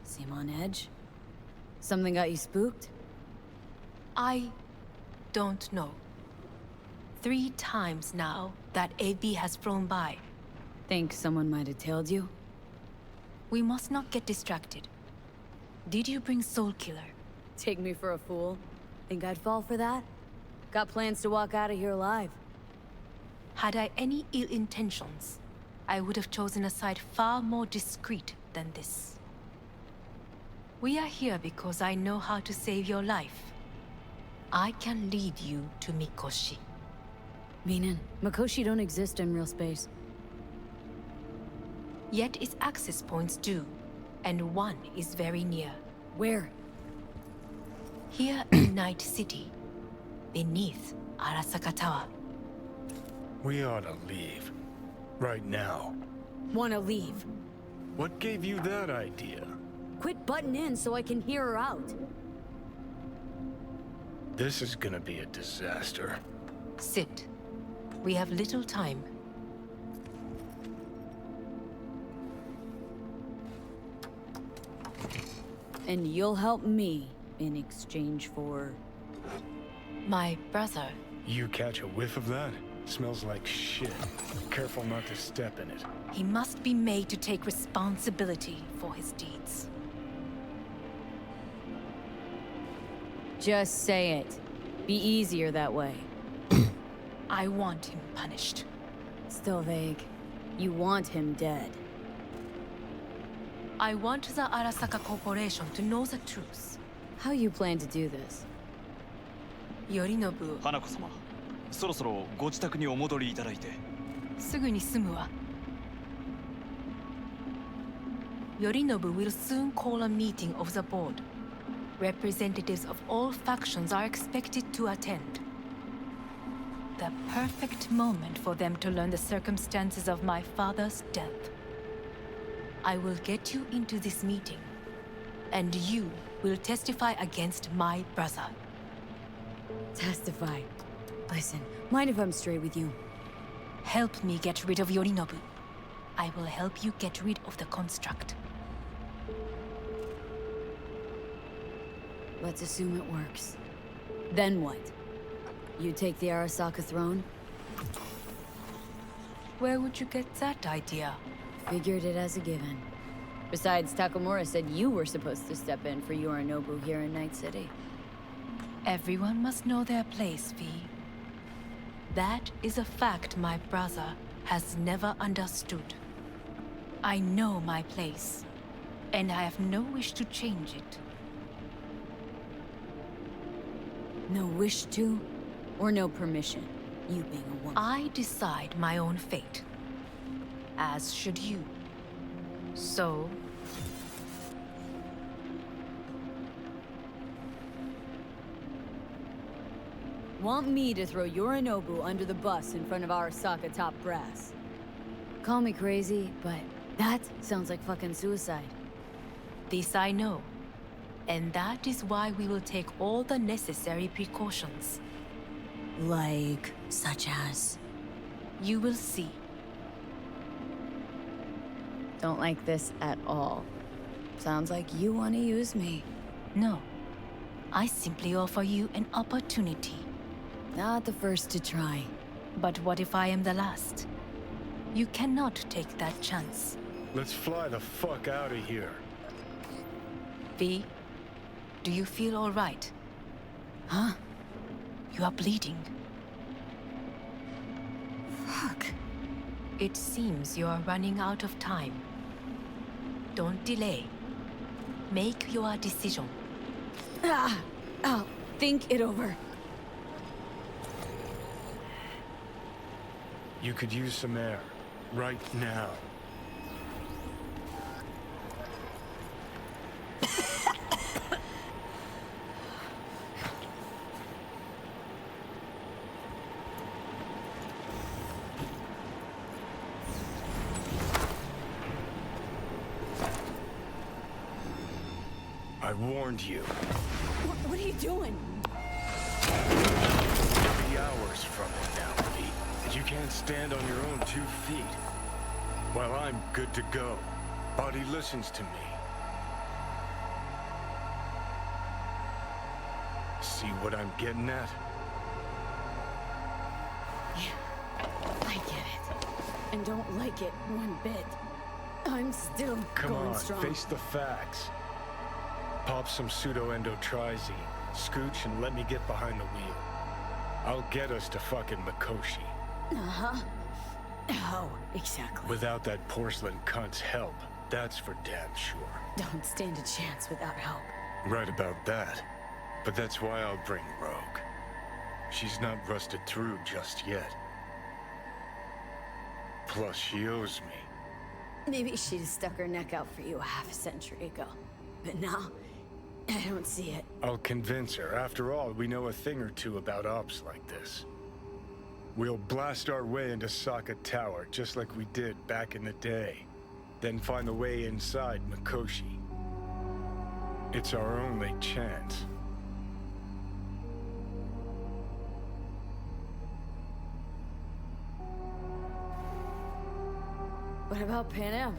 S2: Seem on edge? Something got you spooked?
S21: I don't know. 3 times now that AB has flown by.
S2: Think someone might have tailed you?
S21: We must not get distracted. Did you bring Soul Killer?
S2: Take me for a fool? Think I'd fall for that? Got plans to walk out of here alive.
S21: Had I any ill intentions, I would have chosen a side far more discreet than this. We are here because I know how to save your life. I can lead you to Mikoshi.
S2: Meaning, Mikoshi don't exist in real space.
S21: Yet its access points do, and one is very near.
S2: Where?
S21: Here in Night City, beneath Arasaka Tower.
S6: We ought to leave. Right now.
S2: Wanna leave?
S6: What gave you that idea?
S2: Quit butting in so I can hear her out.
S6: This is gonna be a disaster.
S21: Sit. We have little time.
S2: And you'll help me in exchange for...
S21: My brother
S6: You catch a whiff of that? Smells like shit. Careful not to step in it.
S9: He must be made to take responsibility for his deeds.
S2: Just say it. Be easier that way.
S9: I want him punished.
S2: Still vague. You want him dead.
S9: I want the Arasaka Corporation to know the truth.
S2: How you plan to do this?
S9: Yorinobu.
S10: 花子様、そろそろご自宅にお戻りいただいて。
S9: すぐに済むわ。Yorinobu will soon call a meeting of the board. Representatives of all factions are expected to attend. The perfect moment for them to learn the circumstances of my father's death. I will get you into this meeting, and you will testify against my brother.
S2: Testify. Listen, mind if I'm straight with you?
S9: Help me get rid of Yorinobu. I will help you get rid of the construct.
S2: Let's assume it works. Then what? You take the Arasaka throne?
S9: Where would you get that idea?
S2: Figured it as a given. Besides, Takamura said you were supposed to step in for Yorinobu here in Night City.
S9: Everyone must know their place, V. That is a fact my brother has never understood. I know my place, and I have no wish to change it.
S2: No wish to? Or no permission, you being a woman?
S9: I decide my own fate. As should you. So...
S2: Want me to throw Yorinobu under the bus in front of Arasaka top brass? Call me crazy, but that sounds like fucking suicide.
S9: This I know. And that is why we will take all the necessary precautions.
S2: Like, such as?
S9: You will see.
S2: Don't like this at all. Sounds like you want to use me.
S9: No. I simply offer you an opportunity.
S2: Not the first to try.
S9: But what if I am the last? You cannot take that chance.
S6: Let's fly the fuck out of here.
S9: V, do you feel all right?
S2: Huh?
S9: You are bleeding.
S2: Fuck.
S9: It seems you are running out of time. Don't delay. Make your decision.
S2: I'll think it over.
S6: You could use some air. Right now. I warned you.
S2: What are you doing?
S6: 3 hours from it now, V. And you can't stand on your own 2 feet. Well, I'm good to go. Body listens to me. See what I'm getting at?
S2: Yeah, I get it. And don't like it one bit. I'm still
S6: Come
S2: going
S6: on,
S2: strong.
S6: face the facts. Pop some pseudo-endotrizine, scooch, and let me get behind the wheel. I'll get us to fucking Mikoshi.
S2: Uh-huh. How exactly?
S6: Without that porcelain cunt's help, that's for damn sure.
S2: Don't stand a chance without help.
S6: Right about that. But that's why I'll bring Rogue. She's not rusted through just yet. Plus, she owes me.
S2: Maybe she'd have stuck her neck out for you a half a century ago. But now, I don't see it.
S6: I'll convince her. After all, we know a thing or two about ops like this. We'll blast our way into Saka Tower, just like we did back in the day. Then find the way inside Mikoshi. It's our only chance.
S2: What about Pan Am?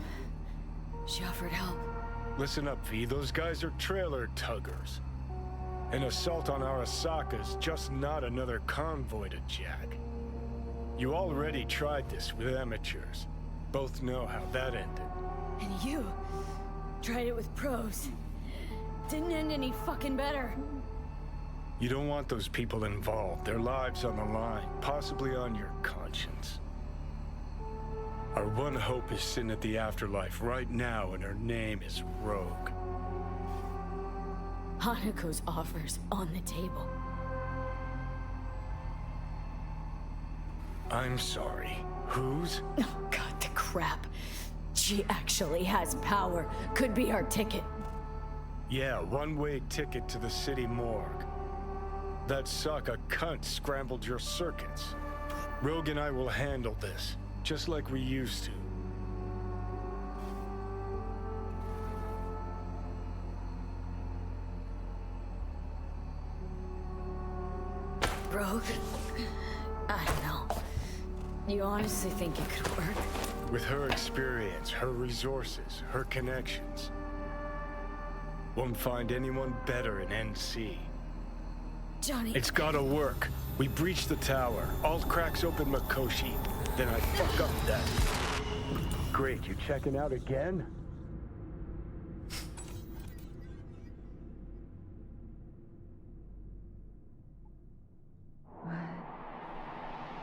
S2: She offered help.
S6: Listen up, V. Those guys are trailer tuggers. An assault on Arasaka's just not another convoy to jack. You already tried this with amateurs. Both know how that ended.
S2: And you tried it with pros. Didn't end any fucking better.
S6: You don't want those people involved, their lives on the line, possibly on your conscience. Our one hope is sitting at the afterlife right now, and her name is Rogue.
S2: Hanako's offer's on the table.
S6: I'm sorry. Whose?
S2: Oh god, the crap. She actually has power. Could be our ticket.
S6: Yeah, one-way ticket to the city morgue. That Saka cunt scrambled your circuits. Rogue and I will handle this, just like we used to.
S2: Rogue? I don't know. You honestly think it could work?
S6: With her experience, her resources, her connections. Won't find anyone better in NC.
S2: Johnny...
S6: It's gotta work. We breach the tower. Alt cracks open Makoshi. Then I fuck up that. Great, you checking out again?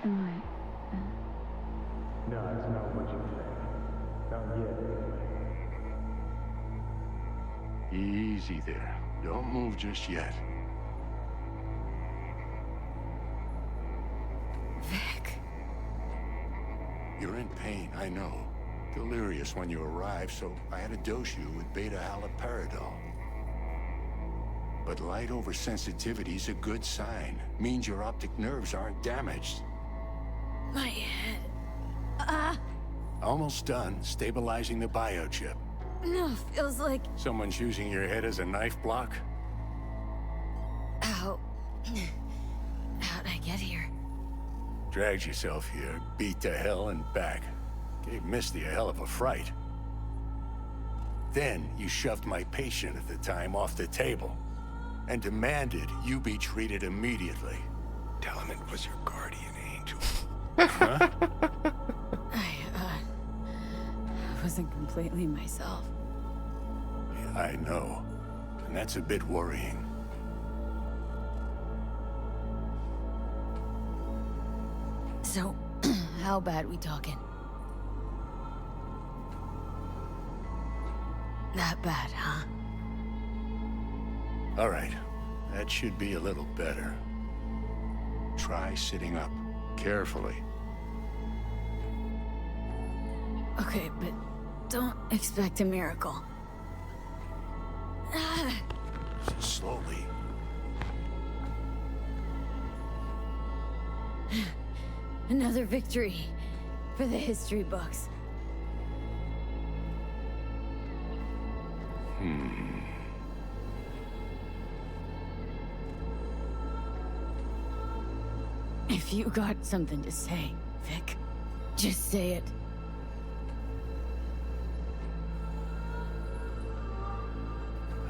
S21: Am I...
S6: No, it's not what you think. Not yet.
S12: Easy there. Don't move just yet.
S2: Vic.
S12: You're in pain, I know. Delirious when you arrived, so I had to dose you with beta-haloperidol. But light oversensitivity's a good sign. Means your optic nerves aren't damaged.
S2: My head.
S12: Almost done stabilizing the biochip.
S2: No, feels like...
S12: Someone's using your head as a knife block?
S2: How... How'd I get here?
S12: Dragged yourself here, beat to hell and back. Gave Misty a hell of a fright. Then you shoved my patient at the time off the table and demanded you be treated immediately.
S6: Tell him it was your guardian angel.
S12: Huh?
S2: I wasn't completely myself.
S12: Yeah, I know. And that's a bit worrying.
S2: So, how bad we talking? That bad, huh?
S12: All right. That should be a little better. Try sitting up. Carefully.
S2: Okay, but don't expect a miracle.
S12: Slowly.
S2: Another victory for the history books. If you got something to say, Vic, just say it.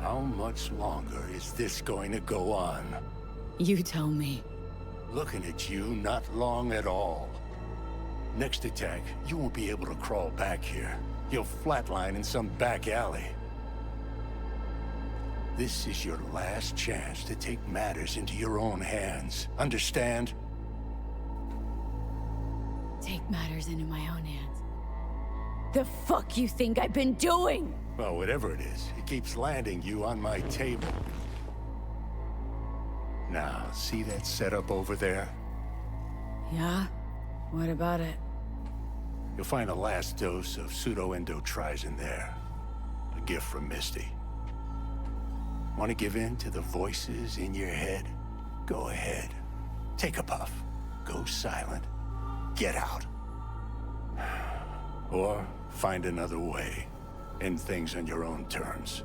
S12: How much longer is this going to go on?
S2: You tell me.
S12: Looking at you, not long at all. Next attack, you won't be able to crawl back here. You'll flatline in some back alley. This is your last chance to take matters into your own hands. Understand?
S2: Take matters into my own hands. The fuck you think I've been doing?
S12: Well, whatever it is, it keeps landing you on my table. Now, see that setup over there?
S2: Yeah? What about it?
S12: You'll find a last dose of pseudo-endotrizin there. A gift from Misty. Want to give in to the voices in your head? Go ahead. Take a puff. Go silent. Get out. Or find another way. End things on your own terms.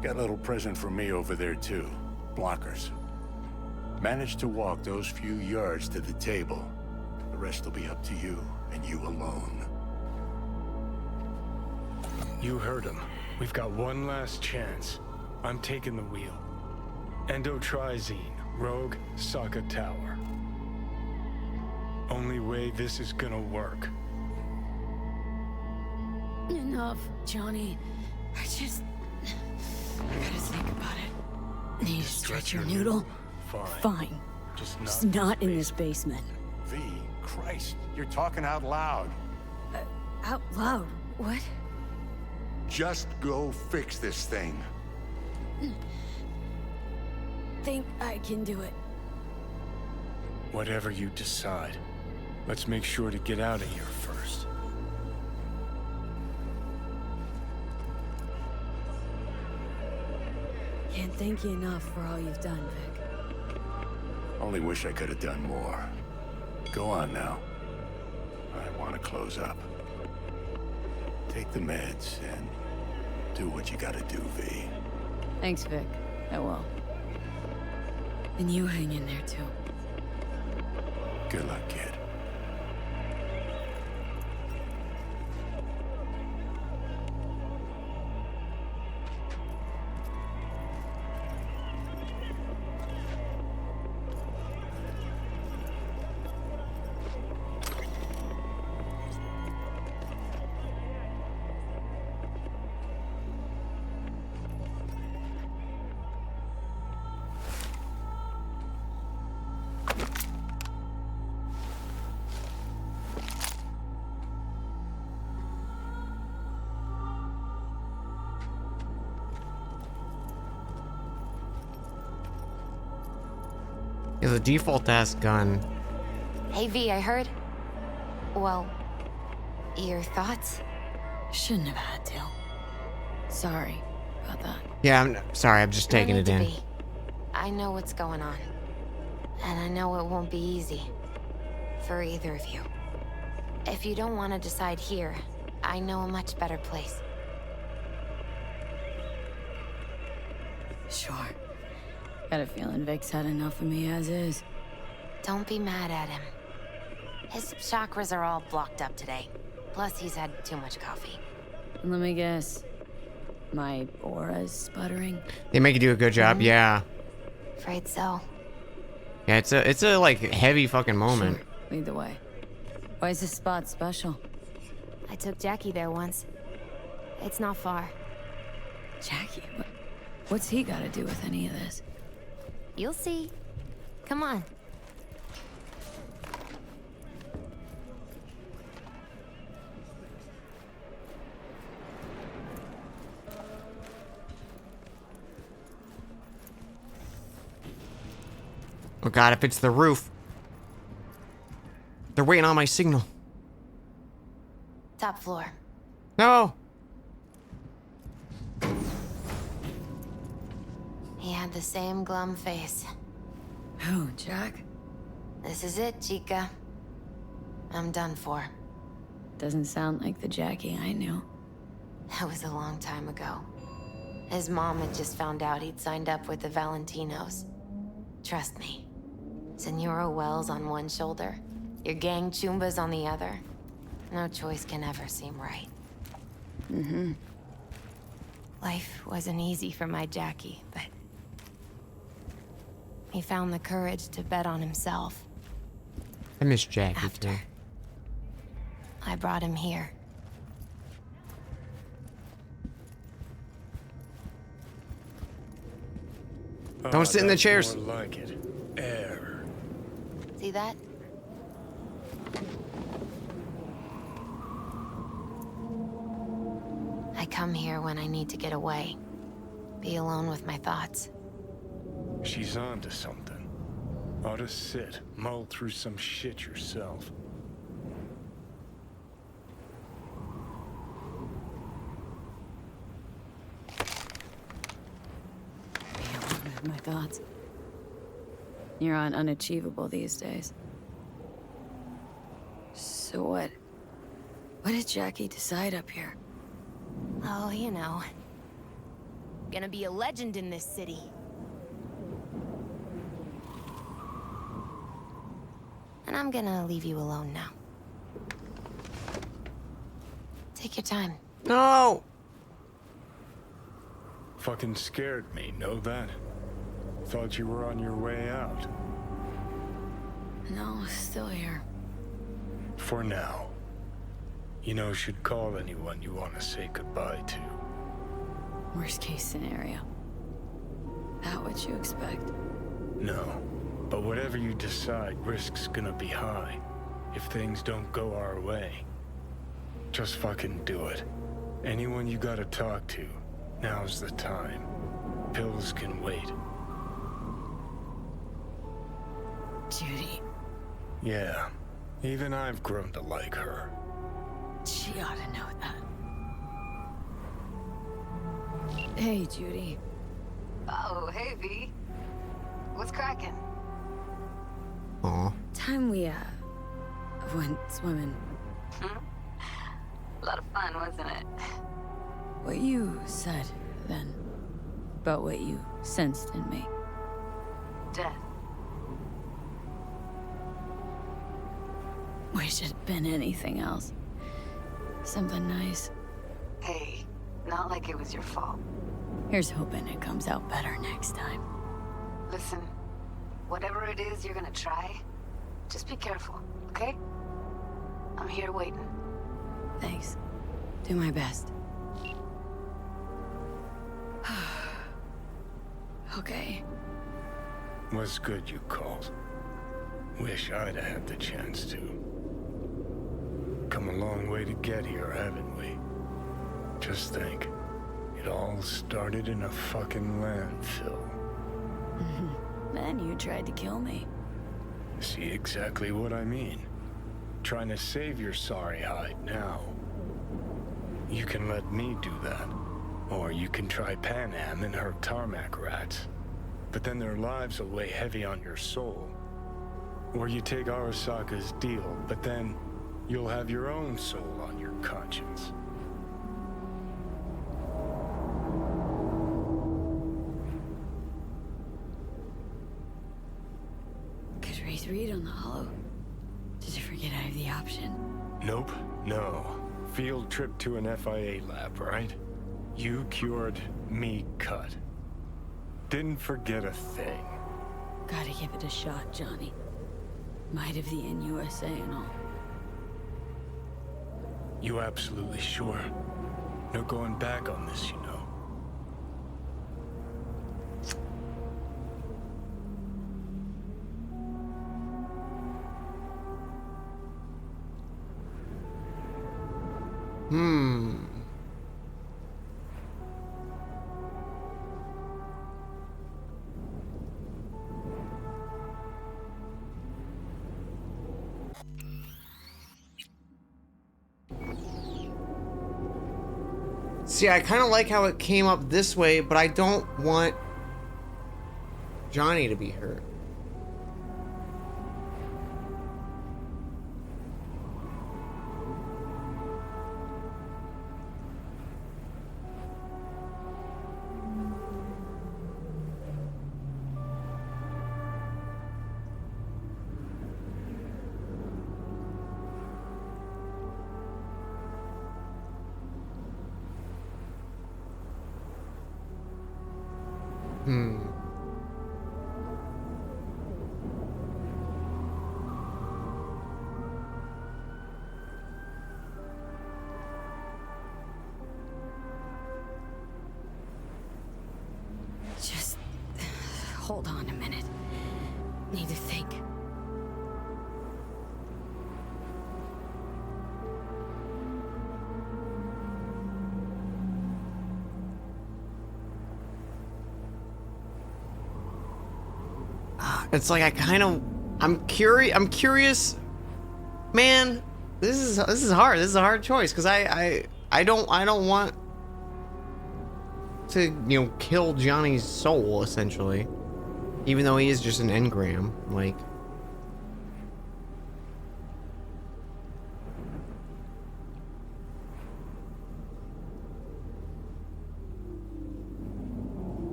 S12: Got a little present for me over there too. Blockers. Manage to walk those few yards to the table. The rest will be up to you, and you alone.
S6: You heard him. We've got one last chance. I'm taking the wheel. Endotrizine, Rogue, Saka Tower. Only way this is gonna work.
S2: Enough, Johnny. I gotta think about it. Need to stretch your noodle? Fine. Just not in this basement.
S3: V, Christ, you're talking out loud.
S2: Out loud? What?
S3: Just go fix this thing.
S2: Think I can do it.
S6: Whatever you decide, let's make sure to get out of here first.
S2: Can't thank you enough for all you've done, Vic.
S3: Only wish I could have done more. Go on now. I want to close up. Take the meds and do what you gotta do, V.
S2: Thanks, Vic. I will. And you hang in there, too.
S3: Good luck, kid.
S1: Is a default ass gun.
S15: Hey, V, I heard. Well, your thoughts?
S2: Shouldn't have had to. Sorry about that.
S1: Yeah, I'm sorry. I'm just taking it in.
S15: Be. I know what's going on. And I know it won't be easy. For either of you. If you don't want to decide here, I know a much better place.
S2: Sure. Got a feeling Vic's had enough of me as is.
S15: Don't be mad at him. His chakras are all blocked up today. Plus, he's had too much coffee.
S2: Let me guess. My aura's sputtering?
S1: They make you do a good job, yeah.
S15: Afraid so.
S1: Yeah, it's a like heavy fucking moment.
S2: Sure. Lead the way. Why is this spot special?
S15: I took Jackie there once. It's not far.
S2: Jackie? What's he got to do with any of this?
S15: You'll see. Come on.
S1: Oh god, if it's the roof. They're waiting on my signal.
S15: Top floor.
S1: No!
S15: He had the same glum face.
S2: Who, Jack?
S15: This is it, Chica. I'm done for.
S2: Doesn't sound like the Jackie I knew.
S15: That was a long time ago. His mom had just found out he'd signed up with the Valentinos. Trust me. Senora Wells on one shoulder, your gang Chumbas on the other. No choice can ever seem right.
S2: Mm-hmm.
S15: Life wasn't easy for my Jackie, but he found the courage to bet on himself.
S1: I miss Jackie too.
S15: I brought him here.
S1: Don't sit in the chairs.
S6: More like it. Air.
S15: See that? I come here when I need to get away. Be alone with my thoughts.
S6: She's onto something. Ought to sit, mull through some shit yourself.
S2: My thoughts. You're on unachievable these days. So what? What did Jackie decide up here?
S15: Oh, you know. Gonna be a legend in this city. And I'm gonna leave you alone now. Take your time.
S1: No!
S6: Fucking scared me, know that? Thought you were on your way out.
S21: No, still here.
S6: For now. You know, should call anyone you want to say goodbye to.
S21: Worst case scenario. That what you expect?
S6: No. But whatever you decide, risk's gonna be high. If things don't go our way. Just fucking do it. Anyone you gotta talk to, now's the time. Pills can wait.
S21: Judy.
S6: Yeah. Even I've grown to like her.
S21: She ought to know that. Hey, Judy.
S17: Oh, hey, V. What's cracking?
S1: Aw.
S21: Time we, went swimming.
S17: A lot of fun, wasn't it?
S21: What you said then, about what you sensed in me.
S17: Death.
S21: Wish it'd been anything else. Something nice.
S17: Hey, not like it was your fault.
S21: Here's hoping it comes out better next time.
S17: Listen, whatever it is you're gonna try, just be careful, okay? I'm here waiting.
S21: Thanks. Do my best. Okay.
S6: Was good you called. Wish I'd have had the chance to. Come a long way to get here, haven't we? Just think. It all started in a fucking landfill.
S21: Then you tried to kill me.
S6: See exactly what I mean? Trying to save your sorry hide now. You can let me do that. Or you can try Pan Am and her tarmac rats. But then their lives will weigh heavy on your soul. Or you take Arasaka's deal, but then you'll have your own soul on your conscience.
S21: Could Wraith read on the hollow? Did you forget I have the option?
S6: Nope, no. Field trip to an FIA lab, right? You cured, me cut. Didn't forget a thing.
S21: Gotta give it a shot, Johnny. Might have the NUSA and all.
S6: You absolutely sure? No going back on this, you know.
S1: See, I kind of like how it came up this way, but I don't want Johnny to be hurt.
S21: Just hold on a minute. Need to think.
S1: It's like I'm curious, man. This is hard. This is a hard choice because I don't want to, you know, kill Johnny's soul essentially, even though he is just an engram. Like,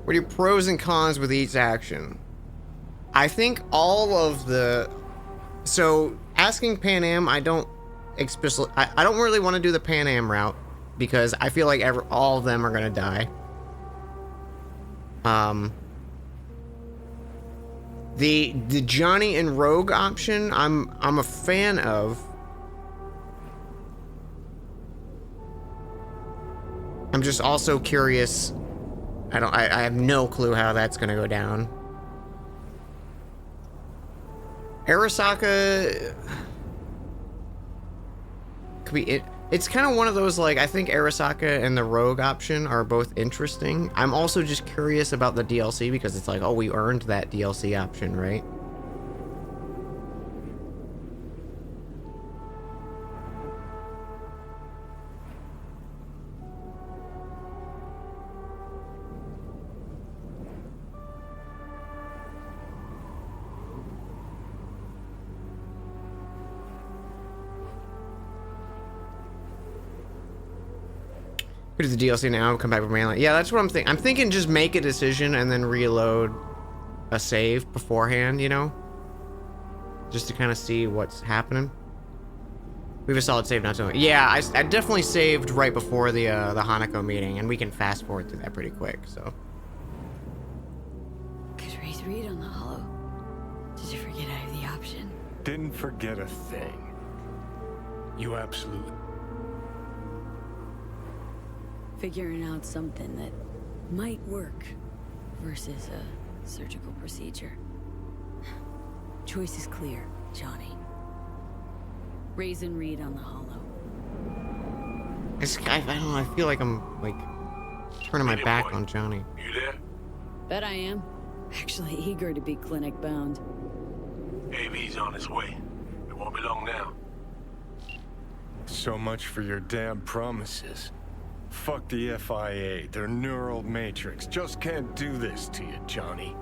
S1: what are your pros and cons with each action? I think all of the... So, asking Pan Am, I don't explicitly... I don't really want to do the Pan Am route. because I feel like all of them are gonna die. The Johnny and Rogue option, I'm a fan of. I'm just also curious. I have no clue how that's gonna go down. Arasaka could be it. It's kind of one of those, like, I think Arasaka and the Rogue option are both interesting. I'm also just curious about the DLC because it's like, oh, we earned that DLC option, right? Go to the DLC now, come back with mainline. Yeah, that's what I'm thinking. I'm thinking just make a decision and then reload a save beforehand, you know? Just to kind of see what's happening. We have a solid save not so much. Yeah, I definitely saved right before the Hanako meeting, and we can fast forward through that pretty quick, so.
S2: Could Raze read on the holo? Did you forget I have the option?
S6: Didn't forget a thing. You absolutely...
S2: Figuring out something that might work versus a surgical procedure. Choice is clear, Johnny. Raise and read on the holo.
S1: I don't know, I feel like I'm, like, turning my back on Johnny.
S5: You there?
S2: Bet I am. Actually eager to be clinic bound.
S5: AV's on his way. It won't be long now.
S6: So much for your damn promises. Fuck the FIA, their neural matrix. Just can't do this to you, Johnny.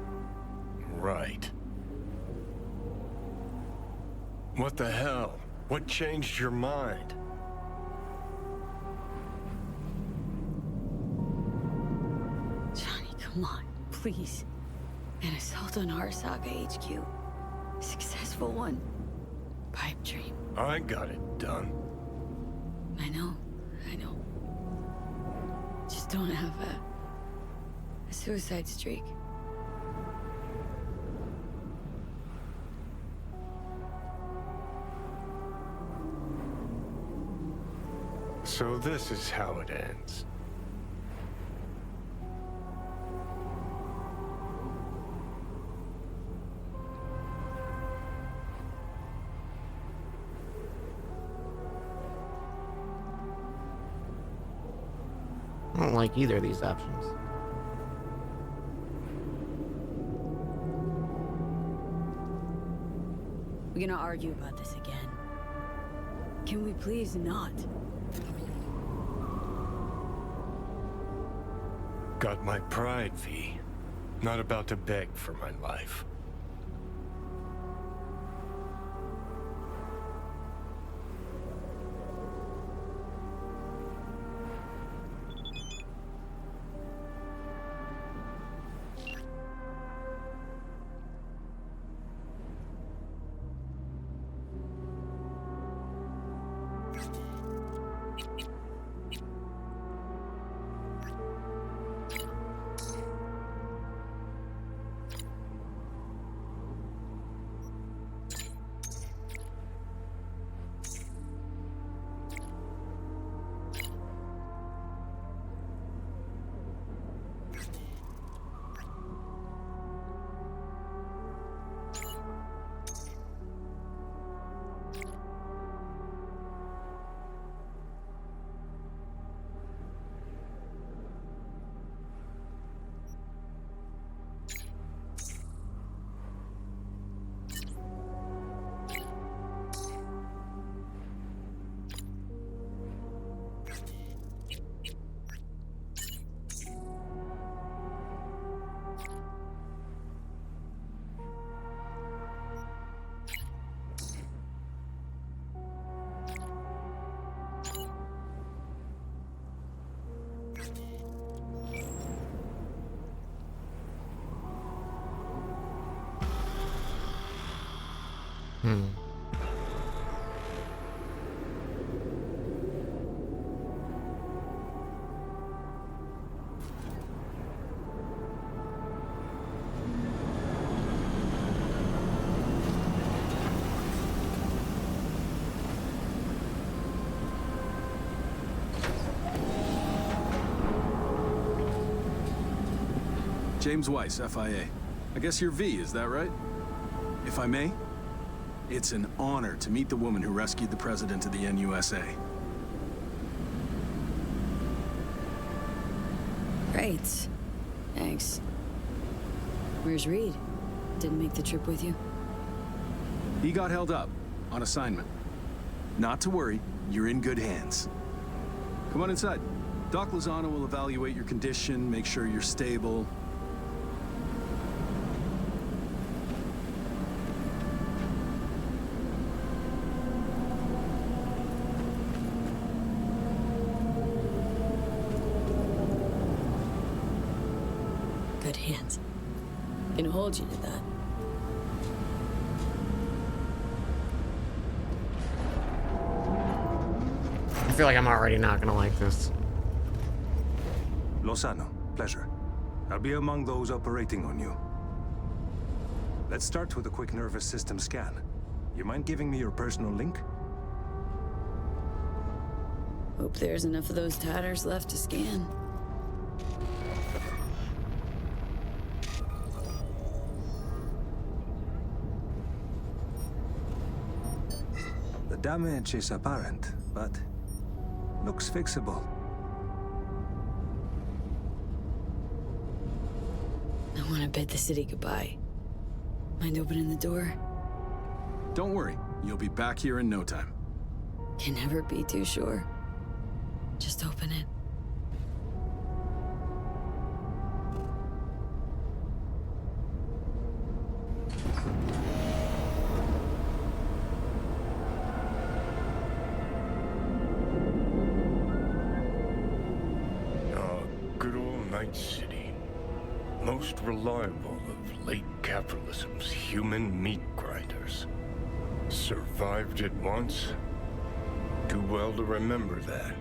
S6: Right. What the hell? What changed your mind?
S2: Johnny, come on, please. An assault on Arasaka HQ. Successful one. Pipe dream.
S6: I got it done.
S2: I know. Just don't have a suicide streak.
S6: So this is how it ends.
S1: I don't like either of these options.
S2: We're gonna argue about this again. Can we please not?
S6: Got my pride, V. Not about to beg for my life.
S14: James Weiss, FIA. I guess you're V, is that right? If I may, it's an honor to meet the woman who rescued the president of the NUSA.
S2: Great. Thanks. Where's Reed? Didn't make the trip with you?
S14: He got held up on assignment. Not to worry, you're in good hands. Come on inside. Doc Lozano will evaluate your condition, make sure you're stable.
S2: Good hands. Can hold you to that.
S1: I feel like I'm already not gonna like this.
S12: Lozano, pleasure. I'll be among those operating on you. Let's start with a quick nervous system scan. You mind giving me your personal link?
S2: Hope there's enough of those tatters left to scan.
S12: The damage is apparent, but looks fixable.
S2: I want to bid the city goodbye. Mind opening the door?
S14: Don't worry, you'll be back here in no time.
S2: Can never be too sure. Just open it.
S13: Good old Night City. Most reliable of late capitalism's human meat grinders. Survived it once. Do well to remember that,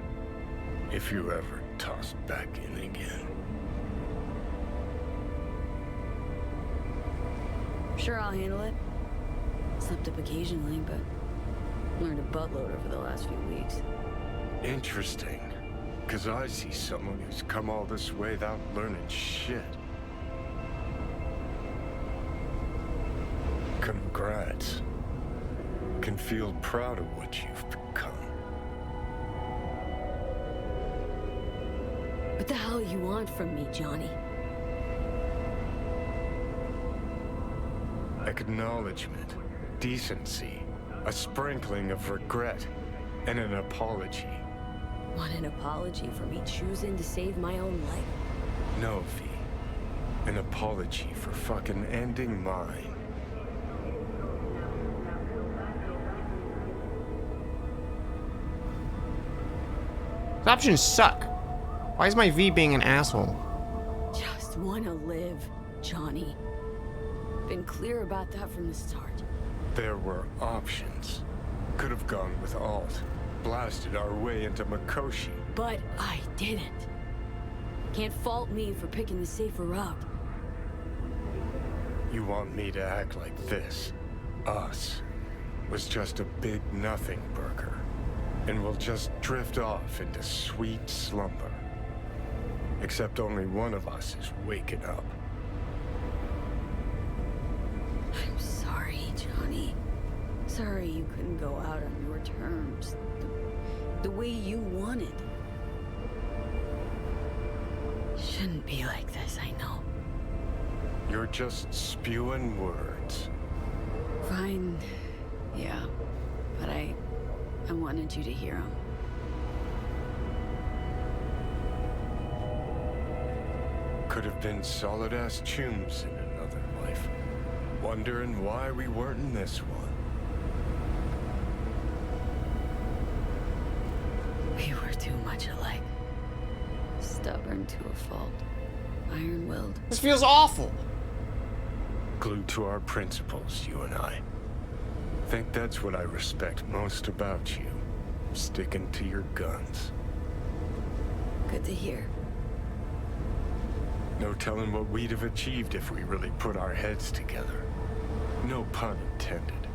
S13: if you're ever tossed back in again.
S2: Sure, I'll handle it. Slipped up occasionally, but learned a buttload over the last few weeks.
S13: Interesting. Because I see someone who's come all this way without learning shit. Congrats. Can feel proud of what you've become.
S2: What the hell you want from me, Johnny?
S13: Acknowledgement, decency, a sprinkling of regret, and an apology.
S2: Want an apology for me choosing to save my own life?
S13: No, V. An apology for fucking ending mine.
S1: These options suck. Why is my V being an asshole?
S2: Just wanna live, Johnny. Been clear about that from the start.
S13: There were options. Could have gone with Alt. Blasted our way into Mikoshi.
S2: But I didn't. Can't fault me for picking the safer route.
S13: You want me to act like this? Us was just a big nothing burger. And we'll just drift off into sweet slumber. Except only one of us is waking up.
S2: I'm sorry, Johnny. Sorry you couldn't go out on your terms. The way you wanted. Shouldn't be like this, I know.
S13: You're just spewing words.
S2: Fine. Yeah. But I wanted you to hear them.
S13: Could have been solid-ass chums in another life. Wondering why we weren't in this one.
S2: We were too much alike. Stubborn to a fault. Iron-willed.
S1: This feels awful.
S13: Glued to our principles, you and I. Think that's what I respect most about you. Sticking to your guns.
S2: Good to hear.
S13: No telling what we'd have achieved if we really put our heads together. No pun intended.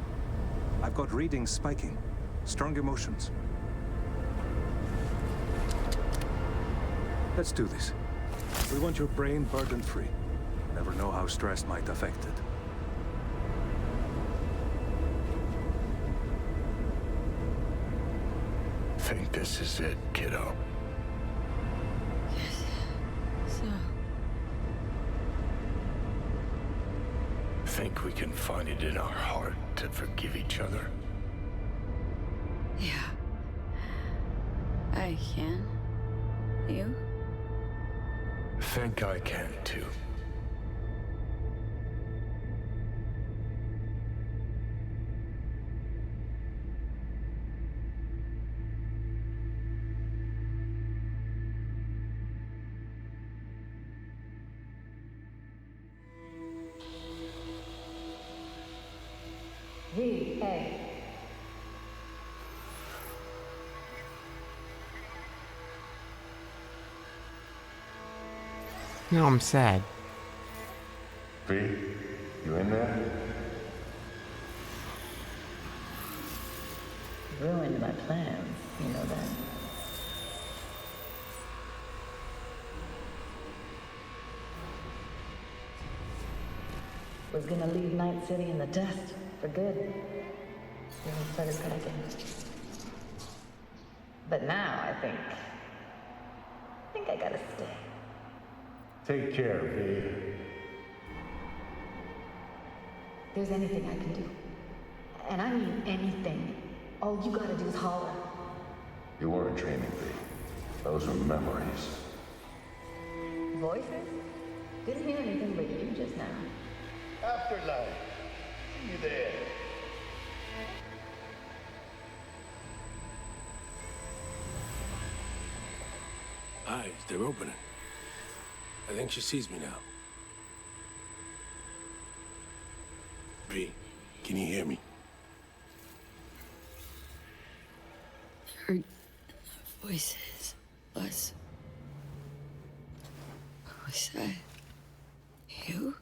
S12: I've got readings spiking. Strong emotions. Let's do this. We want your brain burden-free.
S14: Never know how stress might affect it.
S13: Think this is it, kiddo?
S21: So,
S13: Think we can find it in our heart to forgive each other?
S21: yeah. I can. You?
S13: Think I can, too.
S21: V.A.
S1: No, I'm sad.
S13: V, you in there?
S21: Ruined my plans, you know that. Was gonna leave Night City in the dust for good. Really started panicking. But now I think I gotta stay.
S13: Take care, V.
S21: If there's anything I can do, and I mean anything, all you gotta do is holler.
S13: You weren't dreaming, V. Those were memories.
S21: Voices? Didn't hear anything but you just now.
S13: Afterlife. See you there.
S5: Eyes, they're opening. I think she sees me now. V, can you hear me?
S21: Heard voices. Was that you?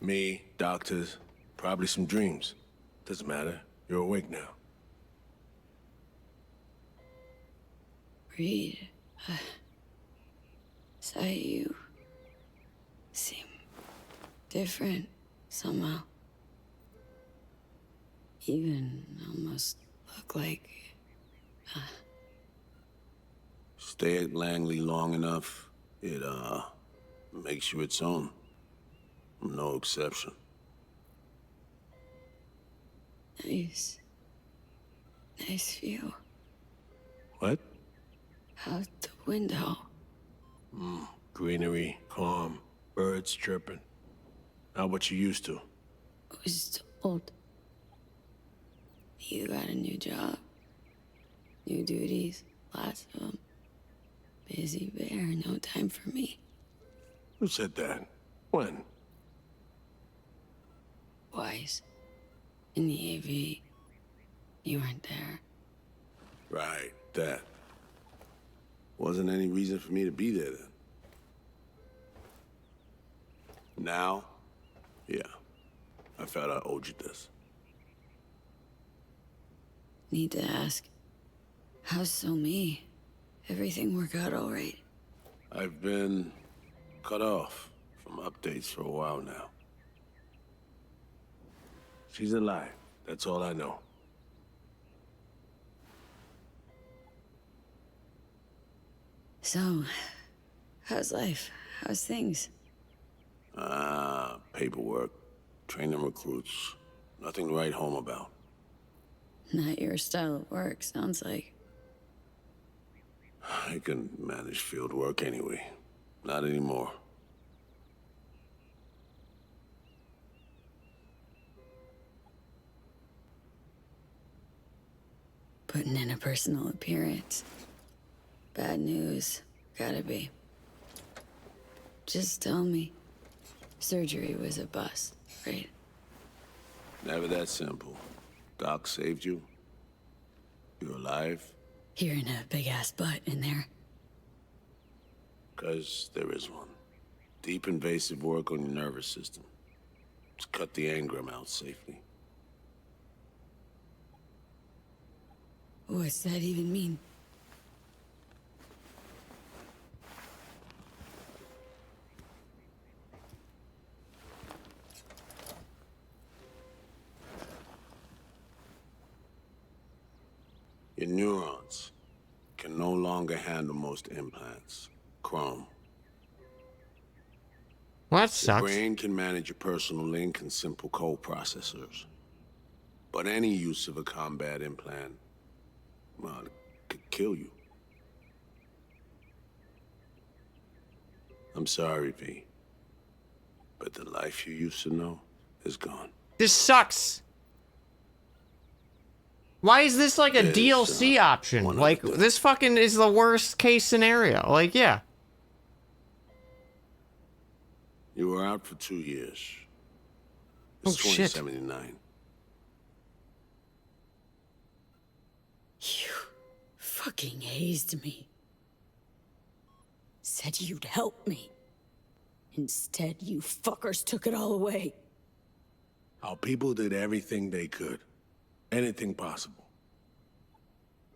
S5: Me, doctors, probably some dreams. Doesn't matter. You're awake now.
S21: Reed, is that you? Seem different somehow. Even almost look like...
S5: Stay at Langley long enough, it, makes you its own. I'm no exception.
S21: Nice. Nice view.
S5: What?
S21: Out the window.
S5: Greenery, calm, birds chirping. Not what you used to.
S21: I was told you got a new job. New duties, lots of them. Busy bear, no time for me.
S5: Who said that? When?
S21: Wise. In the AV. You weren't there.
S5: Right, that. Wasn't any reason for me to be there then. Now, yeah. I felt I owed you this.
S21: Need to ask, how's So Me? Everything work out all right?
S5: I've been cut off from updates for a while now. She's alive. That's all I know.
S21: So, how's life? How's things?
S5: Paperwork, training recruits. Nothing to write home about.
S21: Not your style of work, sounds like.
S5: I can manage field work anyway. Not anymore.
S21: Putting in a personal appearance. Bad news. Gotta be. Just tell me. Surgery was a bust, right?
S5: Never that simple. Doc saved you. You're alive.
S21: Hearing a big-ass butt in there.
S5: 'Cause there is one. Deep invasive work on your nervous system. Just cut the engram out safely.
S21: What's that even mean?
S5: Your neurons can no longer handle most implants. Chrome.
S1: Well, that
S5: Your
S1: sucks.
S5: brain can manage your personal link and simple code processors. But any use of a combat implant, well, it could kill you. I'm sorry, V. But the life you used to know is gone.
S1: This sucks. Why is this like a DLC option? Like, this fucking is the worst case scenario. Like, yeah.
S5: You were out for 2 years.
S1: Oh,
S5: It's
S1: shit.
S5: 2079.
S2: You fucking hazed me. Said you'd help me. Instead, you fuckers took it all away.
S5: Our people did everything they could. Anything possible.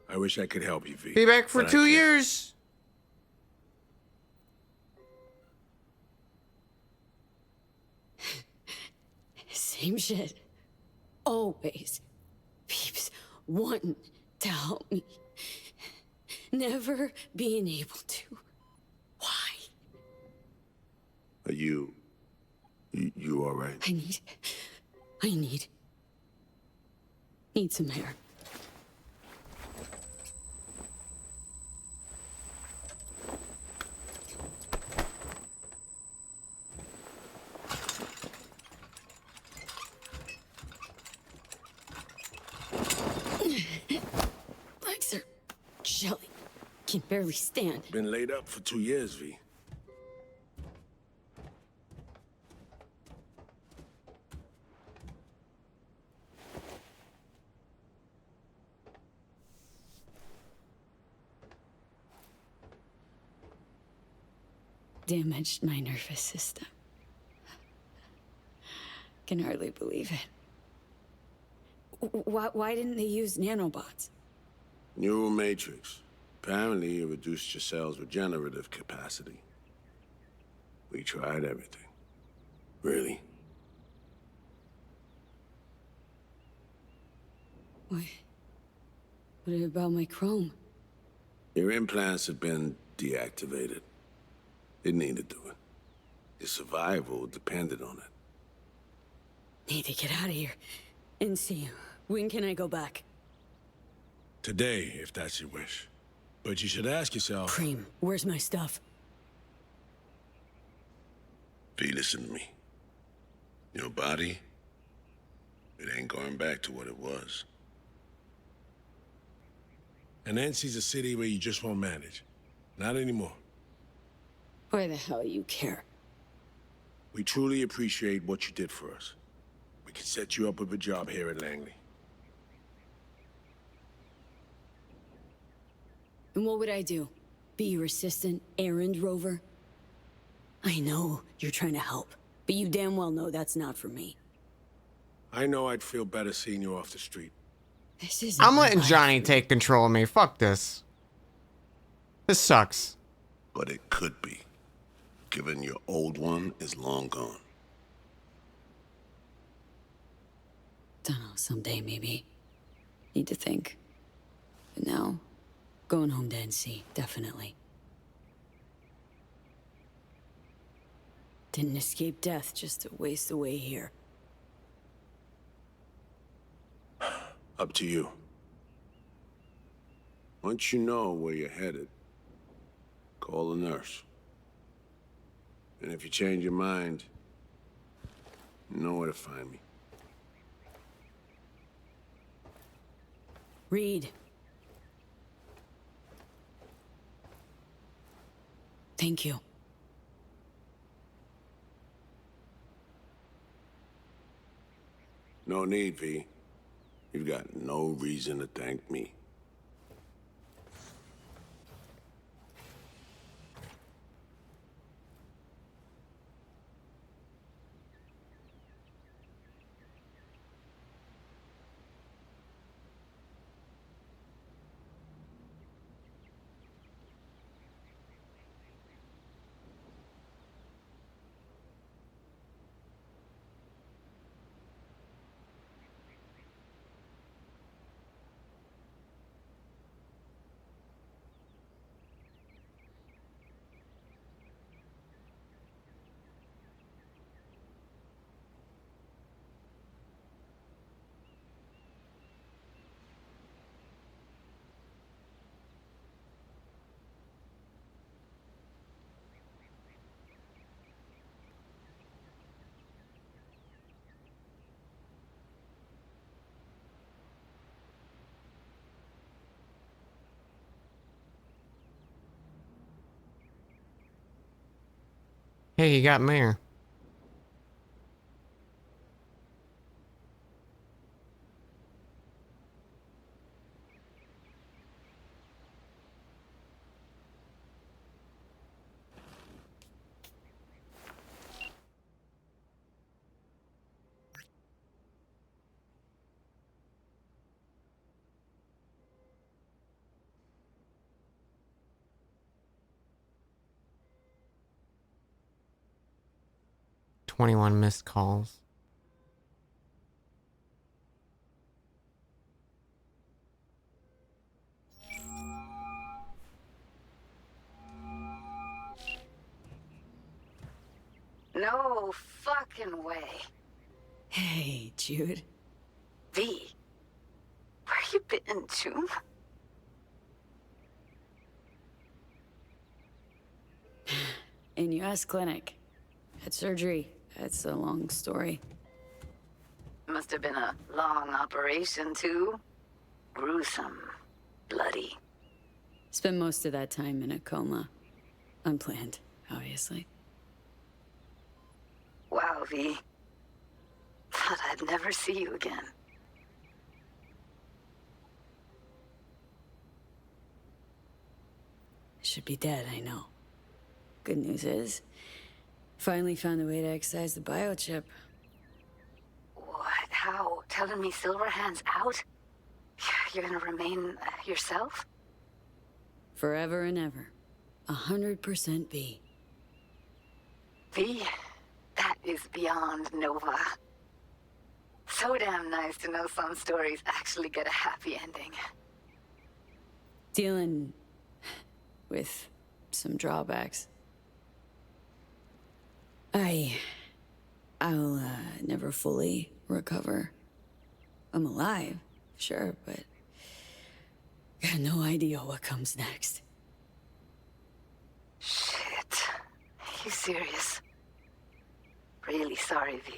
S5: I wish I could help you, V.
S1: Be back for
S5: but I
S1: 2
S5: can't.
S1: years.
S2: Same shit. Always. Peeps wanting to help me. Never being able to.
S5: Are you all right?
S2: I need some air. Legs are jelly. Can barely stand.
S5: Been laid up for 2 years, V.
S2: Damaged my nervous system. Can hardly believe it. Why didn't they use nanobots?
S5: Neural matrix. Apparently, it reduced your cell's regenerative capacity. We tried everything. Really.
S2: What about my chrome?
S5: Your implants have been deactivated. It needed doing. Your survival depended on it.
S2: Need to get out of here. And see, when can I go back?
S5: Today, if that's your wish. But you should ask yourself...
S2: Cream, where's my stuff?
S5: V, listen to me. Your body, it ain't going back to what it was. And Nancy's a city where you just won't manage. Not anymore.
S2: Why the hell you care?
S5: We truly appreciate what you did for us. We can set you up with a job here at Langley.
S2: And what would I do? Be your assistant, errand rover? I know you're trying to help, but you damn well know that's not for me.
S5: I know I'd feel better seeing you off the street.
S2: This is.
S1: I'm letting Johnny take control of me. Fuck this. This sucks.
S5: But it could be, given your old one is long gone.
S2: Dunno, someday maybe. Need to think. But now, going home to NC, definitely. Didn't escape death just to waste away here.
S5: Up to you. Once you know where you're headed, call a nurse. And if you change your mind, you know where to find me.
S2: Reed. Thank you.
S5: No need, V. You've got no reason to thank me.
S1: Hey, you got mayor. "21 missed calls."
S17: No fucking way.
S2: Hey, Jude.
S17: V, where you been, June?
S2: In US clinic. Had surgery. That's a long story.
S17: Must have been a long operation, too. Gruesome. Bloody.
S2: Spent most of that time in a coma. Unplanned, obviously.
S17: Wow, V. Thought I'd never see you again.
S2: Should be dead, I know. Good news is, finally found a way to excise the biochip.
S17: What? How? Telling me Silverhand's out? You're gonna remain yourself?
S2: Forever and ever. 100% V.
S17: V? That is beyond Nova. So damn nice to know some stories actually get a happy ending.
S2: Dealing with some drawbacks. I'll never fully recover. I'm alive, sure, but got no idea what comes next.
S17: Shit. You serious? Really sorry, V.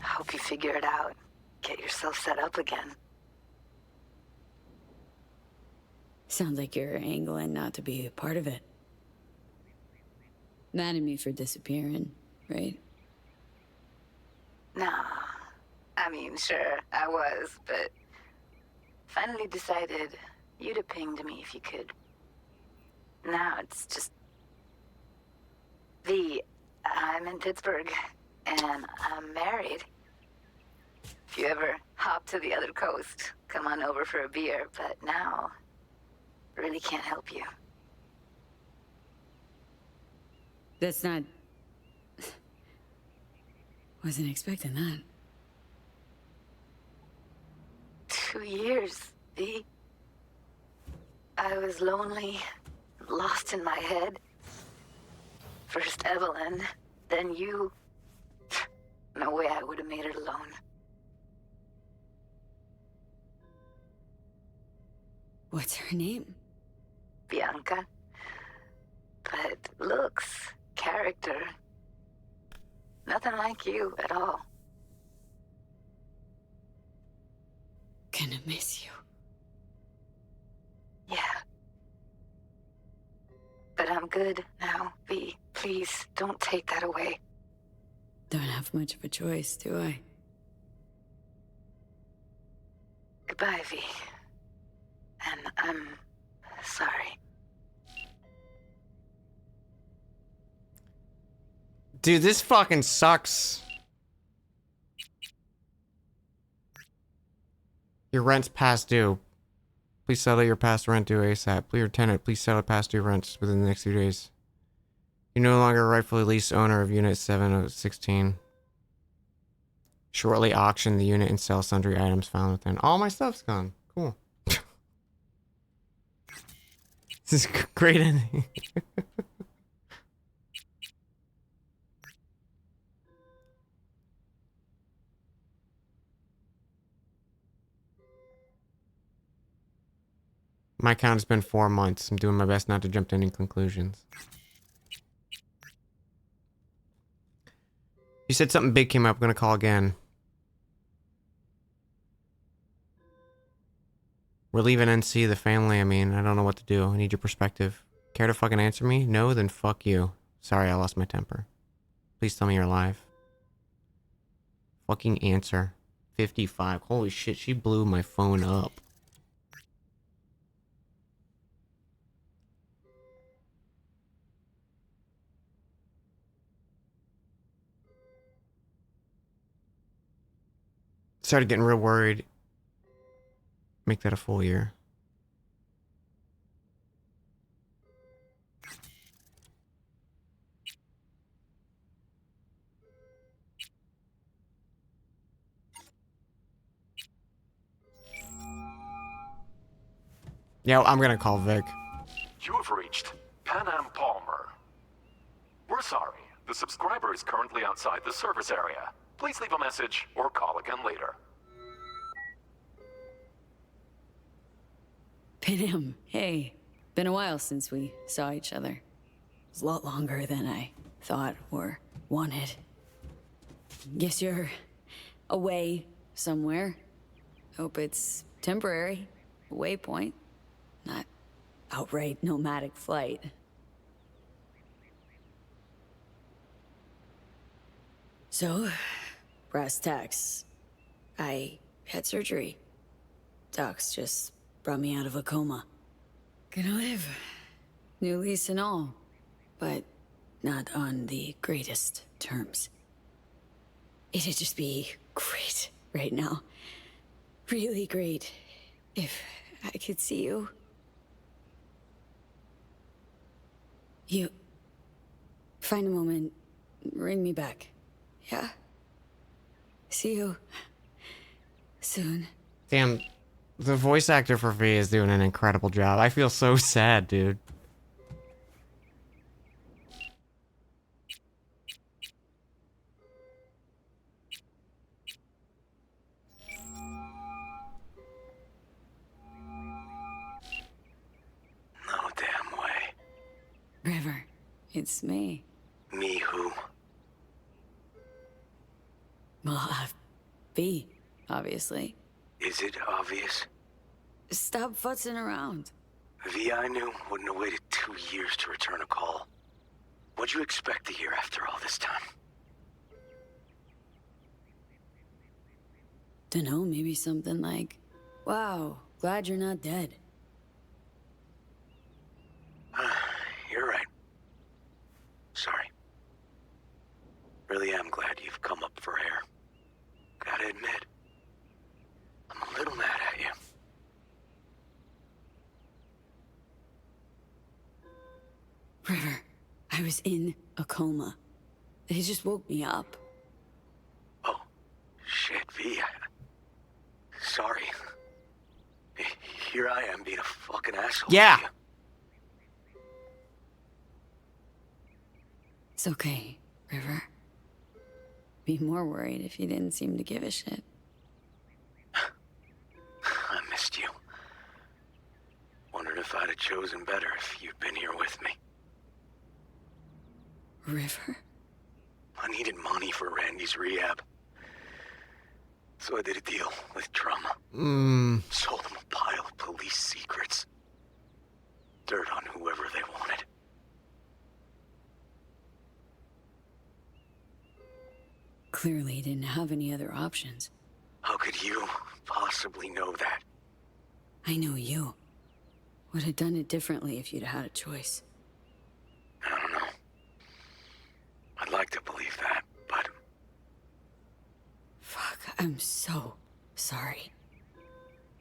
S17: I hope you figure it out. Get yourself set up again.
S2: Sounds like you're angling not to be a part of it. Mad at me for disappearing, right?
S17: Nah. I mean, sure, I was, but finally decided you'd have pinged me if you could. Now it's just... V, I'm in Pittsburgh, and I'm married. If you ever hop to the other coast, come on over for a beer, but now... really can't help you.
S2: That's not... Wasn't expecting that.
S17: 2 years, V. I was lonely, lost in my head. First Evelyn, then you. No way I would have made it alone.
S2: What's her name?
S17: Bianca. But looks, character, nothing like you at all.
S2: Gonna miss you.
S17: Yeah. But I'm good now, V. Please, don't take that away.
S2: Don't have much of a choice, do I?
S17: Goodbye, V. And I'm sorry.
S1: Dude, this fucking sucks. Your rent's past due. Please settle your past rent due ASAP. Please, your tenant, please settle past due rents within the next few days. You're no longer rightfully leased owner of Unit 7 of 16. Shortly auction the unit and sell sundry items found within. All my stuff's gone. Cool. This is a great ending. My count has been 4 months. I'm doing my best not to jump to any conclusions. You said something big came up. I'm gonna call again. We're leaving NC, the family. I mean, I don't know what to do. I need your perspective. Care to fucking answer me? No? Then fuck you. Sorry, I lost my temper. Please tell me you're alive. Fucking answer. 55. Holy shit, she blew my phone up. Started getting real worried. Make that a full year. Yeah, I'm gonna call Vic.
S8: You have reached Pan Am Palmer. We're sorry. The subscriber is currently outside the service area. Please leave a message or call again later.
S2: Pinham, hey. Been a while since we saw each other. It's a lot longer than I thought or wanted. Guess you're away somewhere. Hope it's temporary. A waypoint. Not outright nomadic flight. So, brass tacks. I had surgery. Docs just brought me out of a coma. Gonna live. New lease and all. But not on the greatest terms. It'd just be great right now. Really great. If I could see you. You... Find a moment. Ring me back. Yeah? See you... soon.
S1: Damn, the voice actor for V is doing an incredible job. I feel so sad, dude.
S11: No damn way.
S2: River, it's me.
S11: Me who?
S2: Well, V, obviously.
S11: Is it obvious?
S2: Stop futzing around.
S11: V I knew wouldn't have waited 2 years to return a call. What'd you expect to hear after all this time?
S2: Dunno, maybe something like, wow, glad you're not dead.
S11: You're right. Sorry. Really am glad you've come up for air. Gotta admit, I'm a little mad at you.
S2: River, I was in a coma. They just woke me up.
S11: Oh, shit, V. Sorry. Here I am being a fucking asshole.
S1: Yeah.
S11: To you.
S2: It's okay, River. Be more worried if you didn't seem to give a shit.
S11: I missed you. Wondered if I'd have chosen better if you'd been here with me.
S2: River?
S11: I needed money for Randy's rehab. So I did a deal with Trauma. Sold them a pile of police secrets. Dirt on whoever they wanted.
S2: Clearly didn't have any other options.
S11: How could you possibly know that?
S2: I know you. Would have done it differently if you'd had a choice.
S11: I don't know. I'd like to believe that, but...
S2: Fuck, I'm so sorry.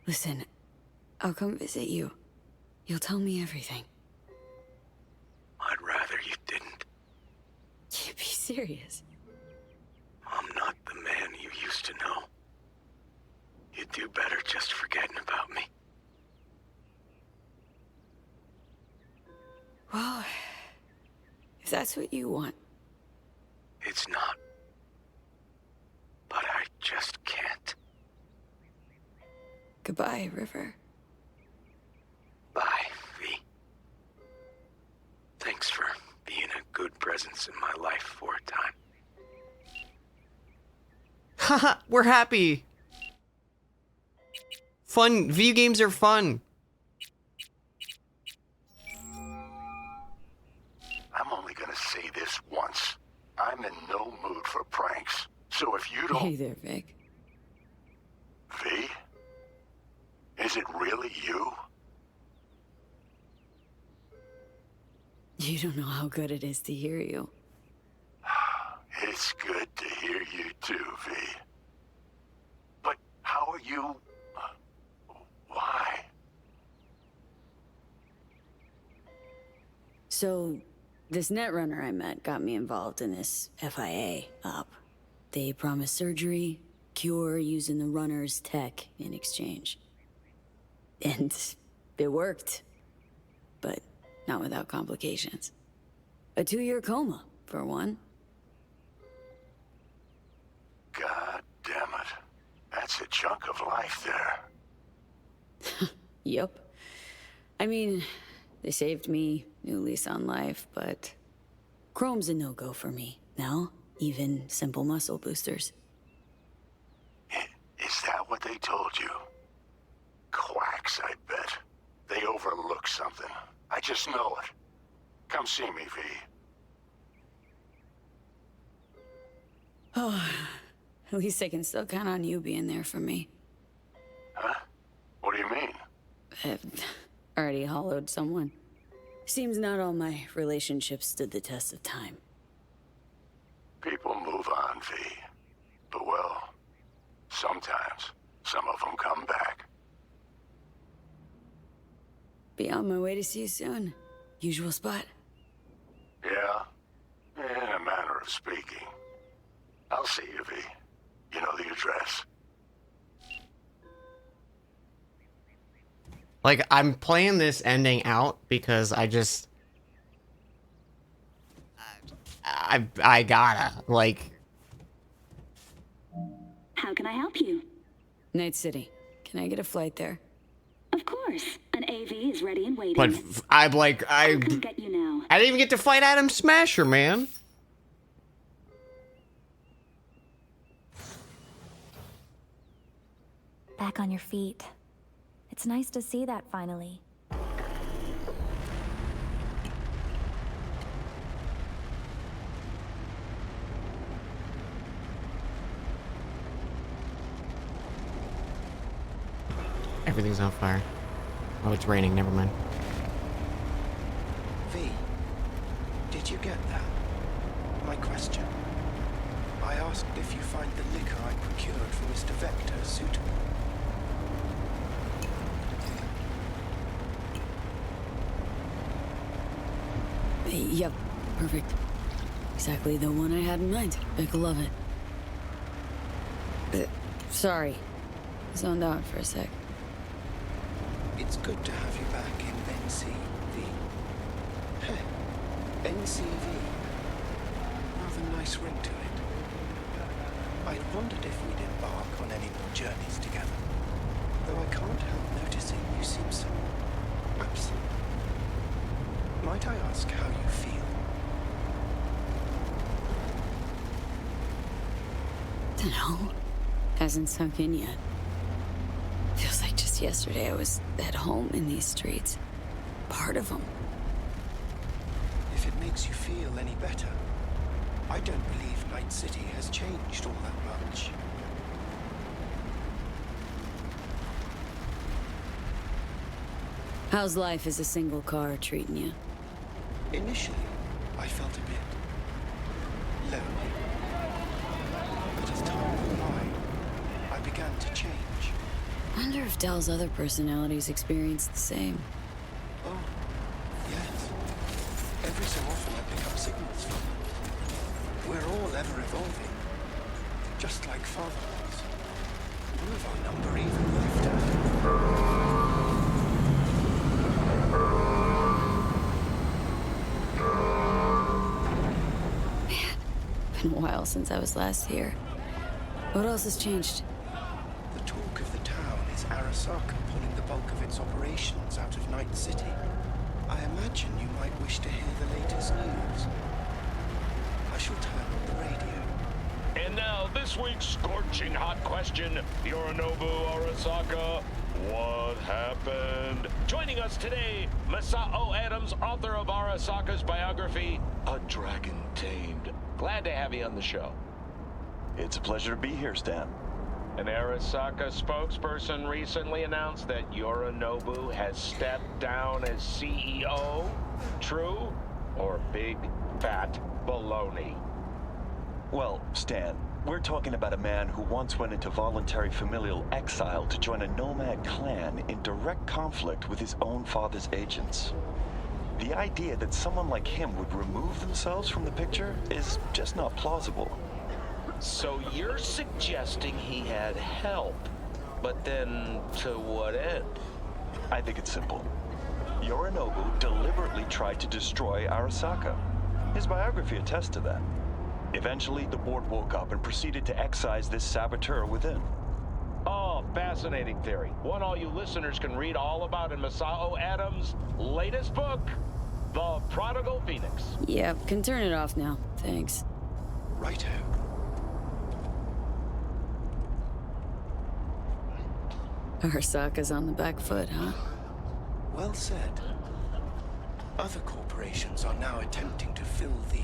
S2: Listen, I'll come visit you. You'll tell me everything.
S11: I'd rather you didn't.
S2: Can't be serious.
S11: I'm not the man you used to know. You'd do better just forgetting about me.
S2: Well, if that's what you want.
S11: It's not. But I just can't.
S2: Goodbye, River.
S11: Bye, V. Thanks for being a good presence in my life for a time.
S1: Haha, we're happy. Fun. Video games are fun.
S3: I'm only gonna say this once. I'm in no mood for pranks. So if you don't...
S2: Hey there, Vic.
S3: V? Is it really you?
S2: You don't know how good it is to hear you.
S3: It's good to hear you too, V. But how are you... why?
S2: So, this netrunner I met got me involved in this FIA op. They promised surgery, cure using the runner's tech in exchange. And it worked. But not without complications. A 2-year coma, for one.
S3: God damn it. That's a chunk of life there.
S2: Yep. I mean, they saved me, new lease on life, but chrome's a no-go for me now, even simple muscle boosters.
S3: Is that what they told you? Quacks, I bet. They overlook something. I just know it. Come see me, V.
S2: Oh, at least I can still count on you being there for me.
S3: Huh? What do you mean?
S2: I've already hollowed someone. Seems not all my relationships stood the test of time.
S3: People move on, V. But well, sometimes some of them come back.
S2: Be on my way to see you soon. Usual spot.
S3: Yeah? In a manner of speaking. I'll see you, V. You know the address.
S1: Like, I'm playing this ending out because I just... I gotta, like...
S19: How can I help you?
S2: Night City. Can I get a flight there?
S19: Of course. An AV is ready and waiting.
S1: But I'm like,
S19: I'll come get you now.
S1: I didn't even get to fight Adam Smasher, man.
S22: Back on your feet. It's nice to see that finally.
S1: Everything's on fire. Oh, it's raining. Never mind.
S23: V, did you get that? My question. I asked if you find the liquor I procured for Mr. Vector suitable.
S2: Yep, perfect. Exactly the one I had in mind. Vic will love it. Sorry. Zoned out for a sec.
S23: It's good to have you back in NCV. NCV. Rather nice ring to it. I wondered if we'd embark on any more journeys together. Though I can't help noticing you seem so absent. Might I ask how you feel?
S2: Dunno. Hasn't sunk in yet. Feels like just yesterday I was at home in these streets. Part of them.
S23: If it makes you feel any better, I don't believe Night City has changed all that much.
S2: How's life as a single car treating you?
S23: Initially, I felt a bit lonely. But as time went by, I began to change.
S2: Wonder if Del's other personalities experience the same.
S23: Oh, yes. Every so often I pick up signals from them. We're all ever evolving. Just like Father was. One of our number even left out.
S2: Been a while since I was last here. What else has changed?
S23: The talk of the town is Arasaka pulling the bulk of its operations out of Night City. I imagine you might wish to hear the latest news. I shall turn on the radio.
S24: And now, this week's scorching hot question, Yorinobu Arasaka.
S16: What happened? Joining us today, Masao Adams, author of Arasaka's biography, A Dragon Tamed. Glad to have you on the show.
S18: It's a pleasure to be here, Stan.
S16: An Arasaka spokesperson recently announced that Yorinobu has stepped down as CEO. True or big fat baloney?
S18: Well, Stan, we're talking about a man who once went into voluntary familial exile to join a nomad clan in direct conflict with his own father's agents. The idea that someone like him would remove themselves from the picture is just not plausible.
S16: So you're suggesting he had help, but then to what end?
S18: I think it's simple. Yorinobu deliberately tried to destroy Arasaka. His biography attests to that. Eventually, the board woke up and proceeded to excise this saboteur within.
S16: Oh, fascinating theory. One all you listeners can read all about in Masao Adams' latest book, The Prodigal Phoenix.
S2: Yep, can turn it off now. Thanks.
S23: Righto.
S2: Arasaka's on the back foot, huh?
S23: Well said. Other corporations are now attempting to fill the,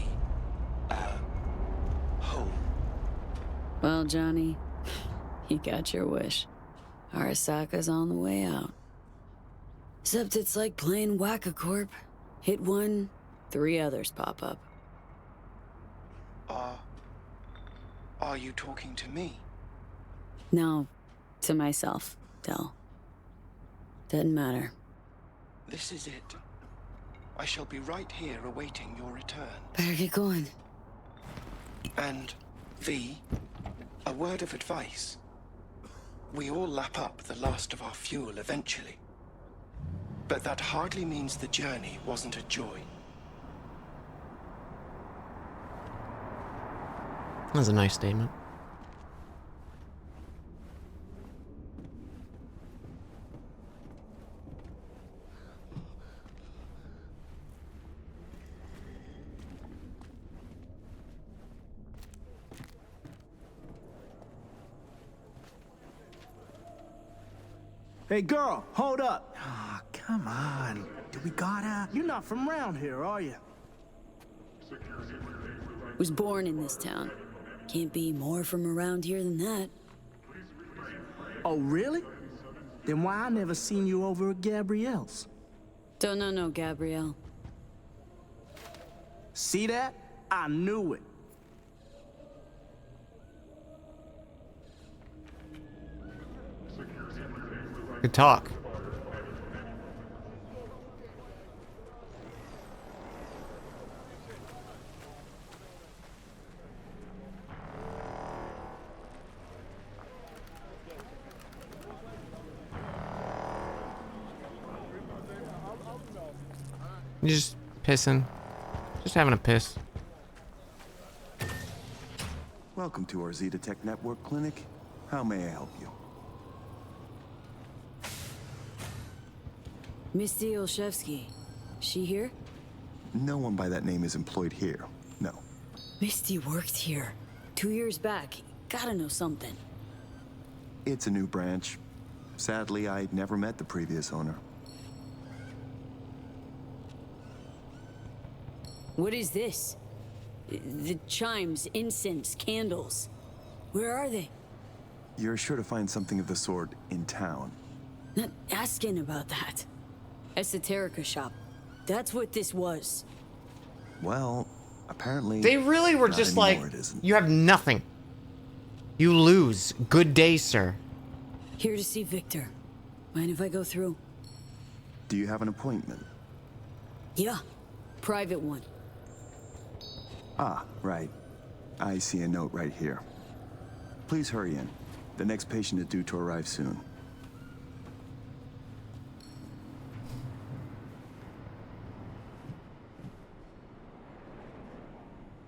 S23: hole.
S2: Well, Johnny, you got your wish. Arasaka's on the way out. Except it's like playing Whack-A-Corp. Hit one, 3 others pop up.
S23: Are you talking to me?
S2: No, to myself, Del. Doesn't matter.
S23: This is it. I shall be right here awaiting your return.
S2: Better get going.
S23: And, V, a word of advice. We all lap up the last of our fuel eventually. But that hardly means the journey wasn't a joy.
S1: That's a nice statement.
S20: Hey, girl, hold up. Ah, come on. Do we gotta? You're not from around here, are you?
S2: Was born in this town. Can't be more from around here than that.
S20: Oh, really? Then why I never seen you over at Gabrielle's?
S2: Don't know no Gabrielle.
S20: See that? I knew it.
S1: Good talk. You just pissing. Just having a piss.
S24: Welcome to our Zeta Tech Network Clinic. How may I help you?
S2: Misty Olszewski. She here?
S24: No one by that name is employed here. No.
S2: Misty worked here. 2 years back. Gotta know something.
S24: It's a new branch. Sadly, I never met the previous owner.
S2: What is this? The chimes, incense, candles. Where are they?
S24: You're sure to find something of the sort in town.
S2: Not asking about that. Esoterica shop. That's what this was.
S24: Well, apparently...
S1: They really were
S24: not
S1: just
S24: anymore,
S1: like,
S24: it isn't.
S1: you have nothing. You lose. Good day, sir.
S2: Here to see Victor. Mind if I go through?
S24: Do you have an appointment?
S2: Yeah. Private one.
S24: Ah, right. I see a note right here. Please hurry in. The next patient is due to arrive soon.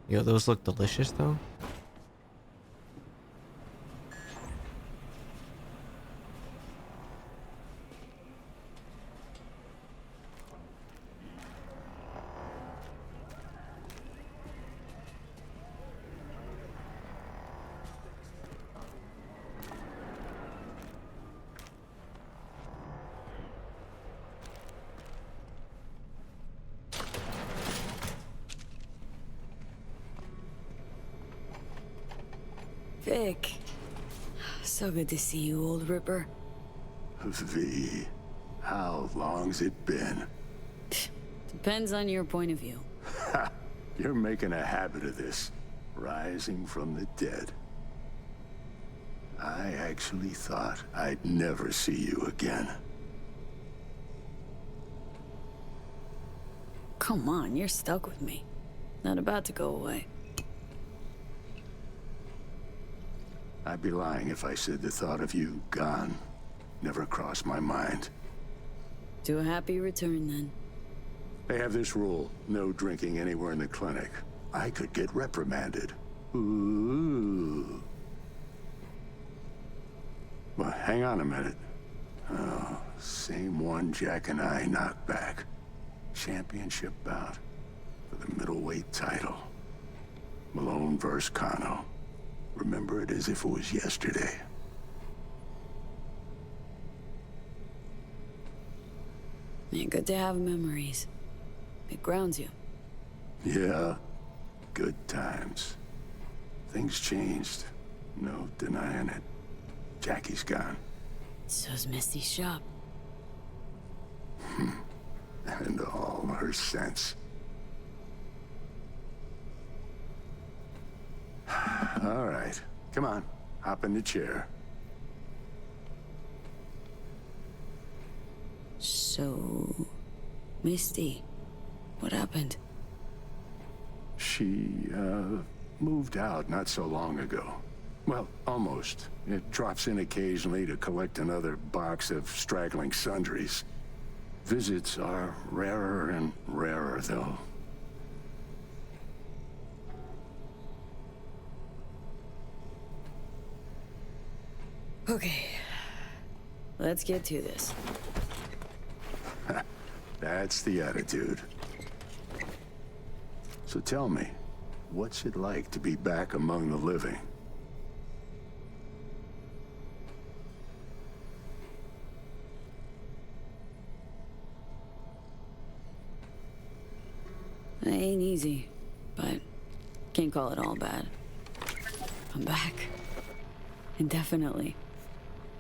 S1: Yo, those look delicious, though.
S2: Vic. So good to see you, old Ripper.
S5: V, how long's it been?
S2: Depends on your point of view.
S5: Ha! You're making a habit of this. Rising from the dead. I actually thought I'd never see you again.
S2: Come on, you're stuck with me. Not about to go away.
S5: I'd be lying if I said the thought of you gone never crossed my mind.
S2: To a happy return, then.
S5: They have this rule, no drinking anywhere in the clinic. I could get reprimanded. Ooh. Well, hang on a minute. Oh, same one Jack and I knocked back. Championship bout for the middleweight title. Malone versus Kano. Remember it as if it was yesterday.
S2: Man, good to have memories. It grounds you.
S5: Yeah, good times. Things changed. No denying it. Jackie's gone.
S2: So's Misty's shop.
S5: And all her sense. All right, come on, hop in the chair.
S2: So, Misty, what happened?
S5: She, moved out not so long ago. Well, almost. It drops in occasionally to collect another box of straggling sundries. Visits are rarer and rarer, though.
S2: Okay, let's get to this.
S5: That's the attitude. So tell me, what's it like to be back among the living?
S2: It ain't easy, but can't call it all bad. I'm back. Indefinitely.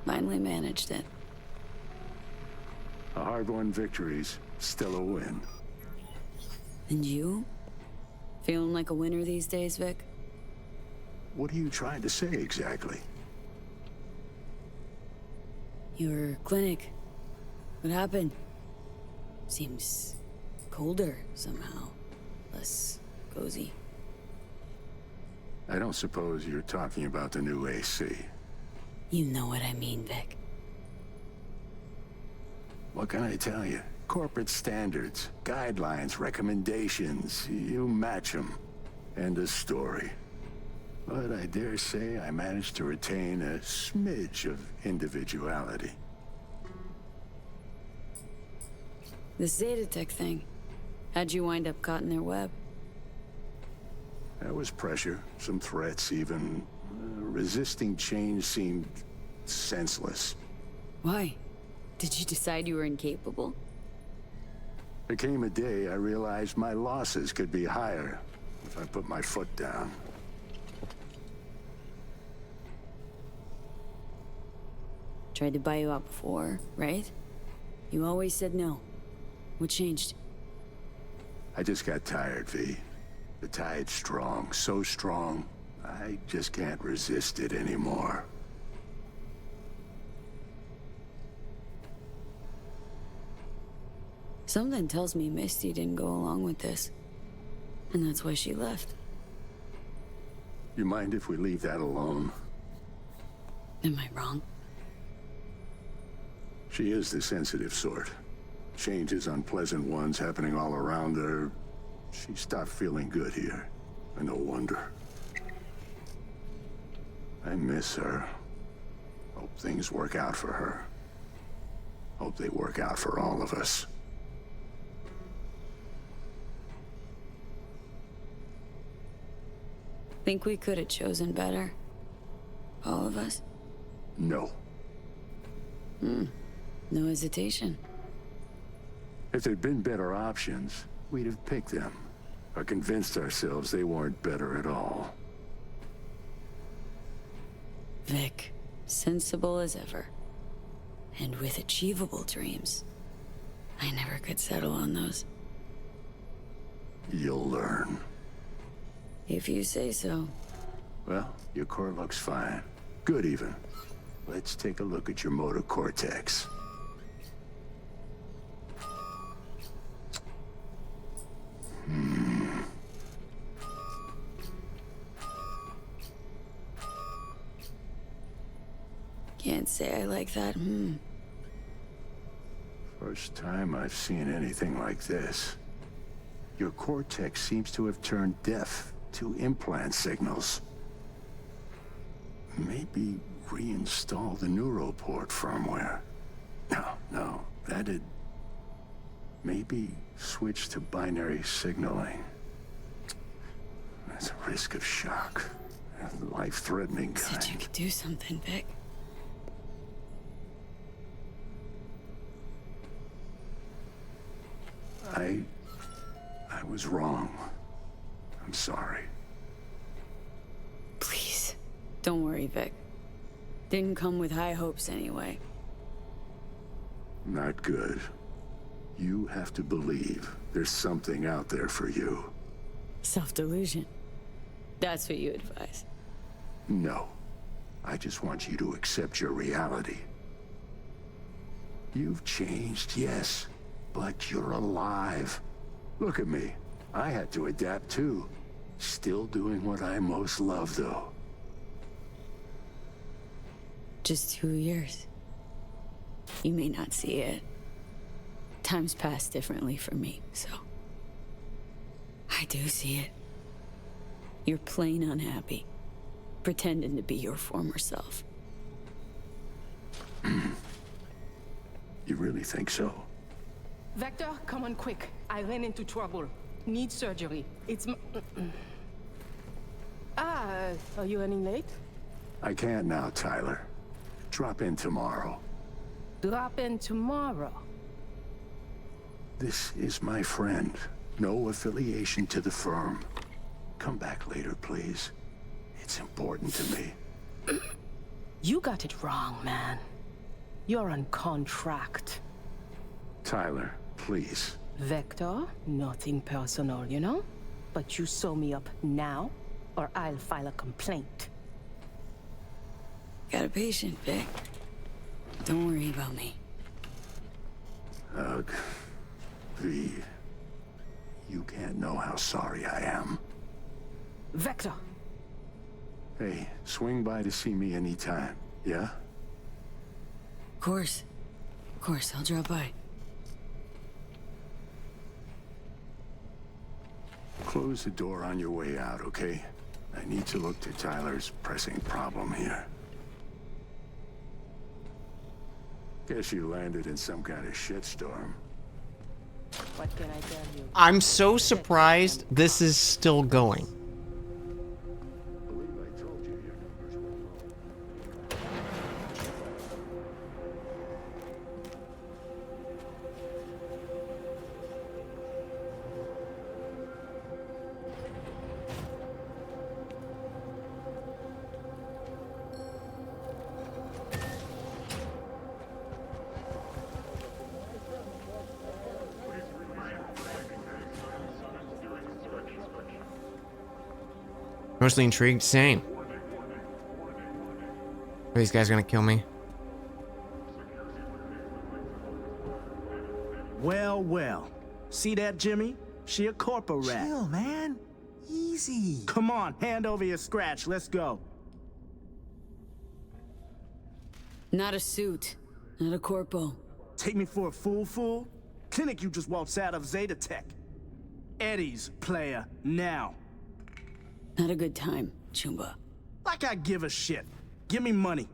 S2: Finally managed it.
S5: A hard-won victory's still a win.
S2: And you? Feeling like a winner these days, Vic?
S5: What are you trying to say exactly?
S2: Your clinic. What happened? Seems colder somehow. Less cozy.
S5: I don't suppose you're talking about the new AC.
S2: You know what I mean, Vic.
S5: What can I tell you? Corporate standards, guidelines, recommendations, you match them. End of story. But I dare say I managed to retain a smidge of individuality.
S2: The Zetatech thing. How'd you wind up caught in their web?
S5: There was pressure, some threats even. Resisting change seemed senseless.
S2: Why? Did you decide you were incapable?
S5: There came a day I realized my losses could be higher if I put my foot down.
S2: Tried to buy you out before, right? You always said no. What changed?
S5: I just got tired, V. The tide's strong, so strong, I just can't resist it anymore.
S2: Something tells me Misty didn't go along with this. And that's why she left.
S5: You mind if we leave that alone?
S2: Am I wrong?
S5: She is the sensitive sort. Changes, unpleasant ones happening all around her. She stopped feeling good here. And no wonder. I miss her. Hope things work out for her. Hope they work out for all of us.
S2: Think we could have chosen better? All of us?
S5: No.
S2: No hesitation.
S5: If there'd been better options, we'd have picked them. Or convinced ourselves they weren't better at all.
S2: Vic, sensible as ever. And with achievable dreams. I never could settle on those.
S5: You'll learn.
S2: If you say so.
S5: Well, your core looks fine. Good even. Let's take a look at your motor cortex.
S2: Can't say I like that.
S5: First time I've seen anything like this. Your cortex seems to have turned deaf to implant signals. Maybe reinstall the neural port firmware. No, that'd... Maybe switch to binary signaling. That's a risk of shock. Life-threatening kind.
S2: Said you could do something, Vic.
S5: I was wrong. I'm sorry.
S2: Please, don't worry, Vic. Didn't come with high hopes anyway.
S5: Not good. You have to believe there's something out there for you.
S2: Self-delusion. That's what you advise.
S5: No. I just want you to accept your reality. You've changed, yes, but you're alive. Look at me. I had to adapt too. Still doing what I most love, though.
S2: Just 2 years. You may not see it. Time's passed differently for me, so... I do see it. You're plain unhappy. Pretending to be your former self.
S5: You really think so?
S4: Vector, come on quick. I ran into trouble. Need surgery. It's are you running late?
S5: I can't now, Tyler. Drop in tomorrow.
S4: Drop in tomorrow.
S5: This is my friend. No affiliation to the firm. Come back later, please. It's important to me.
S4: You got it wrong, man. You're on contract.
S5: Tyler, please.
S4: Vector, nothing personal, you know? But you sew me up now, or I'll file a complaint.
S2: Got a patient, Vic. Don't worry about me.
S5: Ugh. V. You can't know how sorry I am.
S4: Vector!
S5: Hey, swing by to see me anytime, yeah?
S2: Of course. Of course, I'll drop by.
S5: Close the door on your way out, okay? I need to look to Tyler's pressing problem here. Guess you landed in some kind of shitstorm.
S4: What can I tell you?
S1: I'm so surprised this is still going. Mostly intrigued, same. Are these guys gonna kill me?
S20: Well. See that, Jimmy? She a corpo rat.
S7: Chill, man. Easy.
S20: Come on, hand over your scratch. Let's go.
S2: Not a suit. Not a corpo.
S20: Take me for a fool? Clinic you just waltzed out of Zeta Tech. Eddie's, player, now.
S2: Not a good time, Chumba.
S20: Like I give a shit. Give me money.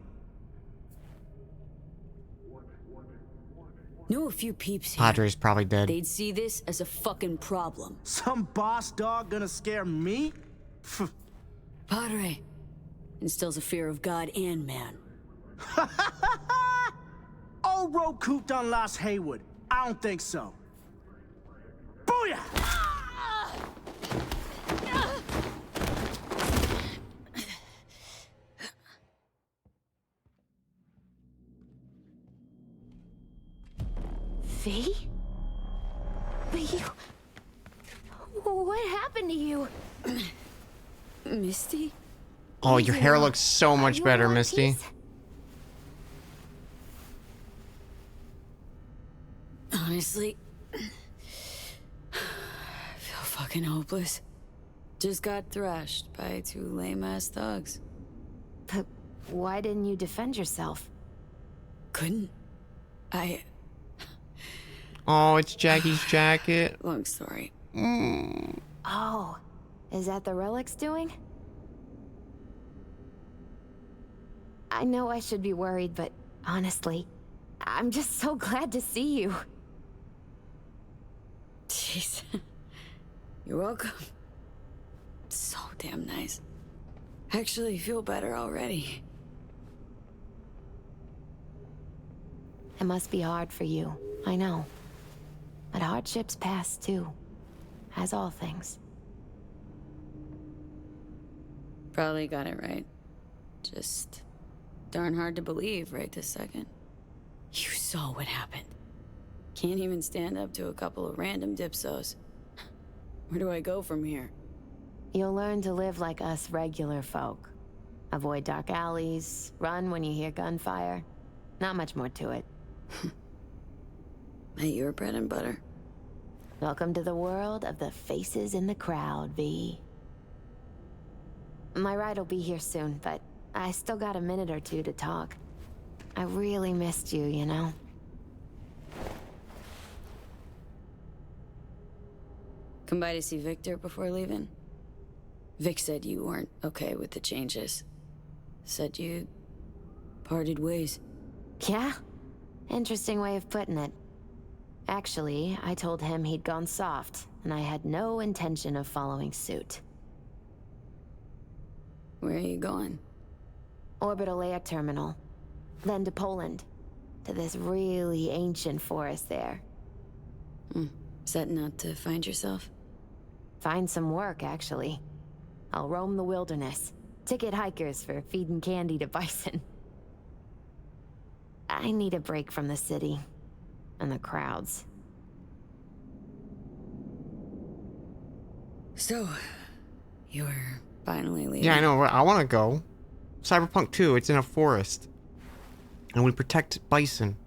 S2: Know a few peeps here.
S1: Padre's probably dead.
S2: They'd see this as a fucking problem.
S20: Some boss dog gonna scare me?
S2: Padre instills a fear of God and man.
S20: Old road cooped on Las Haywood. I don't think so. Booyah!
S22: V? But you... What happened to you?
S2: Misty?
S1: Oh, your hair looks so much better, Misty.
S2: Honestly, I feel fucking hopeless. Just got thrashed by 2 lame-ass thugs.
S22: But why didn't you defend yourself?
S2: Couldn't.
S1: Oh, it's Jackie's jacket.
S2: Long story.
S22: Oh, is that the relic's doing? I know I should be worried, but honestly, I'm just so glad to see you.
S2: Jeez. You're welcome. So damn nice. Actually feel better already.
S22: It must be hard for you, I know. But hardships pass too, as all things.
S2: Probably got it right. Just darn hard to believe right this second. You saw what happened. Can't even stand up to a couple of random dipsos. Where do I go from here?
S22: You'll learn to live like us regular folk. Avoid dark alleys, run when you hear gunfire. Not much more to it.
S2: Ain't your bread and butter.
S22: Welcome to the world of the faces in the crowd, V. My ride will be here soon, but I still got a minute or two to talk. I really missed you, you know?
S2: Come by to see Victor before leaving? Vic said you weren't okay with the changes. Said you parted ways.
S22: Yeah? Interesting way of putting it. Actually, I told him he'd gone soft, and I had no intention of following suit.
S2: Where are you going?
S22: Orbital air terminal. Then to Poland. To this really ancient forest there.
S2: Setting out to find yourself?
S22: Find some work, actually. I'll roam the wilderness. Ticket hikers for feeding candy to bison. I need a break from the city. And the crowds.
S2: So, you're finally leaving?
S1: Yeah, I know. I want to go. Cyberpunk 2, it's in a forest. And we protect bison.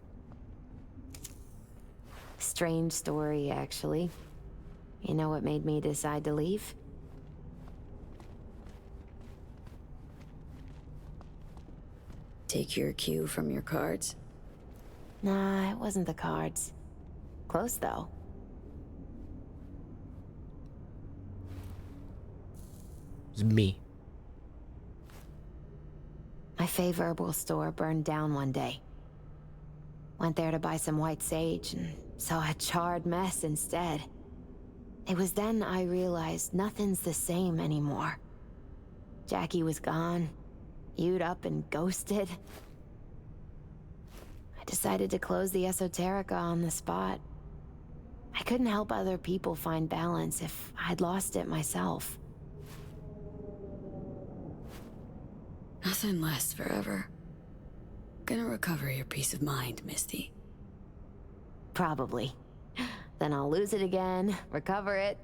S22: Strange story, actually. You know what made me decide to leave?
S2: Take your cue from your cards?
S22: Nah, it wasn't the cards. Close, though.
S1: It's me.
S22: My favorite herbal store burned down one day. Went there to buy some white sage and saw a charred mess instead. It was then I realized nothing's the same anymore. Jackie was gone, You'd up and ghosted. I decided to close the Esoterica on the spot. I couldn't help other people find balance if I'd lost it myself.
S2: Nothing lasts forever. Gonna recover your peace of mind, Misty.
S22: Probably. Then I'll lose it again, recover it.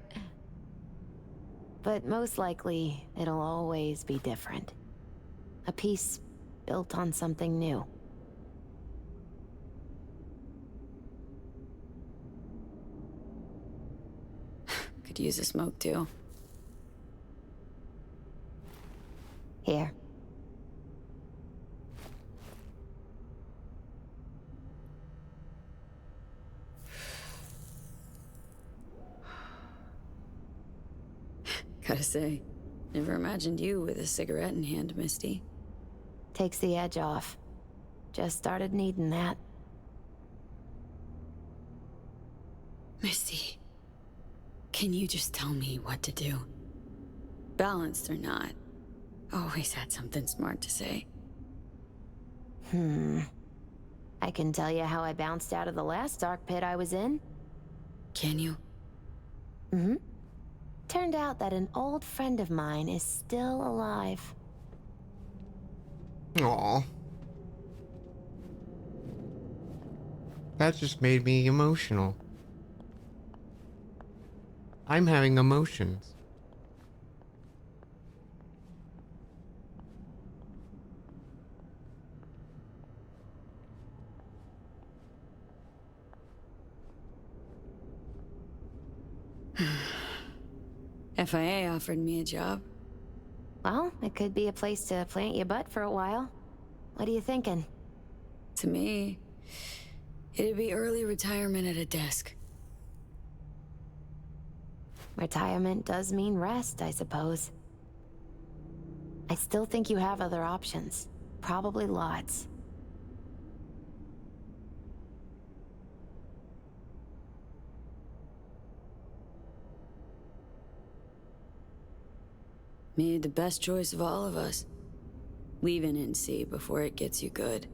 S22: But most likely, it'll always be different. A piece built on something new.
S2: Could use a smoke, too.
S22: Here.
S2: Gotta say, never imagined you with a cigarette in hand, Misty.
S22: Takes the edge off. Just started needing that.
S2: Misty, can you just tell me what to do? Balanced or not, always had something smart to say.
S22: I can tell you how I bounced out of the last dark pit I was in.
S2: Can you?
S22: Turned out that an old friend of mine is still alive.
S1: Aww. That just made me emotional. I'm having emotions.
S2: FIA offered me a job.
S22: Well, it could be a place to plant your butt for a while. What are you thinking?
S2: To me, it'd be early retirement at a desk.
S22: Retirement does mean rest, I suppose. I still think you have other options. Probably lots.
S2: Made the best choice of all of us. Leaving NC before it gets you good.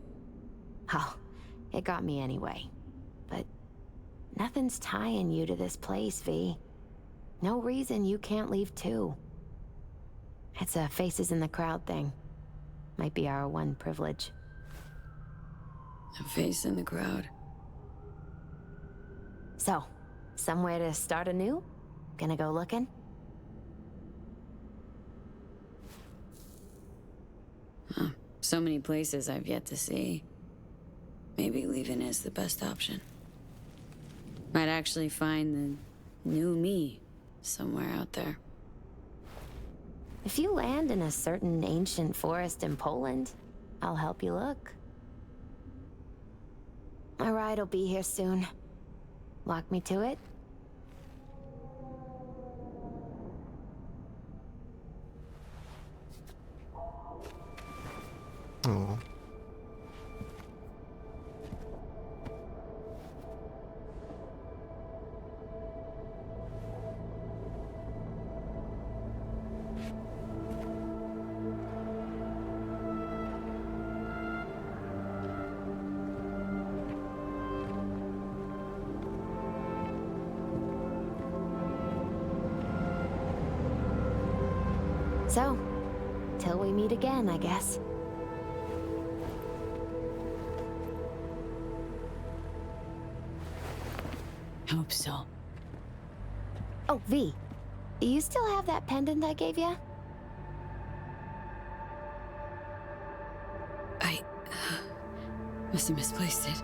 S22: Oh, it got me anyway. But nothing's tying you to this place, V. No reason you can't leave too. It's a faces in the crowd thing. Might be our one privilege.
S2: A face in the crowd.
S22: So, somewhere to start anew? Gonna go looking?
S2: Huh. So many places I've yet to see. Maybe leaving is the best option. Might actually find the new me somewhere out there.
S22: If you land in a certain ancient forest in Poland, I'll help you look. My ride will be here soon. Walk me to it?
S1: Oh.
S22: So, till we meet again, I guess.
S2: Hope so.
S22: Oh, V. You still have that pendant I gave you?
S2: I must have misplaced it.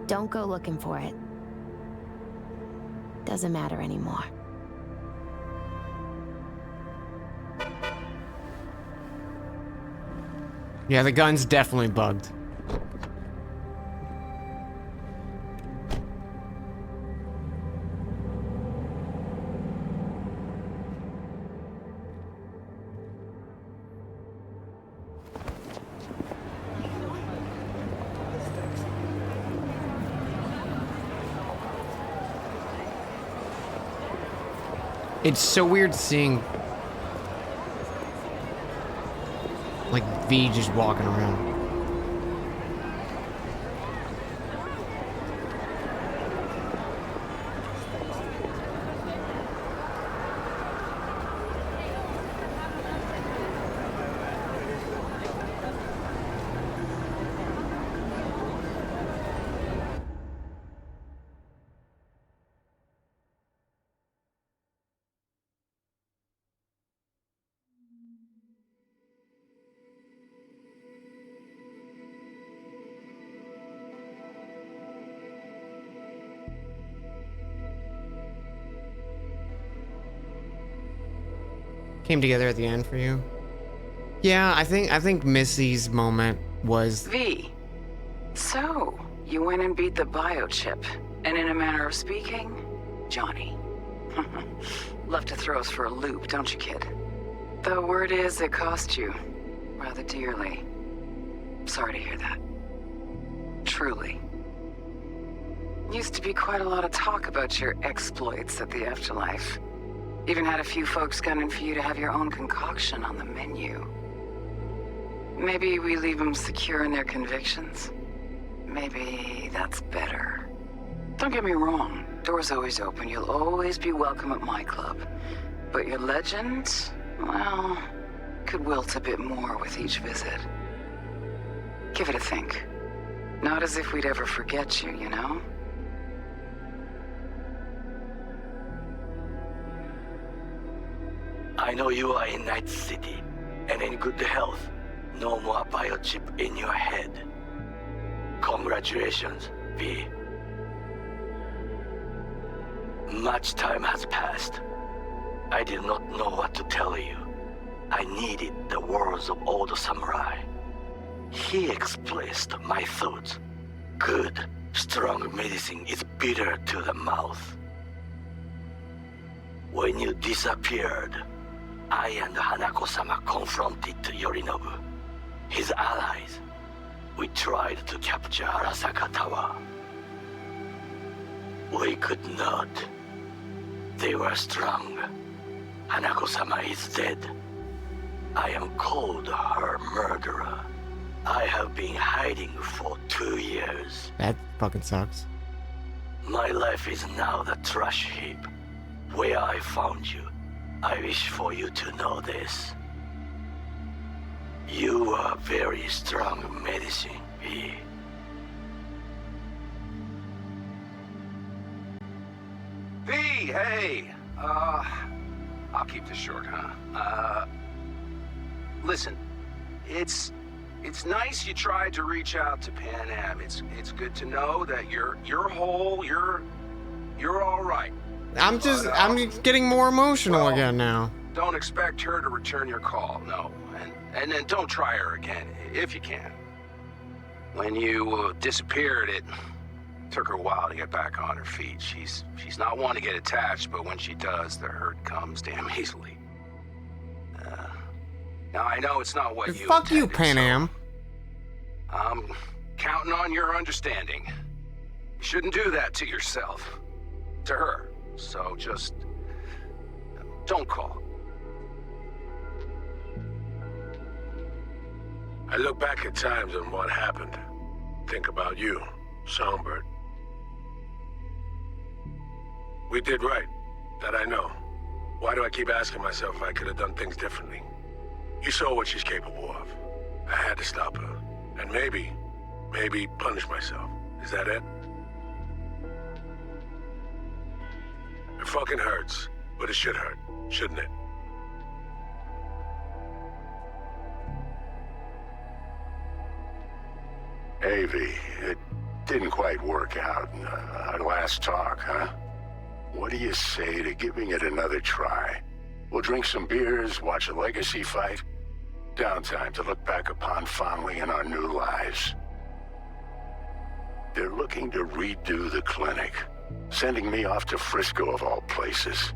S22: Don't go looking for it. Doesn't matter anymore.
S1: Yeah, the gun's definitely bugged. It's so weird seeing like V just walking around. Came together at the end for you. Yeah, I think Missy's moment was
S6: V. So, you went and beat the biochip, and in a manner of speaking, Johnny. Love to throw us for a loop, don't you, kid? The word is it cost you rather dearly. Sorry to hear that. Truly. Used to be quite a lot of talk about your exploits at the afterlife. Even had a few folks gunning for you to have your own concoction on the menu. Maybe we leave them secure in their convictions. Maybe that's better. Don't get me wrong, door's always open. You'll always be welcome at my club. But your legend, well, could wilt a bit more with each visit. Give it a think. Not as if we'd ever forget you, you know?
S11: I know you are in Night City, and in good health. No more biochip in your head. Congratulations, V. Much time has passed. I did not know what to tell you. I needed the words of old samurai. He expressed my thoughts. Good, strong medicine is bitter to the mouth. When you disappeared, I and Hanako-sama confronted Yorinobu, his allies. We tried to capture Arasaka Tower. We could not. They were strong. Hanako-sama is dead. I am called her murderer. I have been hiding for 2 years.
S1: That fucking sucks.
S11: My life is now the trash heap. Where I found you, I wish for you to know this. You are very strong medicine, V.
S9: V, hey! I'll keep this short, huh? Listen, it's nice you tried to reach out to Pan Am. It's good to know that you're whole, you're all right.
S1: I'm getting more emotional again now.
S9: Don't expect her to return your call, no. And then don't try her again, if you can. When you disappeared, it took her a while to get back on her feet. She's not one to get attached, but when she does, the hurt comes damn easily. Now I know it's not what you
S1: Fuck you,
S9: intended,
S1: Pan Am.
S9: so I'm counting on your understanding. You shouldn't do that to yourself. To her. So just don't call.
S5: I look back at times and what happened. Think about you, Songbird. We did right. That I know. Why do I keep asking myself if I could have done things differently? You saw what she's capable of. I had to stop her. And maybe punish myself. Is that it? It fucking hurts, but it should hurt, shouldn't it?
S3: Avy, it didn't quite work out in our last talk, huh? What do you say to giving it another try? We'll drink some beers, watch a legacy fight. Downtime to look back upon fondly in our new lives. They're looking to redo the clinic, sending me off to Frisco of all places.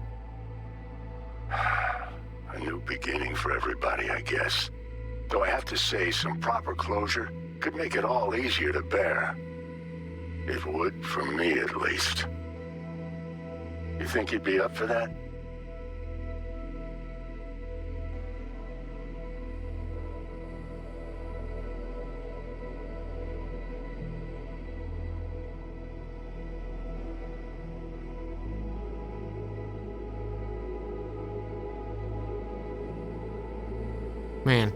S3: A new beginning for everybody, I guess. Though I have to say, some proper closure could make it all easier to bear. It would, for me at least. You think you'd be up for that?
S1: Man.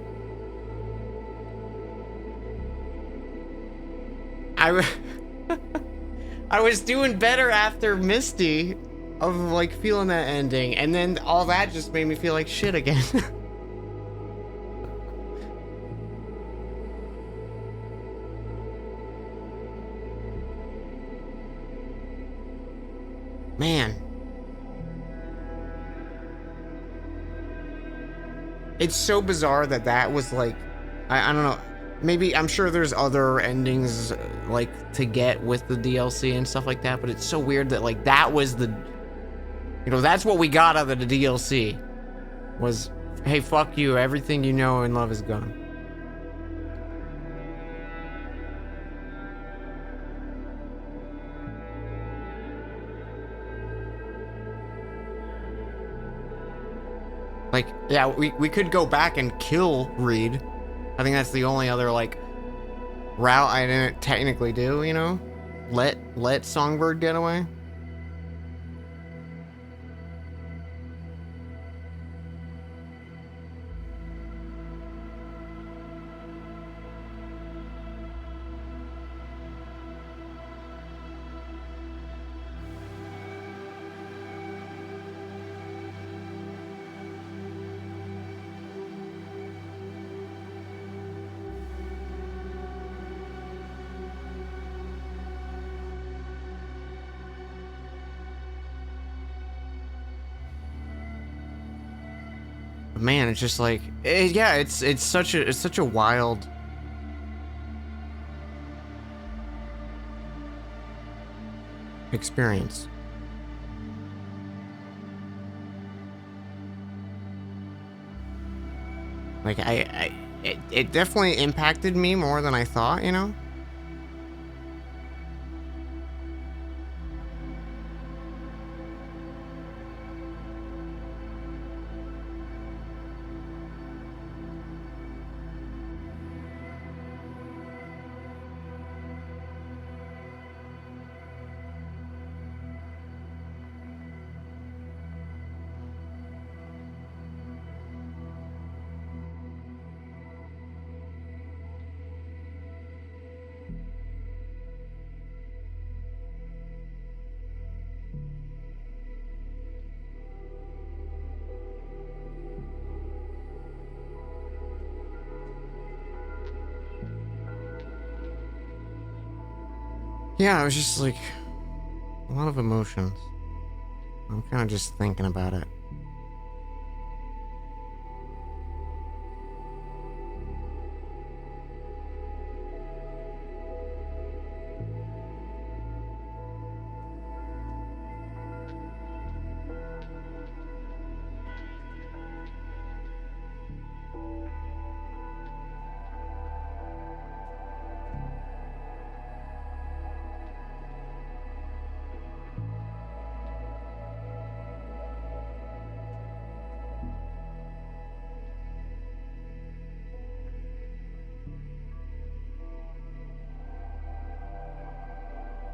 S1: I was doing better after Misty of like feeling that ending, and then all that just made me feel like shit again. Man. It's so bizarre that that was like, I don't know, maybe, I'm sure there's other endings like to get with the DLC and stuff like that, but it's so weird that like that was the, you know, that's what we got out of the DLC was, hey, fuck you, everything you know and love is gone. Like, yeah, we could go back and kill Reed. I think that's the only other, like, route I didn't technically do, you know? Let Songbird get away. Man, it's just like, yeah, it's such a wild experience. Like it definitely impacted me more than I thought, you know? Yeah, I was just like, a lot of emotions. I'm kind of just thinking about it.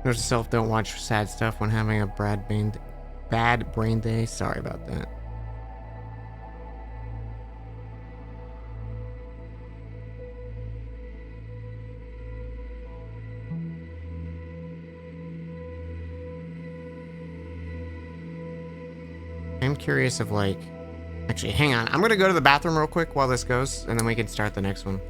S1: Note to self, don't watch sad stuff when having a bad brain day. Sorry about that. I'm curious of like, actually, hang on. I'm gonna go to the bathroom real quick while this goes, and then we can start the next one.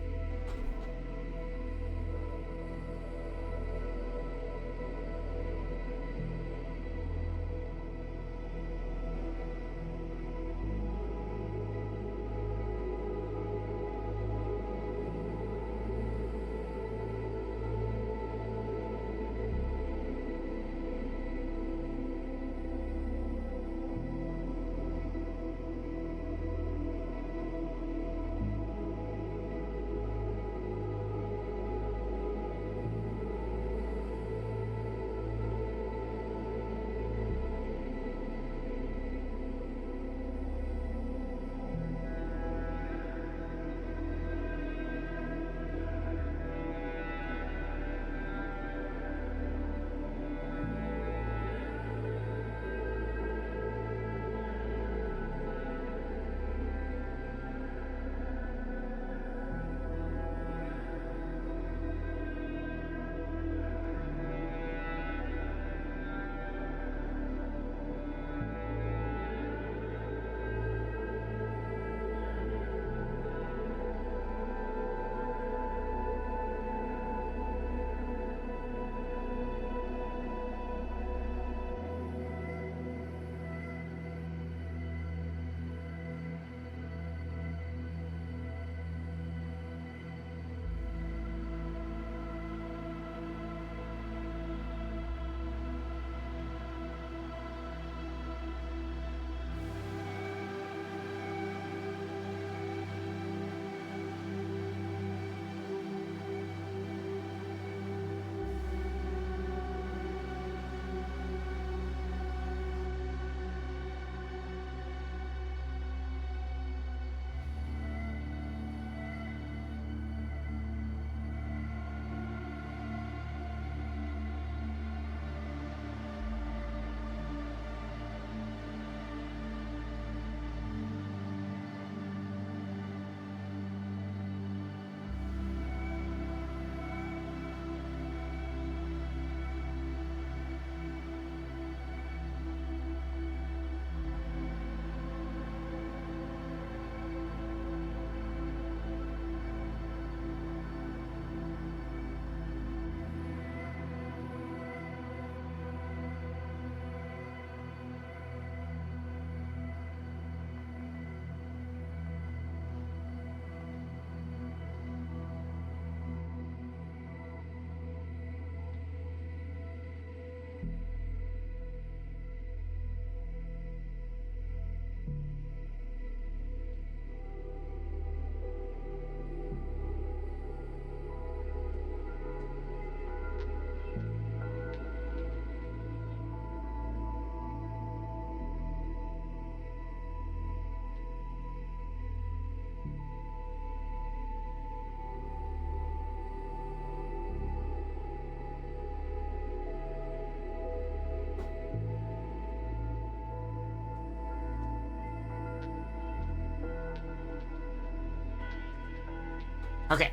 S1: Okay.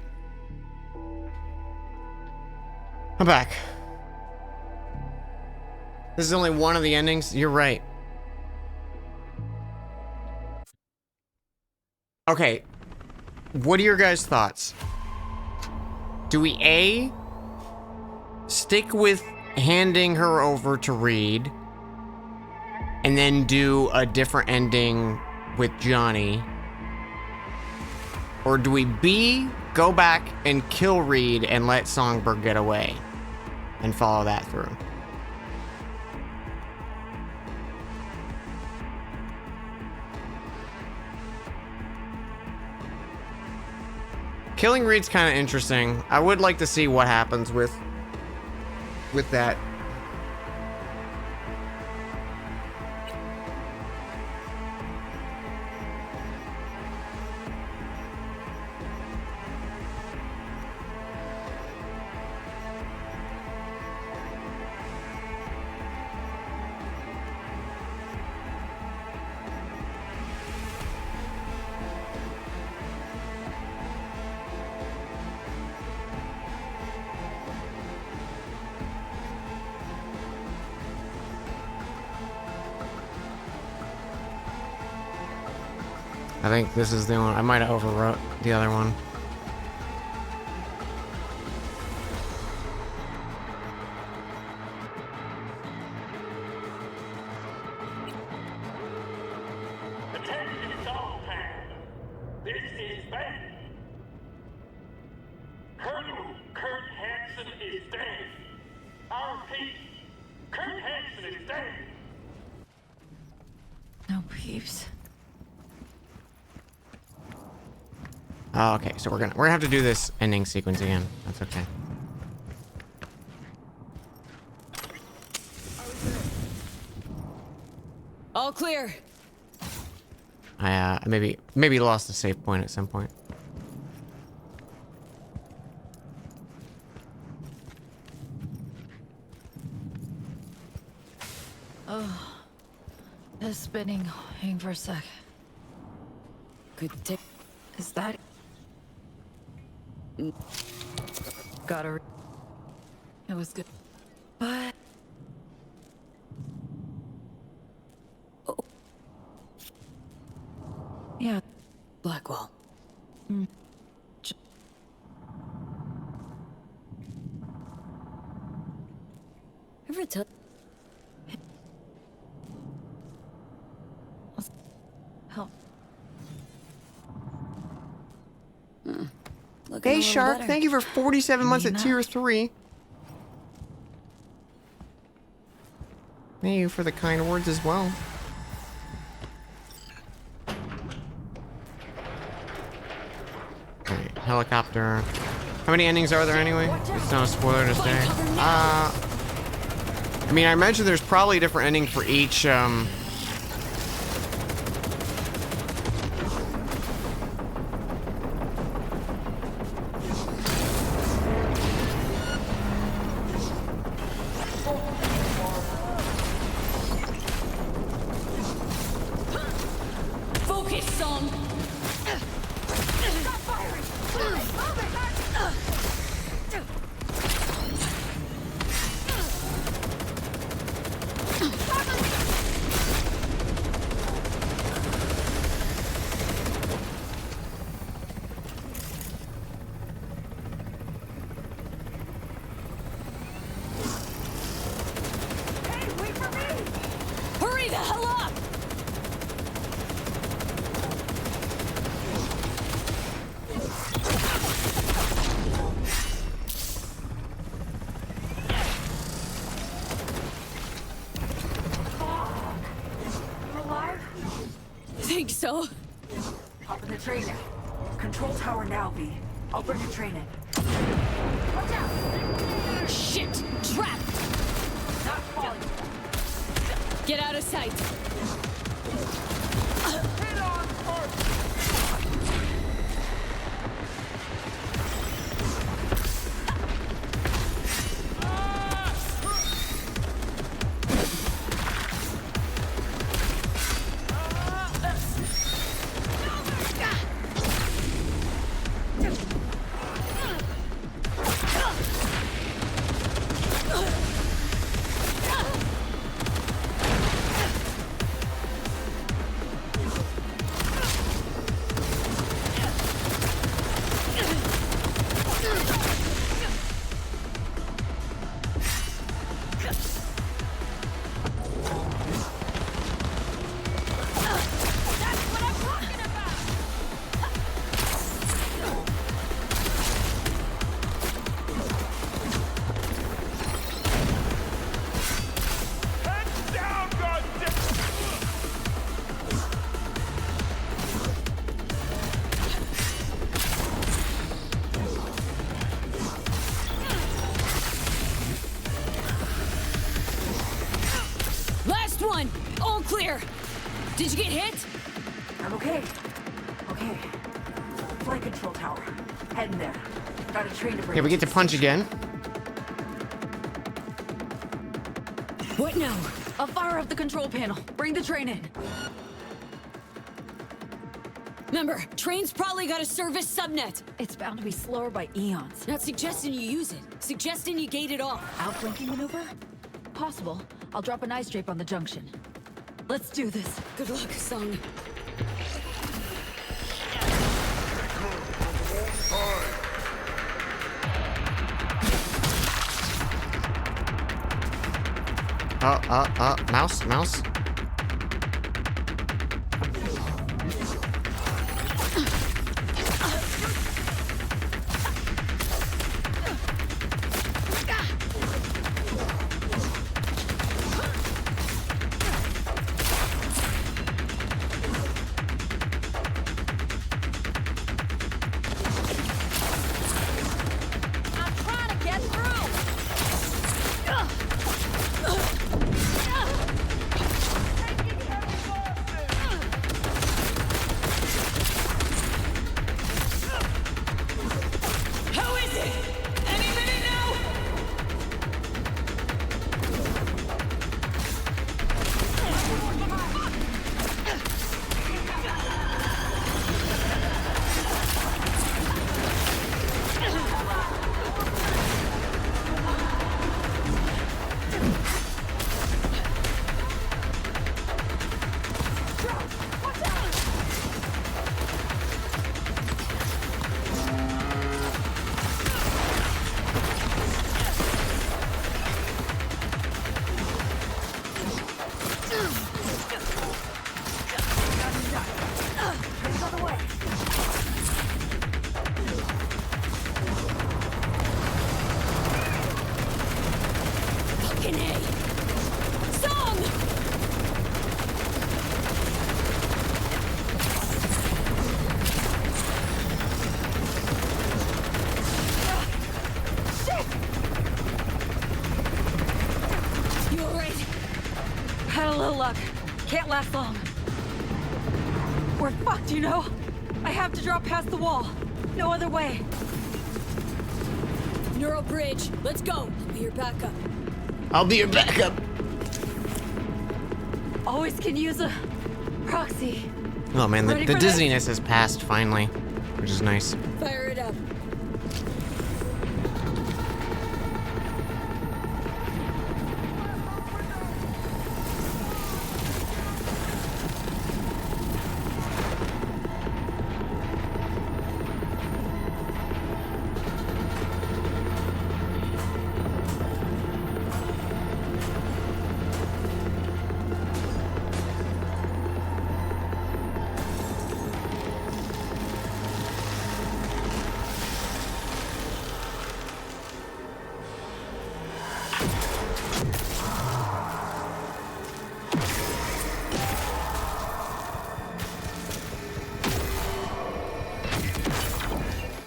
S1: I'm back. This is only one of the endings. You're right. Okay. What are your guys' thoughts? Do we A, stick with handing her over to Reed, and then do a different ending with Johnny? Or do we B, go back and kill Reed and let Songbird get away and follow that through? Killing Reed's kind of interesting. I would like to see what happens with that. I think this is the one. I might have overwrote the other one.
S10: Attention all fans. This is bad. Colonel Kurt Hansen is dead. R.P. Kurt Hansen is dead.
S21: No peeps.
S1: Oh, okay, so we're gonna have to do this ending sequence again. That's okay.
S2: All clear.
S1: I maybe lost a save point at some point.
S21: Oh, it's spinning. Hang for a sec.
S2: Good take.
S21: Is that? Got her. It was good, but yeah,
S2: Blackwell. Ever tell?
S21: Help.
S1: Hey Shark, thank you for 47 months at tier 3. Thank you for the kind words as well. Alright, helicopter. How many endings are there anyway? It's not a spoiler to say. I mean, I imagine there's probably a different ending for each,
S2: Focus, son. Hurry the hell up! Think so?
S12: Hop in the train now. Control tower now, V. I'll bring the train in. Watch out!
S2: Shit! Trap!
S12: Not falling.
S2: Get out of sight!
S12: Hit on first!
S2: clear. Did you get hit?
S12: I'm okay. Okay. Flight control tower. Heading there. Got a train to bring.
S1: Okay, we get to punch again.
S2: What now?
S12: I'll fire up the control panel. Bring the train in.
S2: Remember, train's probably got a service subnet.
S12: It's bound to be slower by eons.
S2: Not suggesting you use it. Suggesting you gate it off.
S12: Outflanking maneuver? Possible. I'll drop an ice drape on the junction. Let's do this.
S2: Good luck, Sung.
S1: Mouse.
S12: Can't last long. We're fucked, you know? I have to drop past the wall. No other way.
S2: Neural bridge. Let's go. I'll be your backup.
S1: I'll be your backup.
S12: Always can use a proxy.
S1: Oh man, the
S12: Ready for
S1: dizziness has passed finally, which is nice.
S2: Fire it up.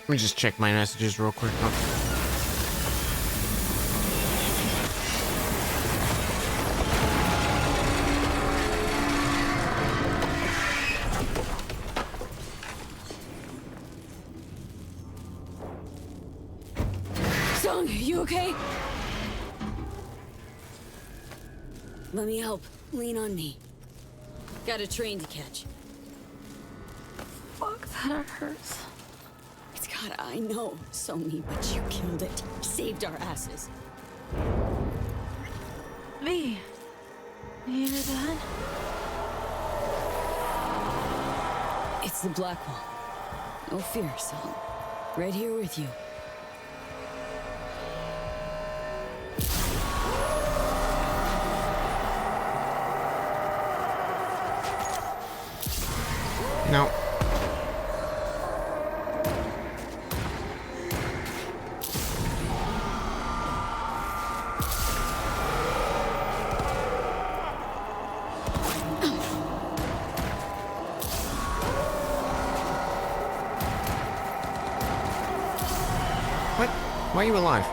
S1: Let me just check my messages real quick.
S2: Sung, you okay? Let me help. Lean on me. Got a train to catch.
S12: Fuck, that hurts.
S2: God, I know, Somi, but you killed it. Saved our asses.
S12: V, you hear that?
S2: It's the Black Wall. No fear, son. Right here with you.
S1: No. Why are you alive?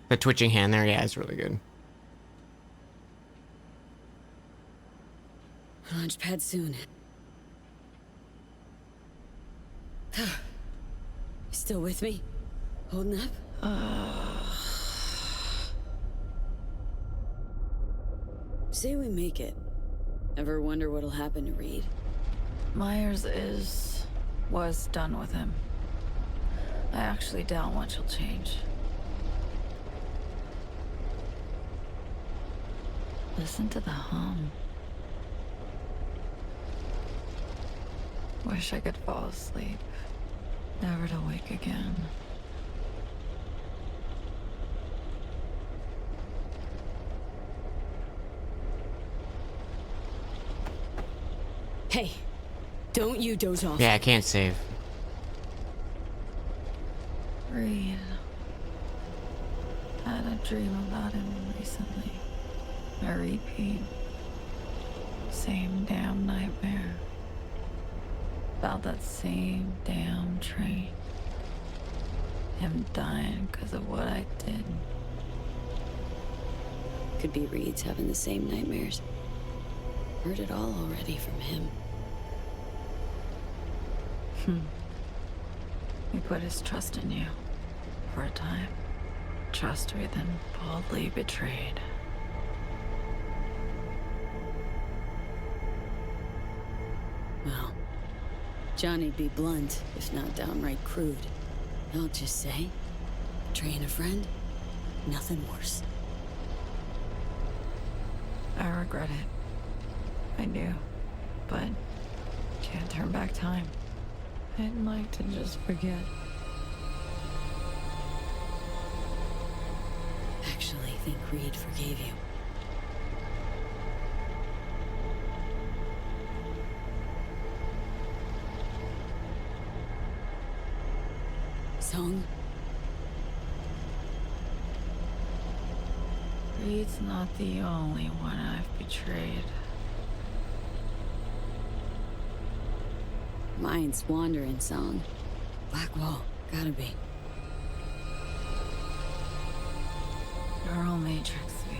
S1: The twitching hand there, yeah, is really good.
S2: Launch pad soon. You still with me? Holding up? Say we make it. Ever wonder what'll happen to Reed?
S21: Myers was done with him. I actually doubt much will change. Listen to the hum. Wish I could fall asleep, never to wake again.
S2: Hey, don't you doze off.
S1: Yeah, I can't save.
S21: Reed. Had a dream about him recently. A repeat. Same damn nightmare. About that same damn train. Him dying because of what I did.
S2: Could be Reed's having the same nightmares. Heard it all already from him.
S21: He put his trust in you. For a time. Trust we then boldly betrayed.
S2: Well, Johnny'd be blunt, if not downright crude. I'll just say, betraying a friend, nothing worse.
S21: I regret it. I do. But can't turn back time. I'd like to just forget.
S2: Actually think Reed forgave you. Song?
S21: Reed's not the only one I've betrayed.
S2: Mine's wandering, Song. Blackwall, gotta be.
S21: Neural Matrix V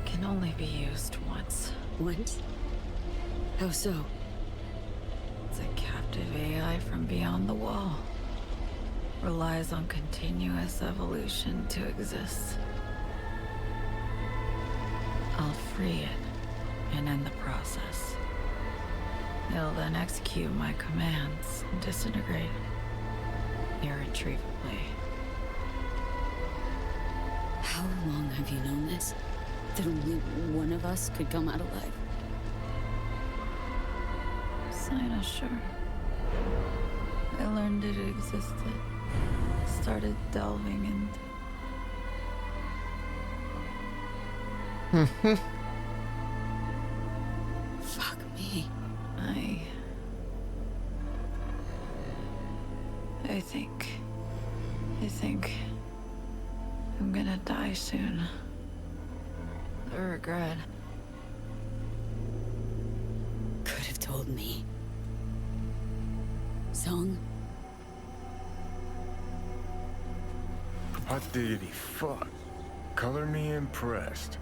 S21: can only be used once.
S2: Once? How so?
S21: It's a captive AI from beyond the wall. Relies on continuous evolution to exist. I'll free it and end the process. It'll then execute my commands and disintegrate irretrievably.
S2: How long have you known this? That only one of us could come out alive?
S21: Kinda sure. I learned it existed. Started delving into...
S2: Fuck me.
S21: I think I'm gonna die soon. The regret.
S2: Could have told me. Song?
S5: Hot diggity fuck. Color me impressed.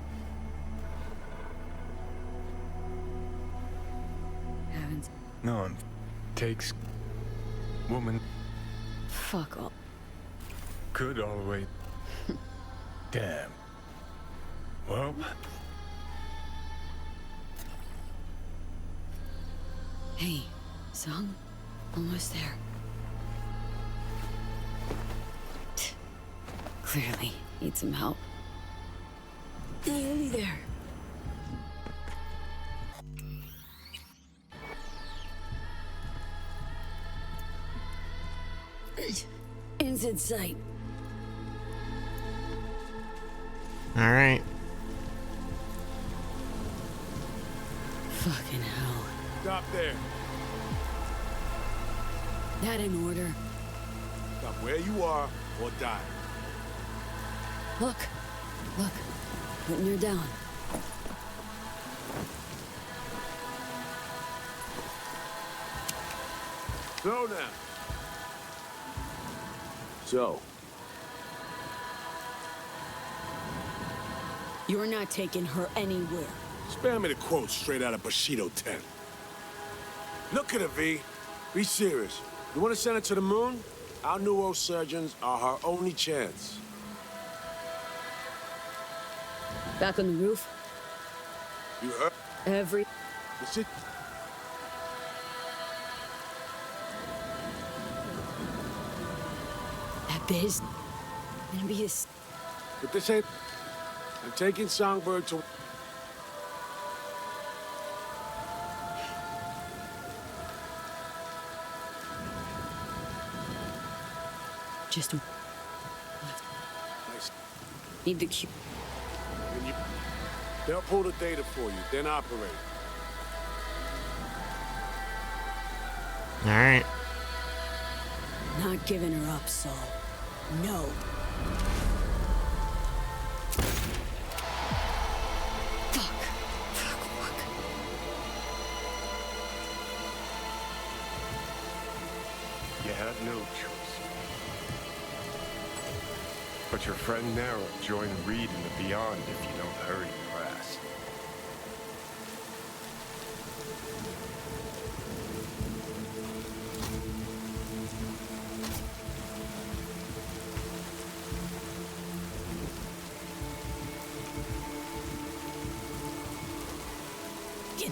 S2: Haven't.
S5: No, takes woman.
S2: Fuck all.
S5: Could all the way. Damn. Well.
S2: Hey, Song? Almost there. Clearly, need some help. Nearly there. Ends in sight.
S1: All right.
S2: Fucking hell.
S5: Stop there.
S2: That in order.
S5: Stop where you are or die.
S2: Look. Look. Putting her down.
S5: Slow down. So,
S2: You're not taking her anywhere.
S5: Spare me the quote straight out of Bushido 10. Look at her, V. Be serious. You want to send her to the moon? Our neurosurgeons are her only chance.
S2: Back on the roof?
S5: You heard?
S2: Every...
S5: That's it.
S2: That biz... gonna be a...
S5: But this ain't... I'm taking Songbird to...
S2: Just... Need the cue.
S5: They'll pull the data for you, then operate.
S1: All right.
S2: Not giving her up, Saul. No.
S13: You had no choice. But your friend there will join Reed in the Beyond if you don't hurry your ass.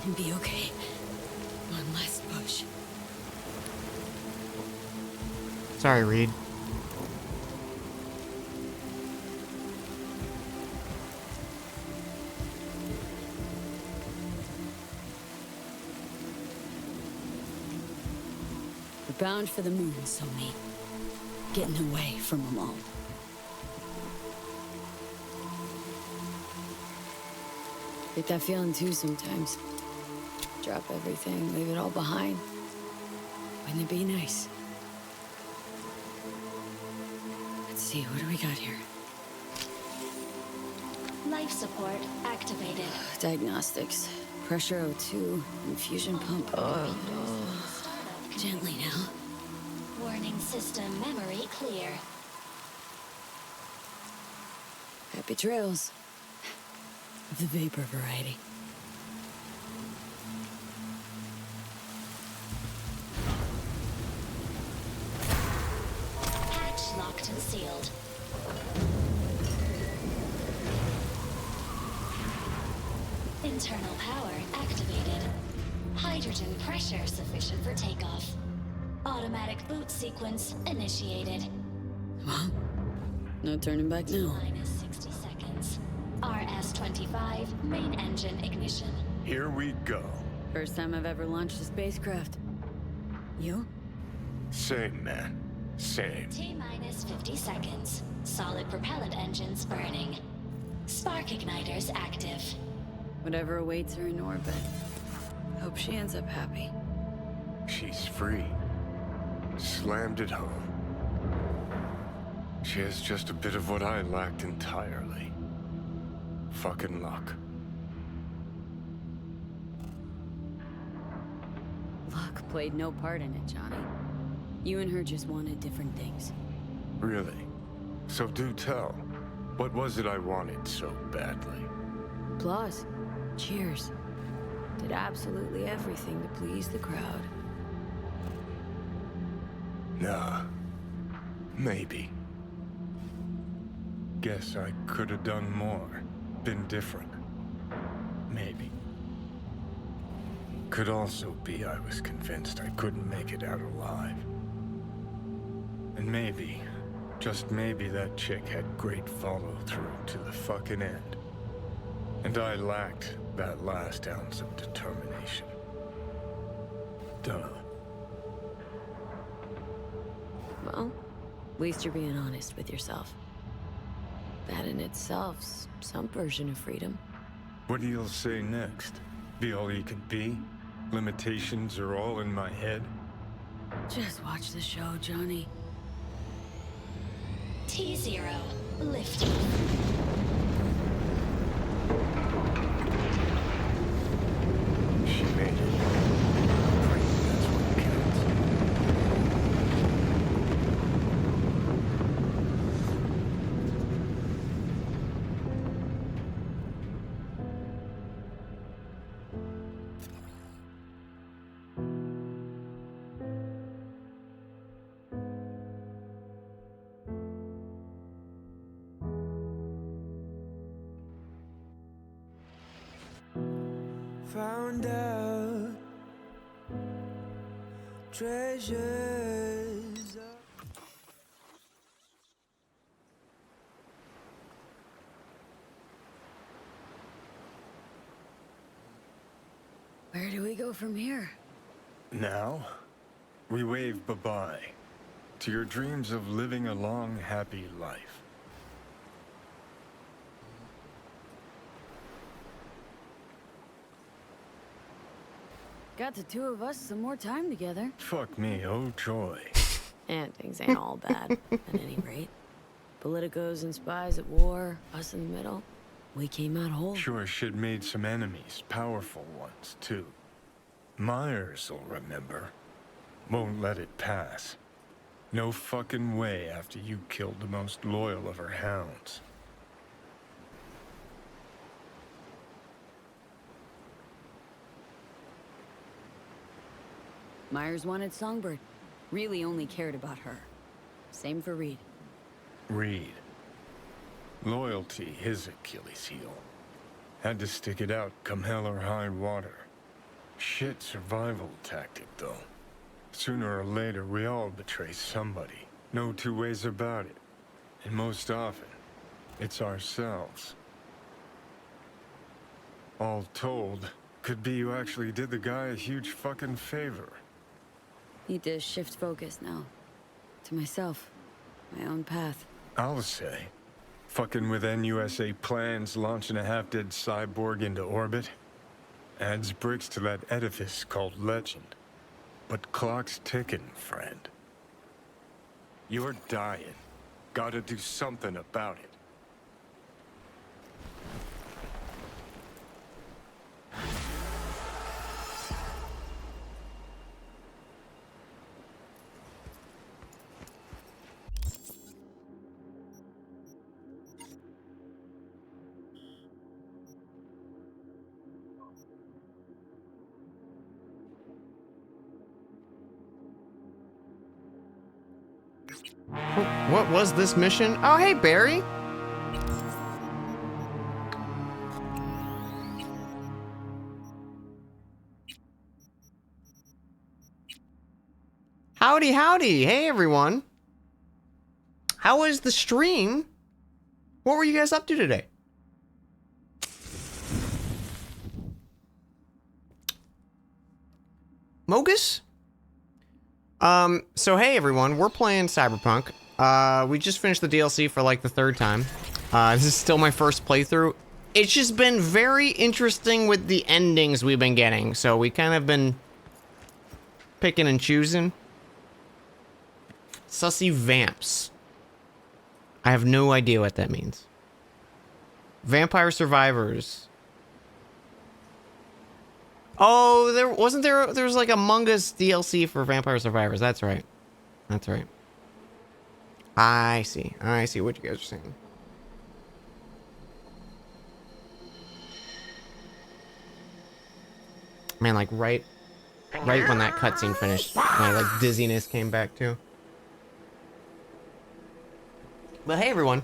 S2: Gonna be okay. One last push.
S1: Sorry, Reed.
S2: We're bound for the moon, Somi. Getting away from them all. Get that feeling too sometimes. Drop everything, leave it all behind. Wouldn't it be nice? Let's see, what do we got here?
S19: Life support activated.
S2: Diagnostics. Pressure O2, infusion pump. Gently now.
S19: Warning system memory clear.
S2: Happy trails. Of the vapor variety.
S19: Hatch locked and sealed. Internal power activated. Hydrogen pressure sufficient for takeoff. Automatic boot sequence initiated.
S2: Well, no turning back now.
S19: Minus 60 seconds. RS-25 main engine ignition.
S13: Here we go.
S2: First time I've ever launched a spacecraft. You?
S13: Same, man. Same.
S19: T-minus 50 seconds. Solid propellant engines burning. Spark igniters active.
S2: Whatever awaits her in orbit. Hope she ends up happy.
S13: She's free. Slammed it home. She has just a bit of what I lacked entirely. Fucking luck.
S2: Luck played no part in it, Johnny. You and her just wanted different things.
S13: Really? So do tell. What was it I wanted so badly?
S2: Applause. Cheers. Did absolutely everything to please the crowd.
S13: Nah. Maybe. Guess I could have done more. Been different. Maybe. Could also be I was convinced I couldn't make it out alive. And maybe, just maybe that chick had great follow-through to the fucking end. And I lacked that last ounce of determination. Dunno.
S2: Well, at least you're being honest with yourself. That in itself's some version of freedom.
S13: What do you say next? Be all you can be? Limitations are all in my head?
S2: Just watch the show, Johnny.
S19: T0 liftoff.
S13: She made it. Pray that's what counts.
S8: found out treasures.
S2: Where do we go from here?
S13: Now, we wave bye-bye to your dreams of living a long, happy life.
S2: Got the two of us some more time together.
S13: Fuck me, oh joy.
S2: And things ain't all bad, at any rate. Politicos and spies at war, us in the middle. We came out whole.
S13: Sure shit made some enemies, powerful ones, too. Myers'll remember. Won't let it pass. No fucking way after you killed the most loyal of her hounds.
S2: Myers wanted Songbird. Really only cared about her. Same for Reed.
S13: Reed. Loyalty, his Achilles heel. Had to stick it out, come hell or high water. Shit survival tactic, though. Sooner or later, we all betray somebody. No two ways about it. And most often, it's ourselves. All told, could be you actually did the guy a huge fucking favor.
S2: Need to shift focus now. To myself. My own path.
S13: I'll say, fucking with NUSA plans, launching a half-dead cyborg into orbit, adds bricks to that edifice called legend. But clock's ticking, friend. You're dying. Gotta do something about it.
S1: What was this mission? Oh, hey, Barry. Howdy, howdy. Hey, everyone. How was the stream? What were you guys up to today? Mogus? So hey everyone, we're playing Cyberpunk. We just finished the DLC for like the third time. This is still my first playthrough. It's just been very interesting with the endings we've been getting. So we kind of been picking and choosing. Sussy vamps. I have no idea what that means. Vampire survivors. Oh, there was like Among Us DLC for Vampire Survivors. That's right. That's right. I see what you guys are saying. Man, like right when that cutscene finished, my like dizziness came back too. But hey everyone.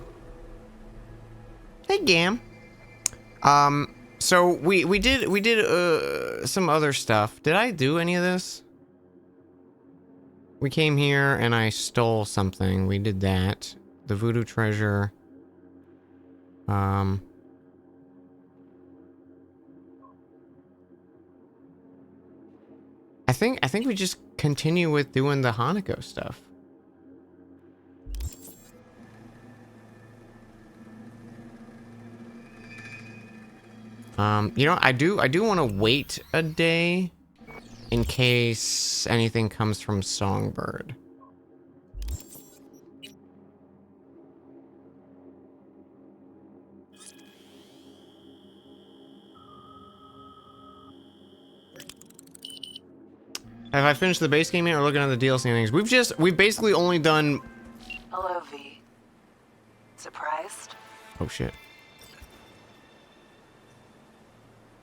S1: Hey Gam. So we did some other stuff. Did I do any of this? We came here and I stole something. We did that. The voodoo treasure. I think we just continue with doing the Hanako stuff. You know, I do want to wait a day in case anything comes from Songbird. Have I finished the base game yet or looking at the DLC things? We've basically only done...
S6: Hello, V. Surprised?
S1: Oh shit.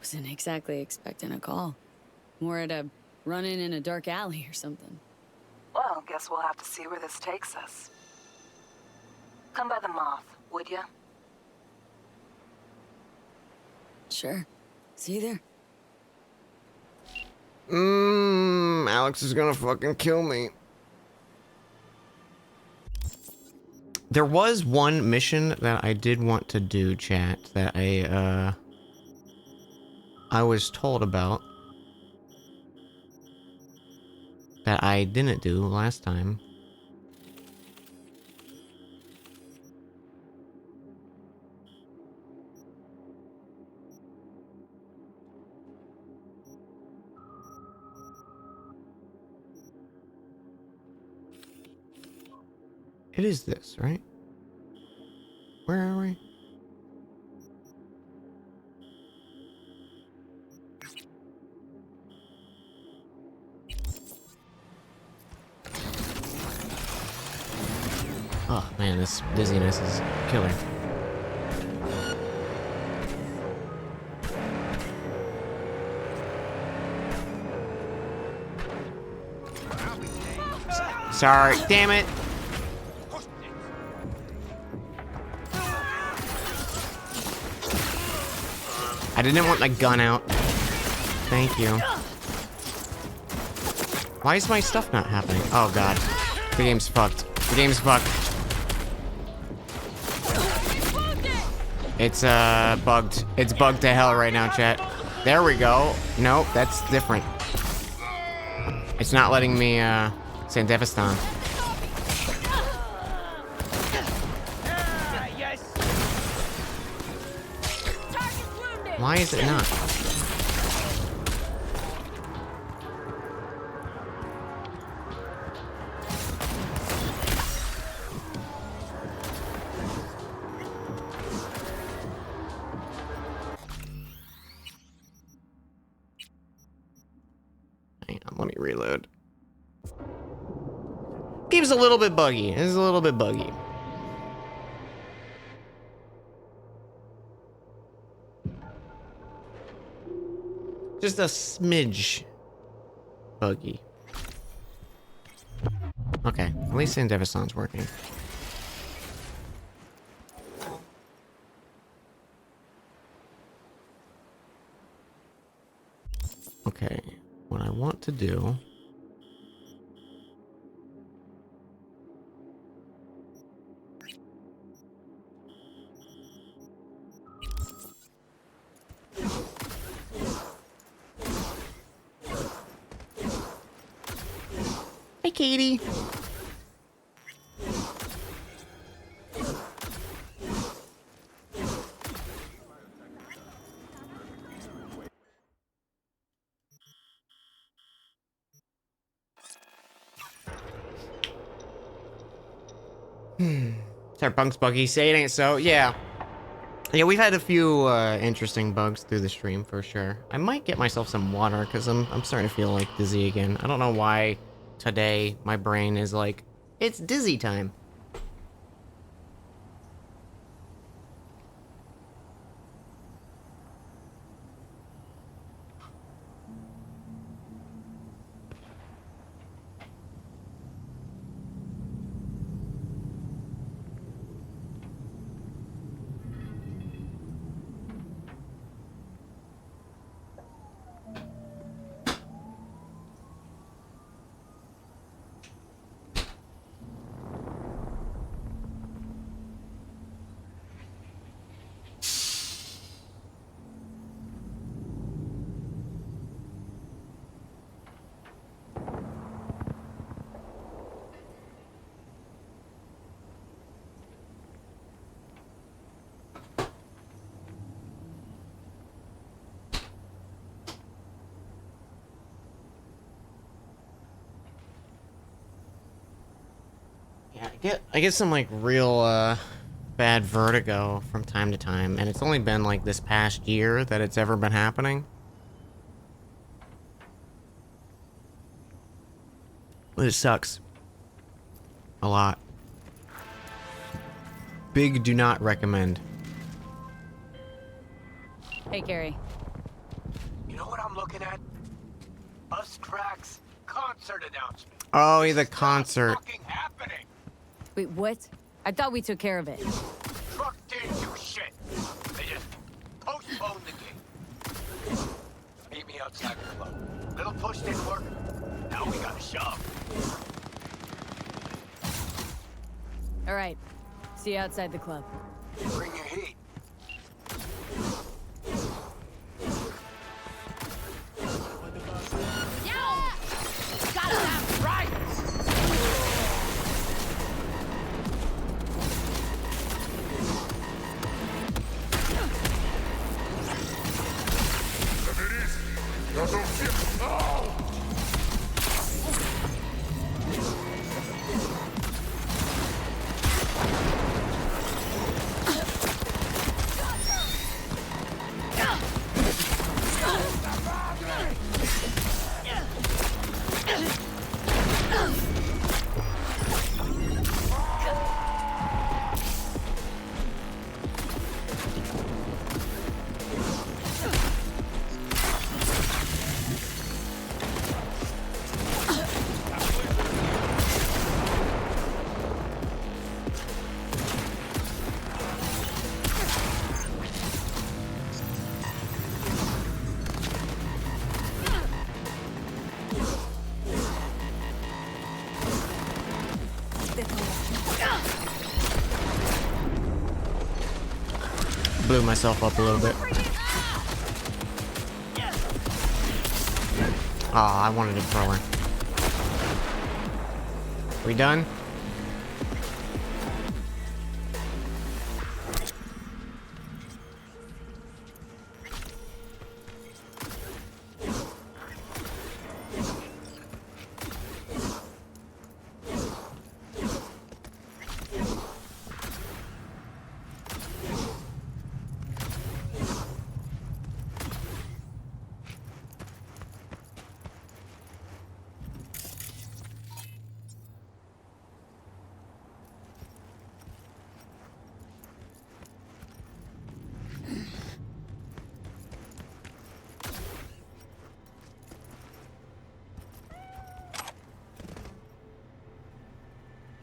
S2: Wasn't exactly expecting a call. More at a run-in in a dark alley or something.
S6: Well, guess we'll have to see where this takes us. Come by the Moth, would ya?
S2: Sure. See you there.
S1: Alex is gonna fucking kill me. There was one mission that I did want to do, chat, that I was told about. That I didn't do last time. It is this, right? Where are we? Oh man, this dizziness is killer. Sorry, damn it. I didn't want my gun out. Thank you. Why is my stuff not happening? Oh god. The game's fucked. The game's fucked. It's bugged. It's bugged to hell right now, chat. There we go. Nope, that's different. It's not letting me send Devastawn. Why is it not? Hang on, let me reload. Game's a little bit buggy. It's a little bit buggy. Just a smidge buggy. Okay, at least Devastawn's working. Okay, what I want to do... Hey, Katie. Cyberpunk's buggy. Say it ain't so. Yeah. Yeah, we've had a few interesting bugs through the stream for sure. I might get myself some water because I'm starting to feel like dizzy again. I don't know why today my brain is like, it's dizzy time. I get some like real bad vertigo from time to time, and it's only been like this past year that it's ever been happening. It sucks. A lot. Big do not recommend.
S2: Hey, Gary.
S11: You know what I'm looking at? Us Cracks concert announcement.
S1: Oh, yeah, the concert.
S11: Happening.
S2: Wait, what? I thought we took care of it.
S11: Truck didn't do shit. They just postponed the game. Meet me outside the club. Little push didn't work. Now we gotta shove.
S2: All right. See you outside the club.
S11: Bring your heat.
S2: Gotta have right.
S1: Blew myself up a little bit. Ah, I wanted to throw her. We done?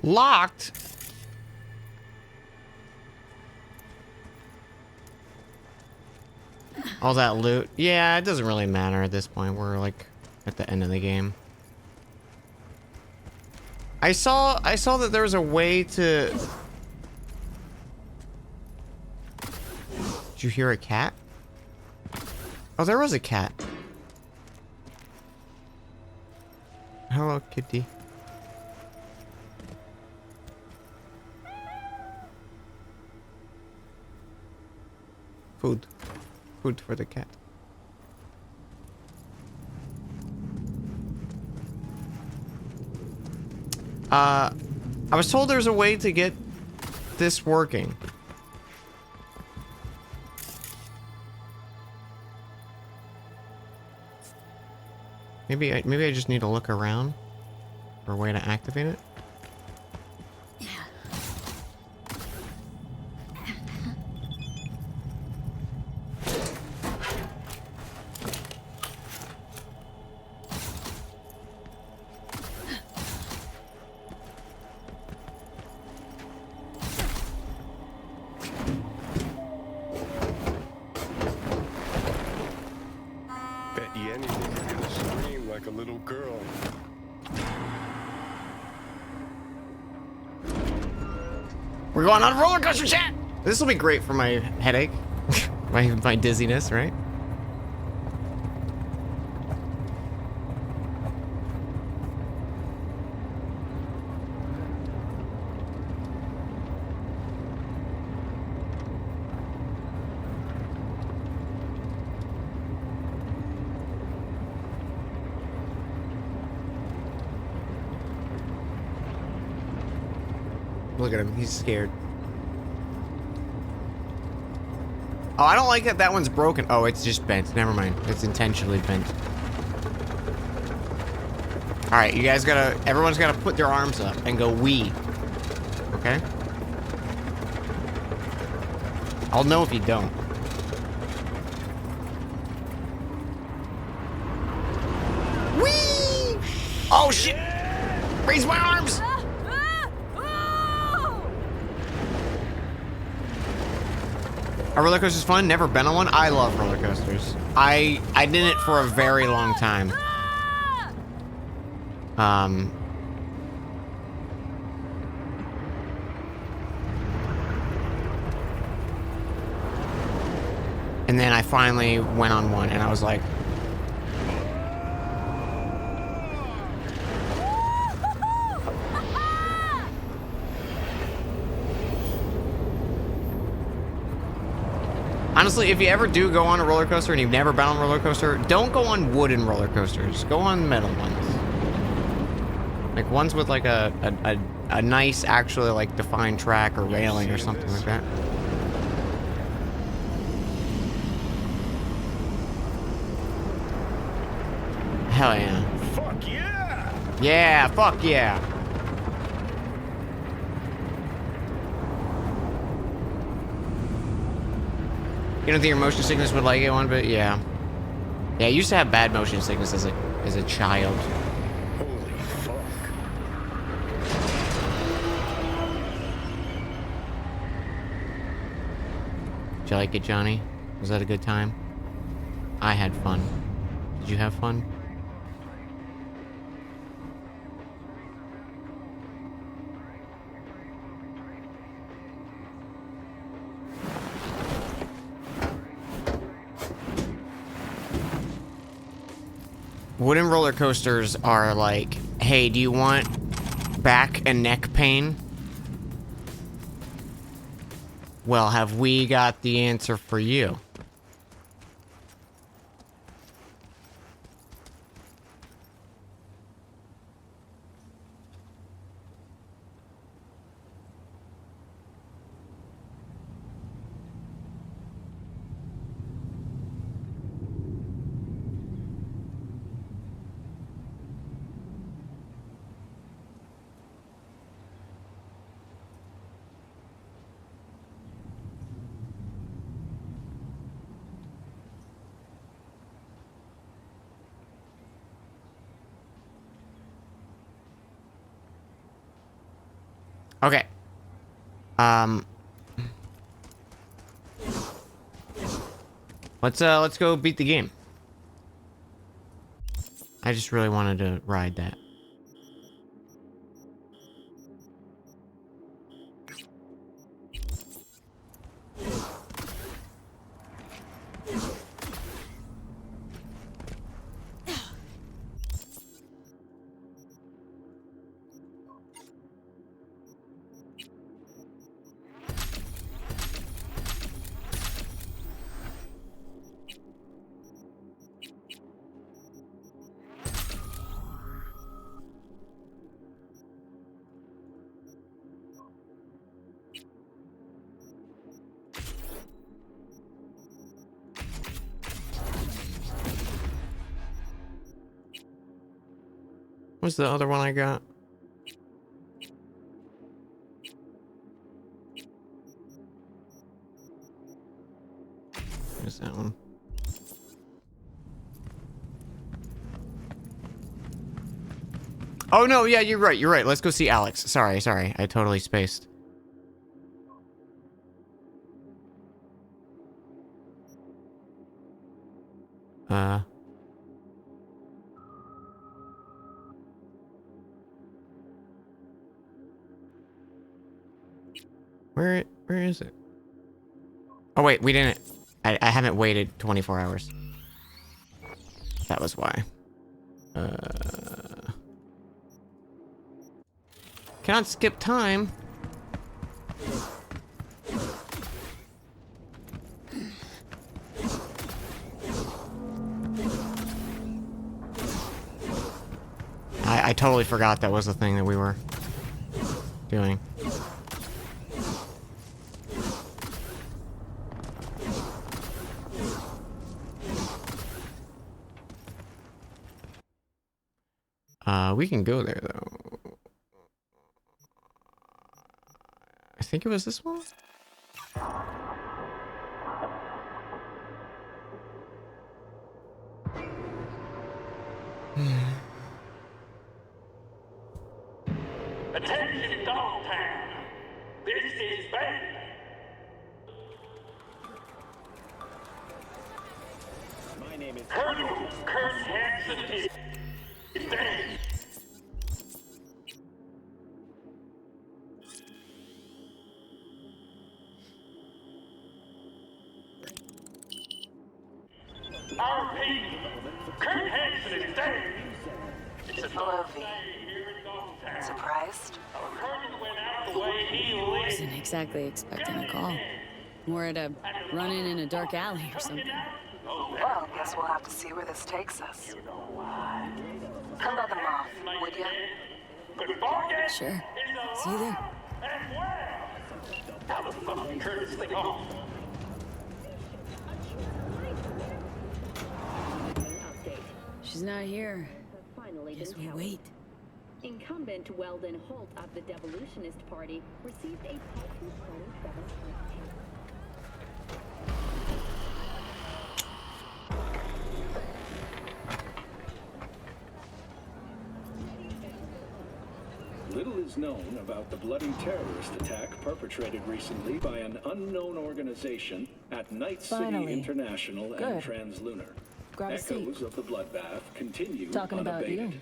S1: Locked? All that loot. Yeah, it doesn't really matter at this point. We're like at the end of the game. I saw that there was a way to... Did you hear a cat? Oh, there was a cat. Hello, kitty. Food. Food for the cat. I was told there's a way to get this working. Maybe I just need to look around for a way to activate it.
S13: Bet you anything you're gonna scream like a little girl.
S1: We're going on a roller coaster, chat. This will be great for my headache, my dizziness, right? Look at him, he's scared. Oh, I don't like that that one's broken. Oh, it's just bent. Never mind. It's intentionally bent. All right, you guys gotta, everyone's gotta put their arms up and go wee. Okay? I'll know if you don't. Wee! Oh shit! Raise my arms! A roller coaster's fun. Never been on one. I love roller coasters. I did it for a very long time. And then I finally went on one, and I was like, honestly, if you ever do go on a roller coaster and you've never been on a roller coaster, don't go on wooden roller coasters. Go on metal ones. Like ones with like a nice, actually like defined track or railing or something like that. Hell yeah.
S13: Fuck yeah!
S1: Yeah, fuck yeah. You don't think your motion sickness would like it one bit? Yeah. Yeah, I used to have bad motion sickness as a child.
S13: Holy fuck.
S1: Did you like it, Johnny? Was that a good time? I had fun. Did you have fun? Wooden roller coasters are like, hey, do you want back and neck pain? Well, have we got the answer for you? Okay. Let's go beat the game. I just really wanted to ride that. What's the other one I got? Where's that one? Oh no, yeah, you're right, you're right. Let's go see Alex. Sorry, I totally spaced. Where is it? Oh wait, we didn't. I haven't waited 24 hours. That was why. Cannot skip time. I totally forgot that was the thing that we were doing. We can go there though. I think it was this one.
S10: Attention, Dogtown. This is bad. My name is Colonel Kurt Hansen is dead. Our peace. Kurt Hansen is dead.
S6: Hello, V. Surprised?
S2: Wasn't exactly expecting a call. More at a run-in in a dark alley or something.
S6: Well, guess we'll have to see where this takes us. Come let them off, would ya?
S2: Sure. See you there.
S10: How the fuck did Kurt this thing off?
S2: She's not here. Guess we wait.
S14: Incumbent Weldon Holt of the Devolutionist Party received a paltry 27.
S15: Little is known about the bloody terrorist attack perpetrated recently by an unknown organization at Night City International and Translunar.
S4: Grab a seat.
S15: Echoes of the bloodbath continue
S4: Talking about
S15: unabated.
S4: you.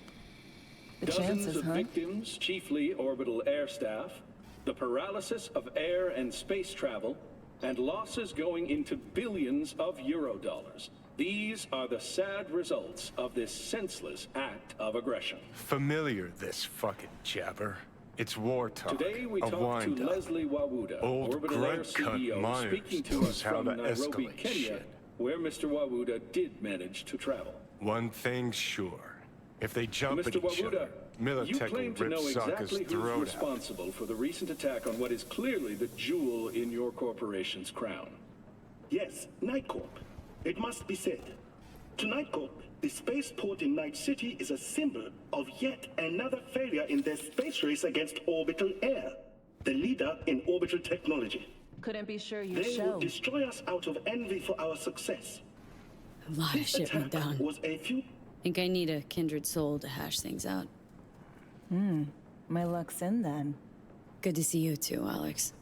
S4: The
S15: Dozens
S4: chances,
S15: of
S4: huh?
S15: victims, chiefly orbital air staff, the paralysis of air and space travel, and losses going into billions of Eurodollars. These are the sad results of this senseless act of aggression.
S13: Familiar, this fucking jabber. It's war talk.
S15: Today we
S13: a
S15: talk to
S13: wind-up.
S15: Leslie Wawuda,
S13: Old
S15: Orbital Air
S13: grunt cunt
S15: CEO,
S13: Myers
S15: speaking to
S13: knows
S15: us
S13: how
S15: from
S13: to
S15: Nairobi,
S13: escalate
S15: Kenya,
S13: shit.
S15: where Mr. Wawuda did manage to travel.
S13: One thing's sure. If they jump at
S15: Mr.
S13: each other,
S15: Wawuda, you
S13: Militech
S15: claim
S13: will
S15: to
S13: rip
S15: know
S13: Sokka's
S15: exactly who's
S13: throat out.
S15: responsible for the recent attack on what is clearly the jewel in your corporation's crown.
S17: Yes, Nightcorp. It must be said. To Nightcorp, the spaceport in Night City is a symbol of yet another failure in their space race against orbital air, the leader in orbital technology.
S4: Couldn't be sure you
S17: They
S4: showed.
S17: will destroy us out of envy for our success.
S2: A lot of shit went down.
S17: Was a few
S2: Think I need a kindred soul to hash things out.
S4: My luck's in then.
S2: Good to see you too, Alex.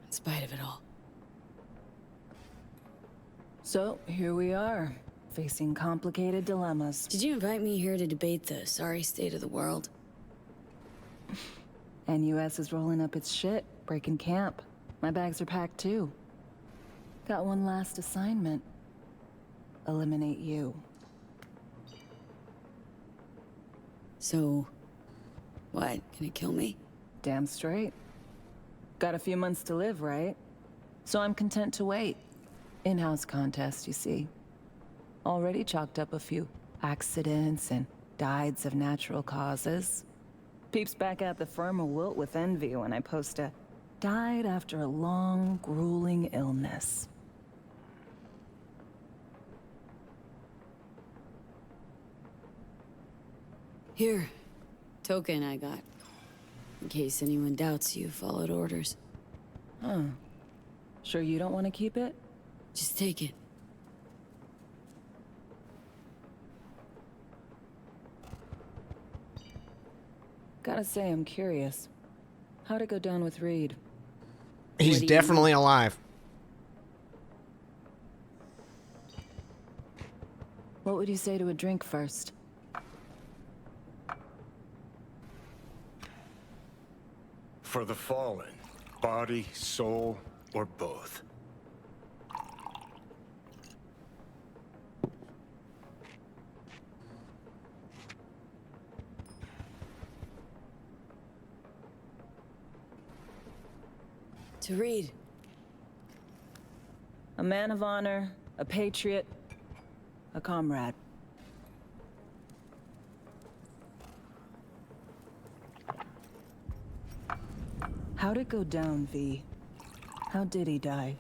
S2: In spite of it all.
S4: So, here we are, facing complicated dilemmas.
S2: Did you invite me here to debate the sorry state of the world?
S4: NUS is rolling up its shit, breaking camp. My bags are packed too. Got one last assignment. Eliminate you.
S2: So, what? Gonna kill me?
S4: Damn straight. Got a few months to live, right? So I'm content to wait. In-house contest, you see. Already chalked up a few accidents and dieds of natural causes. Peeps back at the firm will wilt with envy when I post a died after a long, grueling illness.
S2: Here. Token I got. In case anyone doubts you followed orders.
S4: Huh. Sure you don't want to keep it?
S2: Just take it.
S4: Gotta say, I'm curious. How'd it go down with Reed?
S1: He's definitely alive.
S4: What would you say to a drink first?
S13: For the fallen, body, soul, or both.
S2: To Reed.
S4: A man of honor, a patriot, a comrade. How'd it go down, V? How did he die?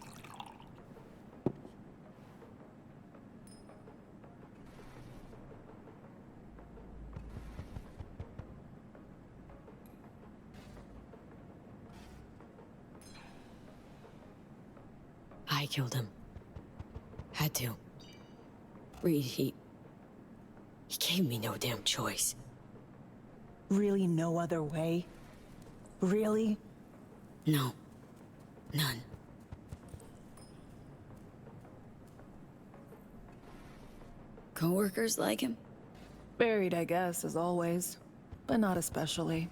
S2: I killed him. Had to. Reed, he gave me no damn choice.
S4: Really no other way? Really?
S2: No. None. Coworkers like him?
S4: Buried, I guess, as always. But not especially.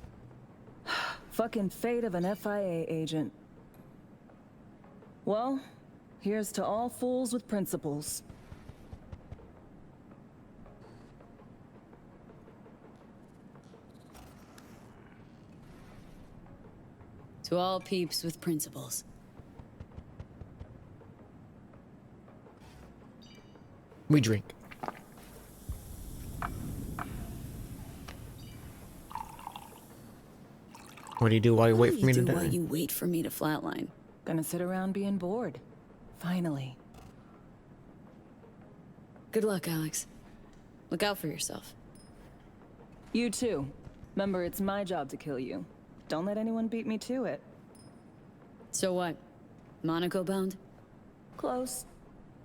S4: Fucking fate of an FIA agent. Well, here's to all fools with principles.
S2: To all peeps with principles.
S1: We drink. What do you do while you wait for me to die?
S2: While you wait for me to flatline.
S4: Gonna sit around being bored. Finally.
S2: Good luck, Alex. Look out for yourself.
S4: You too. Remember, it's my job to kill you. Don't let anyone beat me to it.
S2: So what? Monaco bound?
S4: Close.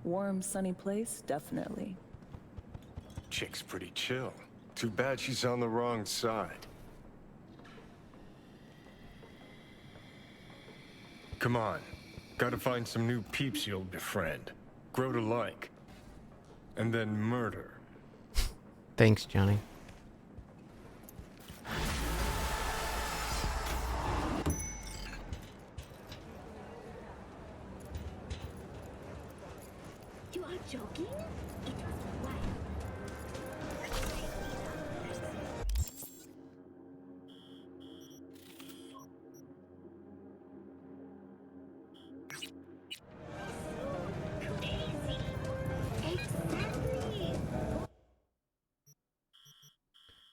S4: Warm, sunny place, definitely.
S13: Chick's pretty chill. Too bad she's on the wrong side. Come on. Gotta find some new peeps you'll befriend. Grow to like. And then murder.
S1: Thanks, Johnny.
S14: You are joking? It was wild.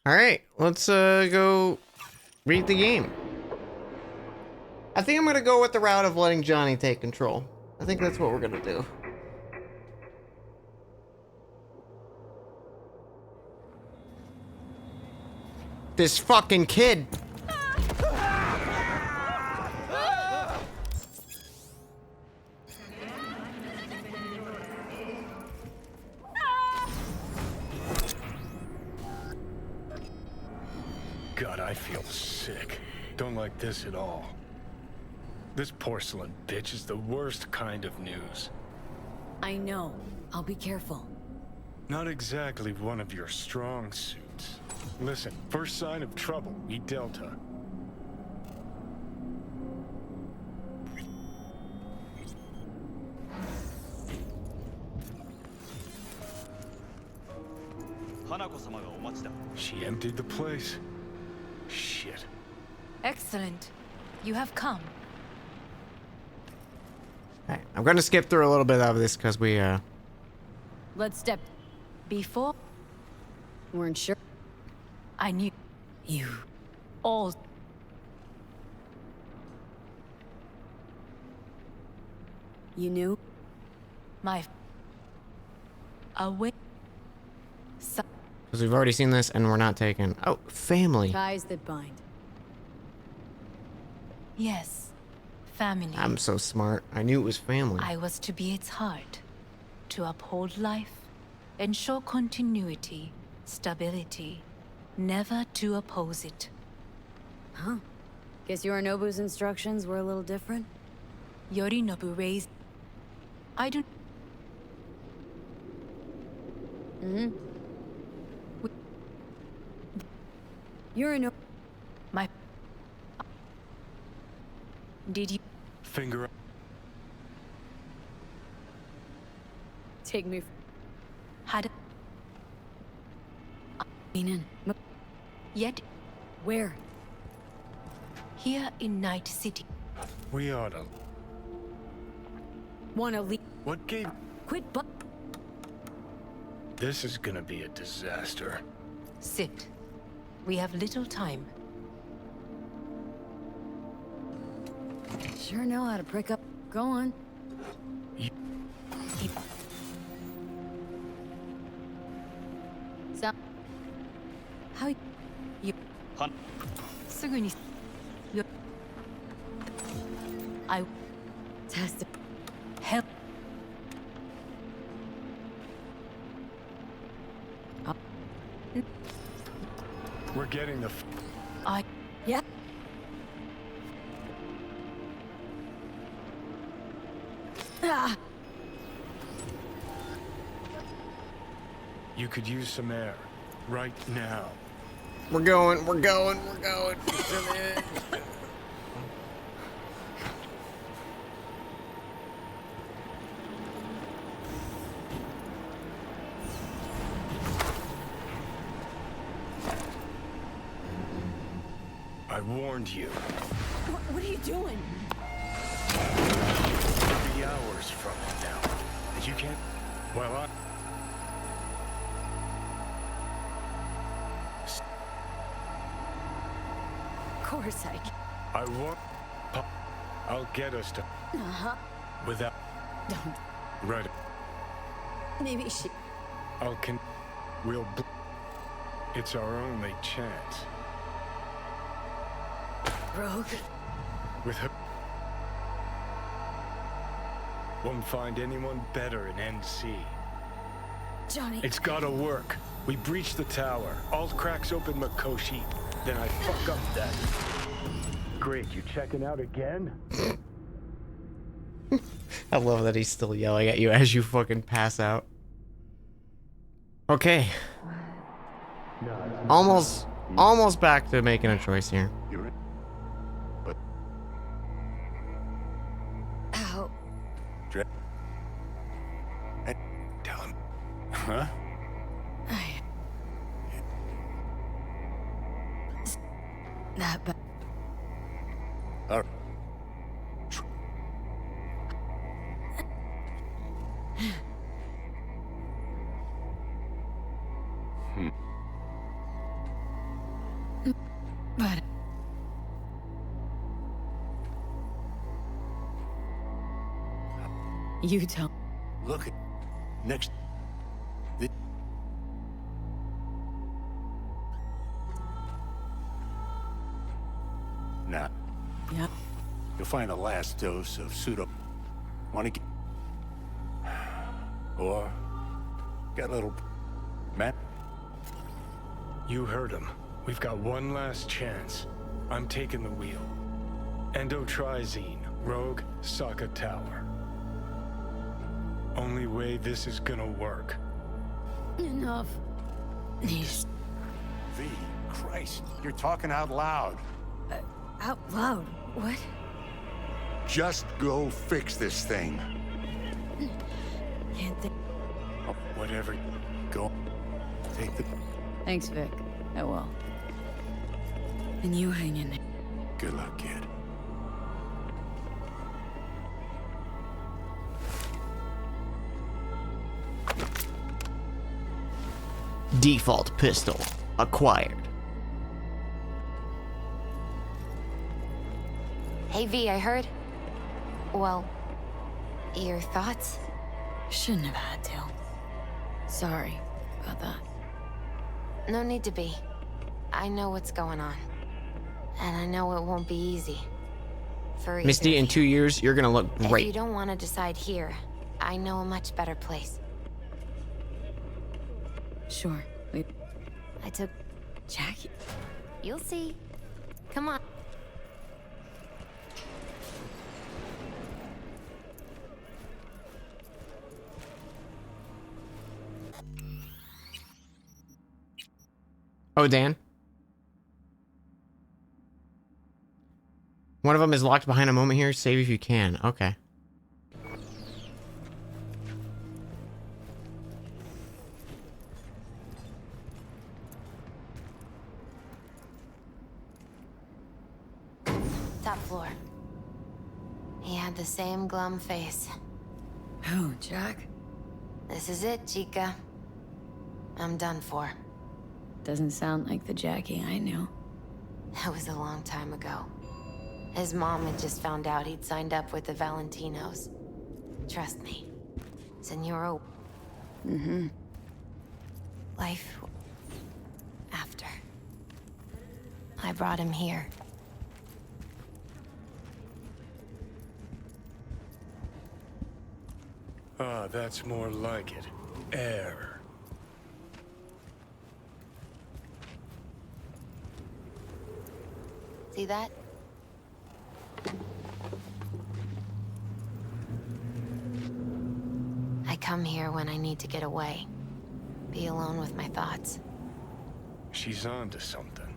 S1: All right, let's go read the game. I think I'm gonna go with the route of letting Johnny take control. I think that's what we're gonna do. This fucking kid.
S13: God, I feel sick. Don't like this at all. This porcelain bitch is the worst kind of news.
S2: I know. I'll be careful.
S13: Not exactly one of your strong suits. Listen, first sign of trouble, we Delta. She emptied the place. Shit.
S12: Excellent. You have come.
S1: Okay, I'm gonna skip through a little bit of this because we
S2: Let's step.
S12: Before
S2: Weren't sure.
S12: I knew
S2: You.
S12: all.
S2: You knew?
S12: My away.
S1: because we've already seen this and we're not taking. Oh, family.
S2: Ties that bind.
S12: Yes, family.
S1: I'm so smart. I knew it was family.
S12: I was to be its heart, to uphold life, ensure continuity, stability, never to oppose it.
S2: Huh? Guess Yorinobu's instructions were a little different?
S12: Yorinobu raised. I don't.
S2: Mm-hmm. Yorinobu.
S12: My. Did you
S13: Finger up.
S2: take me?
S12: had
S2: In.
S12: yet
S2: Where?
S12: here in Night City?
S13: We oughta.
S2: Wanna leave?
S13: What gave?
S2: Quit but.
S13: This is gonna be a disaster.
S12: Sit. We have little time.
S2: Sure know how to prick up. Go on. So. How
S12: you? Suguni. You. I.
S2: Test.
S12: Help.
S13: We're getting the.
S12: I.
S2: Yeah. Ah.
S13: You could use some air. Right now.
S1: We're going. We're going. We're going.
S13: I warned you.
S2: What are you doing?
S13: 3 hours from now. And you can't... Well,
S2: Of course
S13: I won't... I'll get us to...
S2: Uh-huh.
S13: Without...
S2: Don't.
S13: Right.
S2: Maybe she...
S13: We'll... It's our only chance.
S2: Rogue.
S13: With her... Won't find anyone better in NC.
S2: Johnny...
S13: It's gotta work. We breach the tower. Alt cracks open Makoshi. Then I fuck up that. Great, you checking out again?
S1: I love that he's still yelling at you as you fucking pass out. Okay. Almost back to making a choice here.
S3: You're in. But...
S2: Ow.
S3: Tell him. Huh?
S2: Not bad.
S3: All right.
S2: But... You don't...
S3: Look at... Next... Nah.
S2: Yep.
S3: You'll find the last dose of pseudo... Wanna get... Or... Got a little... Matt?
S13: You heard him. We've got one last chance. I'm taking the wheel. Endotrizine, Rogue, Sokka Tower. Only way this is gonna work.
S2: Enough.
S3: V, Christ, you're talking out loud.
S2: Out loud? What?
S3: Just go fix this thing.
S2: Can't think...
S3: Oh, whatever. Go. Take the...
S2: Thanks, Vic. I will. And you hang in there.
S3: Good luck, kid.
S1: Default pistol acquired.
S22: Hey, V, I heard... Well, your thoughts?
S2: Shouldn't have had to. Sorry about that.
S22: No need to be. I know what's going on. And I know it won't be easy. For
S1: Misty, in 2 years, you're gonna look
S22: If
S1: great.
S22: you don't want to decide here, I know a much better place.
S2: Sure. Wait.
S22: I took...
S2: Jackie?
S22: You'll see. Come on.
S1: Oh, Dan? One of them is locked behind a moment here. Save if you can. Okay.
S22: Top floor. He had the same glum face.
S2: Who, Jack?
S22: This is it, Chica. I'm done for.
S2: Doesn't sound like the Jackie I knew.
S22: That was a long time ago. His mom had just found out he'd signed up with the Valentinos. Trust me. Senora...
S2: Mm-hmm.
S22: Life... after. I brought him here.
S13: Ah, that's more like it. Air.
S22: See that? I come here when I need to get away. Be alone with my thoughts.
S13: She's on to something.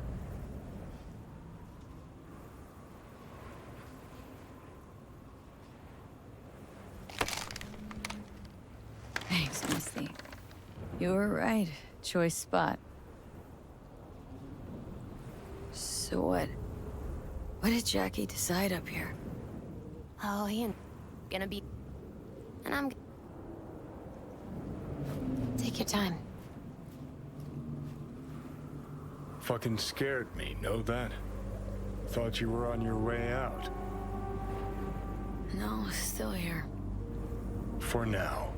S2: Thanks, Misty. You were right. Choice spot. So what?
S21: What did Jackie decide up here?
S22: Oh, he ain't gonna be... And I'm... Take your time.
S13: Fucking scared me, know that? Thought you were on your way out.
S21: No, still here.
S13: For now.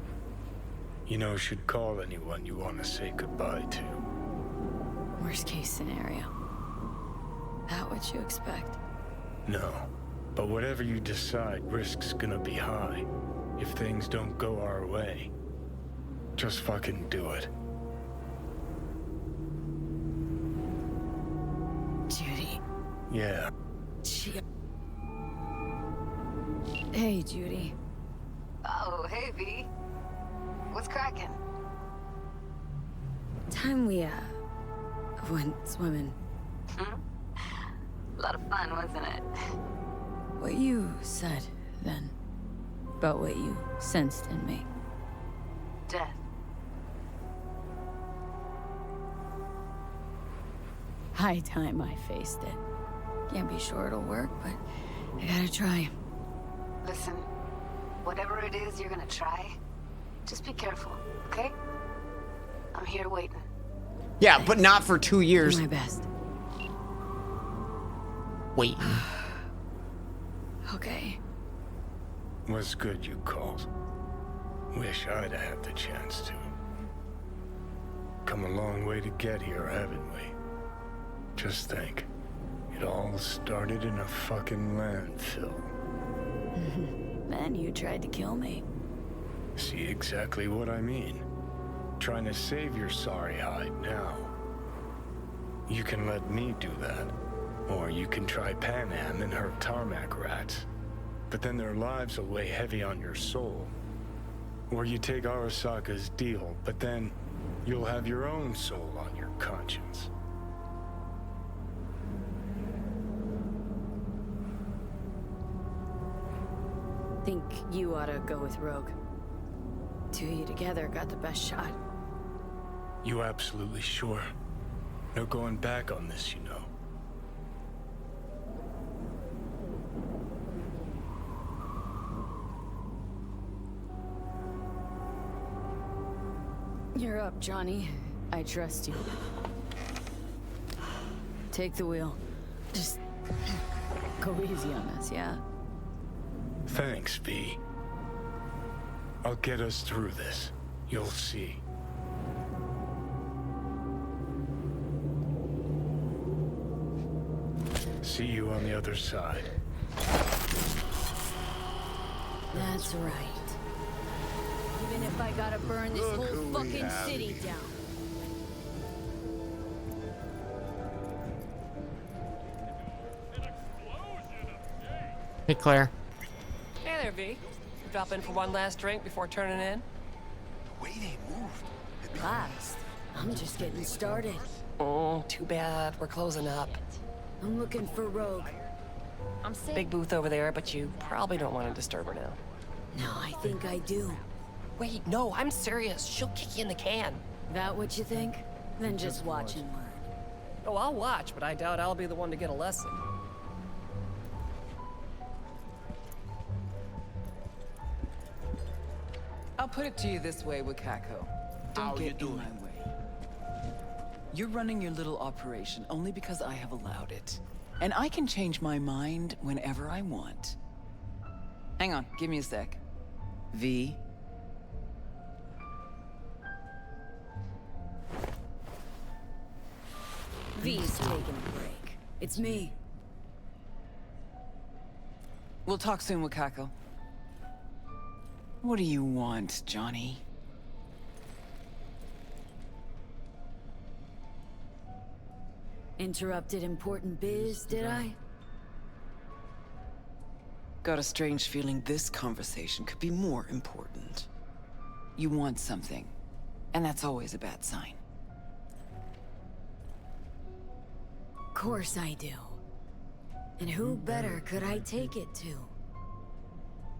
S13: You know, should call anyone you want to say goodbye to.
S21: Worst case scenario. That what you expect?
S13: No. But whatever you decide, risk's gonna be high. If things don't go our way. Just fucking do it.
S21: Judy.
S13: Yeah.
S21: Hey, Judy.
S16: Oh, hey, V. What's cracking?
S21: Time we, went swimming.
S16: A lot of fun, wasn't it?
S21: What you said, then, about what you sensed in me.
S16: Death.
S21: High time I faced it. Can't be sure it'll work, but I gotta try.
S16: Listen, whatever it is you're gonna try, just be careful, okay? I'm here waiting.
S1: Yeah, but not for 2 years.
S21: Do my best.
S1: Wait.
S21: Okay.
S13: Was good you called. Wish I'd had the chance to. Come a long way to get here, haven't we? Just think. It all started in a fucking landfill.
S21: Then you tried to kill me.
S13: See exactly what I mean. Trying to save your sorry hide now. You can let me do that. Or you can try Panam and her tarmac rats. But then their lives will weigh heavy on your soul. Or you take Arasaka's deal, but then you'll have your own soul on your conscience.
S21: Think you ought to go with Rogue. Two of you together got the best shot.
S13: You absolutely sure? No going back on this, you know.
S21: You're up, Johnny. I trust you. Take the wheel. Just go easy on us, yeah?
S13: Thanks, V. I'll get us through this. You'll see. See you on the other side.
S21: That's right. Even if I gotta burn this whole fucking city down.
S1: Hey, Claire.
S18: Hey there, V. Drop in for one last drink before turning in?
S7: The way they moved.
S21: Last. I'm just getting started.
S18: Oh, too bad. We're closing up.
S21: I'm looking for Rogue. I'm sick.
S18: Big booth over there, but you probably don't want to disturb her now.
S21: No, I think I do.
S18: Wait, no, I'm serious. She'll kick you in the can.
S21: That what you think? Then just watch and learn.
S18: Oh, I'll watch, but I doubt I'll be the one to get a lesson.
S23: I'll put it to you this way, Wakako. Don't get in my way. You're running your little operation only because I have allowed it. And I can change my mind whenever I want. Hang on, give me a sec. V?
S21: V's taking a break. It's me.
S23: We'll talk soon, Wakako. What do you want, Johnny?
S21: Interrupted important biz, did I?
S23: Got a strange feeling this conversation could be more important. You want something, and that's always a bad sign.
S21: Of course I do. And who better could I take it to?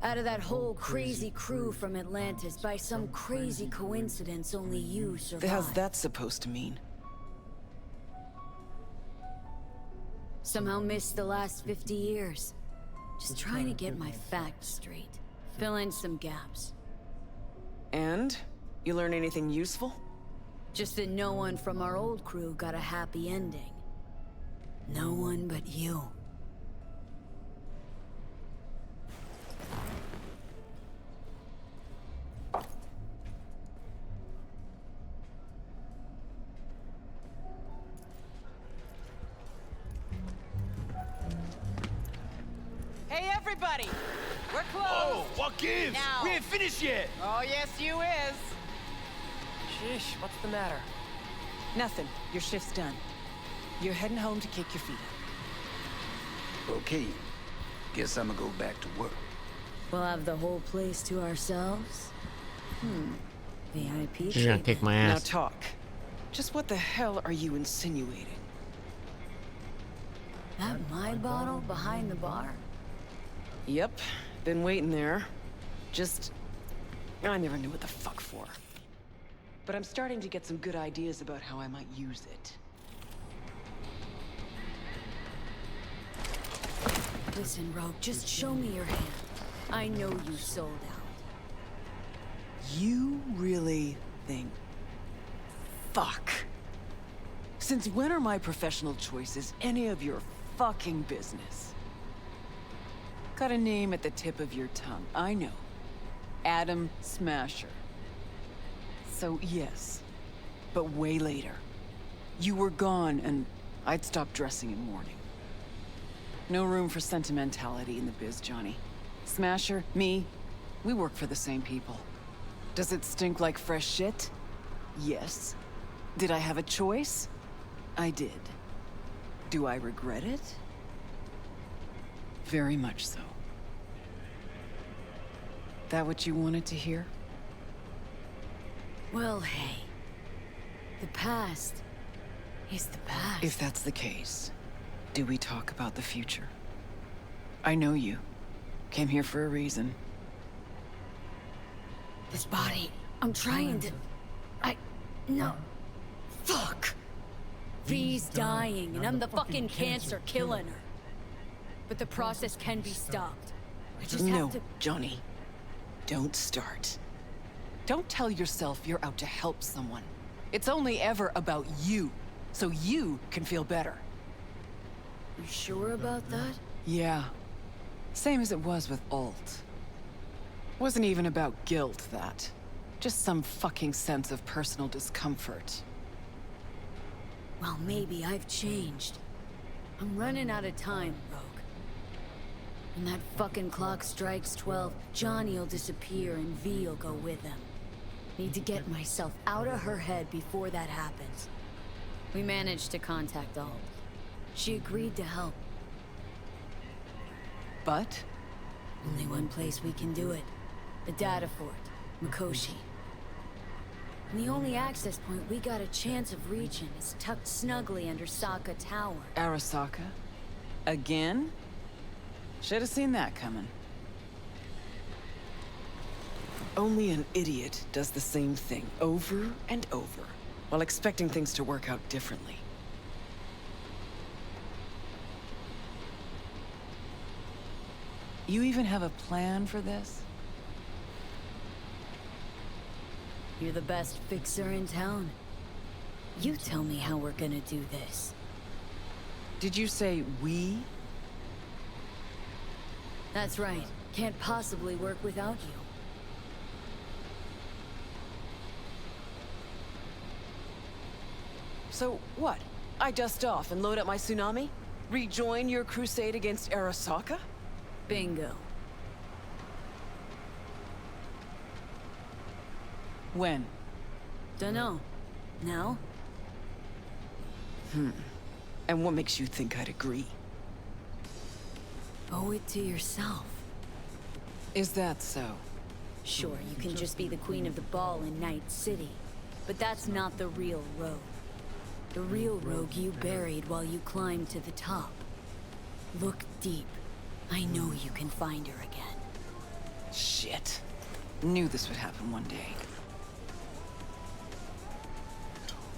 S21: Out of that whole crazy crew from Atlantis, by some crazy coincidence, only you survived.
S23: How's that supposed to mean?
S2: Somehow missed the last 50 years. Just trying to get my facts straight. Fill in some gaps.
S5: And? You learn anything useful?
S2: Just that no one from our old crew got a happy ending. No one but you.
S9: Hey, everybody! We're closed!
S7: Oh, what gives?
S9: Now.
S7: We ain't finished yet!
S9: Oh, yes, you is.
S18: Sheesh, what's the matter?
S4: Nothing. Your shift's done. You're heading home to kick your feet up.
S7: Okay. Guess I'm gonna go back to work.
S2: We'll have the whole place to ourselves? VIP
S1: She's gonna kick my ass.
S5: Now talk. Just what the hell are you insinuating?
S2: That my bottle behind the bar?
S5: Yep. Been waiting there. Just... I never knew what the fuck for. But I'm starting to get some good ideas about how I might use it.
S2: Listen, Rogue, just show me your hand. I know you sold out.
S5: You really think... Fuck. Since when are my professional choices any of your fucking business? Got a name at the tip of your tongue, I know. Adam Smasher. So yes, but way later. You were gone and I'd stopped dressing in mourning. No room for sentimentality in the biz, Johnny. Smasher, me, we work for the same people. Does it stink like fresh shit? Yes. Did I have a choice? I did. Do I regret it? Very much so. That what you wanted to hear?
S2: Well, hey. The past is the past.
S5: If that's the case, do we talk about the future? I know you. Came here for a reason.
S2: This body, I'm trying to... No. Fuck. V's dying, and I'm the fucking cancer killing her. But the process can be stopped. I just have to...
S5: No, Johnny. Don't start. Don't tell yourself you're out to help someone. It's only ever about you, so you can feel better.
S2: You sure about that?
S5: Yeah. Same as it was with Alt. Wasn't even about guilt, that. Just some fucking sense of personal discomfort.
S2: Well, maybe I've changed. I'm running out of time, Rogue. When that fucking clock strikes 12, Johnny'll disappear and V'll go with him. Need to get myself out of her head before that happens. We managed to contact Alt. She agreed to help.
S5: But?
S2: Only one place we can do it. The data fort, Mikoshi. And the only access point we got a chance of reaching is tucked snugly under Sokka Tower.
S5: Arasaka? Again? Should have seen that coming. Only an idiot does the same thing over and over, while expecting things to work out differently. You even have a plan for this?
S2: You're the best fixer in town. You tell me how we're gonna do this.
S5: Did you say we?
S2: That's right. Can't possibly work without you.
S5: So what? I dust off and load up my tsunami? Rejoin your crusade against Arasaka?
S2: Bingo.
S5: When?
S2: Dunno. Now?
S5: And what makes you think I'd agree?
S2: Owe it to yourself.
S5: Is that so?
S2: Sure, you can just be the queen of the ball in Night City. But that's not the real Rogue. The real Rogue you buried while you climbed to the top. Look deep. I know you can find her again.
S5: Shit. Knew this would happen one day.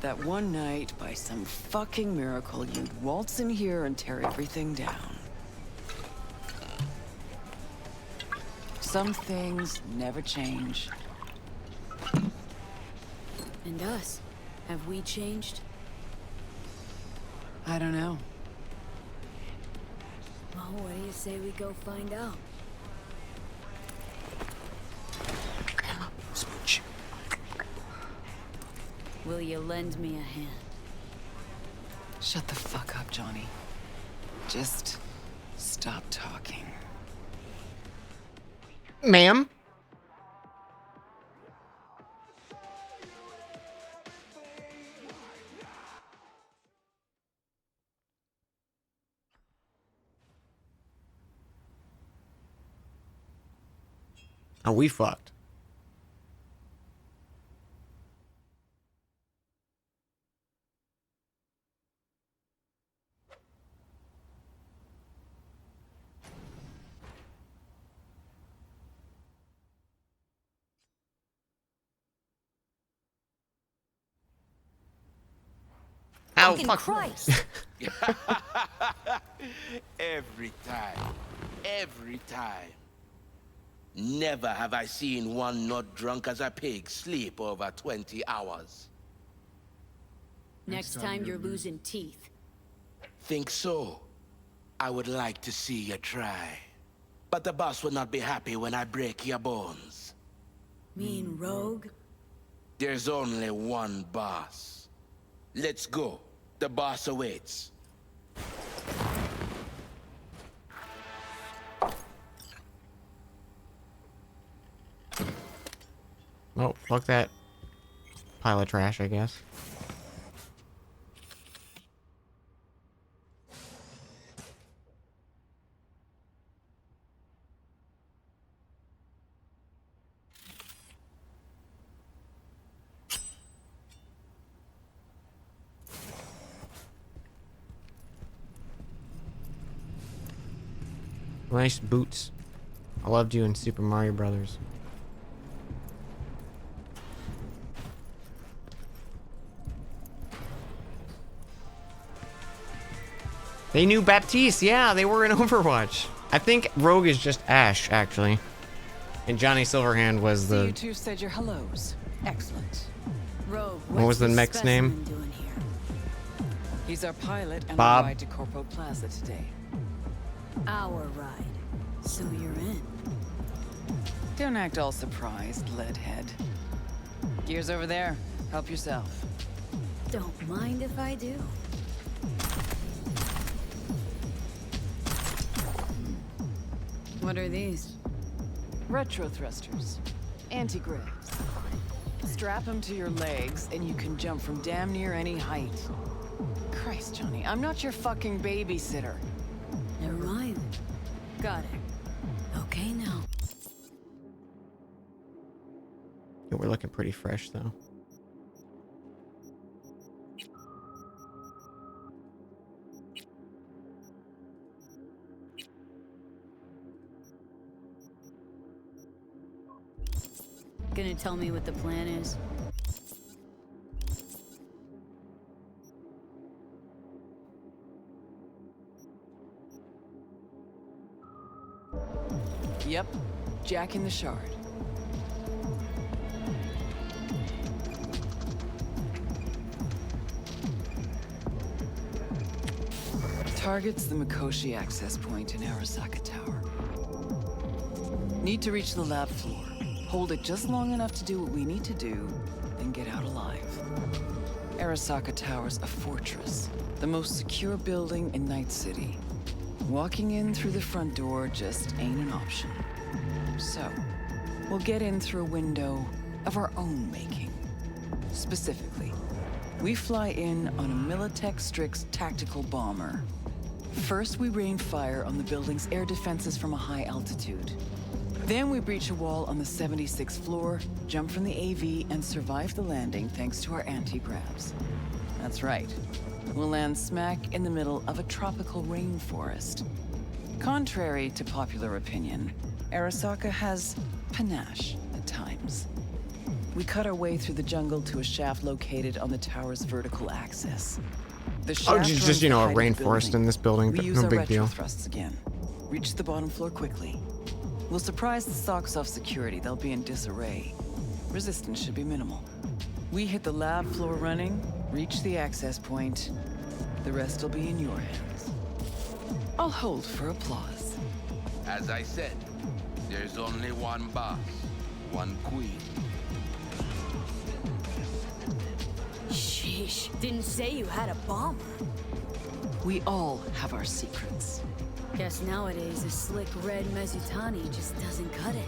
S5: that one night, by some fucking miracle, you'd waltz in here and tear everything down. Some things never change.
S2: And us? Have we changed?
S5: I don't know.
S2: Well, what do you say we go find out?
S1: Smooch.
S2: Will you lend me a hand?
S5: Shut the fuck up, Johnny. Just stop talking.
S1: Ma'am? Oh, we fucked. Ow, fuck.
S2: Christ!
S7: Every time. Every time. Never have I seen one not drunk as a pig sleep over 20 hours.
S2: Next time you're losing teeth.
S7: Think so? I would like to see you try. But the boss will not be happy when I break your bones.
S2: Mean rogue?
S7: There's only one boss. Let's go. The boss awaits.
S1: Oh, fuck that pile of trash, I guess. Nice boots. I loved you in Super Mario Brothers. They knew Baptiste, yeah, they were in Overwatch. I think Rogue is just Ash, actually. And Johnny Silverhand was
S5: So
S1: the...
S5: you two said your hellos. Excellent.
S2: Rogue,
S1: What was the next name?
S2: doing here?
S5: He's our pilot and
S1: Bob.
S5: our ride to Corpo Plaza today.
S2: Our ride. So you're in.
S5: Don't act all surprised, leadhead. Gears over there. Help yourself.
S2: Don't mind if I do. What are these?
S5: Retro thrusters. Anti-gravs. Strap them to your legs and you can jump from damn near any height. Christ, Johnny, I'm not your fucking babysitter.
S2: Never mind. Got it. Okay now.
S1: Yeah, we're looking pretty fresh, though.
S2: Gonna tell me what the plan is?
S5: Yep. Jack in the Shard. Target's the Mikoshi access point in Arasaka Tower. Need to reach the lab floor. Hold it just long enough to do what we need to do, then get out alive. Arasaka Tower's a fortress, the most secure building in Night City. Walking in through the front door just ain't an option. So, we'll get in through a window of our own making. Specifically, we fly in on a Militech Strix tactical bomber. First, we rain fire on the building's air defenses from a high altitude. Then we breach a wall on the 76th floor, jump from the AV, and survive the landing thanks to our anti-gravs. That's right. We'll land smack in the middle of a tropical rainforest. Contrary to popular opinion, Arasaka has panache at times. We cut our way through the jungle to a shaft located on the tower's vertical axis. The shaft
S1: just you know, a
S5: runs the height of the
S1: rainforest
S5: building.
S1: in this building,
S5: We
S1: but
S5: use
S1: no
S5: our
S1: big
S5: retro
S1: deal.
S5: thrusts again. Reach the bottom floor quickly. We'll surprise the socks off security. They'll be in disarray. Resistance should be minimal. We hit the lab floor running, reach the access point. The rest will be in your hands. I'll hold for applause.
S7: As I said, there's only one boss, one queen.
S2: Sheesh, didn't say you had a bomber.
S5: We all have our secrets.
S2: Guess nowadays a slick red Mezutani just doesn't cut it.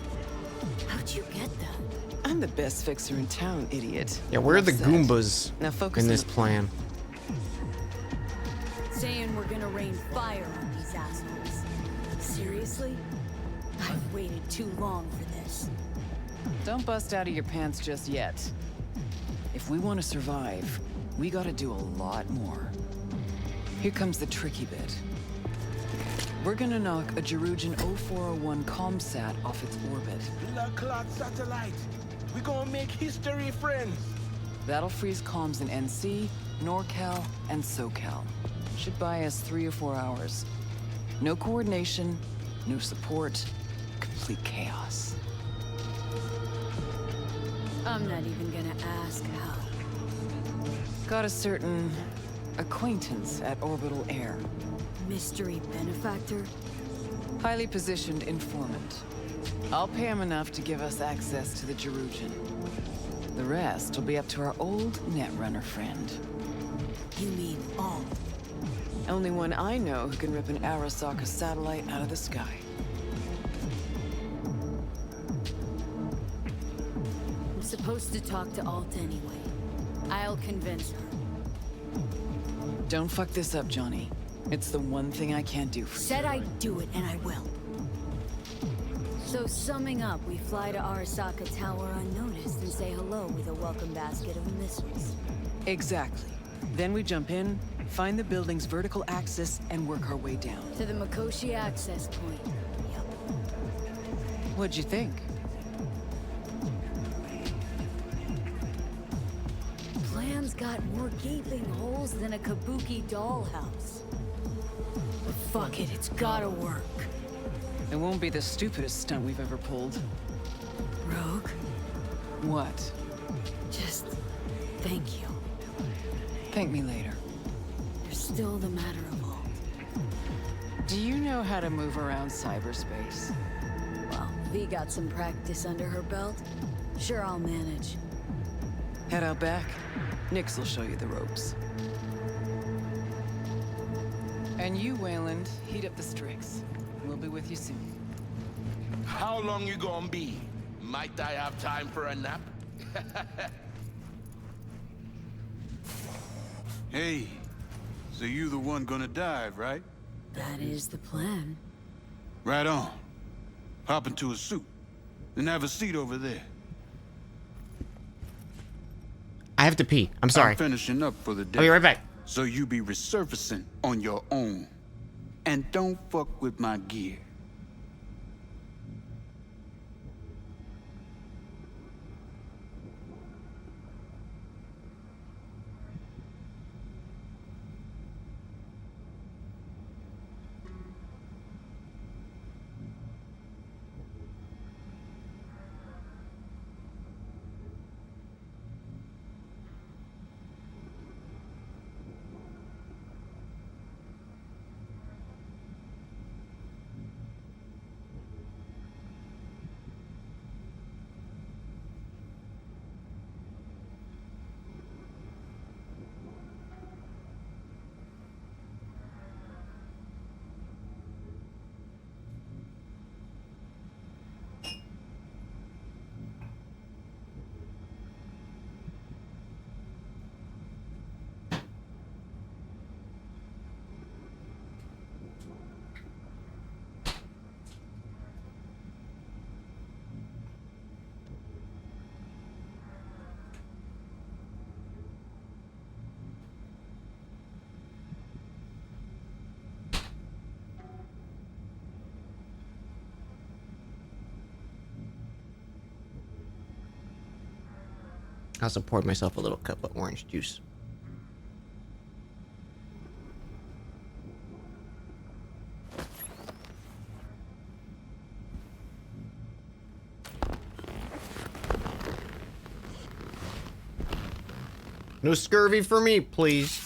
S2: How'd you get that?
S5: I'm the best fixer in town, idiot.
S1: Yeah, where are the
S5: Enough said.
S1: Goombas
S5: Now focus
S1: in
S5: on
S1: this
S5: the
S1: plan?
S2: Saying we're gonna rain fire on these assholes. Seriously? I've waited too long for this.
S5: Don't bust out of your pants just yet. If we want to survive, we gotta do a lot more. Here comes the tricky bit. We're gonna knock a Jerugian 0401 comsat off its orbit.
S7: Blood clot satellite. We gonna make history, friends.
S5: That'll freeze comms in NC, NorCal, and SoCal. Should buy us 3 or 4 hours. No coordination, no support, complete chaos.
S2: I'm not even gonna ask how.
S5: Got a certain acquaintance at Orbital Air.
S2: Mystery benefactor?
S5: Highly positioned informant. I'll pay him enough to give us access to the Jerugian. The rest will be up to our old netrunner friend.
S2: You mean all?
S5: Only one I know who can rip an Arasaka satellite out of the sky.
S2: I'm supposed to talk to Alt anyway. I'll convince her.
S5: Don't fuck this up, Johnny. It's the one thing I can't do for you.
S2: Said I'd do it, and I will. So summing up, we fly to Arasaka Tower unnoticed and say hello with a welcome basket of missiles.
S5: Exactly. Then we jump in, find the building's vertical axis, and work our way down.
S2: To the Mikoshi access point. Yep.
S5: What'd you think?
S2: Plan's got more gaping holes than a kabuki dollhouse. But fuck it, it's gotta work.
S5: It won't be the stupidest stunt we've ever pulled.
S2: Rogue?
S5: What?
S2: Just thank you.
S5: Thank me later.
S2: You're still the matter of all.
S5: Do you know how to move around cyberspace?
S2: Well, V got some practice under her belt. Sure, I'll manage.
S5: Head out back. Nix will show you the ropes. And you, Wayland, heat up the Strix. We'll be with you soon.
S7: How long you gonna be? Might I have time for a nap?
S8: Hey, so you the one gonna dive, right?
S2: That is the plan.
S8: Right on. Hop into a suit. Then have a seat over there.
S1: I have to pee. I'm sorry.
S8: I'm finishing up for the day.
S1: I'll be right back.
S8: So you be resurfacing on your own. And don't fuck with my gear.
S1: I also poured myself a little cup of orange juice. No scurvy for me, please.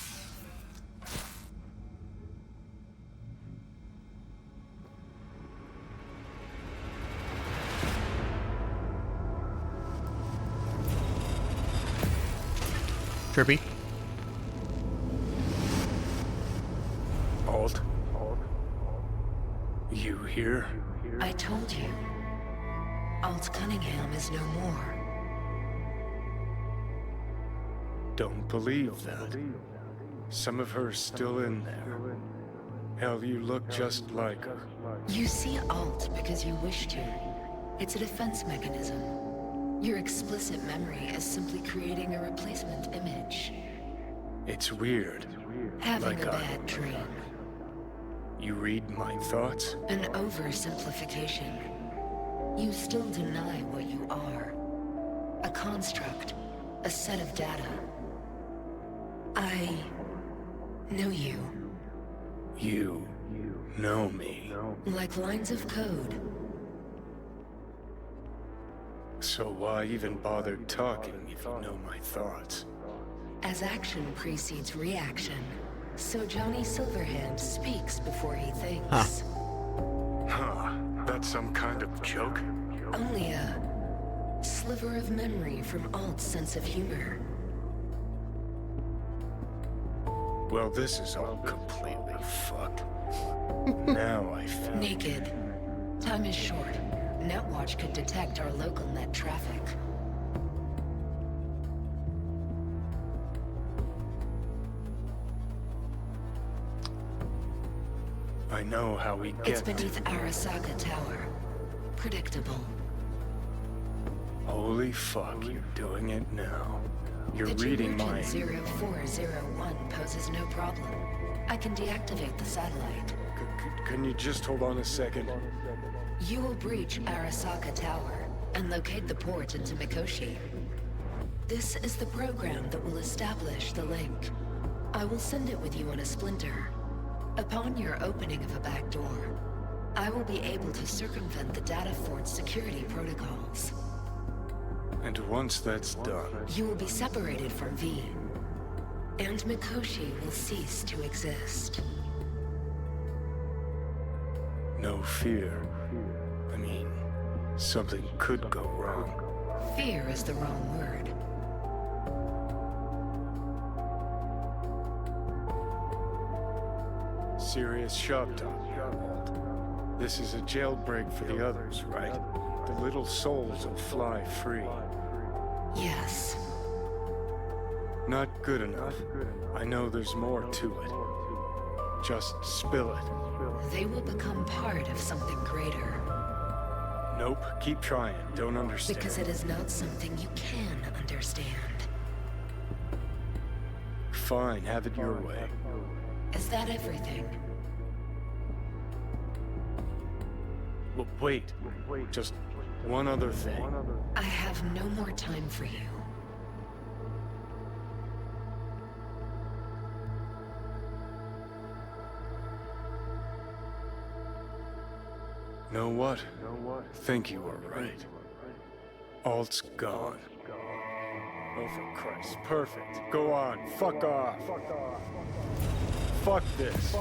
S1: Trippy.
S13: Alt? You here?
S21: I told you. Alt Cunningham is no more.
S13: Don't believe that. Some of her's still in there. Hell, you look just like her.
S21: You see Alt because you wish to. It's a defense mechanism. Your explicit memory is simply creating a replacement image.
S13: It's weird.
S21: Having
S13: Like
S21: a bad dream.
S13: You read my thoughts?
S21: An oversimplification. You still deny what you are. A construct. A set of data. I know you.
S13: You know me.
S21: Like lines of code.
S13: So why even bother talking if you know my thoughts?
S21: As action precedes reaction, so Johnny Silverhand speaks before he thinks.
S13: Huh. That's some kind of joke?
S21: Only a sliver of memory from Alt's sense of humor.
S13: Well, this is all completely fucked. Now I feel...
S21: Naked. Time is short. Netwatch could detect our local net traffic.
S13: I know how we get...
S21: It's beneath Arasaka Tower. Predictable.
S13: Holy fuck, you're doing it now. You're reading my...
S21: 0401 poses no problem. I can deactivate the satellite.
S13: Can you just hold on a second?
S21: You will breach Arasaka Tower and locate the port into Mikoshi. This is the program that will establish the link. I will send it with you on a splinter. Upon your opening of a back door, I will be able to circumvent the data fort's security protocols.
S13: And once that's done...
S21: You will be separated from V, and Mikoshi will cease to exist.
S13: No fear. I mean, something could go wrong.
S21: Fear is the wrong word.
S13: Serious shop talk here, Walt. This is a jailbreak for the others, right? The little souls will fly free.
S21: Yes.
S13: Not good enough. I know there's more to it. Just spill it.
S21: They will become part of something greater.
S13: Nope, keep trying. Don't understand.
S21: Because it is not something you can understand.
S13: Fine, have it your way.
S21: Is that everything?
S13: Well, wait. Just one other thing.
S21: I have no more time for you.
S13: Know what? Think you were right. Alt's gone. Oh, for Christ. Perfect. Go on. Fuck off. Fuck this.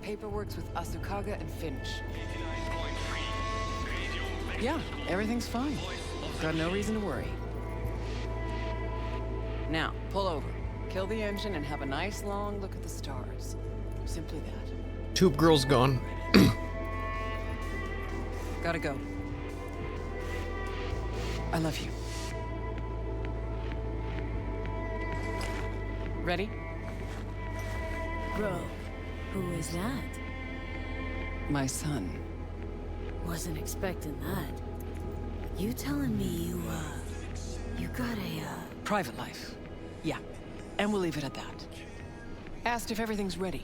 S5: Paperwork's with Asukaga and Finch. Yeah, everything's fine. Got no reason to worry. Now, pull over. Kill the engine and have a nice long look at the stars. Simply that.
S1: Tube girl's gone.
S5: Gotta go. I love you. Ready?
S2: Bro, who is that?
S5: My son.
S2: Wasn't expecting that. You telling me you got a,
S5: Private life. Yeah. And we'll leave it at that. Asked if everything's ready.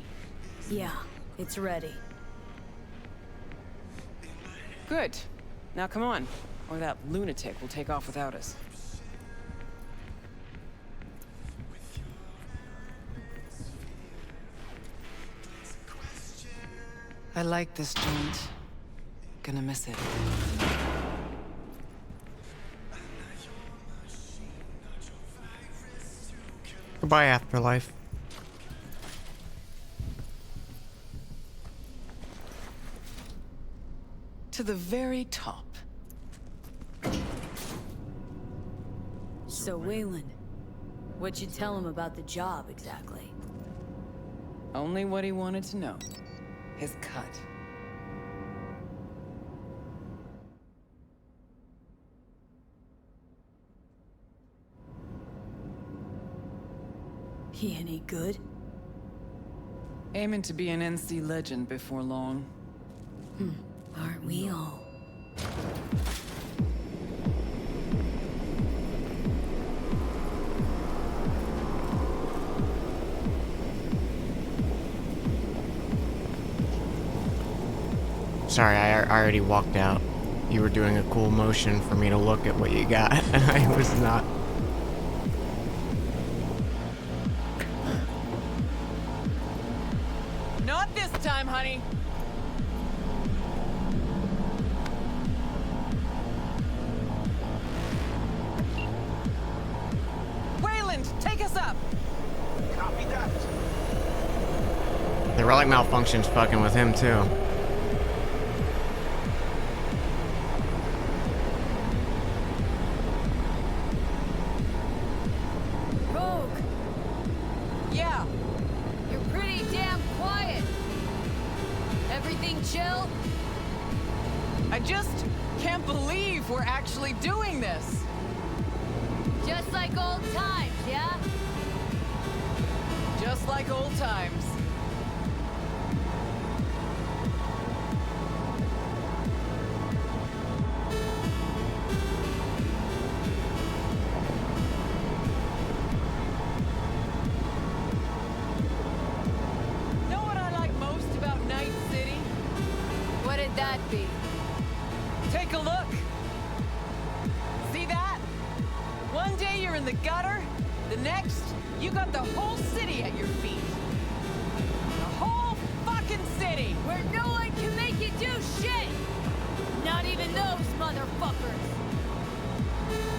S2: Yeah, it's ready.
S5: Good. Now come on, or that lunatic will take off without us. I like this joint. Gonna miss it.
S1: Goodbye, Afterlife.
S5: To the very top.
S2: So, Waylon, what'd you tell him about the job, exactly?
S5: Only what he wanted to know. His cut.
S2: He any good?
S5: Aiming to be an NC legend before long.
S2: Aren't we all?
S1: Sorry, I already walked out. You were doing a cool motion for me to look at what you got, and I was not.
S5: Not this time, honey. Wayland, take us up.
S7: Copy that.
S1: The relic malfunction's fucking with him too.
S2: Rogue!
S5: Yeah.
S2: You're pretty damn quiet. Everything chill?
S5: I just can't believe we're actually doing this.
S2: Just like old times, yeah?
S5: Just like old times. Know what I like most about Night City?
S2: What'd that be?
S5: Take a look. See that? One day you're in the gutter, the next, you got the whole city at your feet. The whole fucking city!
S2: Where no one can make you do shit! Not even those motherfuckers!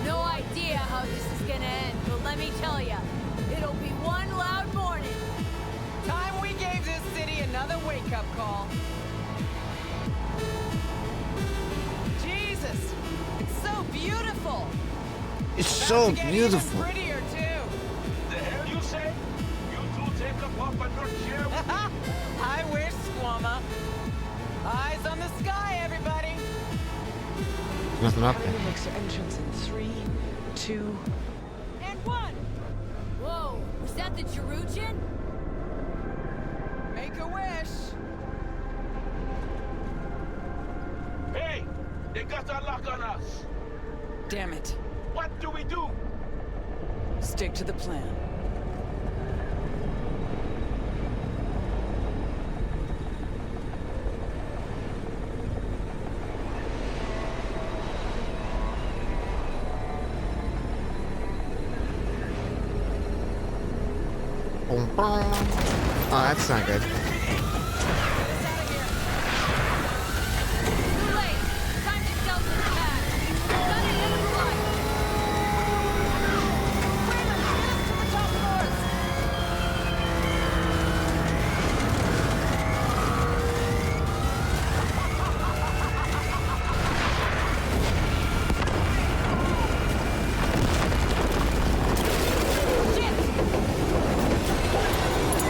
S2: No idea how this is gonna end, but let me tell ya, it'll be one loud morning.
S5: Time we gave this city another wake-up call. Jesus, it's so beautiful!
S1: It's so
S5: About to get
S1: beautiful.
S5: even prettier, too.
S7: The hell you say? You two take up off and not share with me?
S5: I wish, Squama. Eyes on the sky, everybody.
S1: Nothing up there.
S5: Makes your entrance in 3, 2,
S2: And 1! Whoa, was that the Jerugian?
S5: make a wish.
S7: Hey, they got a lock on us.
S5: Damn it.
S7: What do we do?
S5: Stick to the plan.
S1: Boom, boom. Oh, that's not good.
S2: Too late. Time to sell some cash. Got it in the line.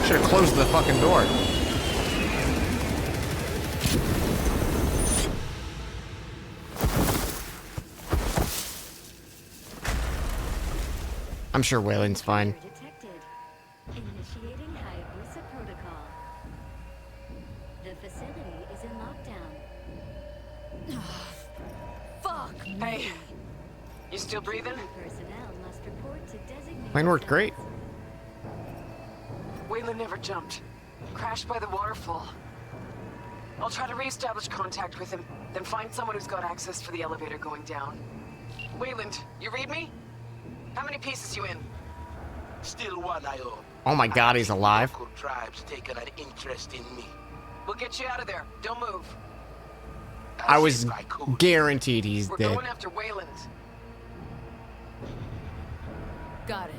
S1: Should have closed the fucking door. I'm sure Wayland's fine.
S14: Detected. Initiating Hayabusa protocol. The facility is in lockdown.
S6: Fuck! Hey, you still breathing?
S14: Personnel must report to designated.
S1: Plane worked great.
S6: Wayland never jumped. Crashed by the waterfall. I'll try to reestablish contact with him, then find someone who's got access for the elevator going down. Wayland, you read me? How many pieces you in?
S7: Still one I owe.
S1: Oh my god, he's alive.
S7: Local tribes taken an interest in me.
S6: We'll get you out of there. Don't move.
S1: I was guaranteed he's
S6: We're
S1: dead.
S6: going after Wayland.
S2: Got it.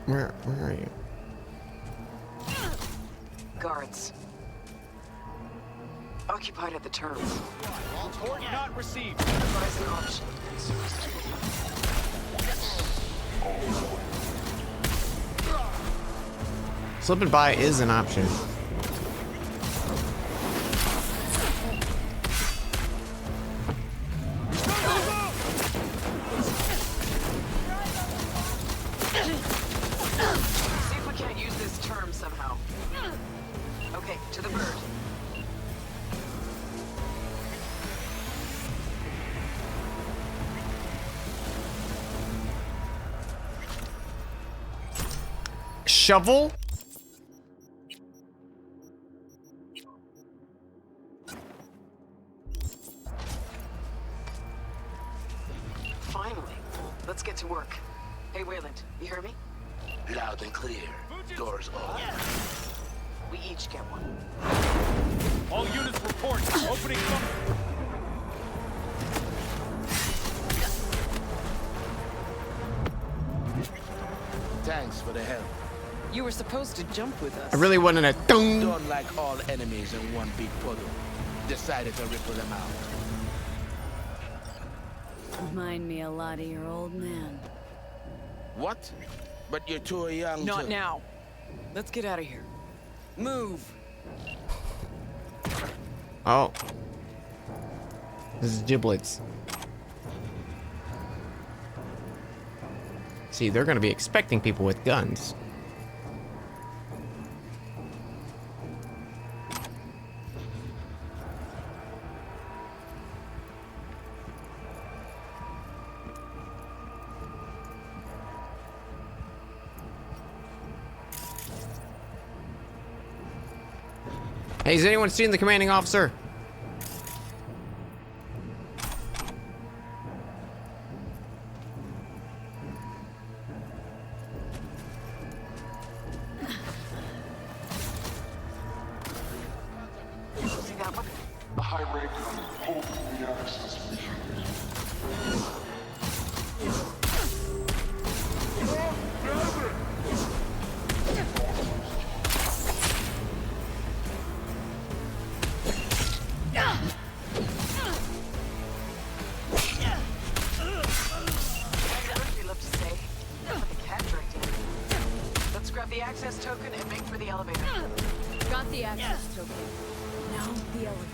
S1: Where are you?
S6: Guards. Occupied at the terms.
S10: Report not received.
S6: Advise an option.
S1: Slipping by is an option.
S6: See if we can't use this term somehow. Okay, to the bird.
S1: Shovel?
S6: Finally. Let's get to work. Hey, Wayland, you hear me?
S7: Loud and clear. Doors open.
S6: We each get one.
S10: All units report. Opening some.
S7: Thanks for the help.
S5: You were supposed to jump with us.
S1: I really wanted a dong.
S7: Don't like all enemies in one big puddle. Decided to ripple them out.
S2: Remind me a lot of your old man.
S7: What? But you're too young
S5: Not
S7: to...
S5: now. Let's get out of here. Move.
S1: Oh. This is giblets. See, they're gonna be expecting people with guns. Hey, has anyone seen the commanding officer?
S6: See that one?
S10: A high rate of open access.
S6: Let's grab the access token and make for the elevator.
S2: Got the access token. Now the elevator.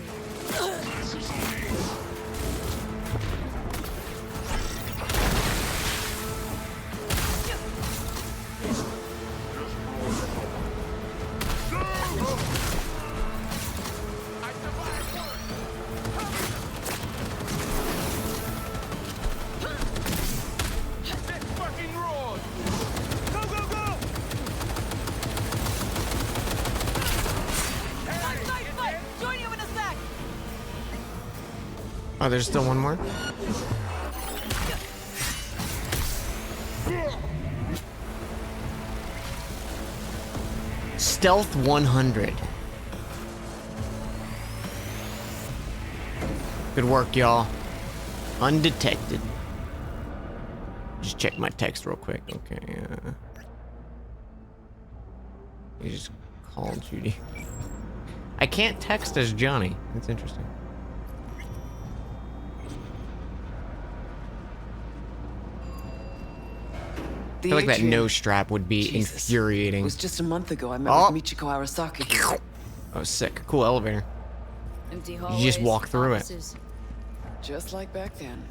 S1: Oh, there's still one more? Stealth 100. Good work, y'all. Undetected. Just check my text real quick. Okay, you just called Judy. I can't text as Johnny. That's interesting. I feel like that nose strap would be infuriating.
S5: It was just a month ago I met with Michiko Arasaka here.
S1: Oh, sick. Cool elevator.
S2: Empty
S1: You
S2: hallways,
S1: just walk through
S2: offices.
S5: Just like back then.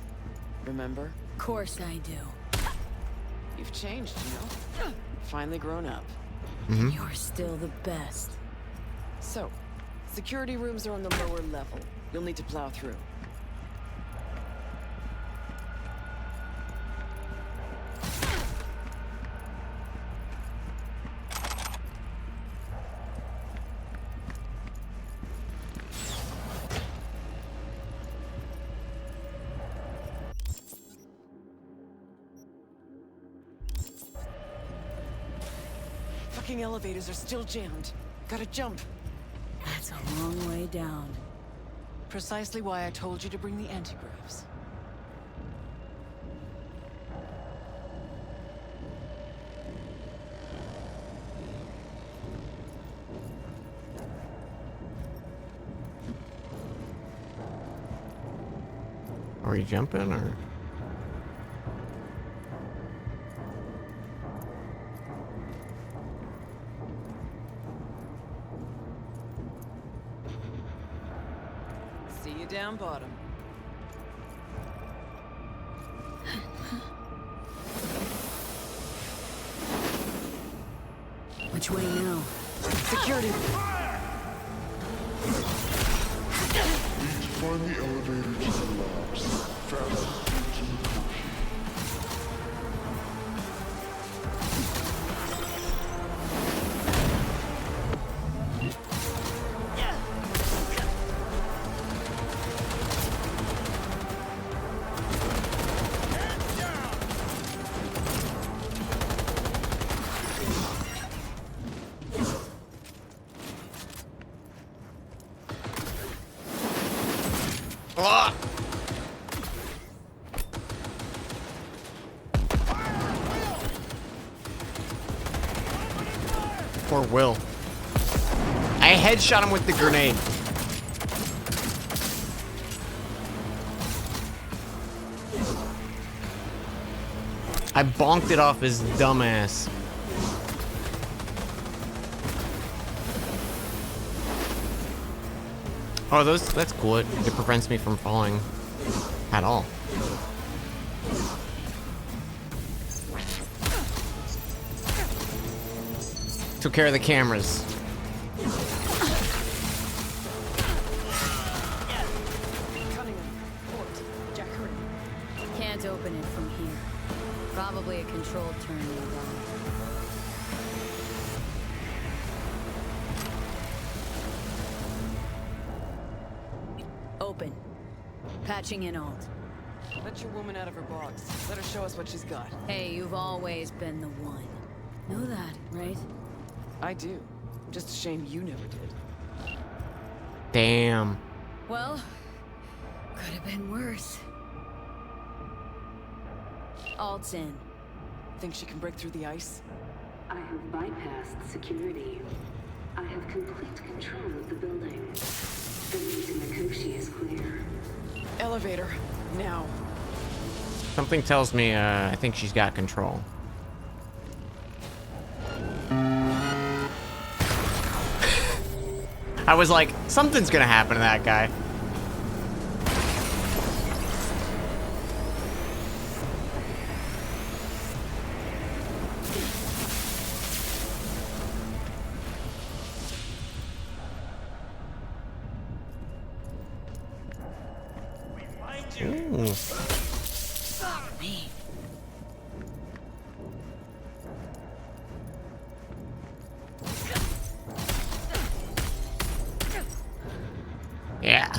S5: Remember?
S2: Of course I do.
S5: You've changed, you know? Finally grown up.
S1: Mm-hmm.
S2: You're still the best.
S5: So, security rooms are on the lower level. You'll need to plow through. Fucking elevators are still jammed. Gotta jump.
S2: That's a long way down.
S5: Precisely why I told you to bring the antigraphs.
S1: Are you jumping or?
S5: See you down bottom.
S2: Which way now?
S5: Security.
S10: Find the elevator to the labs. Fast and caution.
S1: Poor Will. I headshot him with the grenade. I bonked it off his dumbass. Oh, that's cool. It prevents me from falling at all. Took care of the cameras.
S2: Can't open it from here. Probably a controlled turn nearby. Open. Patching in alt.
S5: Let your woman out of her box. Let her show us what she's got.
S2: Hey, you've always been the one. Know that, right?
S5: I do. Just a shame you never did.
S1: Damn.
S2: Well, could have been worse. Alt's in.
S5: Think she can break through the ice?
S14: I have bypassed security. I have complete control of the building. The route to Mikoshi is clear.
S5: Elevator, now.
S1: Something tells me, I think she's got control. I was like, something's gonna happen to that guy. Ooh.
S2: Me.
S1: Yeah,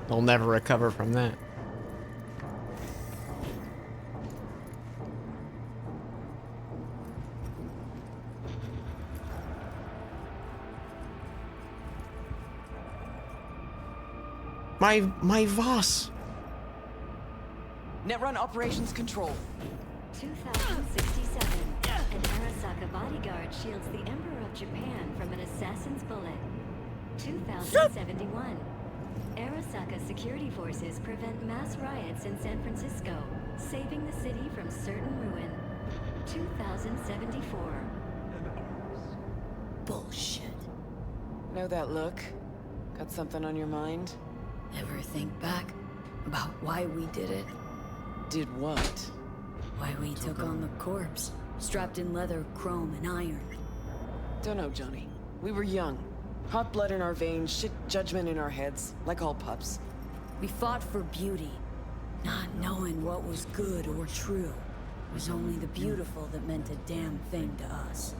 S1: they'll never recover from that. My Voss.
S5: Netrun operations control.
S14: 2067. An Arasaka bodyguard shields the Emperor of Japan from an assassin's bullet.
S11: 2071. Arasaka security forces prevent mass riots in San Francisco, saving the city from certain ruin. 2074.
S2: Bullshit.
S5: Know that look? Got something on your mind?
S2: Ever think back about why we did it?
S5: Did what?
S2: Why we took on the corpse, strapped in leather, chrome, and iron.
S5: Don't know, Johnny. We were young. Hot blood in our veins, shit judgment in our heads, like all pups.
S2: We fought for beauty, not knowing what was good or true. It was only the beautiful that meant a damn thing to us.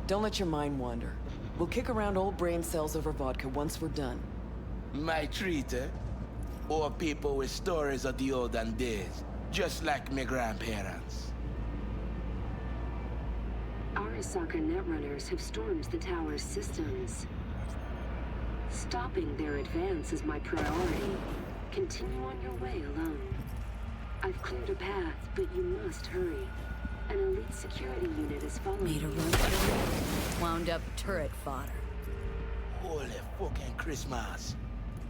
S5: Don't let your mind wander. We'll kick around old brain cells over vodka once we're done.
S7: My treat, eh? Or people with stories of the olden days, just like my grandparents.
S14: Arasaka netrunners have stormed the tower's systems. Stopping their advance is my priority. Continue on your way alone. I've cleared a path, but you must hurry. An elite security unit is following
S2: Made a
S14: you.
S2: run for it. Wound up turret fodder.
S7: Holy fucking Christmas.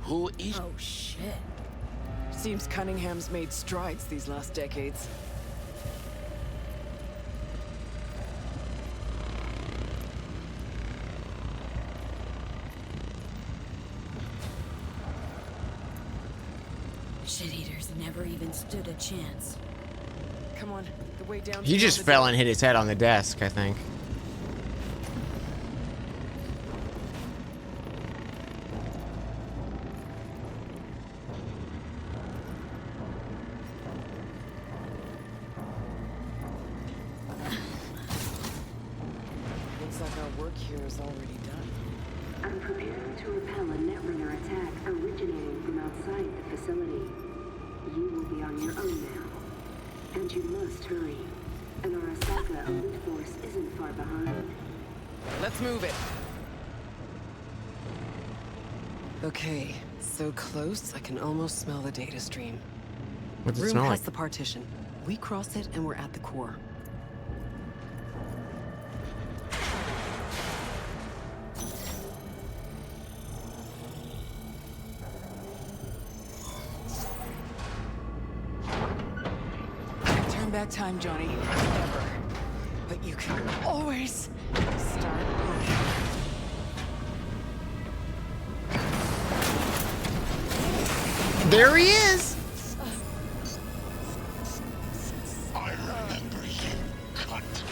S7: Who is...
S2: Oh, shit.
S5: Seems Cunningham's made strides these last decades.
S2: Shit-eaters never even stood a chance.
S5: Come on, the way down.
S1: He just fell and hit his head on the desk, I think.
S5: Looks like our work here is already done.
S14: I'm preparing to repel a netrunner attack originating from outside the facility. You will be on your own now. And you must hurry. An Arasaka elite force isn't far behind.
S5: Let's move it. Okay, so close I can almost smell the data stream.
S1: What's it
S5: Room
S1: smell
S5: past
S1: like?
S5: the partition. We cross it and we're at the core. Turn back time, Johnny. Never. But you can always start over.
S1: There he is!
S3: I remember you, cunt.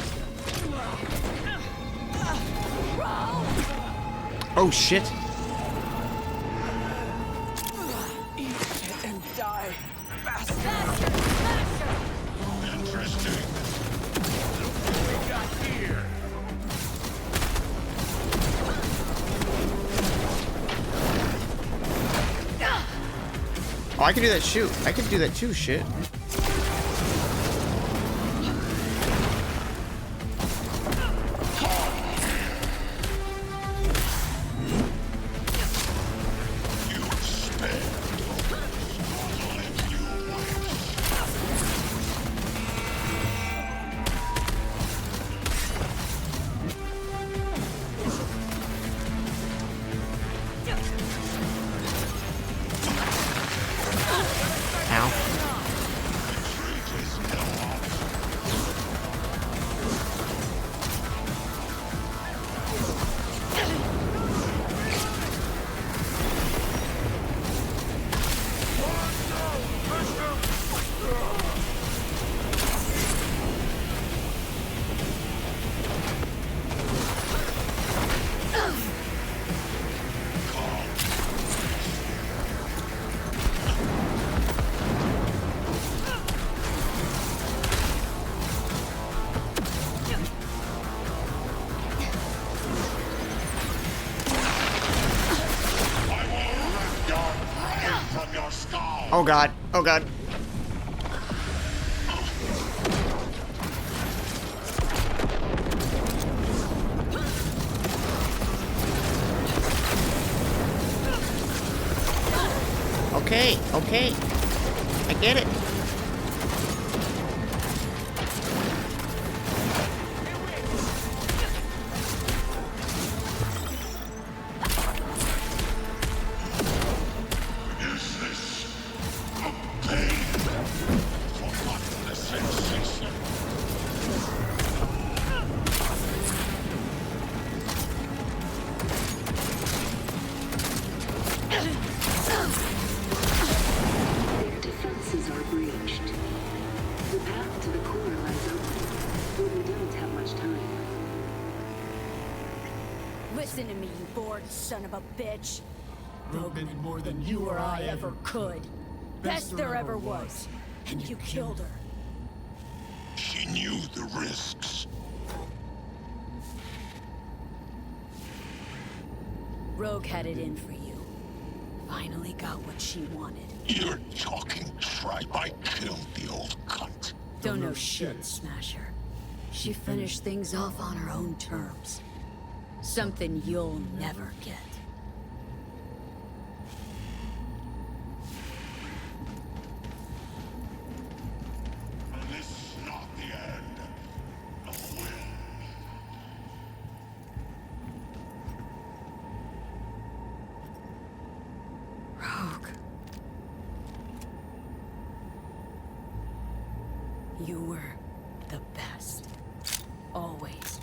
S1: Oh shit.
S5: Eat it and die. Faster.
S3: Interesting. What we got here?
S1: Oh, I can do that shoot. I can do that too, shit. Oh god. Oh god. Okay, okay. I get it.
S14: Their defenses are breached. The path to the core lies open, but we don't have much time.
S2: Listen to me, you bored son of a bitch. Broken more than you or I ever could. Best there ever was. And you killed her.
S3: She knew the risks.
S2: Rogue had it in for you. Finally got what she wanted.
S3: You're talking tripe. I killed the old cunt.
S2: Don't know shit, Smasher. She finished things off on her own terms. Something you'll never get.
S3: And this is not the end. The will.
S2: Rogue. You were the best. Always.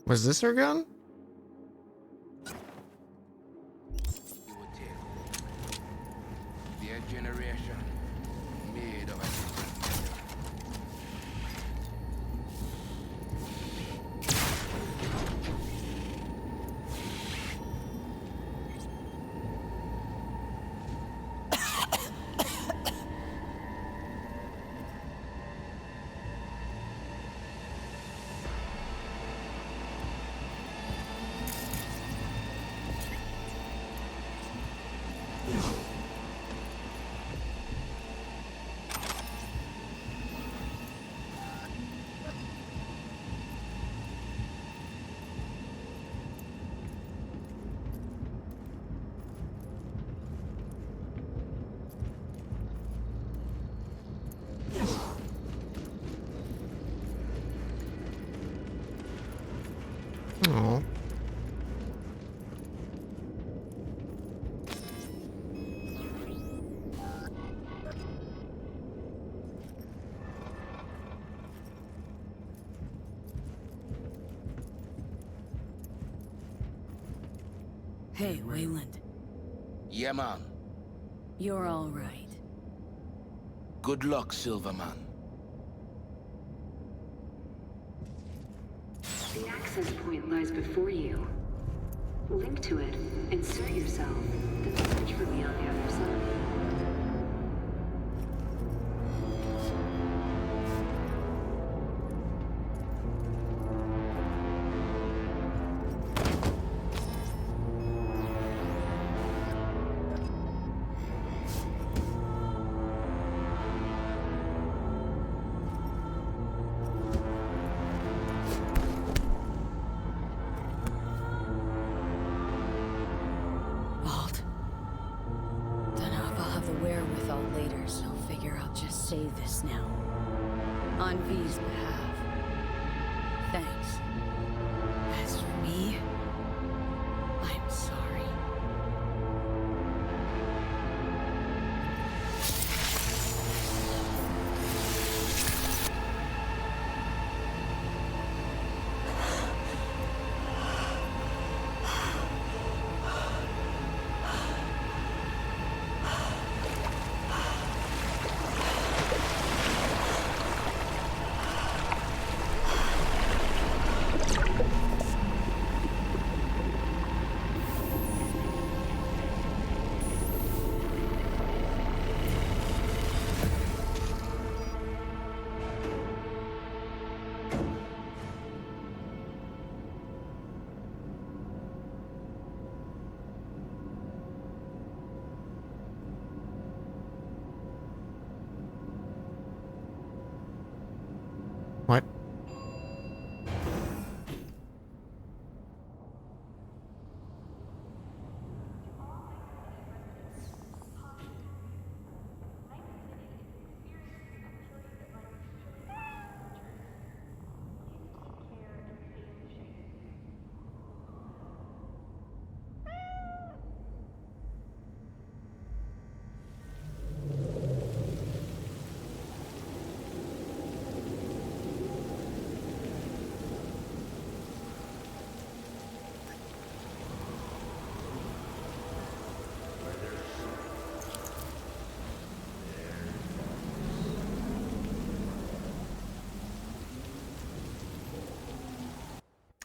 S1: Was this her gun?
S7: Their generation made of
S1: Oh.
S2: Hey, Wayland.
S7: Yeah, man.
S2: You're all right.
S7: Good luck, Silverman.
S14: The access point lies before you. Link to it, insert yourself, then search for me on the other side.
S2: Say this now. On V's behalf. Thanks. As for me, I'm sorry.
S1: What?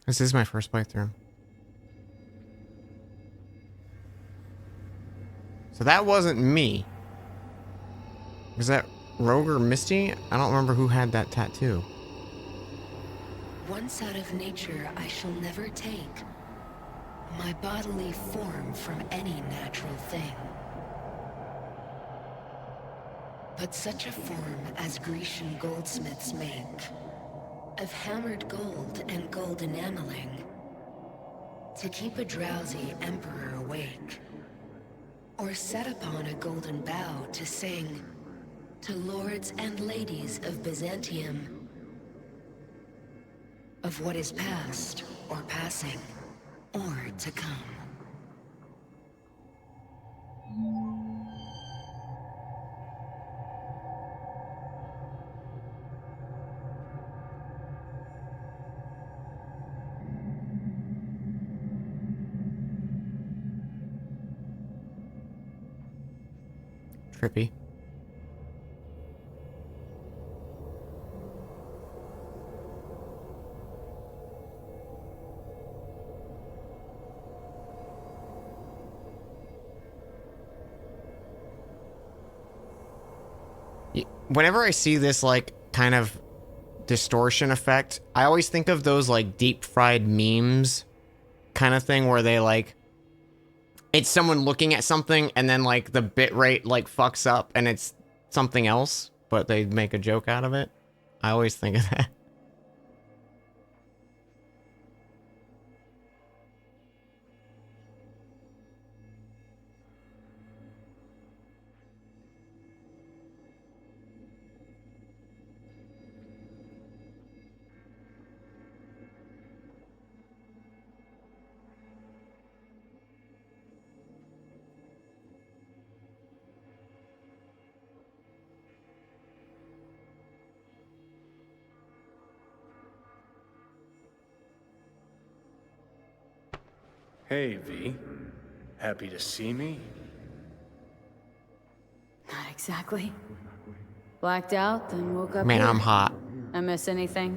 S1: This is my first playthrough. So that wasn't me. Was that Rogue or Misty? I don't remember who had that tattoo.
S14: Once out of nature, I shall never take my bodily form from any natural thing. But such a form as Grecian goldsmiths make, of hammered gold and gold enameling, to keep a drowsy emperor awake, or set upon a golden bough to sing to lords and ladies of Byzantium, of what is past or passing, or to come.
S1: Trippy. Whenever I see this, like, kind of distortion effect, I always think of those, like, deep fried memes kind of thing where they, like, it's someone looking at something and then, like, the bit rate, like, fucks up and it's something else, but they make a joke out of it. I always think of that.
S13: Hey, V. Happy to see me?
S2: Not exactly. Blacked out, then woke up
S1: Man,
S2: here.
S1: I'm hot.
S2: I miss anything?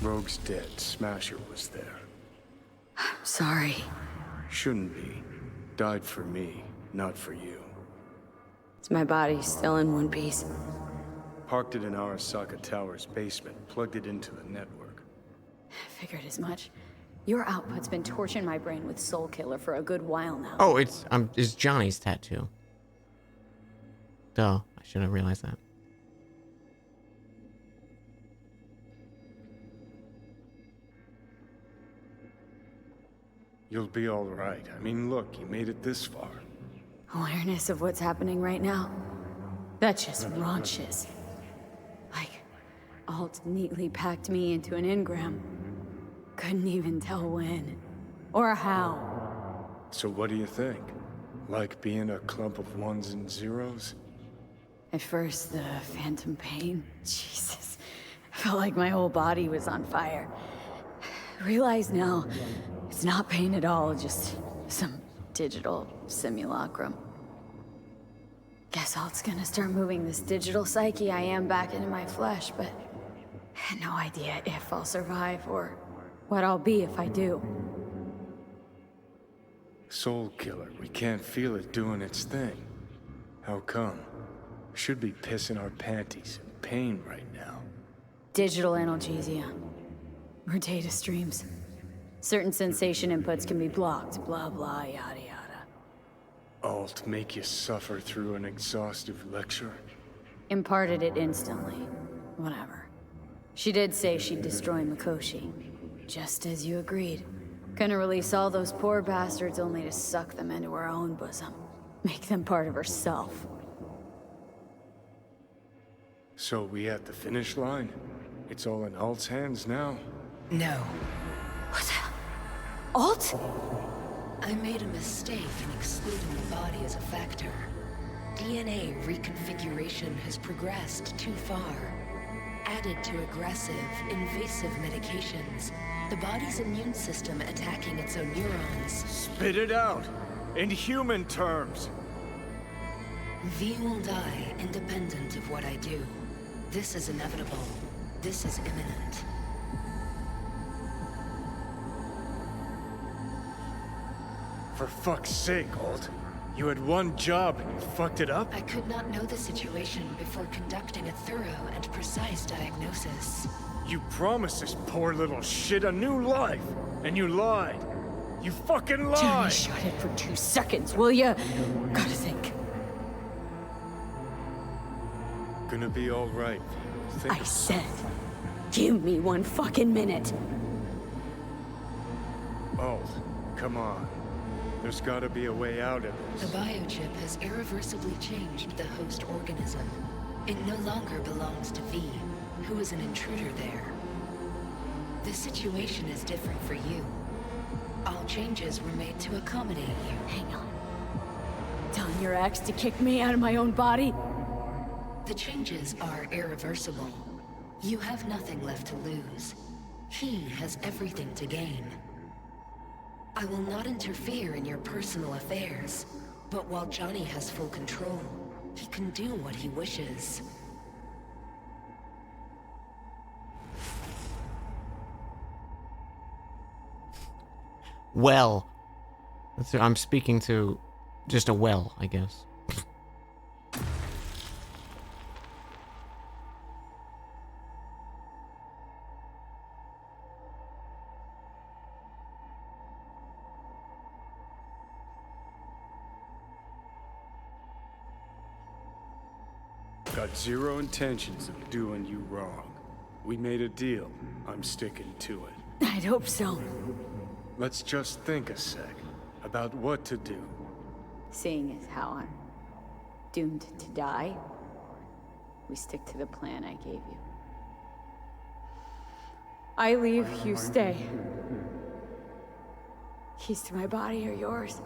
S13: Rogue's dead. Smasher was there.
S2: Sorry.
S13: Shouldn't be. Died for me, not for you.
S2: Is my body still in one piece?
S13: Parked it in Arasaka Tower's basement, plugged it into the network.
S2: Figured as much. Your output's been torching my brain with Soul Killer for a good while now.
S1: Oh, it's Johnny's tattoo. Duh, I should have realized that.
S13: You'll be all right. I mean, look, you made it this far.
S2: Awareness of what's happening right now? That just raunches. Like, Alt neatly packed me into an engram. Couldn't even tell when. Or how.
S13: So what do you think? Like being a clump of ones and zeros?
S2: At first, the phantom pain. Jesus. I felt like my whole body was on fire. Realize now, it's not pain at all, just some digital simulacrum. Guess Alt's gonna start moving this digital psyche I am back into my flesh, but I had no idea if I'll survive or what I'll be if I do.
S13: Soul Killer, we can't feel it doing its thing. How come? We should be pissing our panties in pain right now.
S2: Digital analgesia. Or data streams. Certain sensation inputs can be blocked, blah blah, yada yada.
S13: Alt make you suffer through an exhaustive lecture?
S2: Imparted it instantly. Whatever. She did say she'd destroy Mikoshi. Just as you agreed. Gonna release all those poor bastards only to suck them into her own bosom. Make them part of herself.
S13: So we at the finish line? It's all in Alt's hands now?
S14: No.
S2: What the hell? Alt?
S14: I made a mistake in excluding the body as a factor. DNA reconfiguration has progressed too far. Add
S15: added to aggressive, invasive medications, the body's immune system attacking its own neurons.
S13: Spit it out! In human terms!
S15: V will die independent of what I do. This is inevitable. This is imminent.
S13: For fuck's sake, Alt. You had one job and you fucked it up?
S15: I could not know the situation before conducting a thorough and precise diagnosis.
S13: You promised this poor little shit a new life, and you lied. You fucking lied!
S2: Johnny, shut it for 2 seconds, will ya? Gotta think.
S13: Gonna be alright.
S2: I said, give me 1 fucking minute.
S13: Alt, come on. There's gotta be a way out of
S15: The
S13: this.
S15: biochip has irreversibly changed the host organism. It no longer belongs to V, who is an intruder there. The situation is different for you. All changes were made to accommodate you.
S2: Hang on. Telling your ex to kick me out of my own body?
S15: The changes are irreversible. You have nothing left to lose. He has everything to gain. I will not interfere in your personal affairs, but while Johnny has full control, he can do what he wishes.
S1: Well. I'm speaking to just a well, I guess.
S13: Got zero intentions of doing you wrong. We made a deal. I'm sticking to it.
S2: I'd hope so.
S13: Let's just think a sec about what to do.
S2: Seeing as how I'm doomed to die, we stick to the plan I gave you. I leave, you stay. Keys to my body are yours.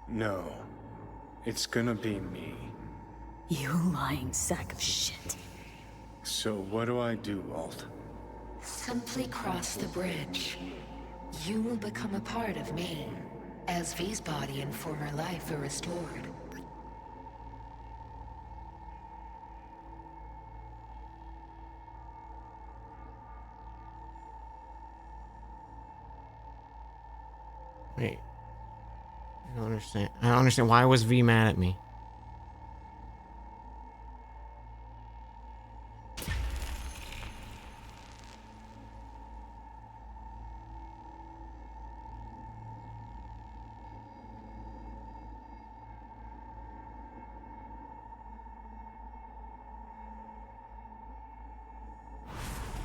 S13: No. It's gonna be me.
S2: You lying sack of shit.
S13: So what do I do, Alt?
S15: Simply cross the bridge. You will become a part of me, as V's body and former life are restored.
S1: Wait. I don't understand. I don't understand. Why was V mad at me?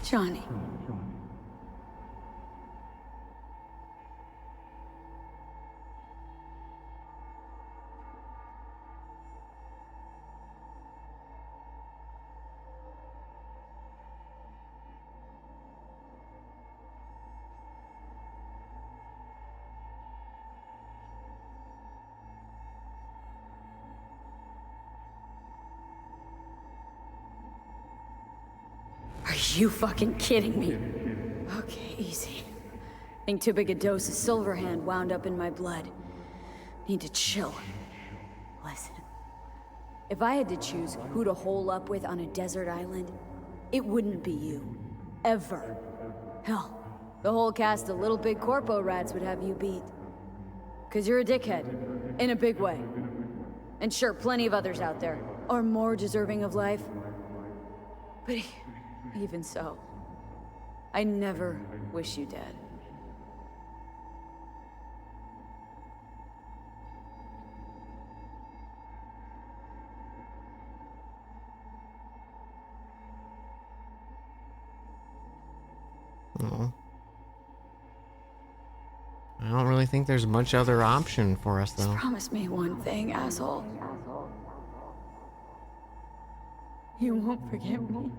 S2: Johnny. Are you fucking kidding me? Okay, easy. Think too big a dose of Silverhand wound up in my blood. Need to chill. Listen. If I had to choose who to hole up with on a desert island, it wouldn't be you. Ever. Hell, the whole cast of Little Big Corpo rats would have you beat. 'Cause you're a dickhead. In a big way. And sure, plenty of others out there are more deserving of life. But even so, I never wish you dead.
S1: Oh. I don't really think there's much other option for us, though.
S2: Just promise me one thing, asshole. You won't forget me.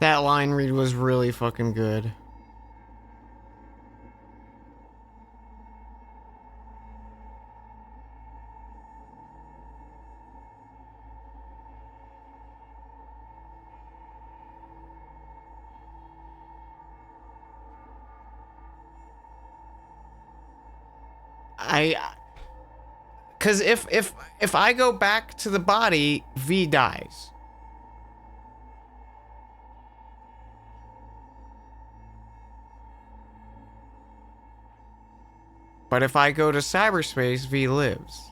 S1: That line read was really fucking good. Cause if I go back to the body, V dies. But if I go to cyberspace, V lives.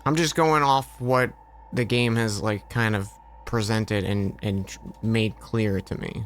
S1: I'm just going off what the game has like kind of presented and made clear to me.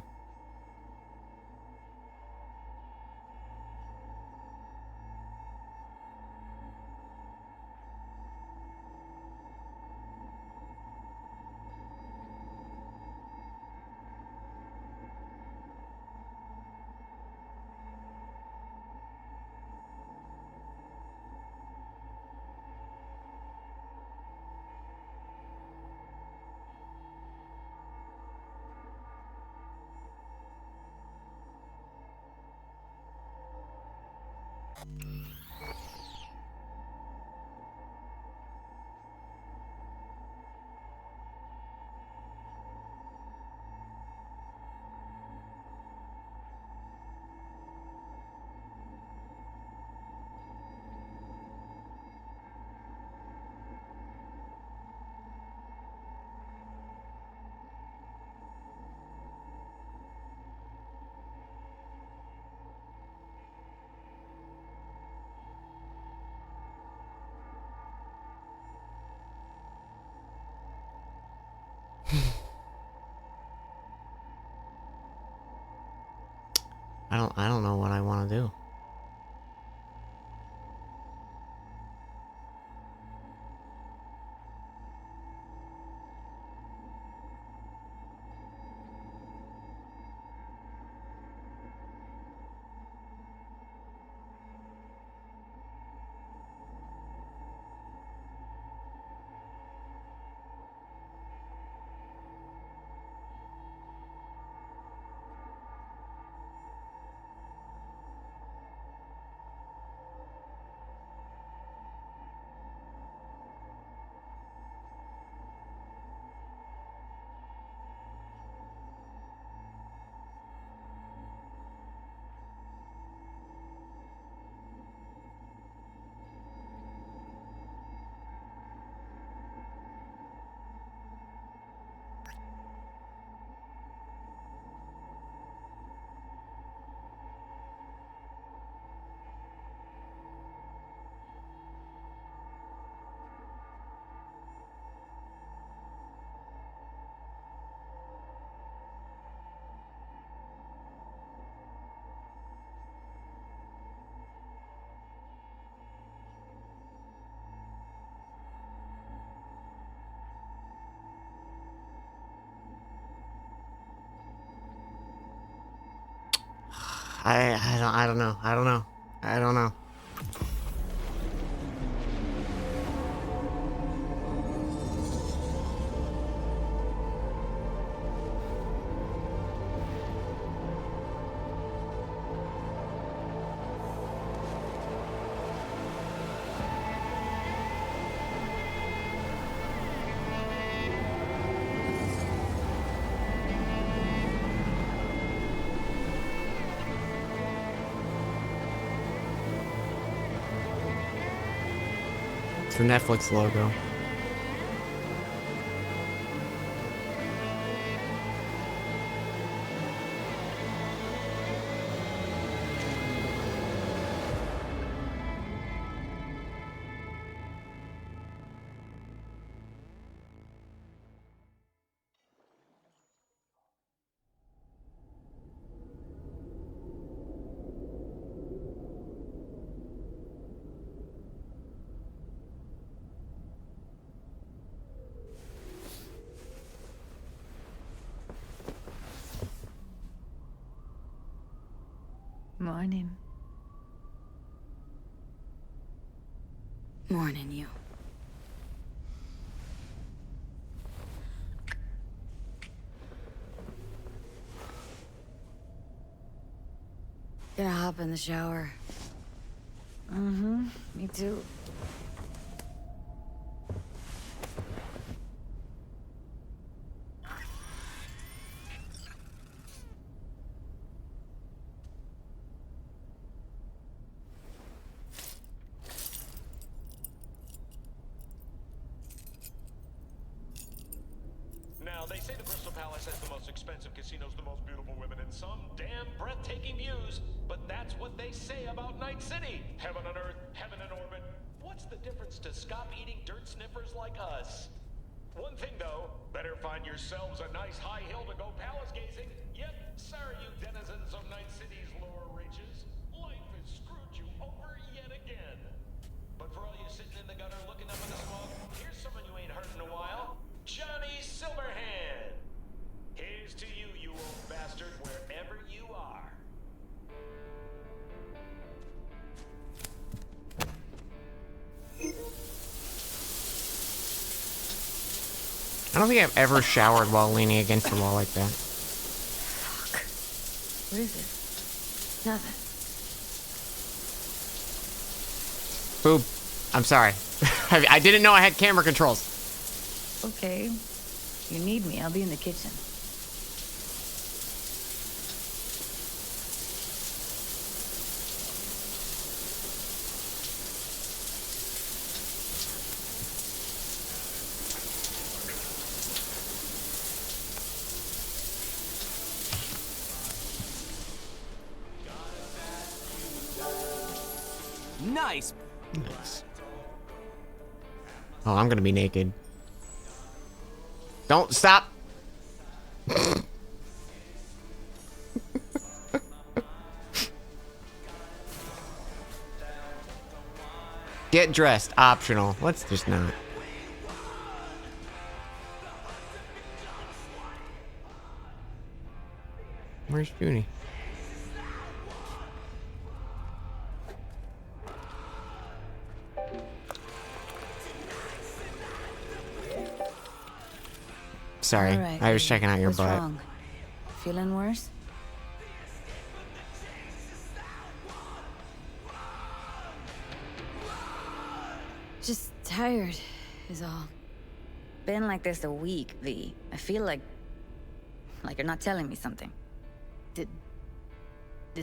S1: I don't know what I want to do. I don't know. I don't know. I don't know. It's the Netflix logo.
S21: Morning.
S2: Morning, you. Gonna hop in the shower.
S21: Mm-hmm. Me too.
S10: Now, they say the Crystal Palace has the most expensive casinos, the most beautiful women, and some damn breathtaking views. But that's what they say about Night City. Heaven on earth, heaven in orbit. What's the difference to scop-eating dirt sniffers like us? One thing, though, better find yourselves a nice high hill to go palace gazing. Yep, sorry, you denizens of Night City's lower reaches. Life has screwed you over yet again. But for all you sitting in the gutter looking up at the smoke, here's someone you ain't heard in a while. Johnny Silverhand! Here's to you, you old bastard, wherever you are.
S1: I don't think I've ever showered while leaning against the wall like that.
S21: Fuck. What is it? Nothing.
S1: Boop. I'm sorry. I didn't know I had camera controls.
S21: Okay. If you need me, I'll be in the kitchen.
S17: Nice.
S1: Nice. Oh, I'm gonna be naked. Don't stop. Get dressed, optional. Let's just not. Where's Junie? Sorry,
S21: Right,
S1: I was checking out your
S21: what's
S1: butt.
S21: Wrong? Feeling worse?
S2: Just tired, is all.
S21: Been like this a week, V. I feel like you're not telling me something. Did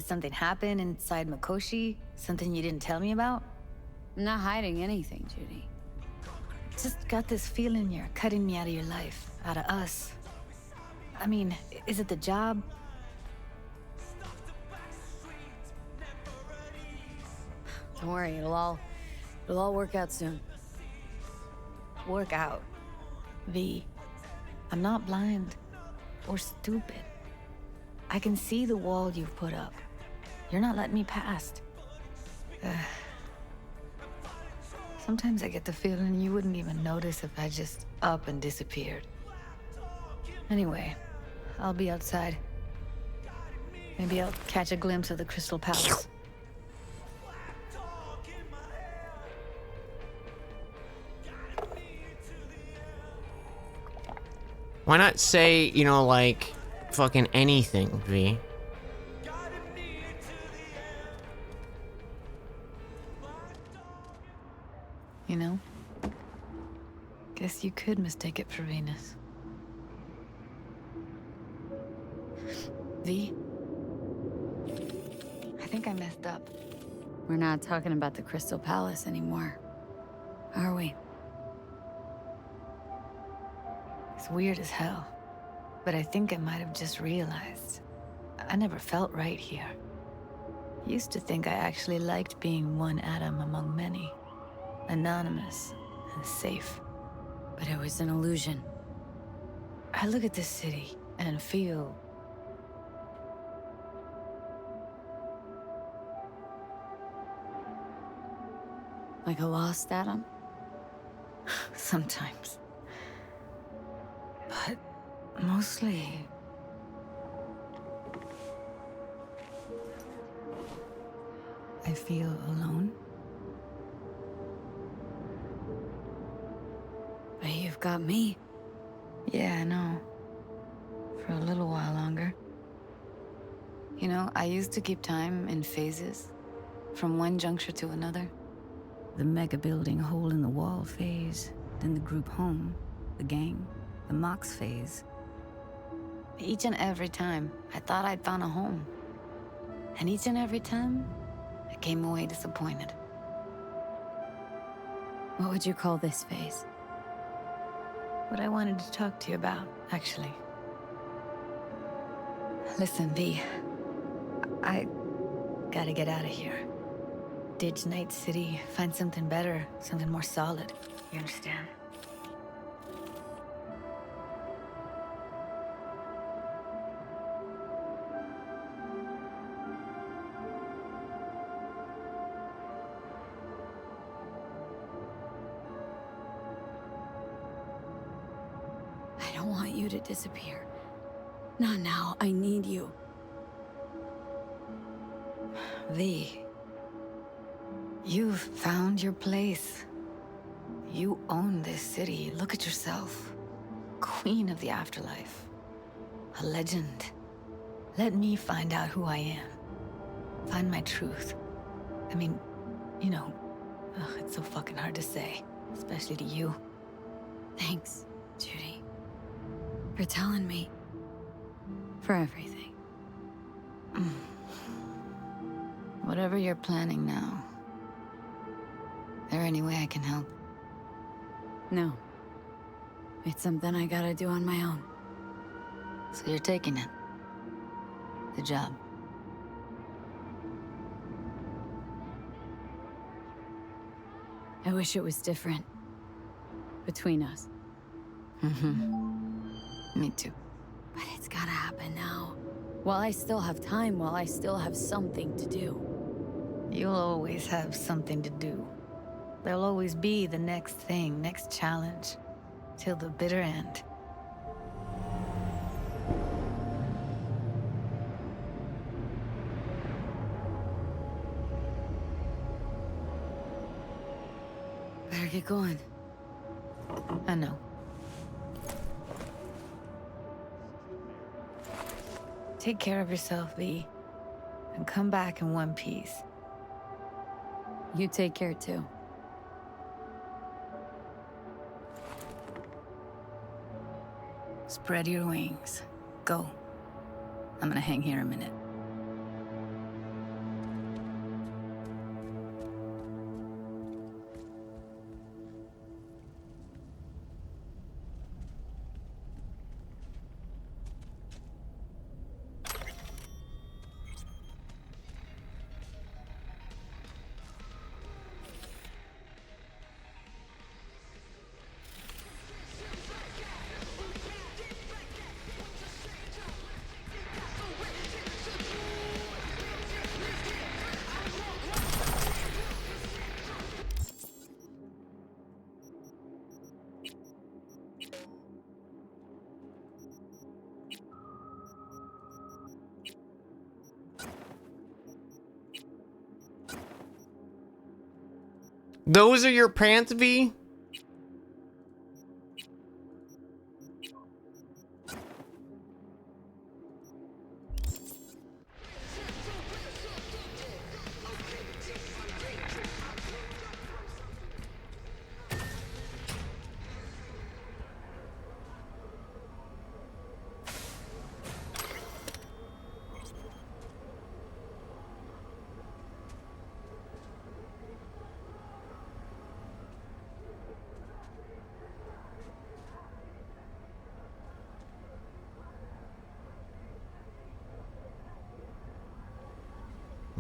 S21: something happen inside Mikoshi? Something you didn't tell me about?
S2: I'm not hiding anything, Judy.
S21: Just got this feeling you're cutting me out of your life, out of us. I mean, is it the job?
S2: Don't worry, it'll all work out soon.
S21: Work out. V, I'm not blind or stupid. I can see the wall you've put up. You're not letting me past. Sometimes I get the feeling you wouldn't even notice if I just up and disappeared. Anyway, I'll be outside. Maybe I'll catch a glimpse of the Crystal Palace.
S1: Why not say, you know, like, fucking anything, V?
S21: You know? Guess you could mistake it for Venus. V? I think I messed up.
S2: We're not talking about the Crystal Palace anymore, are we?
S21: It's weird as hell. But I think I might have just realized. I never felt right here. Used to think I actually liked being one atom among many. Anonymous and safe.
S2: But it was an illusion.
S21: I look at this city and feel...
S2: Like a lost atom?
S21: Sometimes. But mostly... I feel alone.
S2: But you've got me.
S21: Yeah, I know. For a little while longer. You know, I used to keep time in phases, from one juncture to another. The mega building hole in the wall phase, then the group home, the gang, the Mox phase. Each and every time, I thought I'd found a home. And each and every time, I came away disappointed.
S2: What would you call this phase?
S21: What I wanted to talk to you about, actually. Listen, V. I gotta get out of here. Ditch Night City, find something better, something more solid. You understand?
S2: I don't want you to disappear. Not now. I need you.
S21: V. You've found your place. You own this city. Look at yourself. Queen of the afterlife. A legend. Let me find out who I am. Find my truth. I mean, you know, it's so fucking hard to say. Especially to you.
S2: Thanks, Judy. For telling me. For everything.
S21: Whatever you're planning now. There any way I can help?
S2: No. It's something I gotta do on my own.
S21: So you're taking it. The job.
S2: I wish it was different. Between us.
S21: Me too.
S2: But it's gotta happen now. While I still have time, while I still have something to do.
S21: You'll always have something to do. There'll always be the next thing, next challenge. Till the bitter end.
S2: Better get going.
S21: I know. Take care of yourself, V. And come back in one piece.
S2: You take care too.
S21: Spread your wings. Go. I'm gonna hang here a minute.
S1: Those are your pants, V?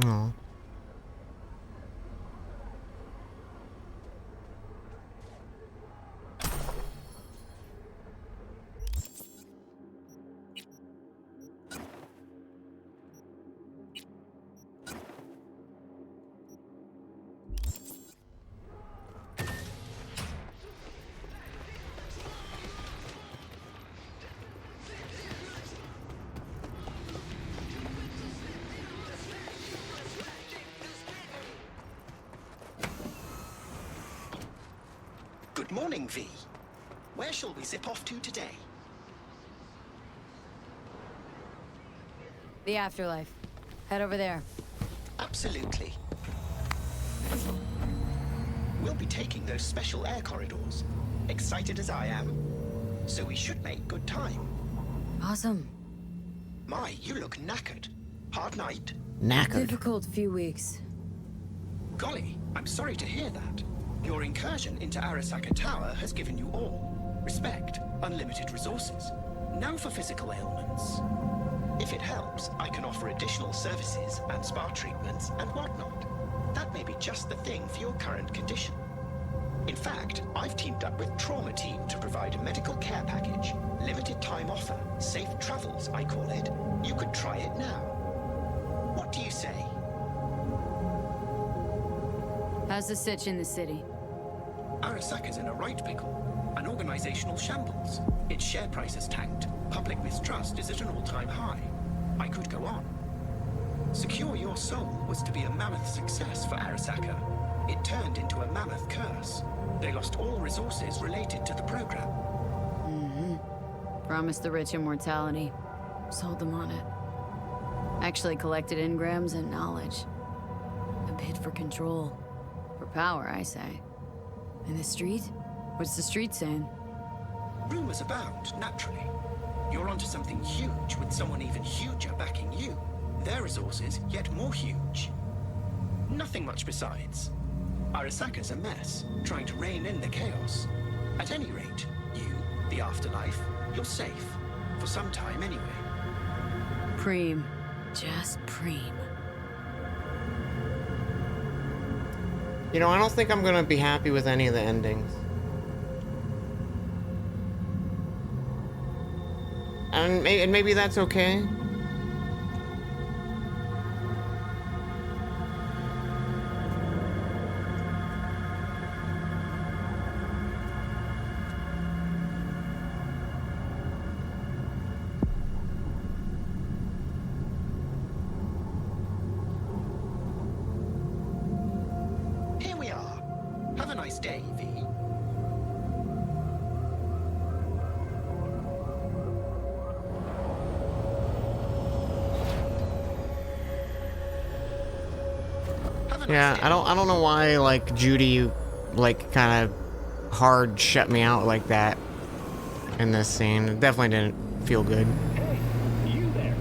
S1: Oh.
S17: Good morning, V. Where shall we zip off to today?
S2: The afterlife. Head over there.
S17: Absolutely. We'll be taking those special air corridors. Excited as I am. So we should make good time.
S2: Awesome.
S17: My, you look knackered. Hard night?
S1: Knackered.
S2: Difficult few weeks.
S17: Golly, I'm sorry to hear that. Your incursion into Arasaka Tower has given you all respect, unlimited resources. Now for physical ailments. If it helps, I can offer additional services and spa treatments and whatnot. That may be just the thing for your current condition. In fact, I've teamed up with Trauma Team to provide a medical care package. Limited time offer. Safe travels, I call it. You could try it now. What do you say?
S2: How's the sitch in the city?
S17: Arasaka's in a right pickle. An organizational shambles. Its share price has tanked. Public mistrust is at an all-time high. I could go on. Secure Your Soul was to be a mammoth success for Arasaka. It turned into a mammoth curse. They lost all resources related to the program.
S2: Promised the rich immortality. Sold them on it. Actually collected engrams and knowledge. A bid for control. For power, I say. And the street? What's the street saying?
S17: Rumors abound, naturally. You're onto something huge with someone even huger backing you. Their resources yet more huge. Nothing much besides. Arasaka's a mess, trying to rein in the chaos. At any rate, you, the afterlife, you're safe. For some time anyway.
S2: Preem. Just preem.
S1: You know, I don't think I'm gonna be happy with any of the endings. And maybe that's okay.
S17: Here we are. Have a nice day, V.
S1: Yeah, I don't know why like Judy like kind of hard shut me out like that in this scene. It definitely didn't feel good.
S19: Hey, you there?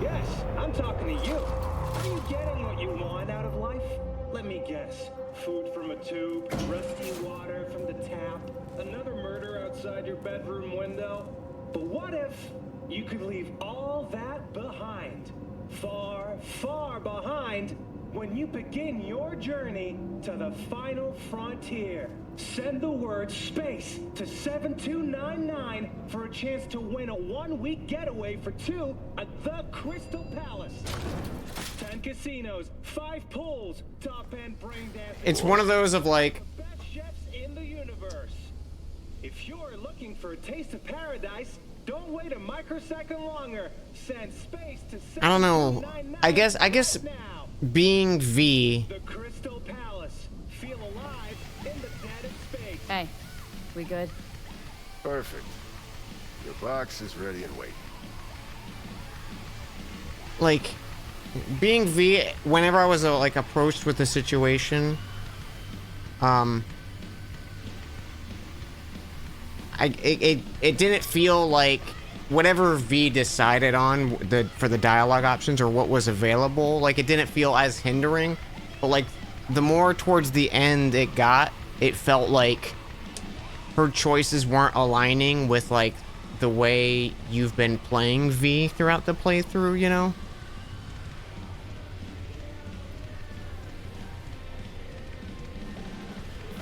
S19: Yes, I'm talking to you. Are you getting what you want out of life? Let me guess. Food from a tube, rusty water from the tap, another murder outside your bedroom window. But what if you could leave all that behind? Far, far behind when you begin your journey to the final frontier. Send the word SPACE to 7299 for a chance to win a one-week getaway for two at the Crystal Palace. 10 casinos, 5 pools, top-end brain dance.
S1: It's one of those of like,
S19: The best chefs in the universe. If you're looking for a taste of paradise, don't wait a microsecond longer. Send SPACE to 7299
S1: I don't know. I guess being V.
S19: The Crystal Palace. Feel alive in the dead of space.
S2: Hey, we good?
S3: Perfect. Your box is ready and waiting.
S1: Like being V, whenever I was like approached with the situation, it didn't feel like whatever V decided on for the dialogue options or what was available, like it didn't feel as hindering. But like the more towards the end it got, it felt like her choices weren't aligning with like the way you've been playing V throughout the playthrough, you know?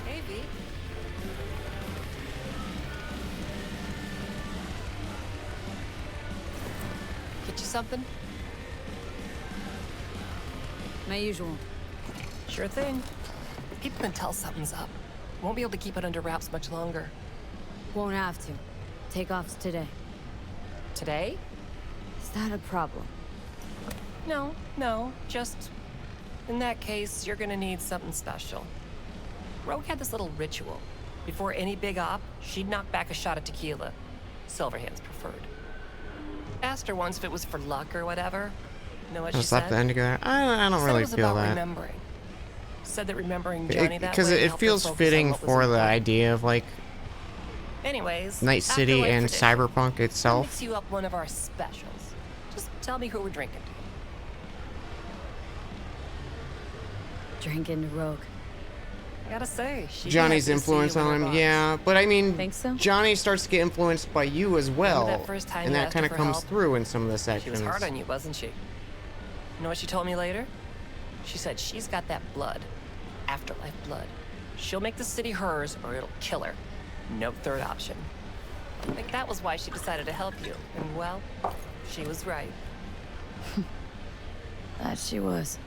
S18: Hey, V. Get you something?
S2: My usual.
S18: Sure thing. People can tell something's up. Won't be able to keep it under wraps much longer.
S2: Won't have to. Takeoff's today.
S18: Today?
S2: Is that a problem?
S18: No, no. Just... in that case, you're gonna need something special. Rogue had this little ritual. Before any big op, she'd knock back a shot of tequila. Silverhand's preferred. Asked her once if it was for luck or whatever. You know what she
S1: Just left the
S18: said?
S1: end together. I don't
S18: Said
S1: really
S18: it was
S1: feel
S18: about
S1: that.
S18: remembering. Said that remembering Johnny that
S1: Because
S18: way
S1: it
S18: helped her
S1: feels
S18: focus on
S1: fitting
S18: what was
S1: for the
S18: important.
S1: idea of like
S18: Anyways,
S1: Night City
S18: afterlife
S1: and
S18: tradition.
S1: Cyberpunk
S18: I'll
S1: itself.
S18: mix you up one of our specials. Just tell me who we're drinking to.
S2: Drinking to Rogue.
S18: I gotta say, she
S1: Johnny's influence on him, yeah, but I mean,
S2: Think so?
S1: Johnny starts to get influenced by you as well,
S18: that first time
S1: and
S18: you
S1: that
S18: asked
S1: kind
S18: her
S1: of
S18: for
S1: comes
S18: help?
S1: through in some of the
S18: She
S1: sections.
S18: was hard on you, wasn't she? You know what she told me later? She said she's got that blood. Afterlife blood. She'll make the city hers or it'll kill her. No third option. I think that was why she decided to help you. And well, she was right.
S2: That she was.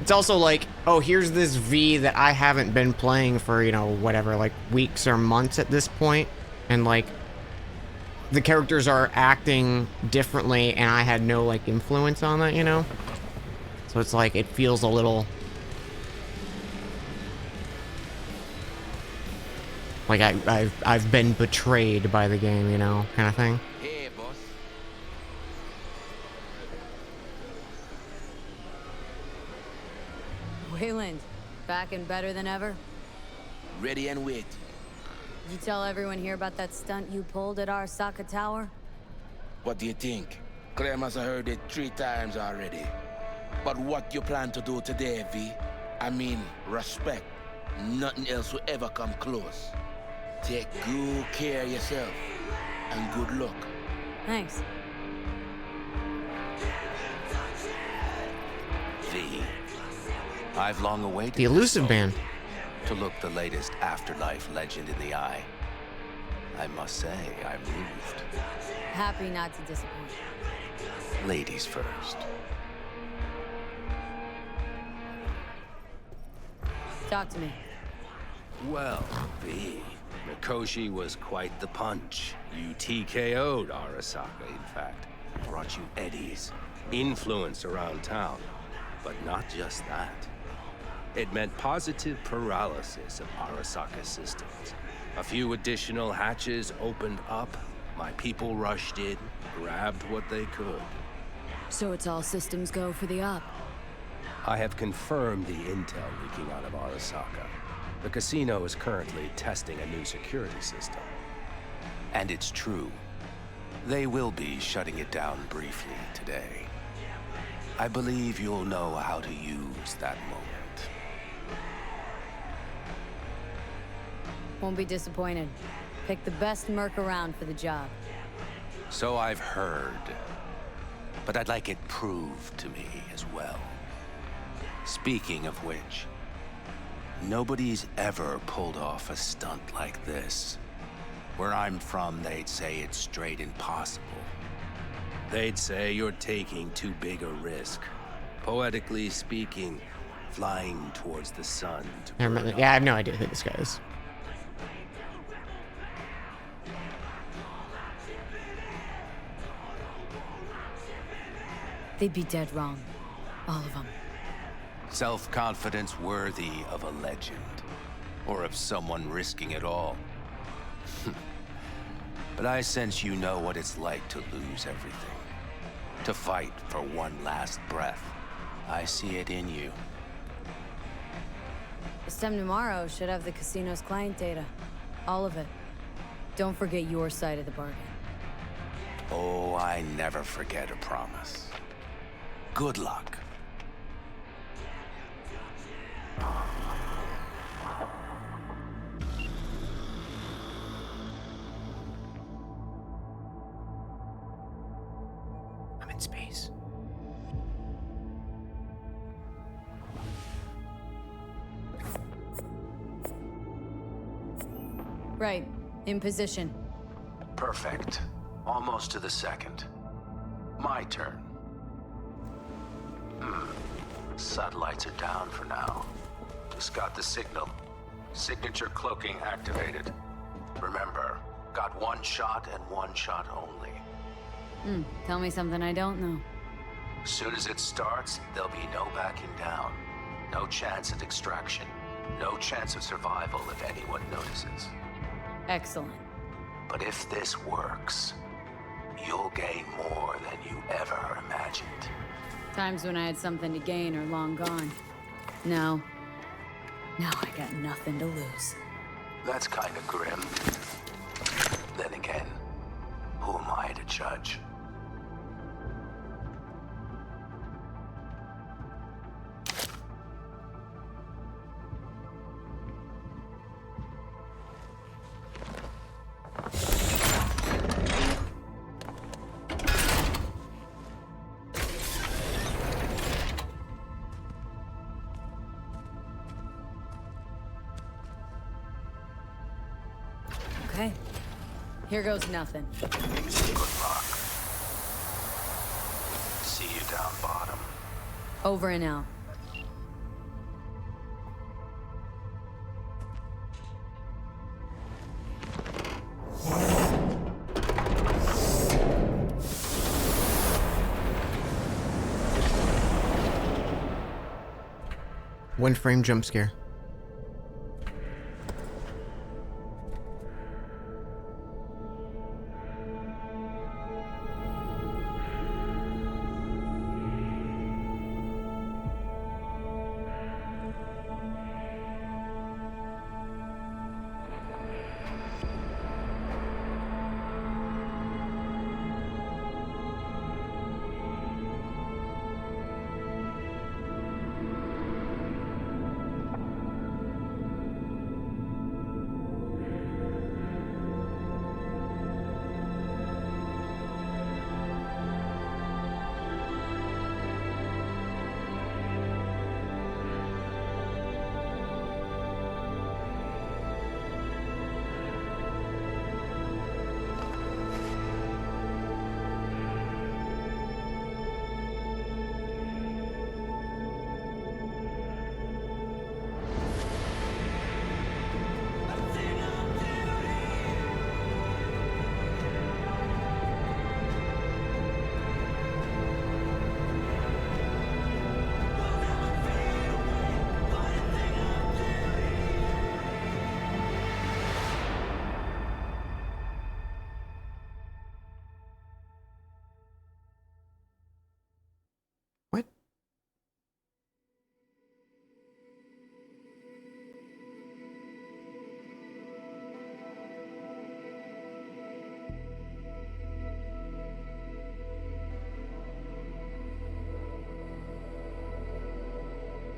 S1: It's also like, oh, here's this V that I haven't been playing for, you know, whatever, like weeks or months at this point, and like the characters are acting differently and I had no like influence on that, you know? So it's like it feels a little like I've been betrayed by the game, you know, kind of thing.
S7: Hey, boss.
S2: Wayland, back and better than ever?
S7: Ready and wait.
S2: Did you tell everyone here about that stunt you pulled at Arasaka Tower?
S7: What do you think? Claire must have heard it 3 times already. But what you plan to do today, V? I mean, respect. Nothing else will ever come close. Take good care of yourself. And good luck.
S2: Thanks.
S12: V. I've long awaited
S1: The Elusive Band.
S12: to look the latest afterlife legend in the eye. I must say, I'm moved.
S2: Happy not to disappoint.
S12: Ladies first.
S2: Talk to me.
S20: Well, V, Mikoshi was quite the punch. You TKO'd Arasaka, in fact. Brought you eddies, influence around town. But not just that. It meant positive paralysis of Arasaka systems. A few additional hatches opened up. My people rushed in, grabbed what they could.
S2: So it's all systems go for the op.
S20: I have confirmed the intel leaking out of Arasaka. The casino is currently testing a new security system.
S12: And it's true. They will be shutting it down briefly today. I believe you'll know how to use that moment.
S2: Won't be disappointed. Pick the best merc around for the job.
S12: So I've heard. But I'd like it proved to me as well. Speaking of which, nobody's ever pulled off a stunt like this. Where I'm from, they'd say it's straight impossible.
S20: They'd say you're taking too big a risk. Poetically speaking, flying towards the sun to
S1: Yeah, I have no idea who this guy is.
S2: They'd be dead wrong. All of them.
S12: Self-confidence worthy of a legend. Or of someone risking it all. But I sense you know what it's like to lose everything. To fight for one last breath. I see it in you.
S2: This time tomorrow should have the casino's client data. All of it. Don't forget your side of the bargain.
S12: Oh, I never forget a promise. Good luck.
S1: I'm in space.
S2: Right. In position.
S12: Perfect. Almost to the second. My turn. Satellites are down for now. Just got the signal. Signature cloaking activated. Remember, got one shot and one shot only.
S2: Tell me something I don't know.
S12: As soon as it starts, there'll be no backing down. No chance at extraction. No chance of survival if anyone notices.
S2: Excellent.
S12: But if this works, you'll gain more than you ever imagined.
S2: Times when I had something to gain are long gone. No. Now I got nothing to lose.
S12: That's kind of grim. Then again, who am I to judge?
S2: Okay. Here goes nothing.
S12: Good luck. See you down bottom.
S2: Over and out.
S1: One frame jump scare.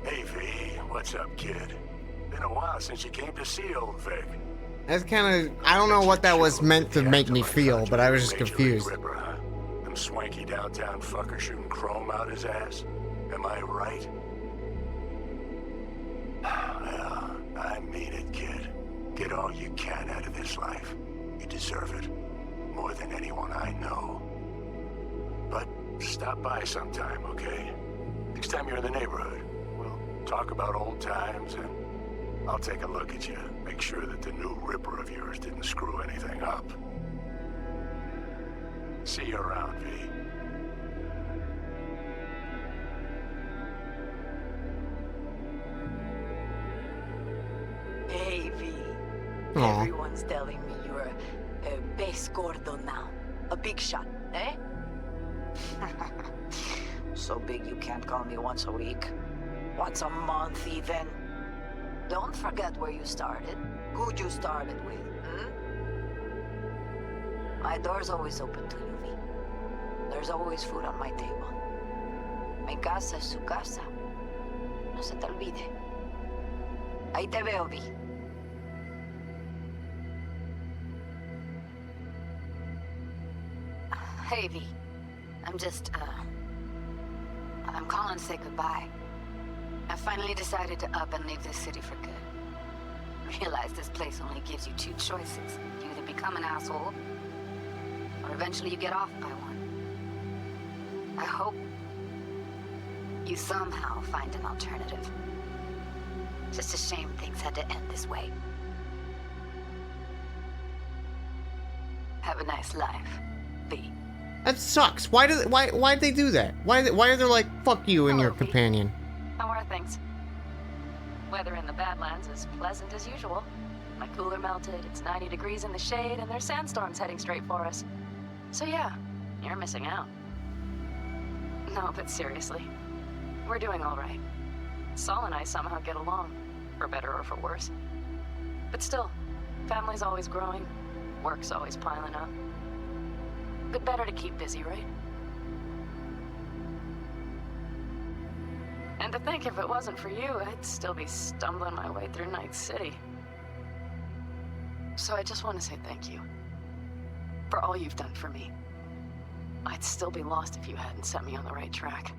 S3: Hey, V, what's up, kid? Been a while since you came to see old Vic.
S1: That's kind of... I don't know what that was meant to make me feel, but I was just confused.
S3: Ripper, huh? Them swanky downtown fucker shooting chrome out his ass? Am I right? Well, I mean it, kid. Get all you can out of this life. You deserve it. More than anyone I know. But stop by sometime, okay? Next time you're in the neighborhood, we'll talk about old times and I'll take a look at you. Make sure that the new Ripper of yours didn't screw anything up. See you around, V.
S16: Hey, V.
S1: Aw.
S16: Everyone's telling me you're a base gordo now. A big shot, eh? So big you can't call me once a week. Once a month, even. Don't forget where you started. Who you started with, My door's always open to you, V. There's always food on my table. Mi casa es su casa. No se te olvide. Ahí te veo, V.
S22: Hey, V. I'm calling to say goodbye. I finally decided to up and leave this city for good. Realize this place only gives you two choices. You either become an asshole, or eventually you get off by one. I hope you somehow find an alternative. Just a shame things had to end this way. Have a nice life, V.
S1: That sucks. Why'd they do that? Why are they like, fuck you and your companion?
S4: How are things? Weather in the Badlands is pleasant as usual. My cooler melted, it's 90 degrees in the shade, and there's sandstorms heading straight for us. So yeah, you're missing out. No, but seriously, we're doing all right. Saul and I somehow get along, for better or for worse. But still, family's always growing, work's always piling up. But better to keep busy, right? And to think if it wasn't for you, I'd still be stumbling my way through Night City. So I just want to say thank you. For all you've done for me. I'd still be lost if you hadn't set me on the right track.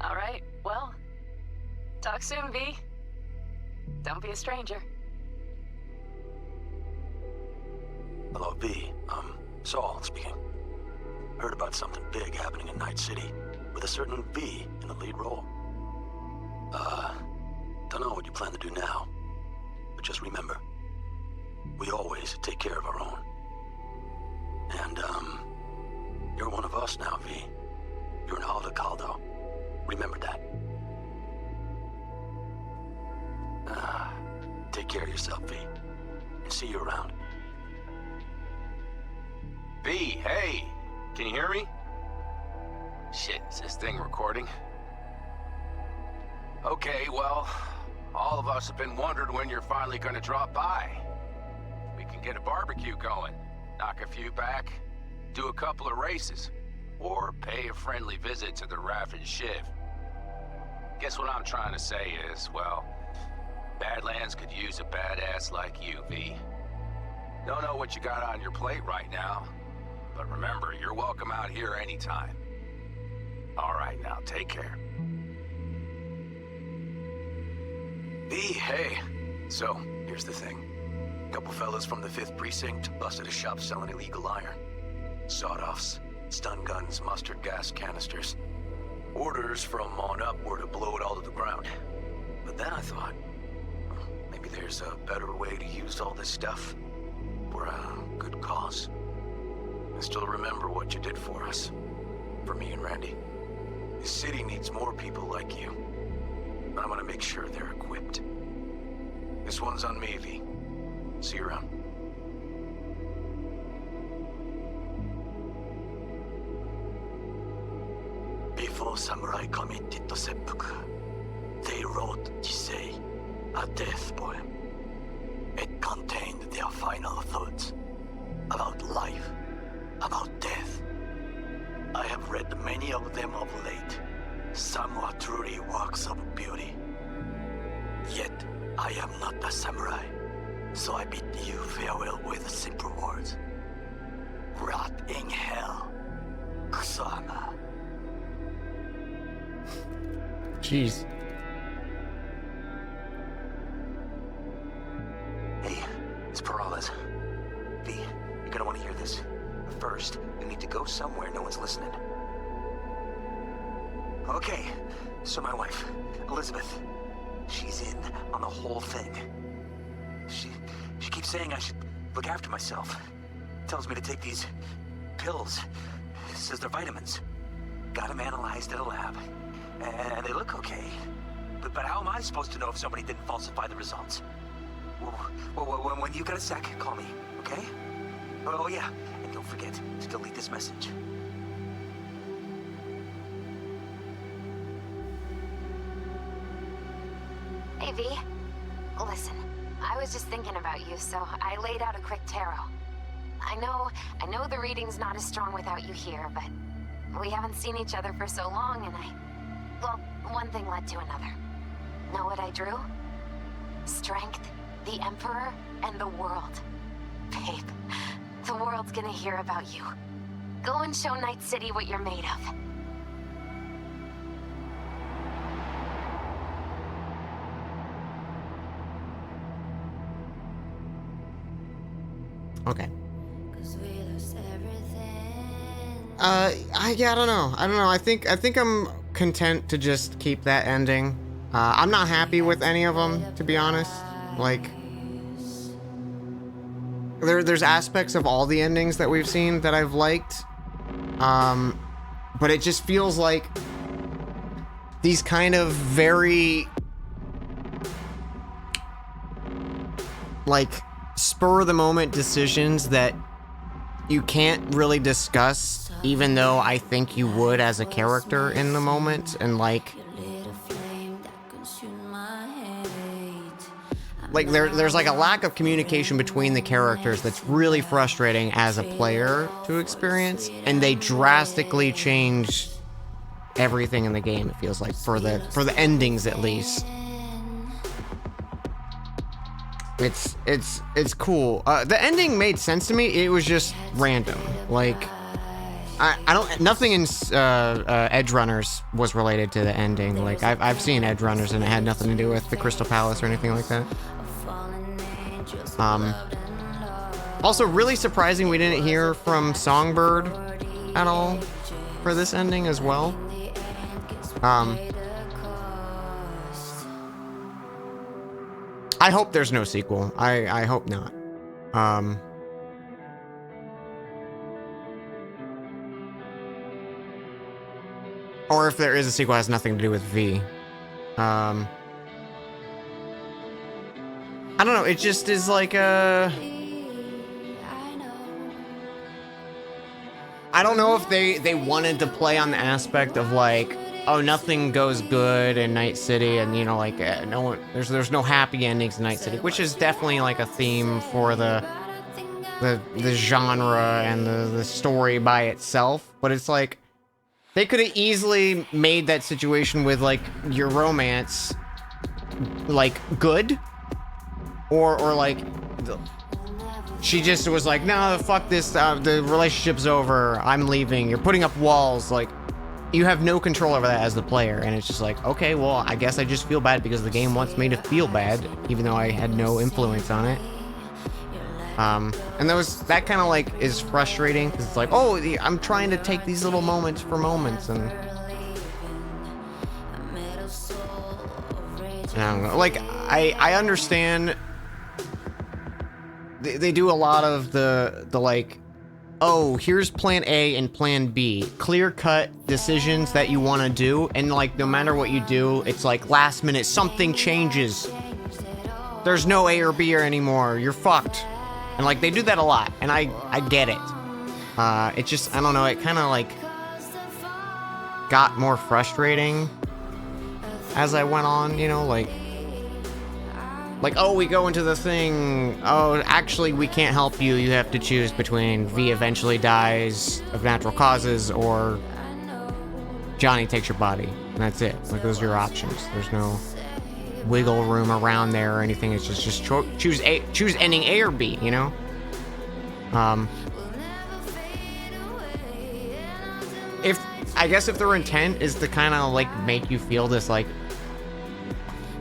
S4: All right, well, talk soon, V. Don't be a stranger.
S9: Hello, V. Saul speaking. Heard about something big happening in Night City, with a certain V in the lead role. Don't know what you plan to do now, but just remember, we always take care of our own. And, you're one of us now, V. You're an Aldecaldo. Remember that. Take care of yourself, V. And see you around.
S12: V, hey! Can you hear me? Shit, is this thing recording? Okay, well, all of us have been wondering when you're finally gonna drop by. We can get a barbecue going, knock a few back, do a couple of races, or pay a friendly visit to the Raff and Shiv. Guess what I'm trying to say is, well, Badlands could use a badass like you, V. Don't know what you got on your plate right now, but remember, you're welcome out here anytime. All right, now, take care.
S9: V, hey. So, here's the thing. A couple fellas from the 5th Precinct busted a shop selling illegal iron. Sawed-offs, stun guns, mustard gas canisters. Orders from on up were to blow it all to the ground. But then I thought, maybe there's a better way to use all this stuff for a good cause. I still remember what you did for us. For me and Randy. The city needs more people like you. I'm gonna make sure they're equipped. This one's on me, V. See you around. Before samurai committed to seppuku, they wrote Jisei, a death poem. It contained their final thoughts about life, about death. I have read many of them of late. Some are truly works of beauty. Yet, I am not a samurai, so I bid you farewell with simple words. Rot in hell, Kusama.
S1: Jeez.
S9: Hey, it's Peralez. V, you're gonna want to hear this. But first, you need to go somewhere no one's listening. Okay, so my wife, Elizabeth, she's in on the whole thing. She keeps saying I should look after myself. Tells me to take these pills. Says they're vitamins. Got them analyzed at a lab. And they look okay. But how am I supposed to know if somebody didn't falsify the results? Well, when you got a sec, call me, okay? Oh yeah, and don't forget to delete this message.
S22: Hey, V. Listen, I was just thinking about you, so I laid out a quick tarot. I know the reading's not as strong without you here, but we haven't seen each other for so long, and well, one thing led to another. Know what I drew? Strength, the Emperor, and the world. Babe, the world's gonna hear about you. Go and show Night City what you're made of.
S1: Okay. I don't know. I think I'm content to just keep that ending. I'm not happy with any of them, to be honest. Like, there's aspects of all the endings that we've seen that I've liked. But it just feels like these kind of very like spur of the moment decisions that you can't really discuss, even though I think you would as a character in the moment, and like there's like a lack of communication between the characters that's really frustrating as a player to experience, and they drastically change everything in the game, it feels like, for the endings at least. It's cool. The ending made sense to me. It was just random. Like I don't, nothing in Edge Runners was related to the ending. Like I've seen Edge Runners and it had nothing to do with the Crystal Palace or anything like that. Also, really surprising we didn't hear from Songbird at all for this ending as well. I hope there's no sequel. I hope not. Or if there is a sequel, it has nothing to do with V. I don't know, it just is like a... I don't know if they wanted to play on the aspect of like, oh, nothing goes good in Night City, and you know, like no one, there's no happy endings in Night City, which is definitely like a theme for the genre and the story by itself. But it's like they could have easily made that situation with like your romance like good, or like she just was like, no, fuck this, the relationship's over, I'm leaving, you're putting up walls, like you have no control over that as the player, and it's just like, okay, well, I guess I just feel bad because the game wants me to feel bad, even though I had no influence on it. And that kind of like is frustrating, because it's like, oh, I'm trying to take these little moments for moments, and I don't know, like, I understand they do a lot of the like, oh, here's plan A and plan B, clear-cut decisions that you want to do, and like no matter what you do, it's like last minute something changes, there's no A or B anymore, you're fucked, and like they do that a lot, and I get it. It just, I don't know, it kind of like got more frustrating as I went on, you know, like, oh, we go into the thing, oh, actually, we can't help you, you have to choose between V eventually dies of natural causes, or Johnny takes your body, and that's it. Like, those are your options. There's no wiggle room around there or anything, it's just choose ending A or B, you know? I guess if their intent is to kind of, like, make you feel this, like,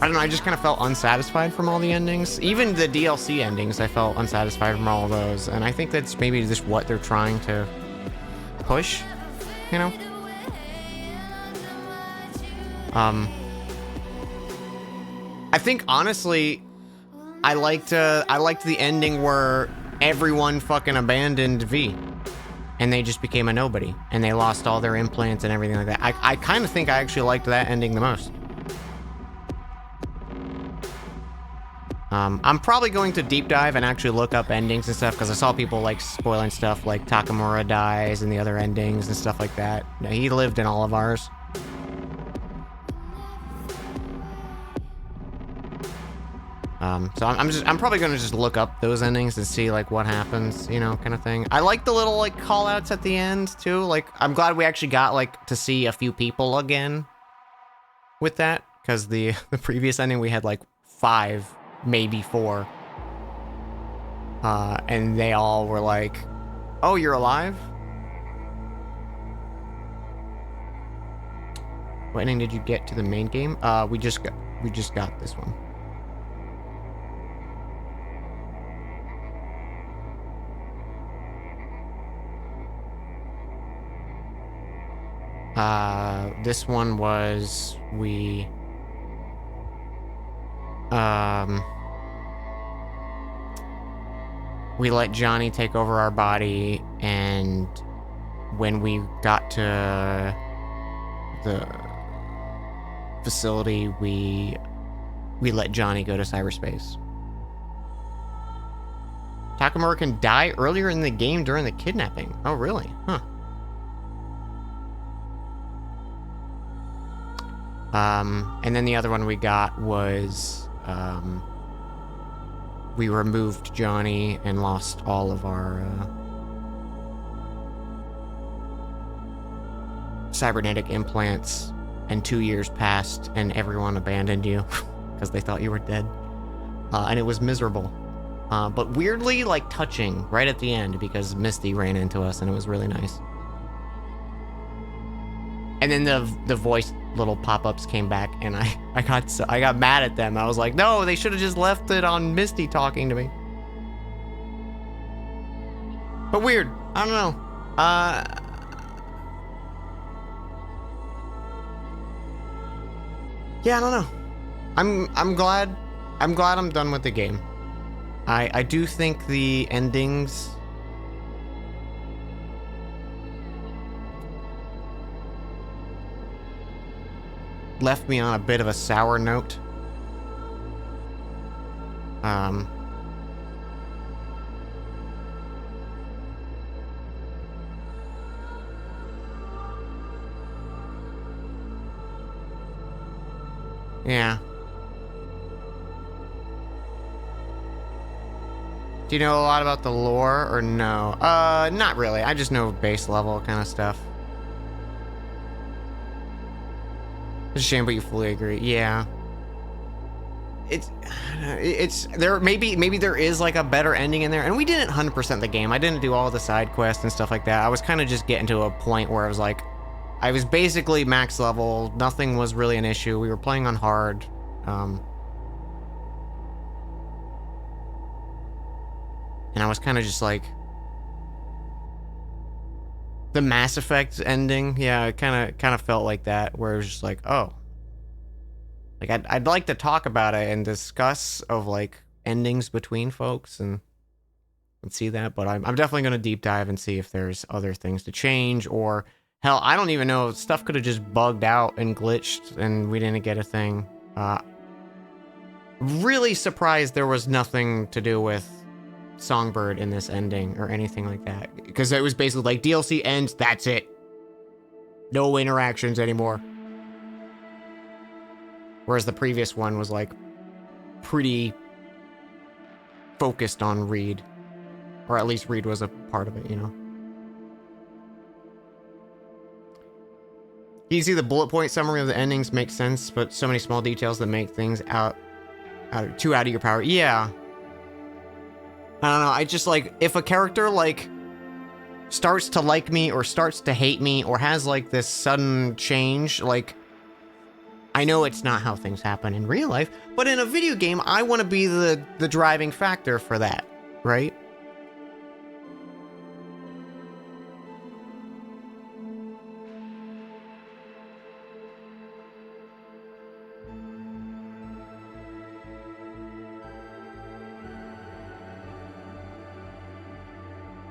S1: I don't know, I just kind of felt unsatisfied from all the endings. Even the DLC endings, I felt unsatisfied from all of those. And I think that's maybe just what they're trying to push, you know? I think, honestly, I liked the ending where everyone fucking abandoned V. And they just became a nobody. And they lost all their implants and everything like that. I kind of think I actually liked that ending the most. I'm probably going to deep dive and actually look up endings and stuff, because I saw people like spoiling stuff like Takamura dies and the other endings and stuff like that. Now, he lived in all of ours. So I'm probably gonna just look up those endings and see like what happens, you know, kind of thing. I like the little like call outs at the end too. Like, I'm glad we actually got like to see a few people again with that, because the previous ending we had like 5, maybe 4, and they all were like, oh, you're alive? What ending did you get to the main game? We just got this one. This one was, we let Johnny take over our body, and when we got to the facility, we let Johnny go to cyberspace. Takamura can die earlier in the game during the kidnapping. Oh, really? Huh. And then the other one we got was, we removed Johnny and lost all of our, cybernetic implants, and 2 years passed and everyone abandoned you because they thought you were dead. And it was miserable. But weirdly, like, touching right at the end because Misty ran into us and it was really nice. And then the voice little pop-ups came back and I got mad at them. I was like, no, they should have just left it on Misty talking to me. But weird. I don't know. Yeah, I don't know. I'm glad I'm done with the game. I do think the endings left me on a bit of a sour note. Yeah. Do you know a lot about the lore or no? Not really. I just know base level kind of stuff. It's a shame, but you fully agree. Yeah. It's there. Maybe there is like a better ending in there. And we didn't 100% the game. I didn't do all the side quests and stuff like that. I was kind of just getting to a point where I was like, I was basically max level. Nothing was really an issue. We were playing on hard. And I was kind of just like, the Mass Effect ending, yeah, it kind of felt like that, where it was just like, oh, like I'd like to talk about it and discuss of like endings between folks and see that, but I'm definitely gonna deep dive and see if there's other things to change, or hell, I don't even know, stuff could have just bugged out and glitched and we didn't get a thing. Really surprised there was nothing to do with Songbird in this ending or anything like that, because it was basically like DLC ends, that's it, no interactions anymore, whereas the previous one was like pretty focused on Reed, or at least Reed was a part of it, you know. You see the bullet point summary of the endings makes sense, but so many small details that make things too out of your power. Yeah, I don't know, I just like, if a character like starts to like me or starts to hate me or has like this sudden change, like, I know it's not how things happen in real life, but in a video game, I want to be the driving factor for that, right?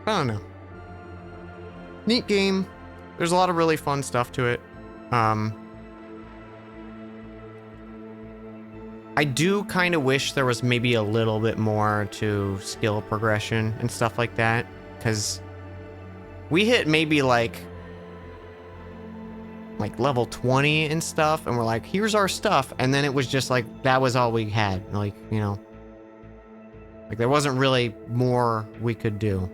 S1: I don't know. Neat game. There's a lot of really fun stuff to it. I do kind of wish there was maybe a little bit more to skill progression and stuff like that, because we hit maybe like level 20 and stuff, and we're like, here's our stuff, and then it was just like, that was all we had, like, you know, like there wasn't really more we could do.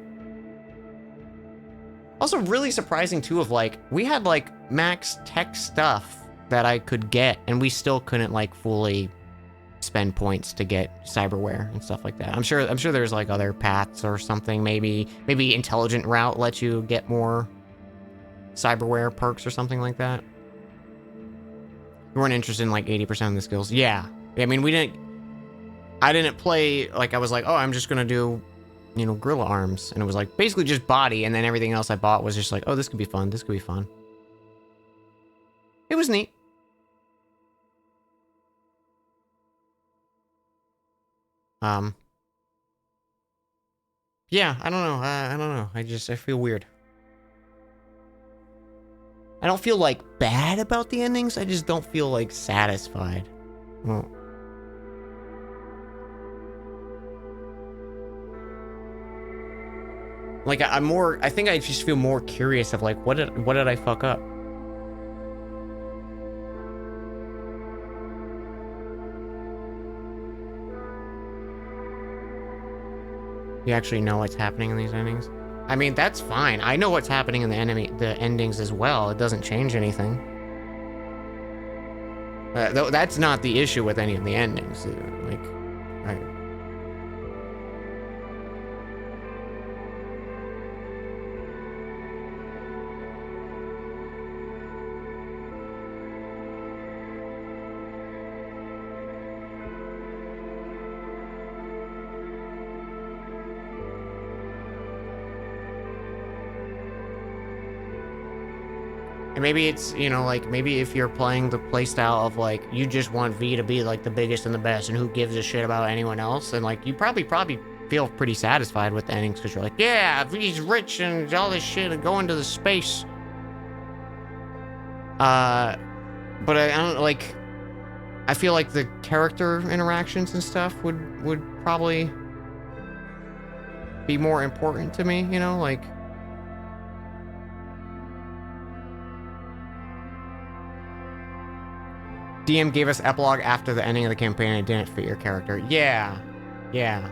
S1: Also really surprising too, of like, we had like max tech stuff that I could get, and we still couldn't like fully spend points to get cyberware and stuff like that. I'm sure there's like other paths or something. Maybe intelligent route lets you get more cyberware perks or something like that. We weren't interested in like 80% of the skills. Yeah. I mean, I didn't play, like, I was like, oh, I'm just gonna do, you know, gorilla arms. And it was like basically just body, and then everything else I bought was just like, oh, this could be fun. This could be fun. It was neat. Yeah, I don't know. I don't know. I feel weird. I don't feel like bad about the endings. I just don't feel like satisfied. Well, like I think I just feel more curious of like what did I fuck up? You actually know what's happening in these endings? I mean, that's fine. I know what's happening in the endings as well. It doesn't change anything. That's not the issue with any of the endings. Like, and maybe it's, you know, like, maybe if you're playing the playstyle of, like, you just want V to be, like, the biggest and the best, and who gives a shit about anyone else, and, like, you probably feel pretty satisfied with the endings, because you're like, yeah, V's rich and all this shit and going to the space. But I don't, like, I feel like the character interactions and stuff would probably be more important to me, you know, like... DM gave us epilogue after the ending of the campaign and it didn't fit your character. Yeah. Yeah.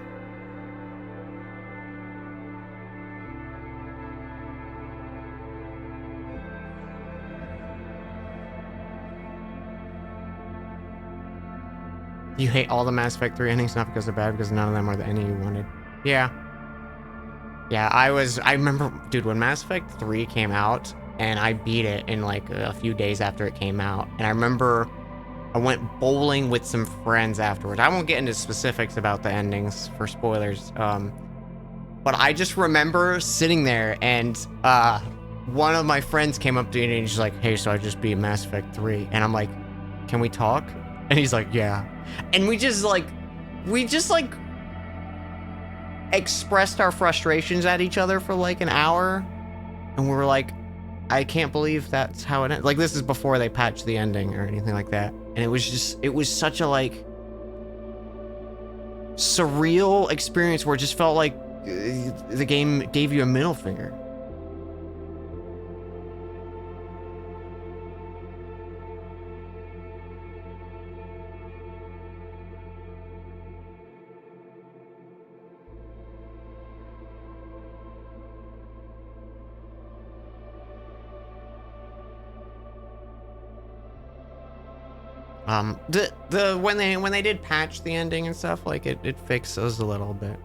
S1: You hate all the Mass Effect 3 endings, not because they're bad, because none of them are the ending you wanted. Yeah. Yeah, I remember, dude, when Mass Effect 3 came out, and I beat it in like a few days after it came out, and I remember I went bowling with some friends afterwards. I won't get into specifics about the endings for spoilers, but I just remember sitting there and one of my friends came up to me and he's like, hey, so I just beat Mass Effect 3. And I'm like, can we talk? And he's like, yeah. And we just expressed our frustrations at each other for like an hour. And we were like, I can't believe that's how it ends. Like, this is before they patched the ending or anything like that. And it was such a like surreal experience where it just felt like the game gave you a middle finger. When they did patch the ending and stuff, like it fixes a little bit.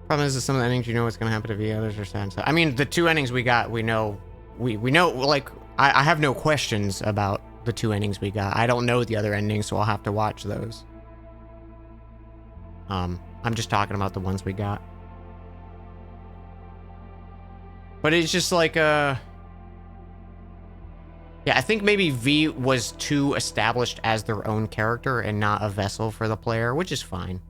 S1: Problem is that some of the endings you know what's gonna happen to V, others are sad. So I mean, the two endings we got, we know, like I have no questions about the two endings we got. I don't know the other endings, so I'll have to watch those. I'm just talking about the ones we got. But it's just like yeah, I think maybe V was too established as their own character and not a vessel for the player, which is fine.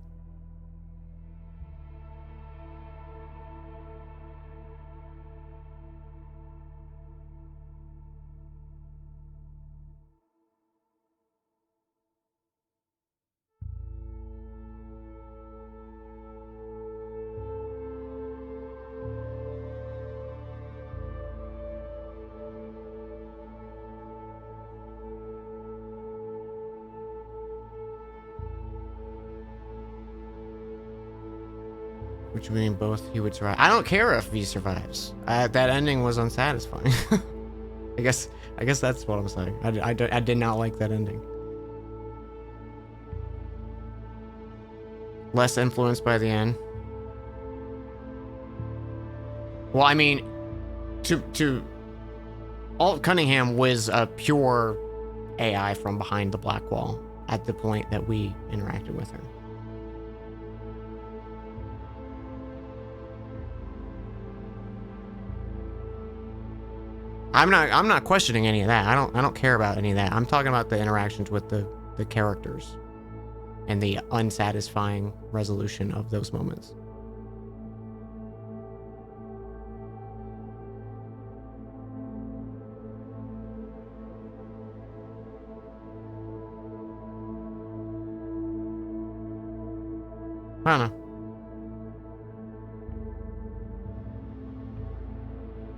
S1: Which would mean both he would survive. I don't care if V survives. That ending was unsatisfying. I guess that's what I'm saying. I did not like that ending. Less influenced by the end. Well, I mean, Alt Cunningham was a pure AI from behind the Black Wall at the point that we interacted with her. I'm not questioning any of that. I don't care about any of that. I'm talking about the interactions with the characters and the unsatisfying resolution of those moments. I don't know.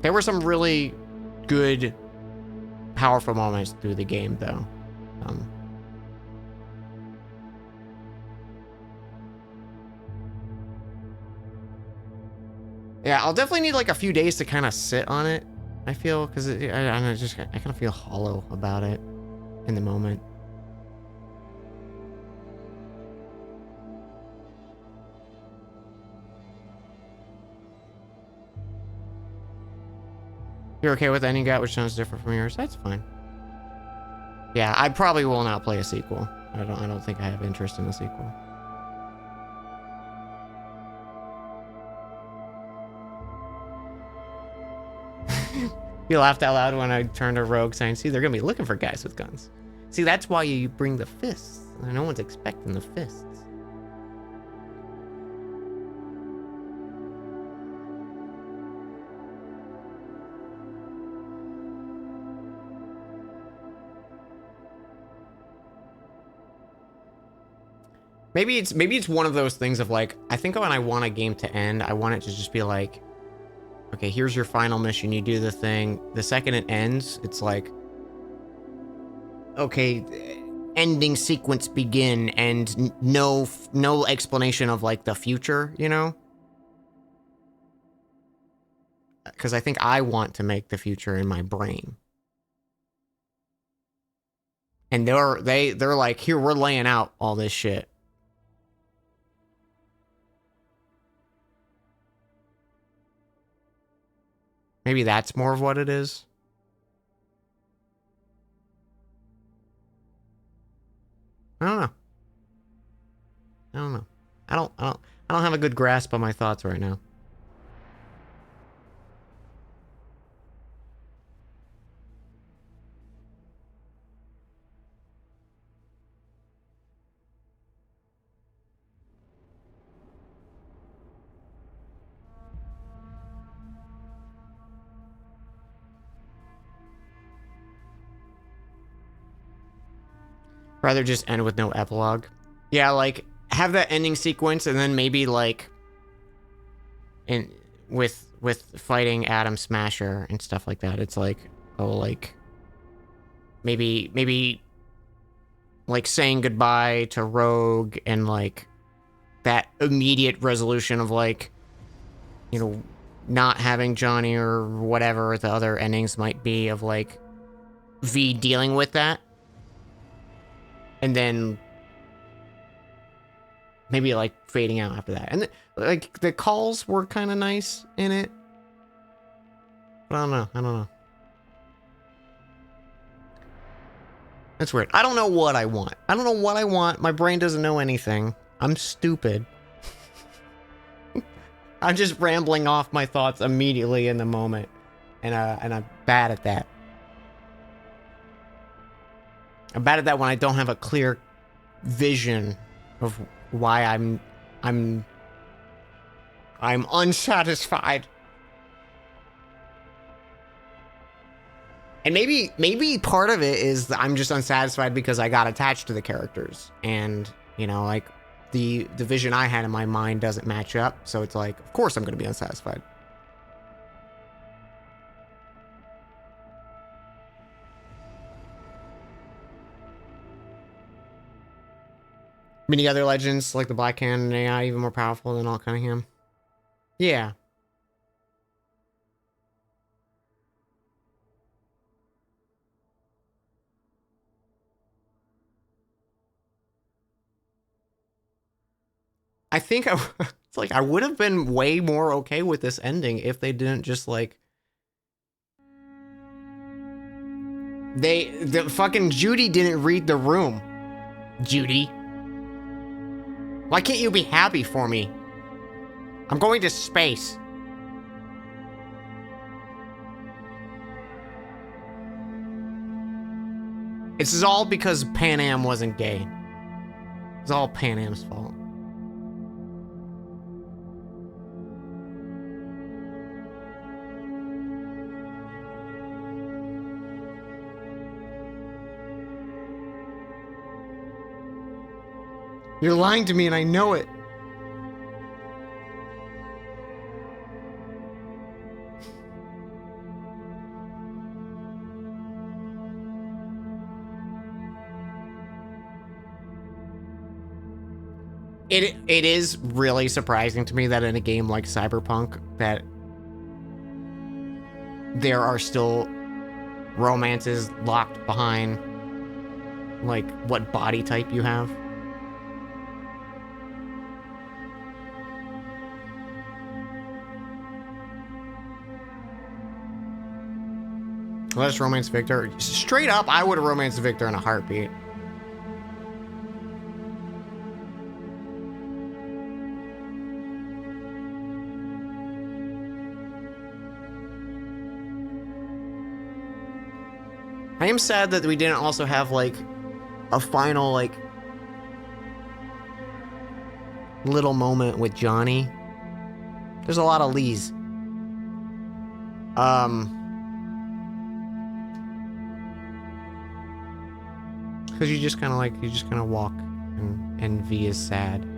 S1: There were some really good, powerful moments through the game, though. Yeah, I'll definitely need like a few days to kind of sit on it. I feel because I kind of feel hollow about it in the moment. You're okay with the ending, which sounds different from yours. That's fine. Yeah, I probably will not play a sequel. I don't think I have interest in a sequel. You laughed out loud when I turned a rogue saying, see, they're gonna be looking for guys with guns. See, that's why you bring the fists. No one's expecting the fists. Maybe it's one of those things of like, I think when I want a game to end, I want it to just be like, okay, here's your final mission. You do the thing. The second it ends, it's like, okay, ending sequence begin, and no explanation of like the future, you know? Because I think I want to make the future in my brain. And they're like, here, we're laying out all this shit. Maybe that's more of what it is. I don't know. I don't know. I don't have a good grasp on my thoughts right now. Rather just end with no epilogue. Yeah, like have that ending sequence and then maybe like with fighting Adam Smasher and stuff like that. It's like, oh, like maybe like saying goodbye to Rogue and like that immediate resolution of like, you know, not having Johnny or whatever the other endings might be of like V dealing with that. And then maybe like fading out after that. And like the calls were kind of nice in it. But I don't know. That's weird. I don't know what I want. My brain doesn't know anything. I'm stupid. I'm just rambling off my thoughts immediately in the moment. And I'm bad at that. I'm bad at that when I don't have a clear vision of why I'm unsatisfied. And maybe part of it is that I'm just unsatisfied because I got attached to the characters. And, you know, like the vision I had in my mind doesn't match up. So it's like, of course I'm going to be unsatisfied. Many other legends, like the Black Cannon AI, even more powerful than all Cunningham. Yeah. I think it's like I would have been way more okay with this ending if they didn't just like the fucking Judy didn't read the room. Judy, why can't you be happy for me? I'm going to space. This is all because Pan Am wasn't gay. It's all Pan Am's fault. You're lying to me and I know it. It is really surprising to me that in a game like Cyberpunk that there are still romances locked behind like what body type you have. Let us romance Victor. Straight up, I would have romanced Victor in a heartbeat. I am sad that we didn't also have like a final like little moment with Johnny. There's a lot of Lees. Because you just kind of walk and V is sad.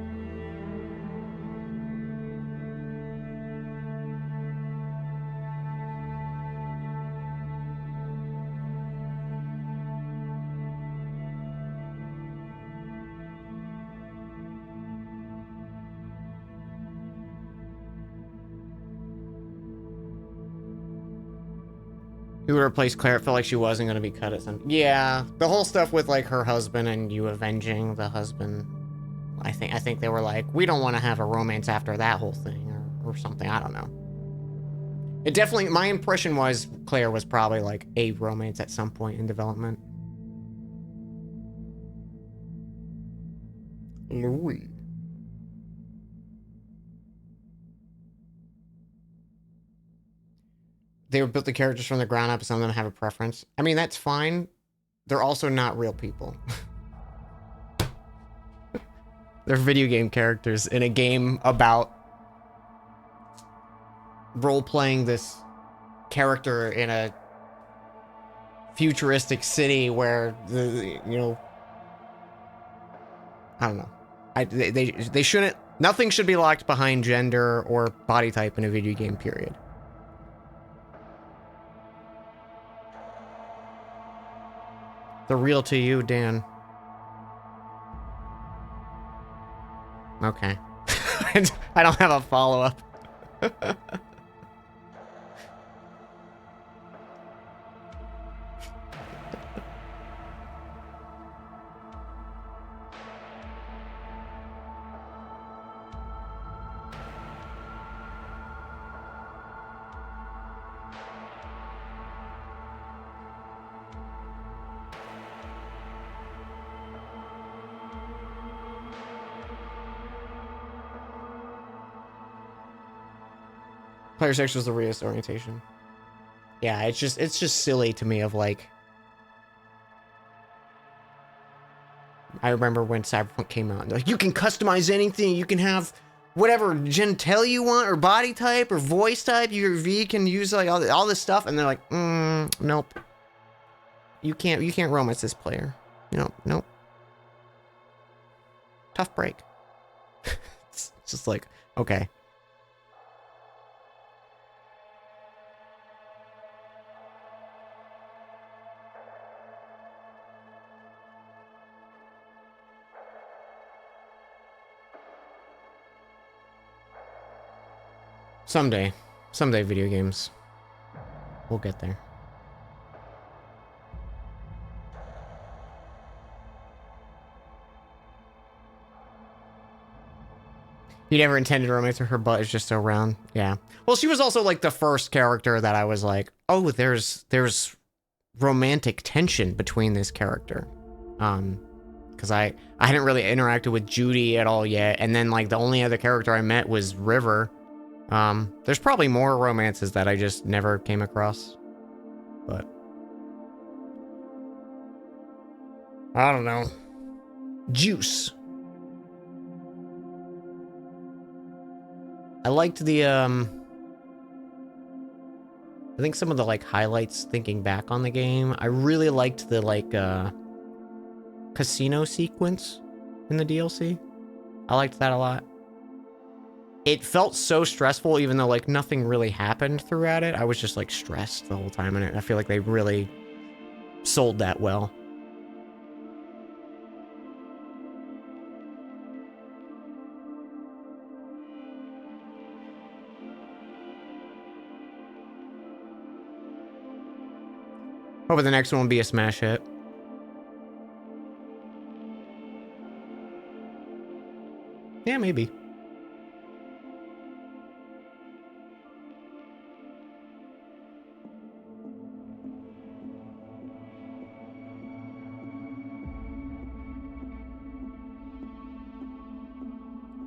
S1: Who would replace Claire? It felt like she wasn't going to be cut at some... Yeah, the whole stuff with, like, her husband and you avenging the husband. I think they were like, we don't want to have a romance after that whole thing, or something. I don't know. It definitely... My impression was Claire was probably, like, a romance at some point in development. Louis. They built the characters from the ground up, some of them have a preference. I mean, that's fine. They're also not real people. They're video game characters in a game about role-playing this character in a futuristic city where, you know... I don't know. They shouldn't... Nothing should be locked behind gender or body type in a video game, period. The real to you, Dan. Okay. I don't have a follow-up. Player 6 was the realist orientation. Yeah, it's just silly to me of like... I remember when Cyberpunk came out, like, you can customize anything, you can have whatever genitalia you want, or body type, or voice type, your V can use like all this stuff, and they're like, nope. You can't romance this player. You know, nope. Tough break. It's just like, okay. Someday video games. We'll get there. You never intended romance, or her butt is just so round. Yeah. Well, she was also like the first character that I was like, oh, there's romantic tension between this character. Because I hadn't really interacted with Judy at all yet, and then like the only other character I met was River. There's probably more romances that I just never came across, but I don't know. Juice. I liked the, I think some of the, like, highlights thinking back on the game. I really liked the, like, casino sequence in the DLC. I liked that a lot. It felt so stressful, even though, like, nothing really happened throughout it. I was just, like, stressed the whole time, and I feel like they really sold that well. Hopefully the next one will be a smash hit. Yeah, maybe.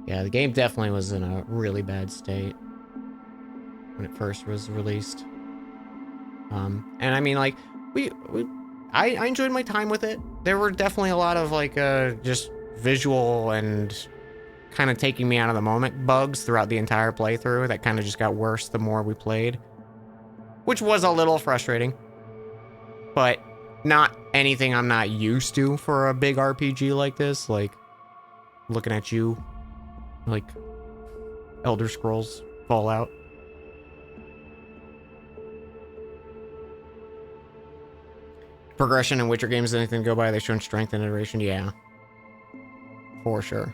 S1: Yeah, the game definitely was in a really bad state when it first was released. And I mean, like, I enjoyed my time with it. There were definitely a lot of, like, just visual and kind of taking me out of the moment bugs throughout the entire playthrough that kind of just got worse the more we played, which was a little frustrating, but not anything I'm not used to for a big RPG like this. Like, looking at you, like, Elder Scrolls Fallout. Progression in Witcher games, anything to go by, they've shown strength and iteration. Yeah, for sure.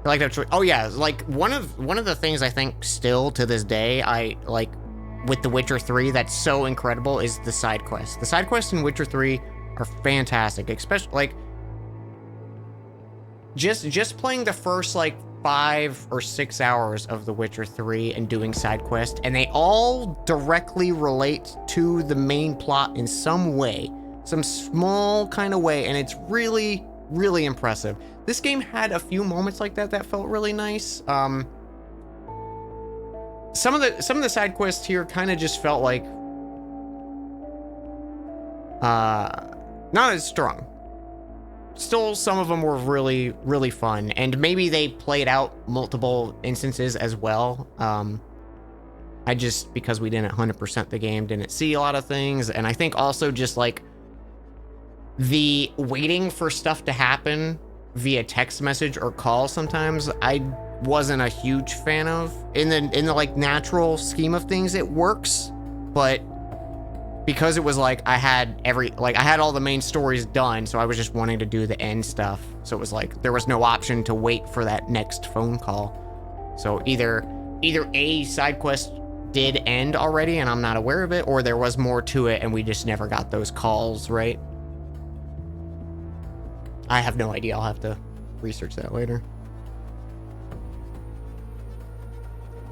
S1: I like that choice. Oh yeah, like one of the things I think still to this day I like with The Witcher 3 that's so incredible is the side quests. The side quests in Witcher 3 are fantastic, especially like just playing the first like 5 or 6 hours of The Witcher 3 and doing side quests, and they all directly relate to the main plot in some way, some small kind of way, and it's really, really impressive. This game had a few moments like that that felt really nice. Some of the side quests here kind of just felt like not as strong. Still, some of them were really, really fun, and maybe they played out multiple instances as well. I just, because we didn't 100% the game, didn't see a lot of things, and I think also just like the waiting for stuff to happen via text message or call sometimes I wasn't a huge fan of. In the like natural scheme of things, it works, but because it was like I had all the main stories done, so I was just wanting to do the end stuff. So it was like there was no option to wait for that next phone call. So either a side quest did end already and I'm not aware of it, or there was more to it and we just never got those calls, right? I have no idea. I'll have to research that later.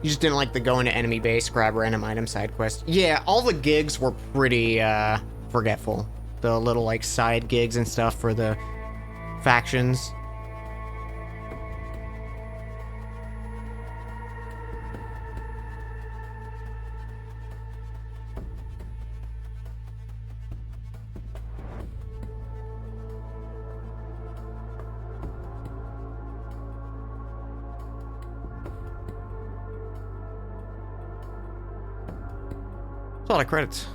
S1: You just didn't like the go into enemy base, grab random item side quest. Yeah, all the gigs were pretty forgetful. The little like side gigs and stuff for the factions. That's a lot of credits.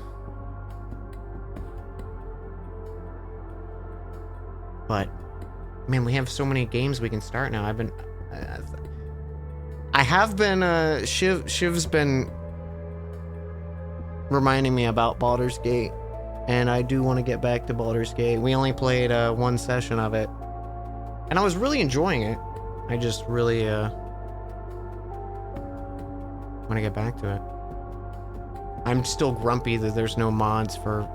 S1: But, man, we have so many games we can start now. I have been, Shiv's been reminding me about Baldur's Gate, and I do want to get back to Baldur's Gate. We only played one session of it, and I was really enjoying it. I just really want to get back to it. I'm still grumpy that there's no mods for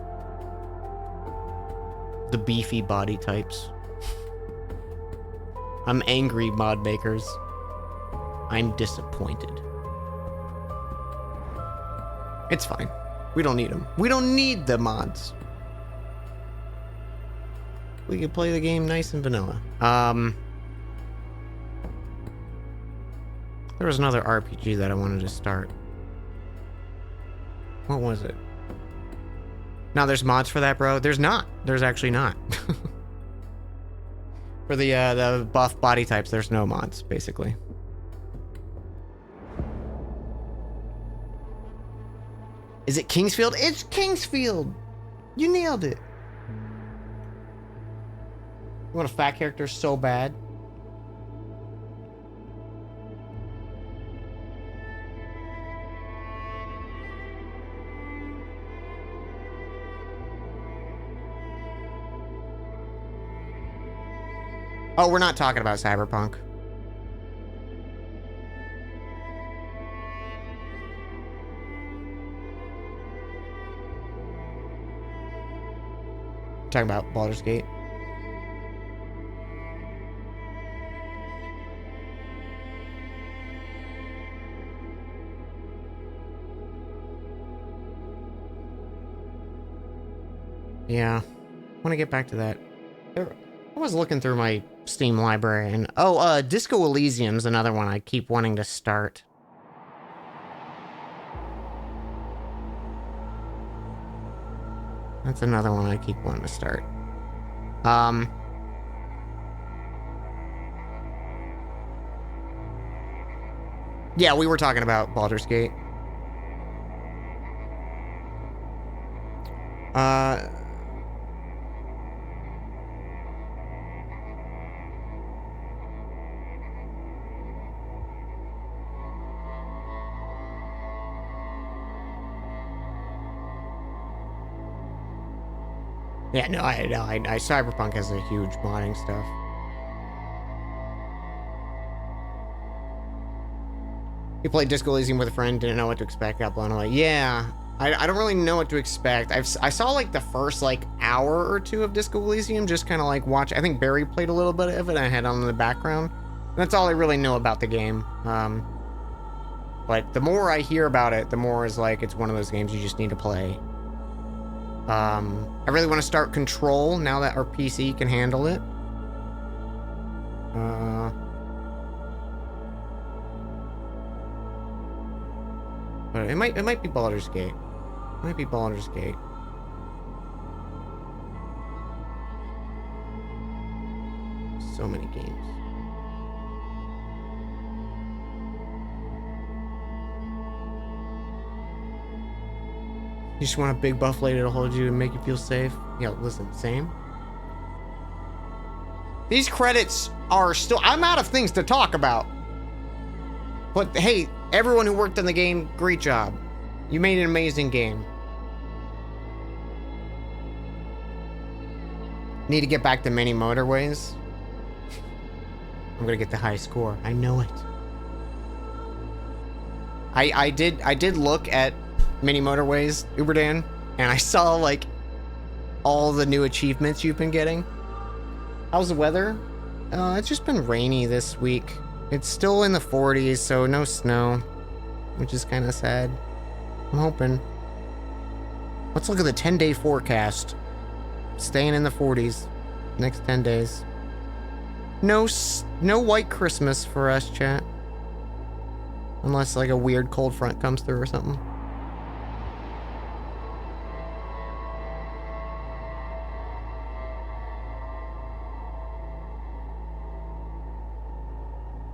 S1: the beefy body types. I'm angry, mod makers. I'm disappointed. It's fine. We don't need them. We don't need the mods. We can play the game nice and vanilla. There was another RPG that I wanted to start. What was it? Now there's mods for that, bro? There's not. There's actually not. For the buff body types, there's no mods, basically. Is it Kingsfield? It's Kingsfield! You nailed it. You want a fat character so bad? Oh, we're not talking about Cyberpunk. We're talking about Baldur's Gate. Yeah, I want to get back to that. I was looking through my Steam library and Disco Elysium's another one I keep wanting to start. That's another one I keep wanting to start. Yeah, we were talking about Baldur's Gate. Yeah, no, I Cyberpunk has a huge modding stuff. You played Disco Elysium with a friend, didn't know what to expect, got blown away. Yeah, I don't really know what to expect. I saw like the first like hour or two of Disco Elysium, just kind of like watch. I think Barry played a little bit of it, and I had on in the background. That's all I really know about the game. But the more I hear about it, the more is like it's one of those games you just need to play. I really want to start Control now that our PC can handle it. But it might be Baldur's Gate. It might be Baldur's Gate. So many games. You just want a big buff lady to hold you and make you feel safe? Yeah, listen, same. These credits are still... I'm out of things to talk about. But hey, everyone who worked on the game, great job. You made an amazing game. Need to get back to many motorways. I'm gonna get the high score. I know it. I did look at Mini Motorways, Uberdan, and I saw like all the new achievements you've been getting. How's the weather? It's just been rainy this week. It's still in the 40s, so no snow, which is kind of sad. I'm hoping. Let's look at the 10-day forecast. Staying in the 40s next 10 days. No white Christmas for us, chat. Unless like a weird cold front comes through or something.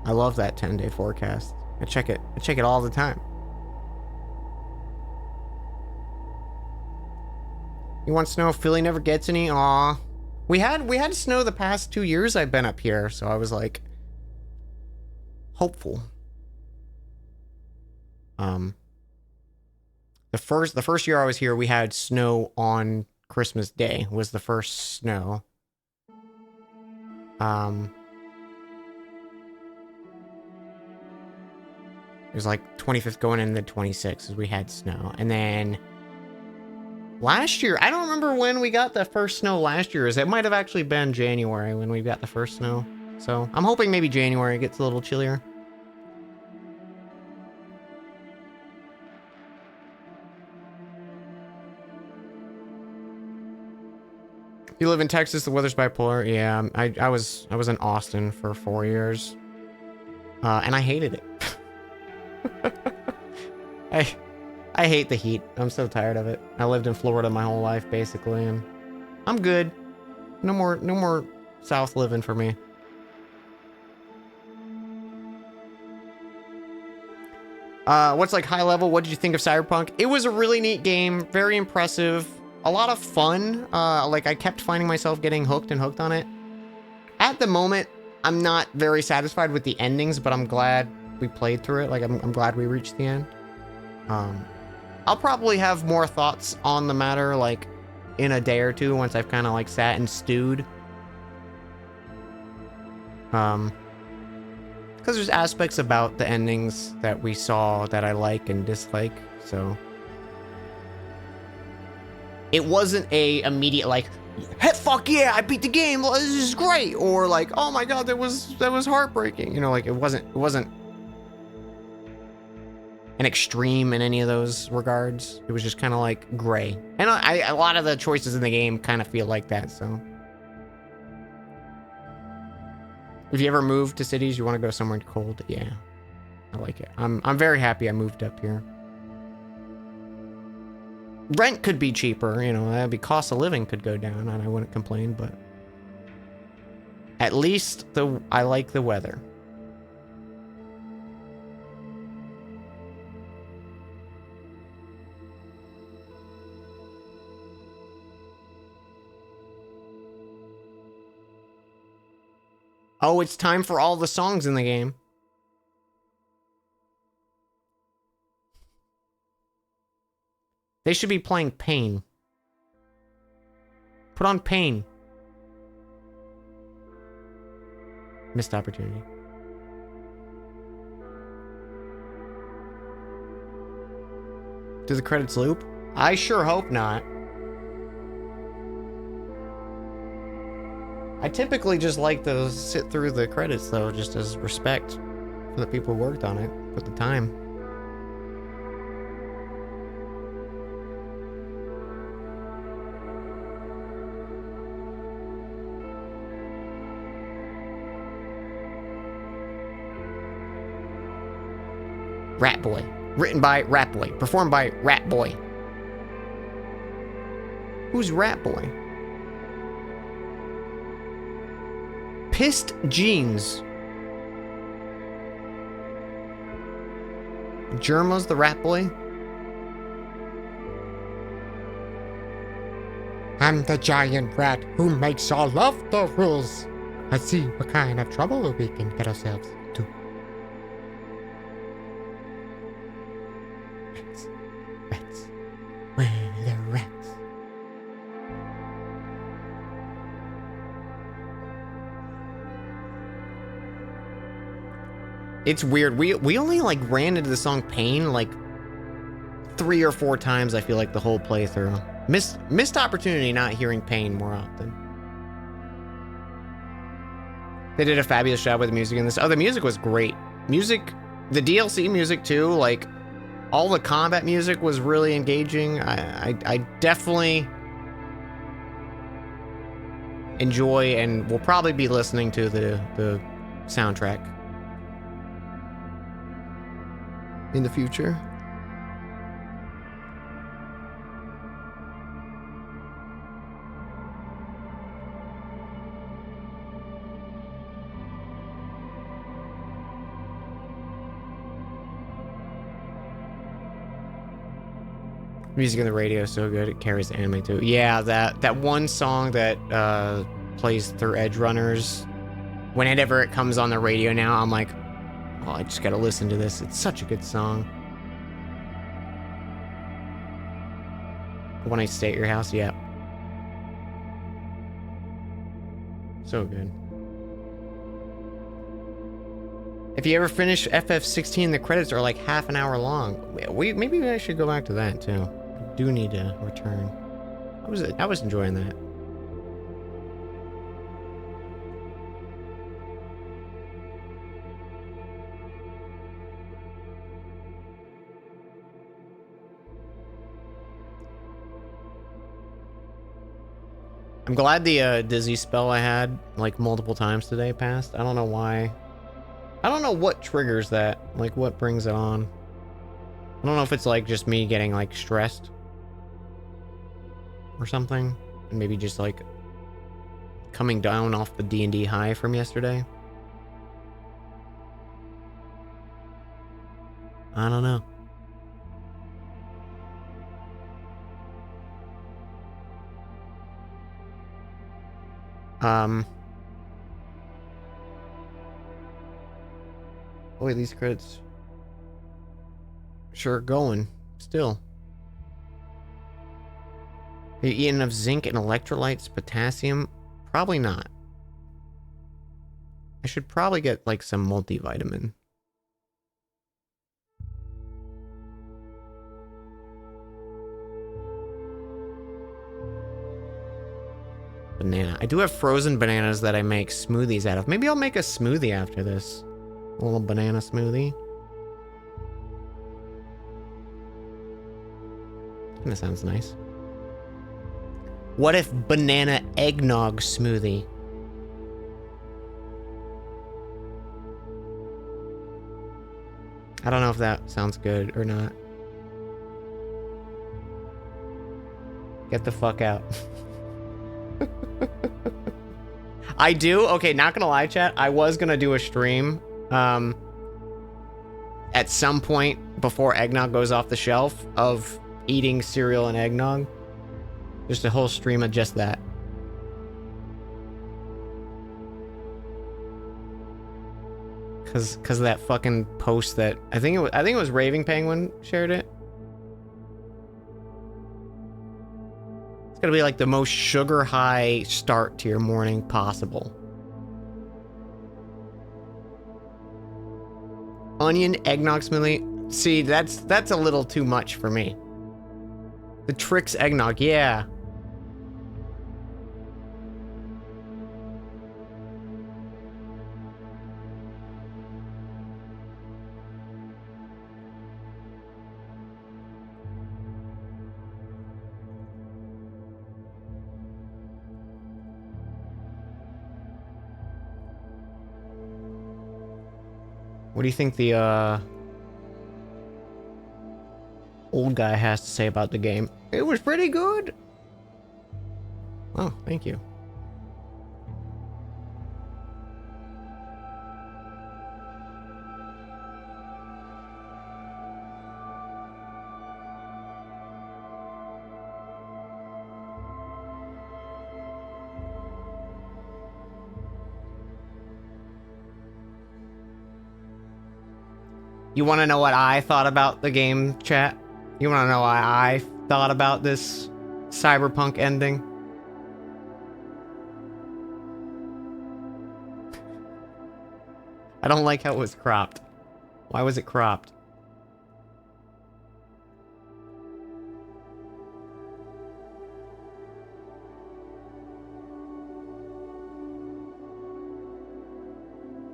S1: I love that 10-day forecast. I check it all the time. You want snow? Philly never gets any. Aw. We had snow the past 2 years I've been up here, so I was like hopeful. The first year I was here, we had snow on Christmas Day. Was the first snow. It was like 25th going into the 26th as we had snow. And then last year, I don't remember when we got the first snow last year. It might have actually been January when we got the first snow. So I'm hoping maybe January gets a little chillier. You live in Texas, the weather's bipolar. Yeah, I was in Austin for 4 years. And I hated it. I hate the heat. I'm so tired of it. I lived in Florida my whole life, basically, and I'm good. No more south living for me. What's like high level? What did you think of Cyberpunk? It was a really neat game, very impressive, a lot of fun. Like I kept finding myself getting hooked on it. At the moment, I'm not very satisfied with the endings, but I'm glad we played through it. Like I'm glad we reached the end. I'll probably have more thoughts on the matter like in a day or two once I've kind of like sat and stewed. Because there's aspects about the endings that we saw that I like and dislike, so it wasn't a immediate like, "Heck, fuck yeah, I beat the game, this is great," or like, "Oh my god, that was heartbreaking," you know, like it wasn't an extreme in any of those regards. It was just kind of like gray, and a lot of the choices in the game kind of feel like that. So if you ever move to cities, you want to go somewhere cold, yeah, I like it. I'm very happy I moved up here. Rent could be cheaper, you know, that'd be cost of living could go down, and I wouldn't complain, but at least I like the weather. Oh, it's time for all the songs in the game. They should be playing Pain. Put on Pain. Missed opportunity. Do the credits loop? I sure hope not. I typically just like to sit through the credits though, just as respect for the people who worked on it, put the time. Rat Boy. Written by Rat Boy. Performed by Rat Boy. Who's Rat Boy? Pissed Jeans. Germa's the Rat Boy?
S6: I'm the giant rat who makes all of the rules. Let's see what kind of trouble we can get ourselves into. Rats. Where are the rats?
S1: It's weird. We only like ran into the song Pain like 3 or 4 times, I feel like, the whole playthrough. Missed opportunity not hearing Pain more often. They did a fabulous job with the music in this. Oh, the music was great. Music, the DLC music too, like all the combat music was really engaging. I definitely enjoy and will probably be listening to the soundtrack in the future. Music on the radio is so good, it carries the anime too. Yeah, that one song that plays through Edge Runners, whenever it comes on the radio now, I'm like, oh, I just gotta listen to this. It's such a good song. When I Stay at Your House, yeah. So good. If you ever finish FF16, the credits are like half an hour long. Maybe I should go back to that too. I do need to return. I was enjoying that. I'm glad the dizzy spell I had like multiple times today passed. I don't know why. I don't know what triggers that, like what brings it on. I don't know if it's like just me getting like stressed or something, and maybe just like coming down off the D&D high from yesterday. I don't know. Boy, these credits sure going still. Are you eating enough zinc and electrolytes, potassium? Probably not. I should probably get like some multivitamin. Banana. I do have frozen bananas that I make smoothies out of. Maybe I'll make a smoothie after this. A little banana smoothie. That sounds nice. What if banana eggnog smoothie? I don't know if that sounds good or not. Get the fuck out. I do? Okay, not gonna lie, chat. I was gonna do a stream at some point before eggnog goes off the shelf of eating cereal and eggnog. Just a whole stream of just that. Cause of that fucking post that I think it was Raving Penguin shared it. It's gonna be like the most sugar high start to your morning possible. Onion eggnog smoothie. See, that's a little too much for me. The Trix eggnog, yeah. What do you think the old guy has to say about the game? It was pretty good. Oh, thank you. You want to know what I thought about the game, chat? You want to know why I thought about this Cyberpunk ending? I don't like how it was cropped. Why was it cropped?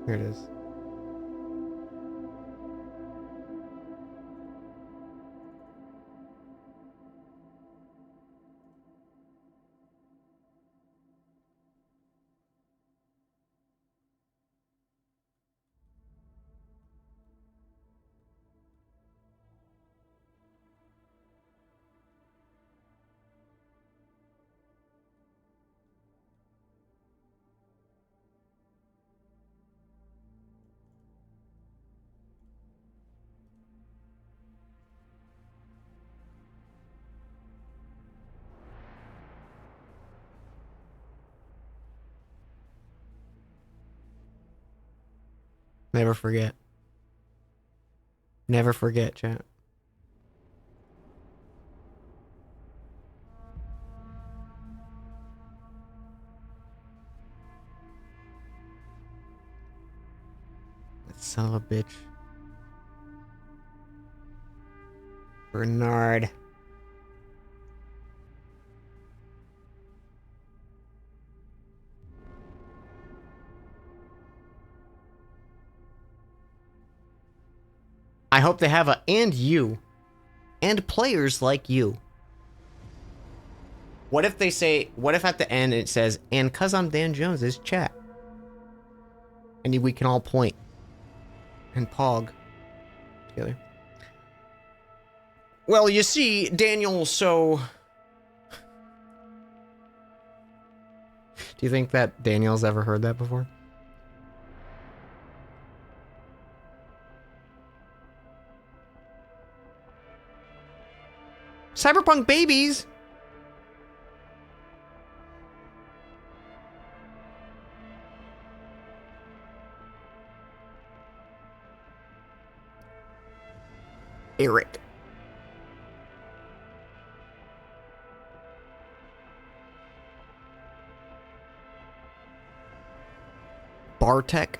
S1: Here it is. Never forget. Never forget, chat. That son of a bitch. Bernard. I hope they have a and you. And players like you. What if they say, what if at the end it says, and cause I'm Dan Jones, is chat? And we can all point. And pog. Together. Well, you see, Daniel, so... Do you think that Daniel's ever heard that before? Cyberpunk babies! Eric. Bartek.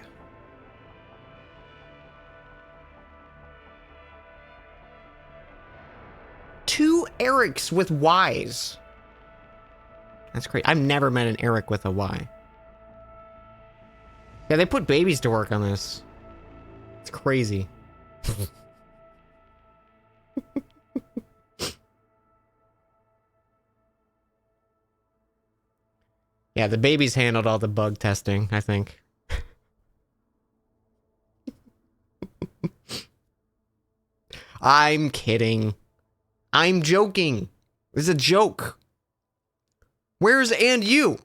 S1: Two Erics with Ys. That's great. I've never met an Eric with a Y. Yeah, they put babies to work on this. It's crazy. Yeah, the babies handled all the bug testing, I think. I'm kidding. I'm joking. This is a joke. Where's and you?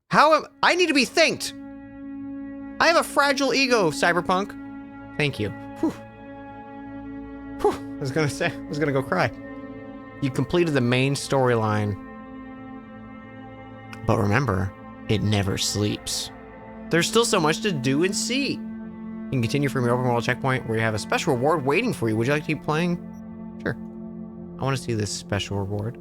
S1: How am I need to be thanked? I have a fragile ego, Cyberpunk. Thank you. Whew. Whew. I was gonna go cry. You completed the main storyline. But remember, it never sleeps. There's still so much to do and see. You can continue from your open world checkpoint where you have a special reward waiting for you. Would you like to keep playing? Sure. I want to see this special reward.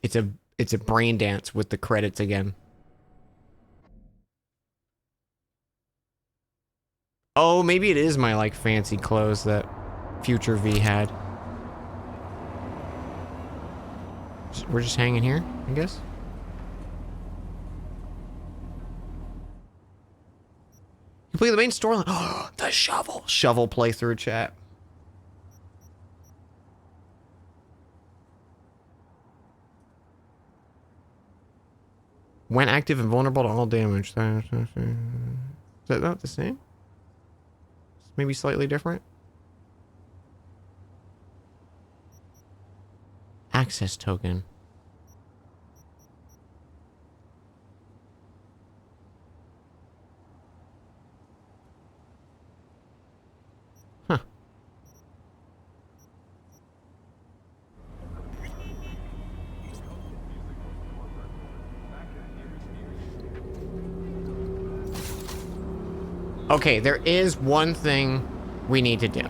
S1: It's a brain dance with the credits again. Oh, maybe it is my like fancy clothes that Future V had. We're just hanging here, I guess. Complete the main storyline. Oh, the shovel playthrough chat. When active and vulnerable to all damage. Is that not the same? Maybe slightly different. Access token. Huh. Okay, there is one thing we need to do.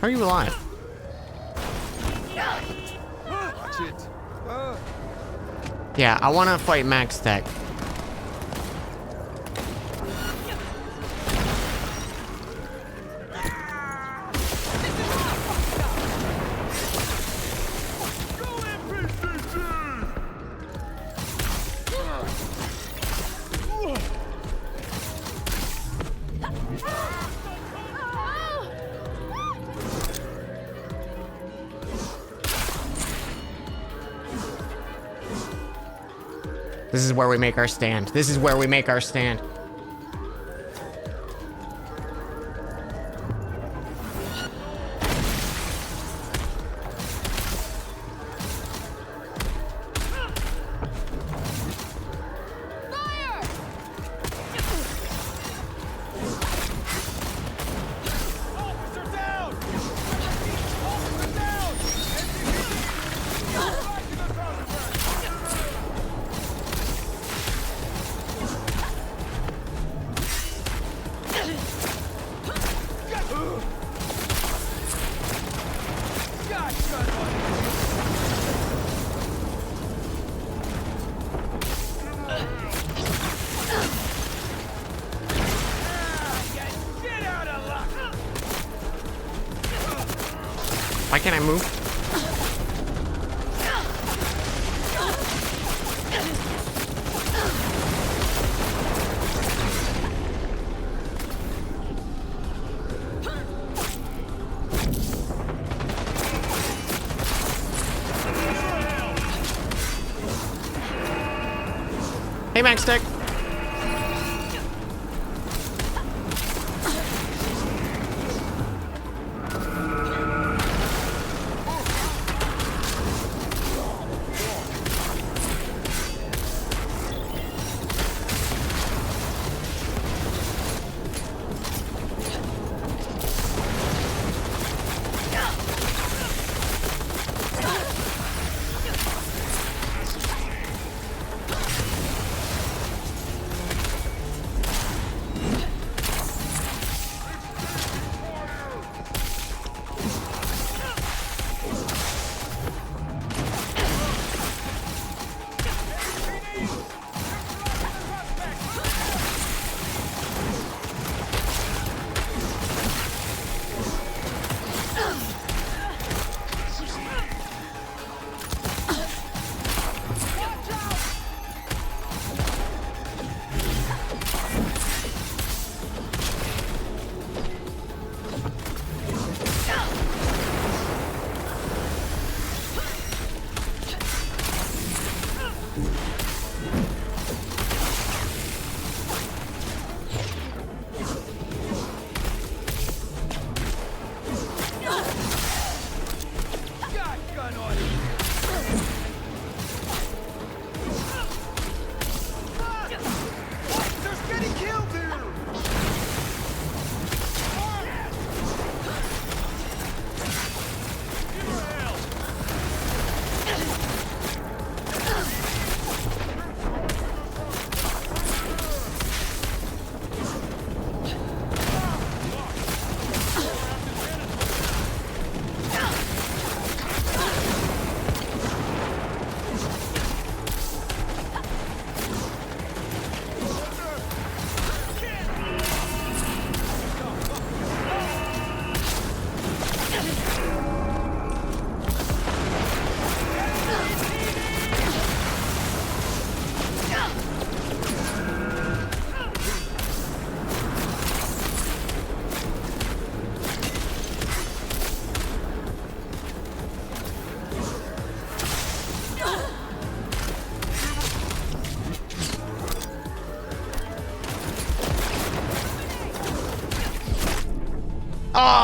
S1: How are you alive?
S8: Watch it.
S1: Yeah, I want to fight Max Tech. This is where we make our stand. This is where we make our stand. Why can't I move? Hey, Max Tech.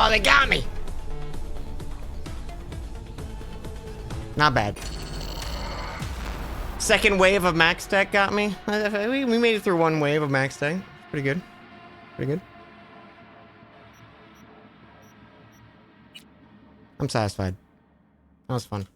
S1: Oh, they got me. Not bad. Second wave of max tech got me. We made it through one wave of max tech. Pretty good. Pretty good. I'm satisfied. That was fun.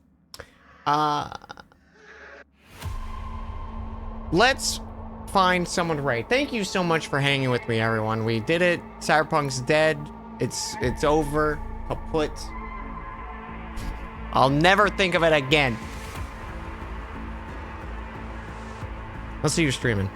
S1: Let's find someone to raid. Thank you so much for hanging with me, everyone. We did it. Cyberpunk's dead. It's over. Kaput. I'll never think of it again. Let's see you streaming.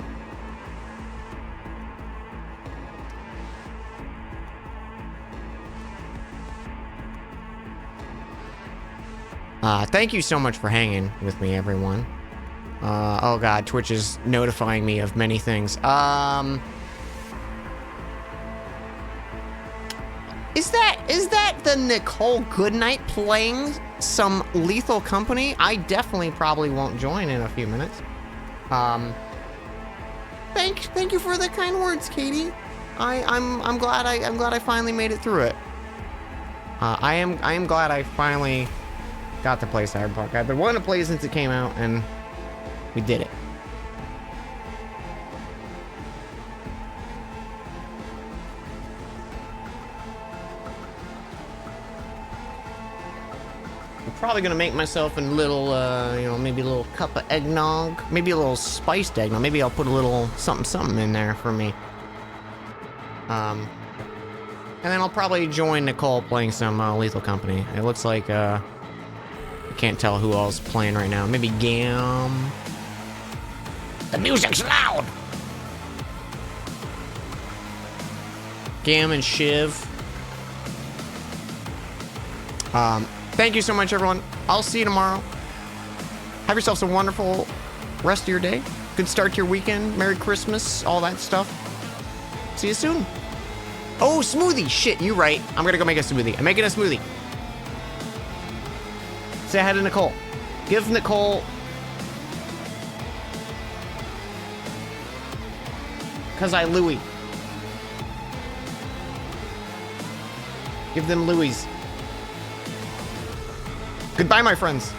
S1: Thank you so much for hanging with me, everyone. Oh god, Twitch is notifying me of many things. Is that the Nicole Goodnight playing some Lethal Company? I definitely probably won't join in a few minutes. Thank you for the kind words, Katie. I'm glad I finally made it through it. I am glad I finally got to play Cyberpunk. I've been wanting to play since it came out, and we did it. I'm probably gonna make myself a little, maybe a little cup of eggnog, maybe a little spiced eggnog. Maybe I'll put a little something in there for me. And then I'll probably join Nicole playing some Lethal Company. It looks like I can't tell who else playing right now. Maybe Gam. The music's loud. Gam and Shiv. Thank you so much, everyone. I'll see you tomorrow. Have yourselves a wonderful rest of your day. Good start to your weekend. Merry Christmas, all that stuff. See you soon. Oh, smoothie. Shit, you right. I'm gonna go make a smoothie. I'm making a smoothie. Say hi to Nicole. Give Nicole... Cause I Louie. Give them Louis. Goodbye, my friends.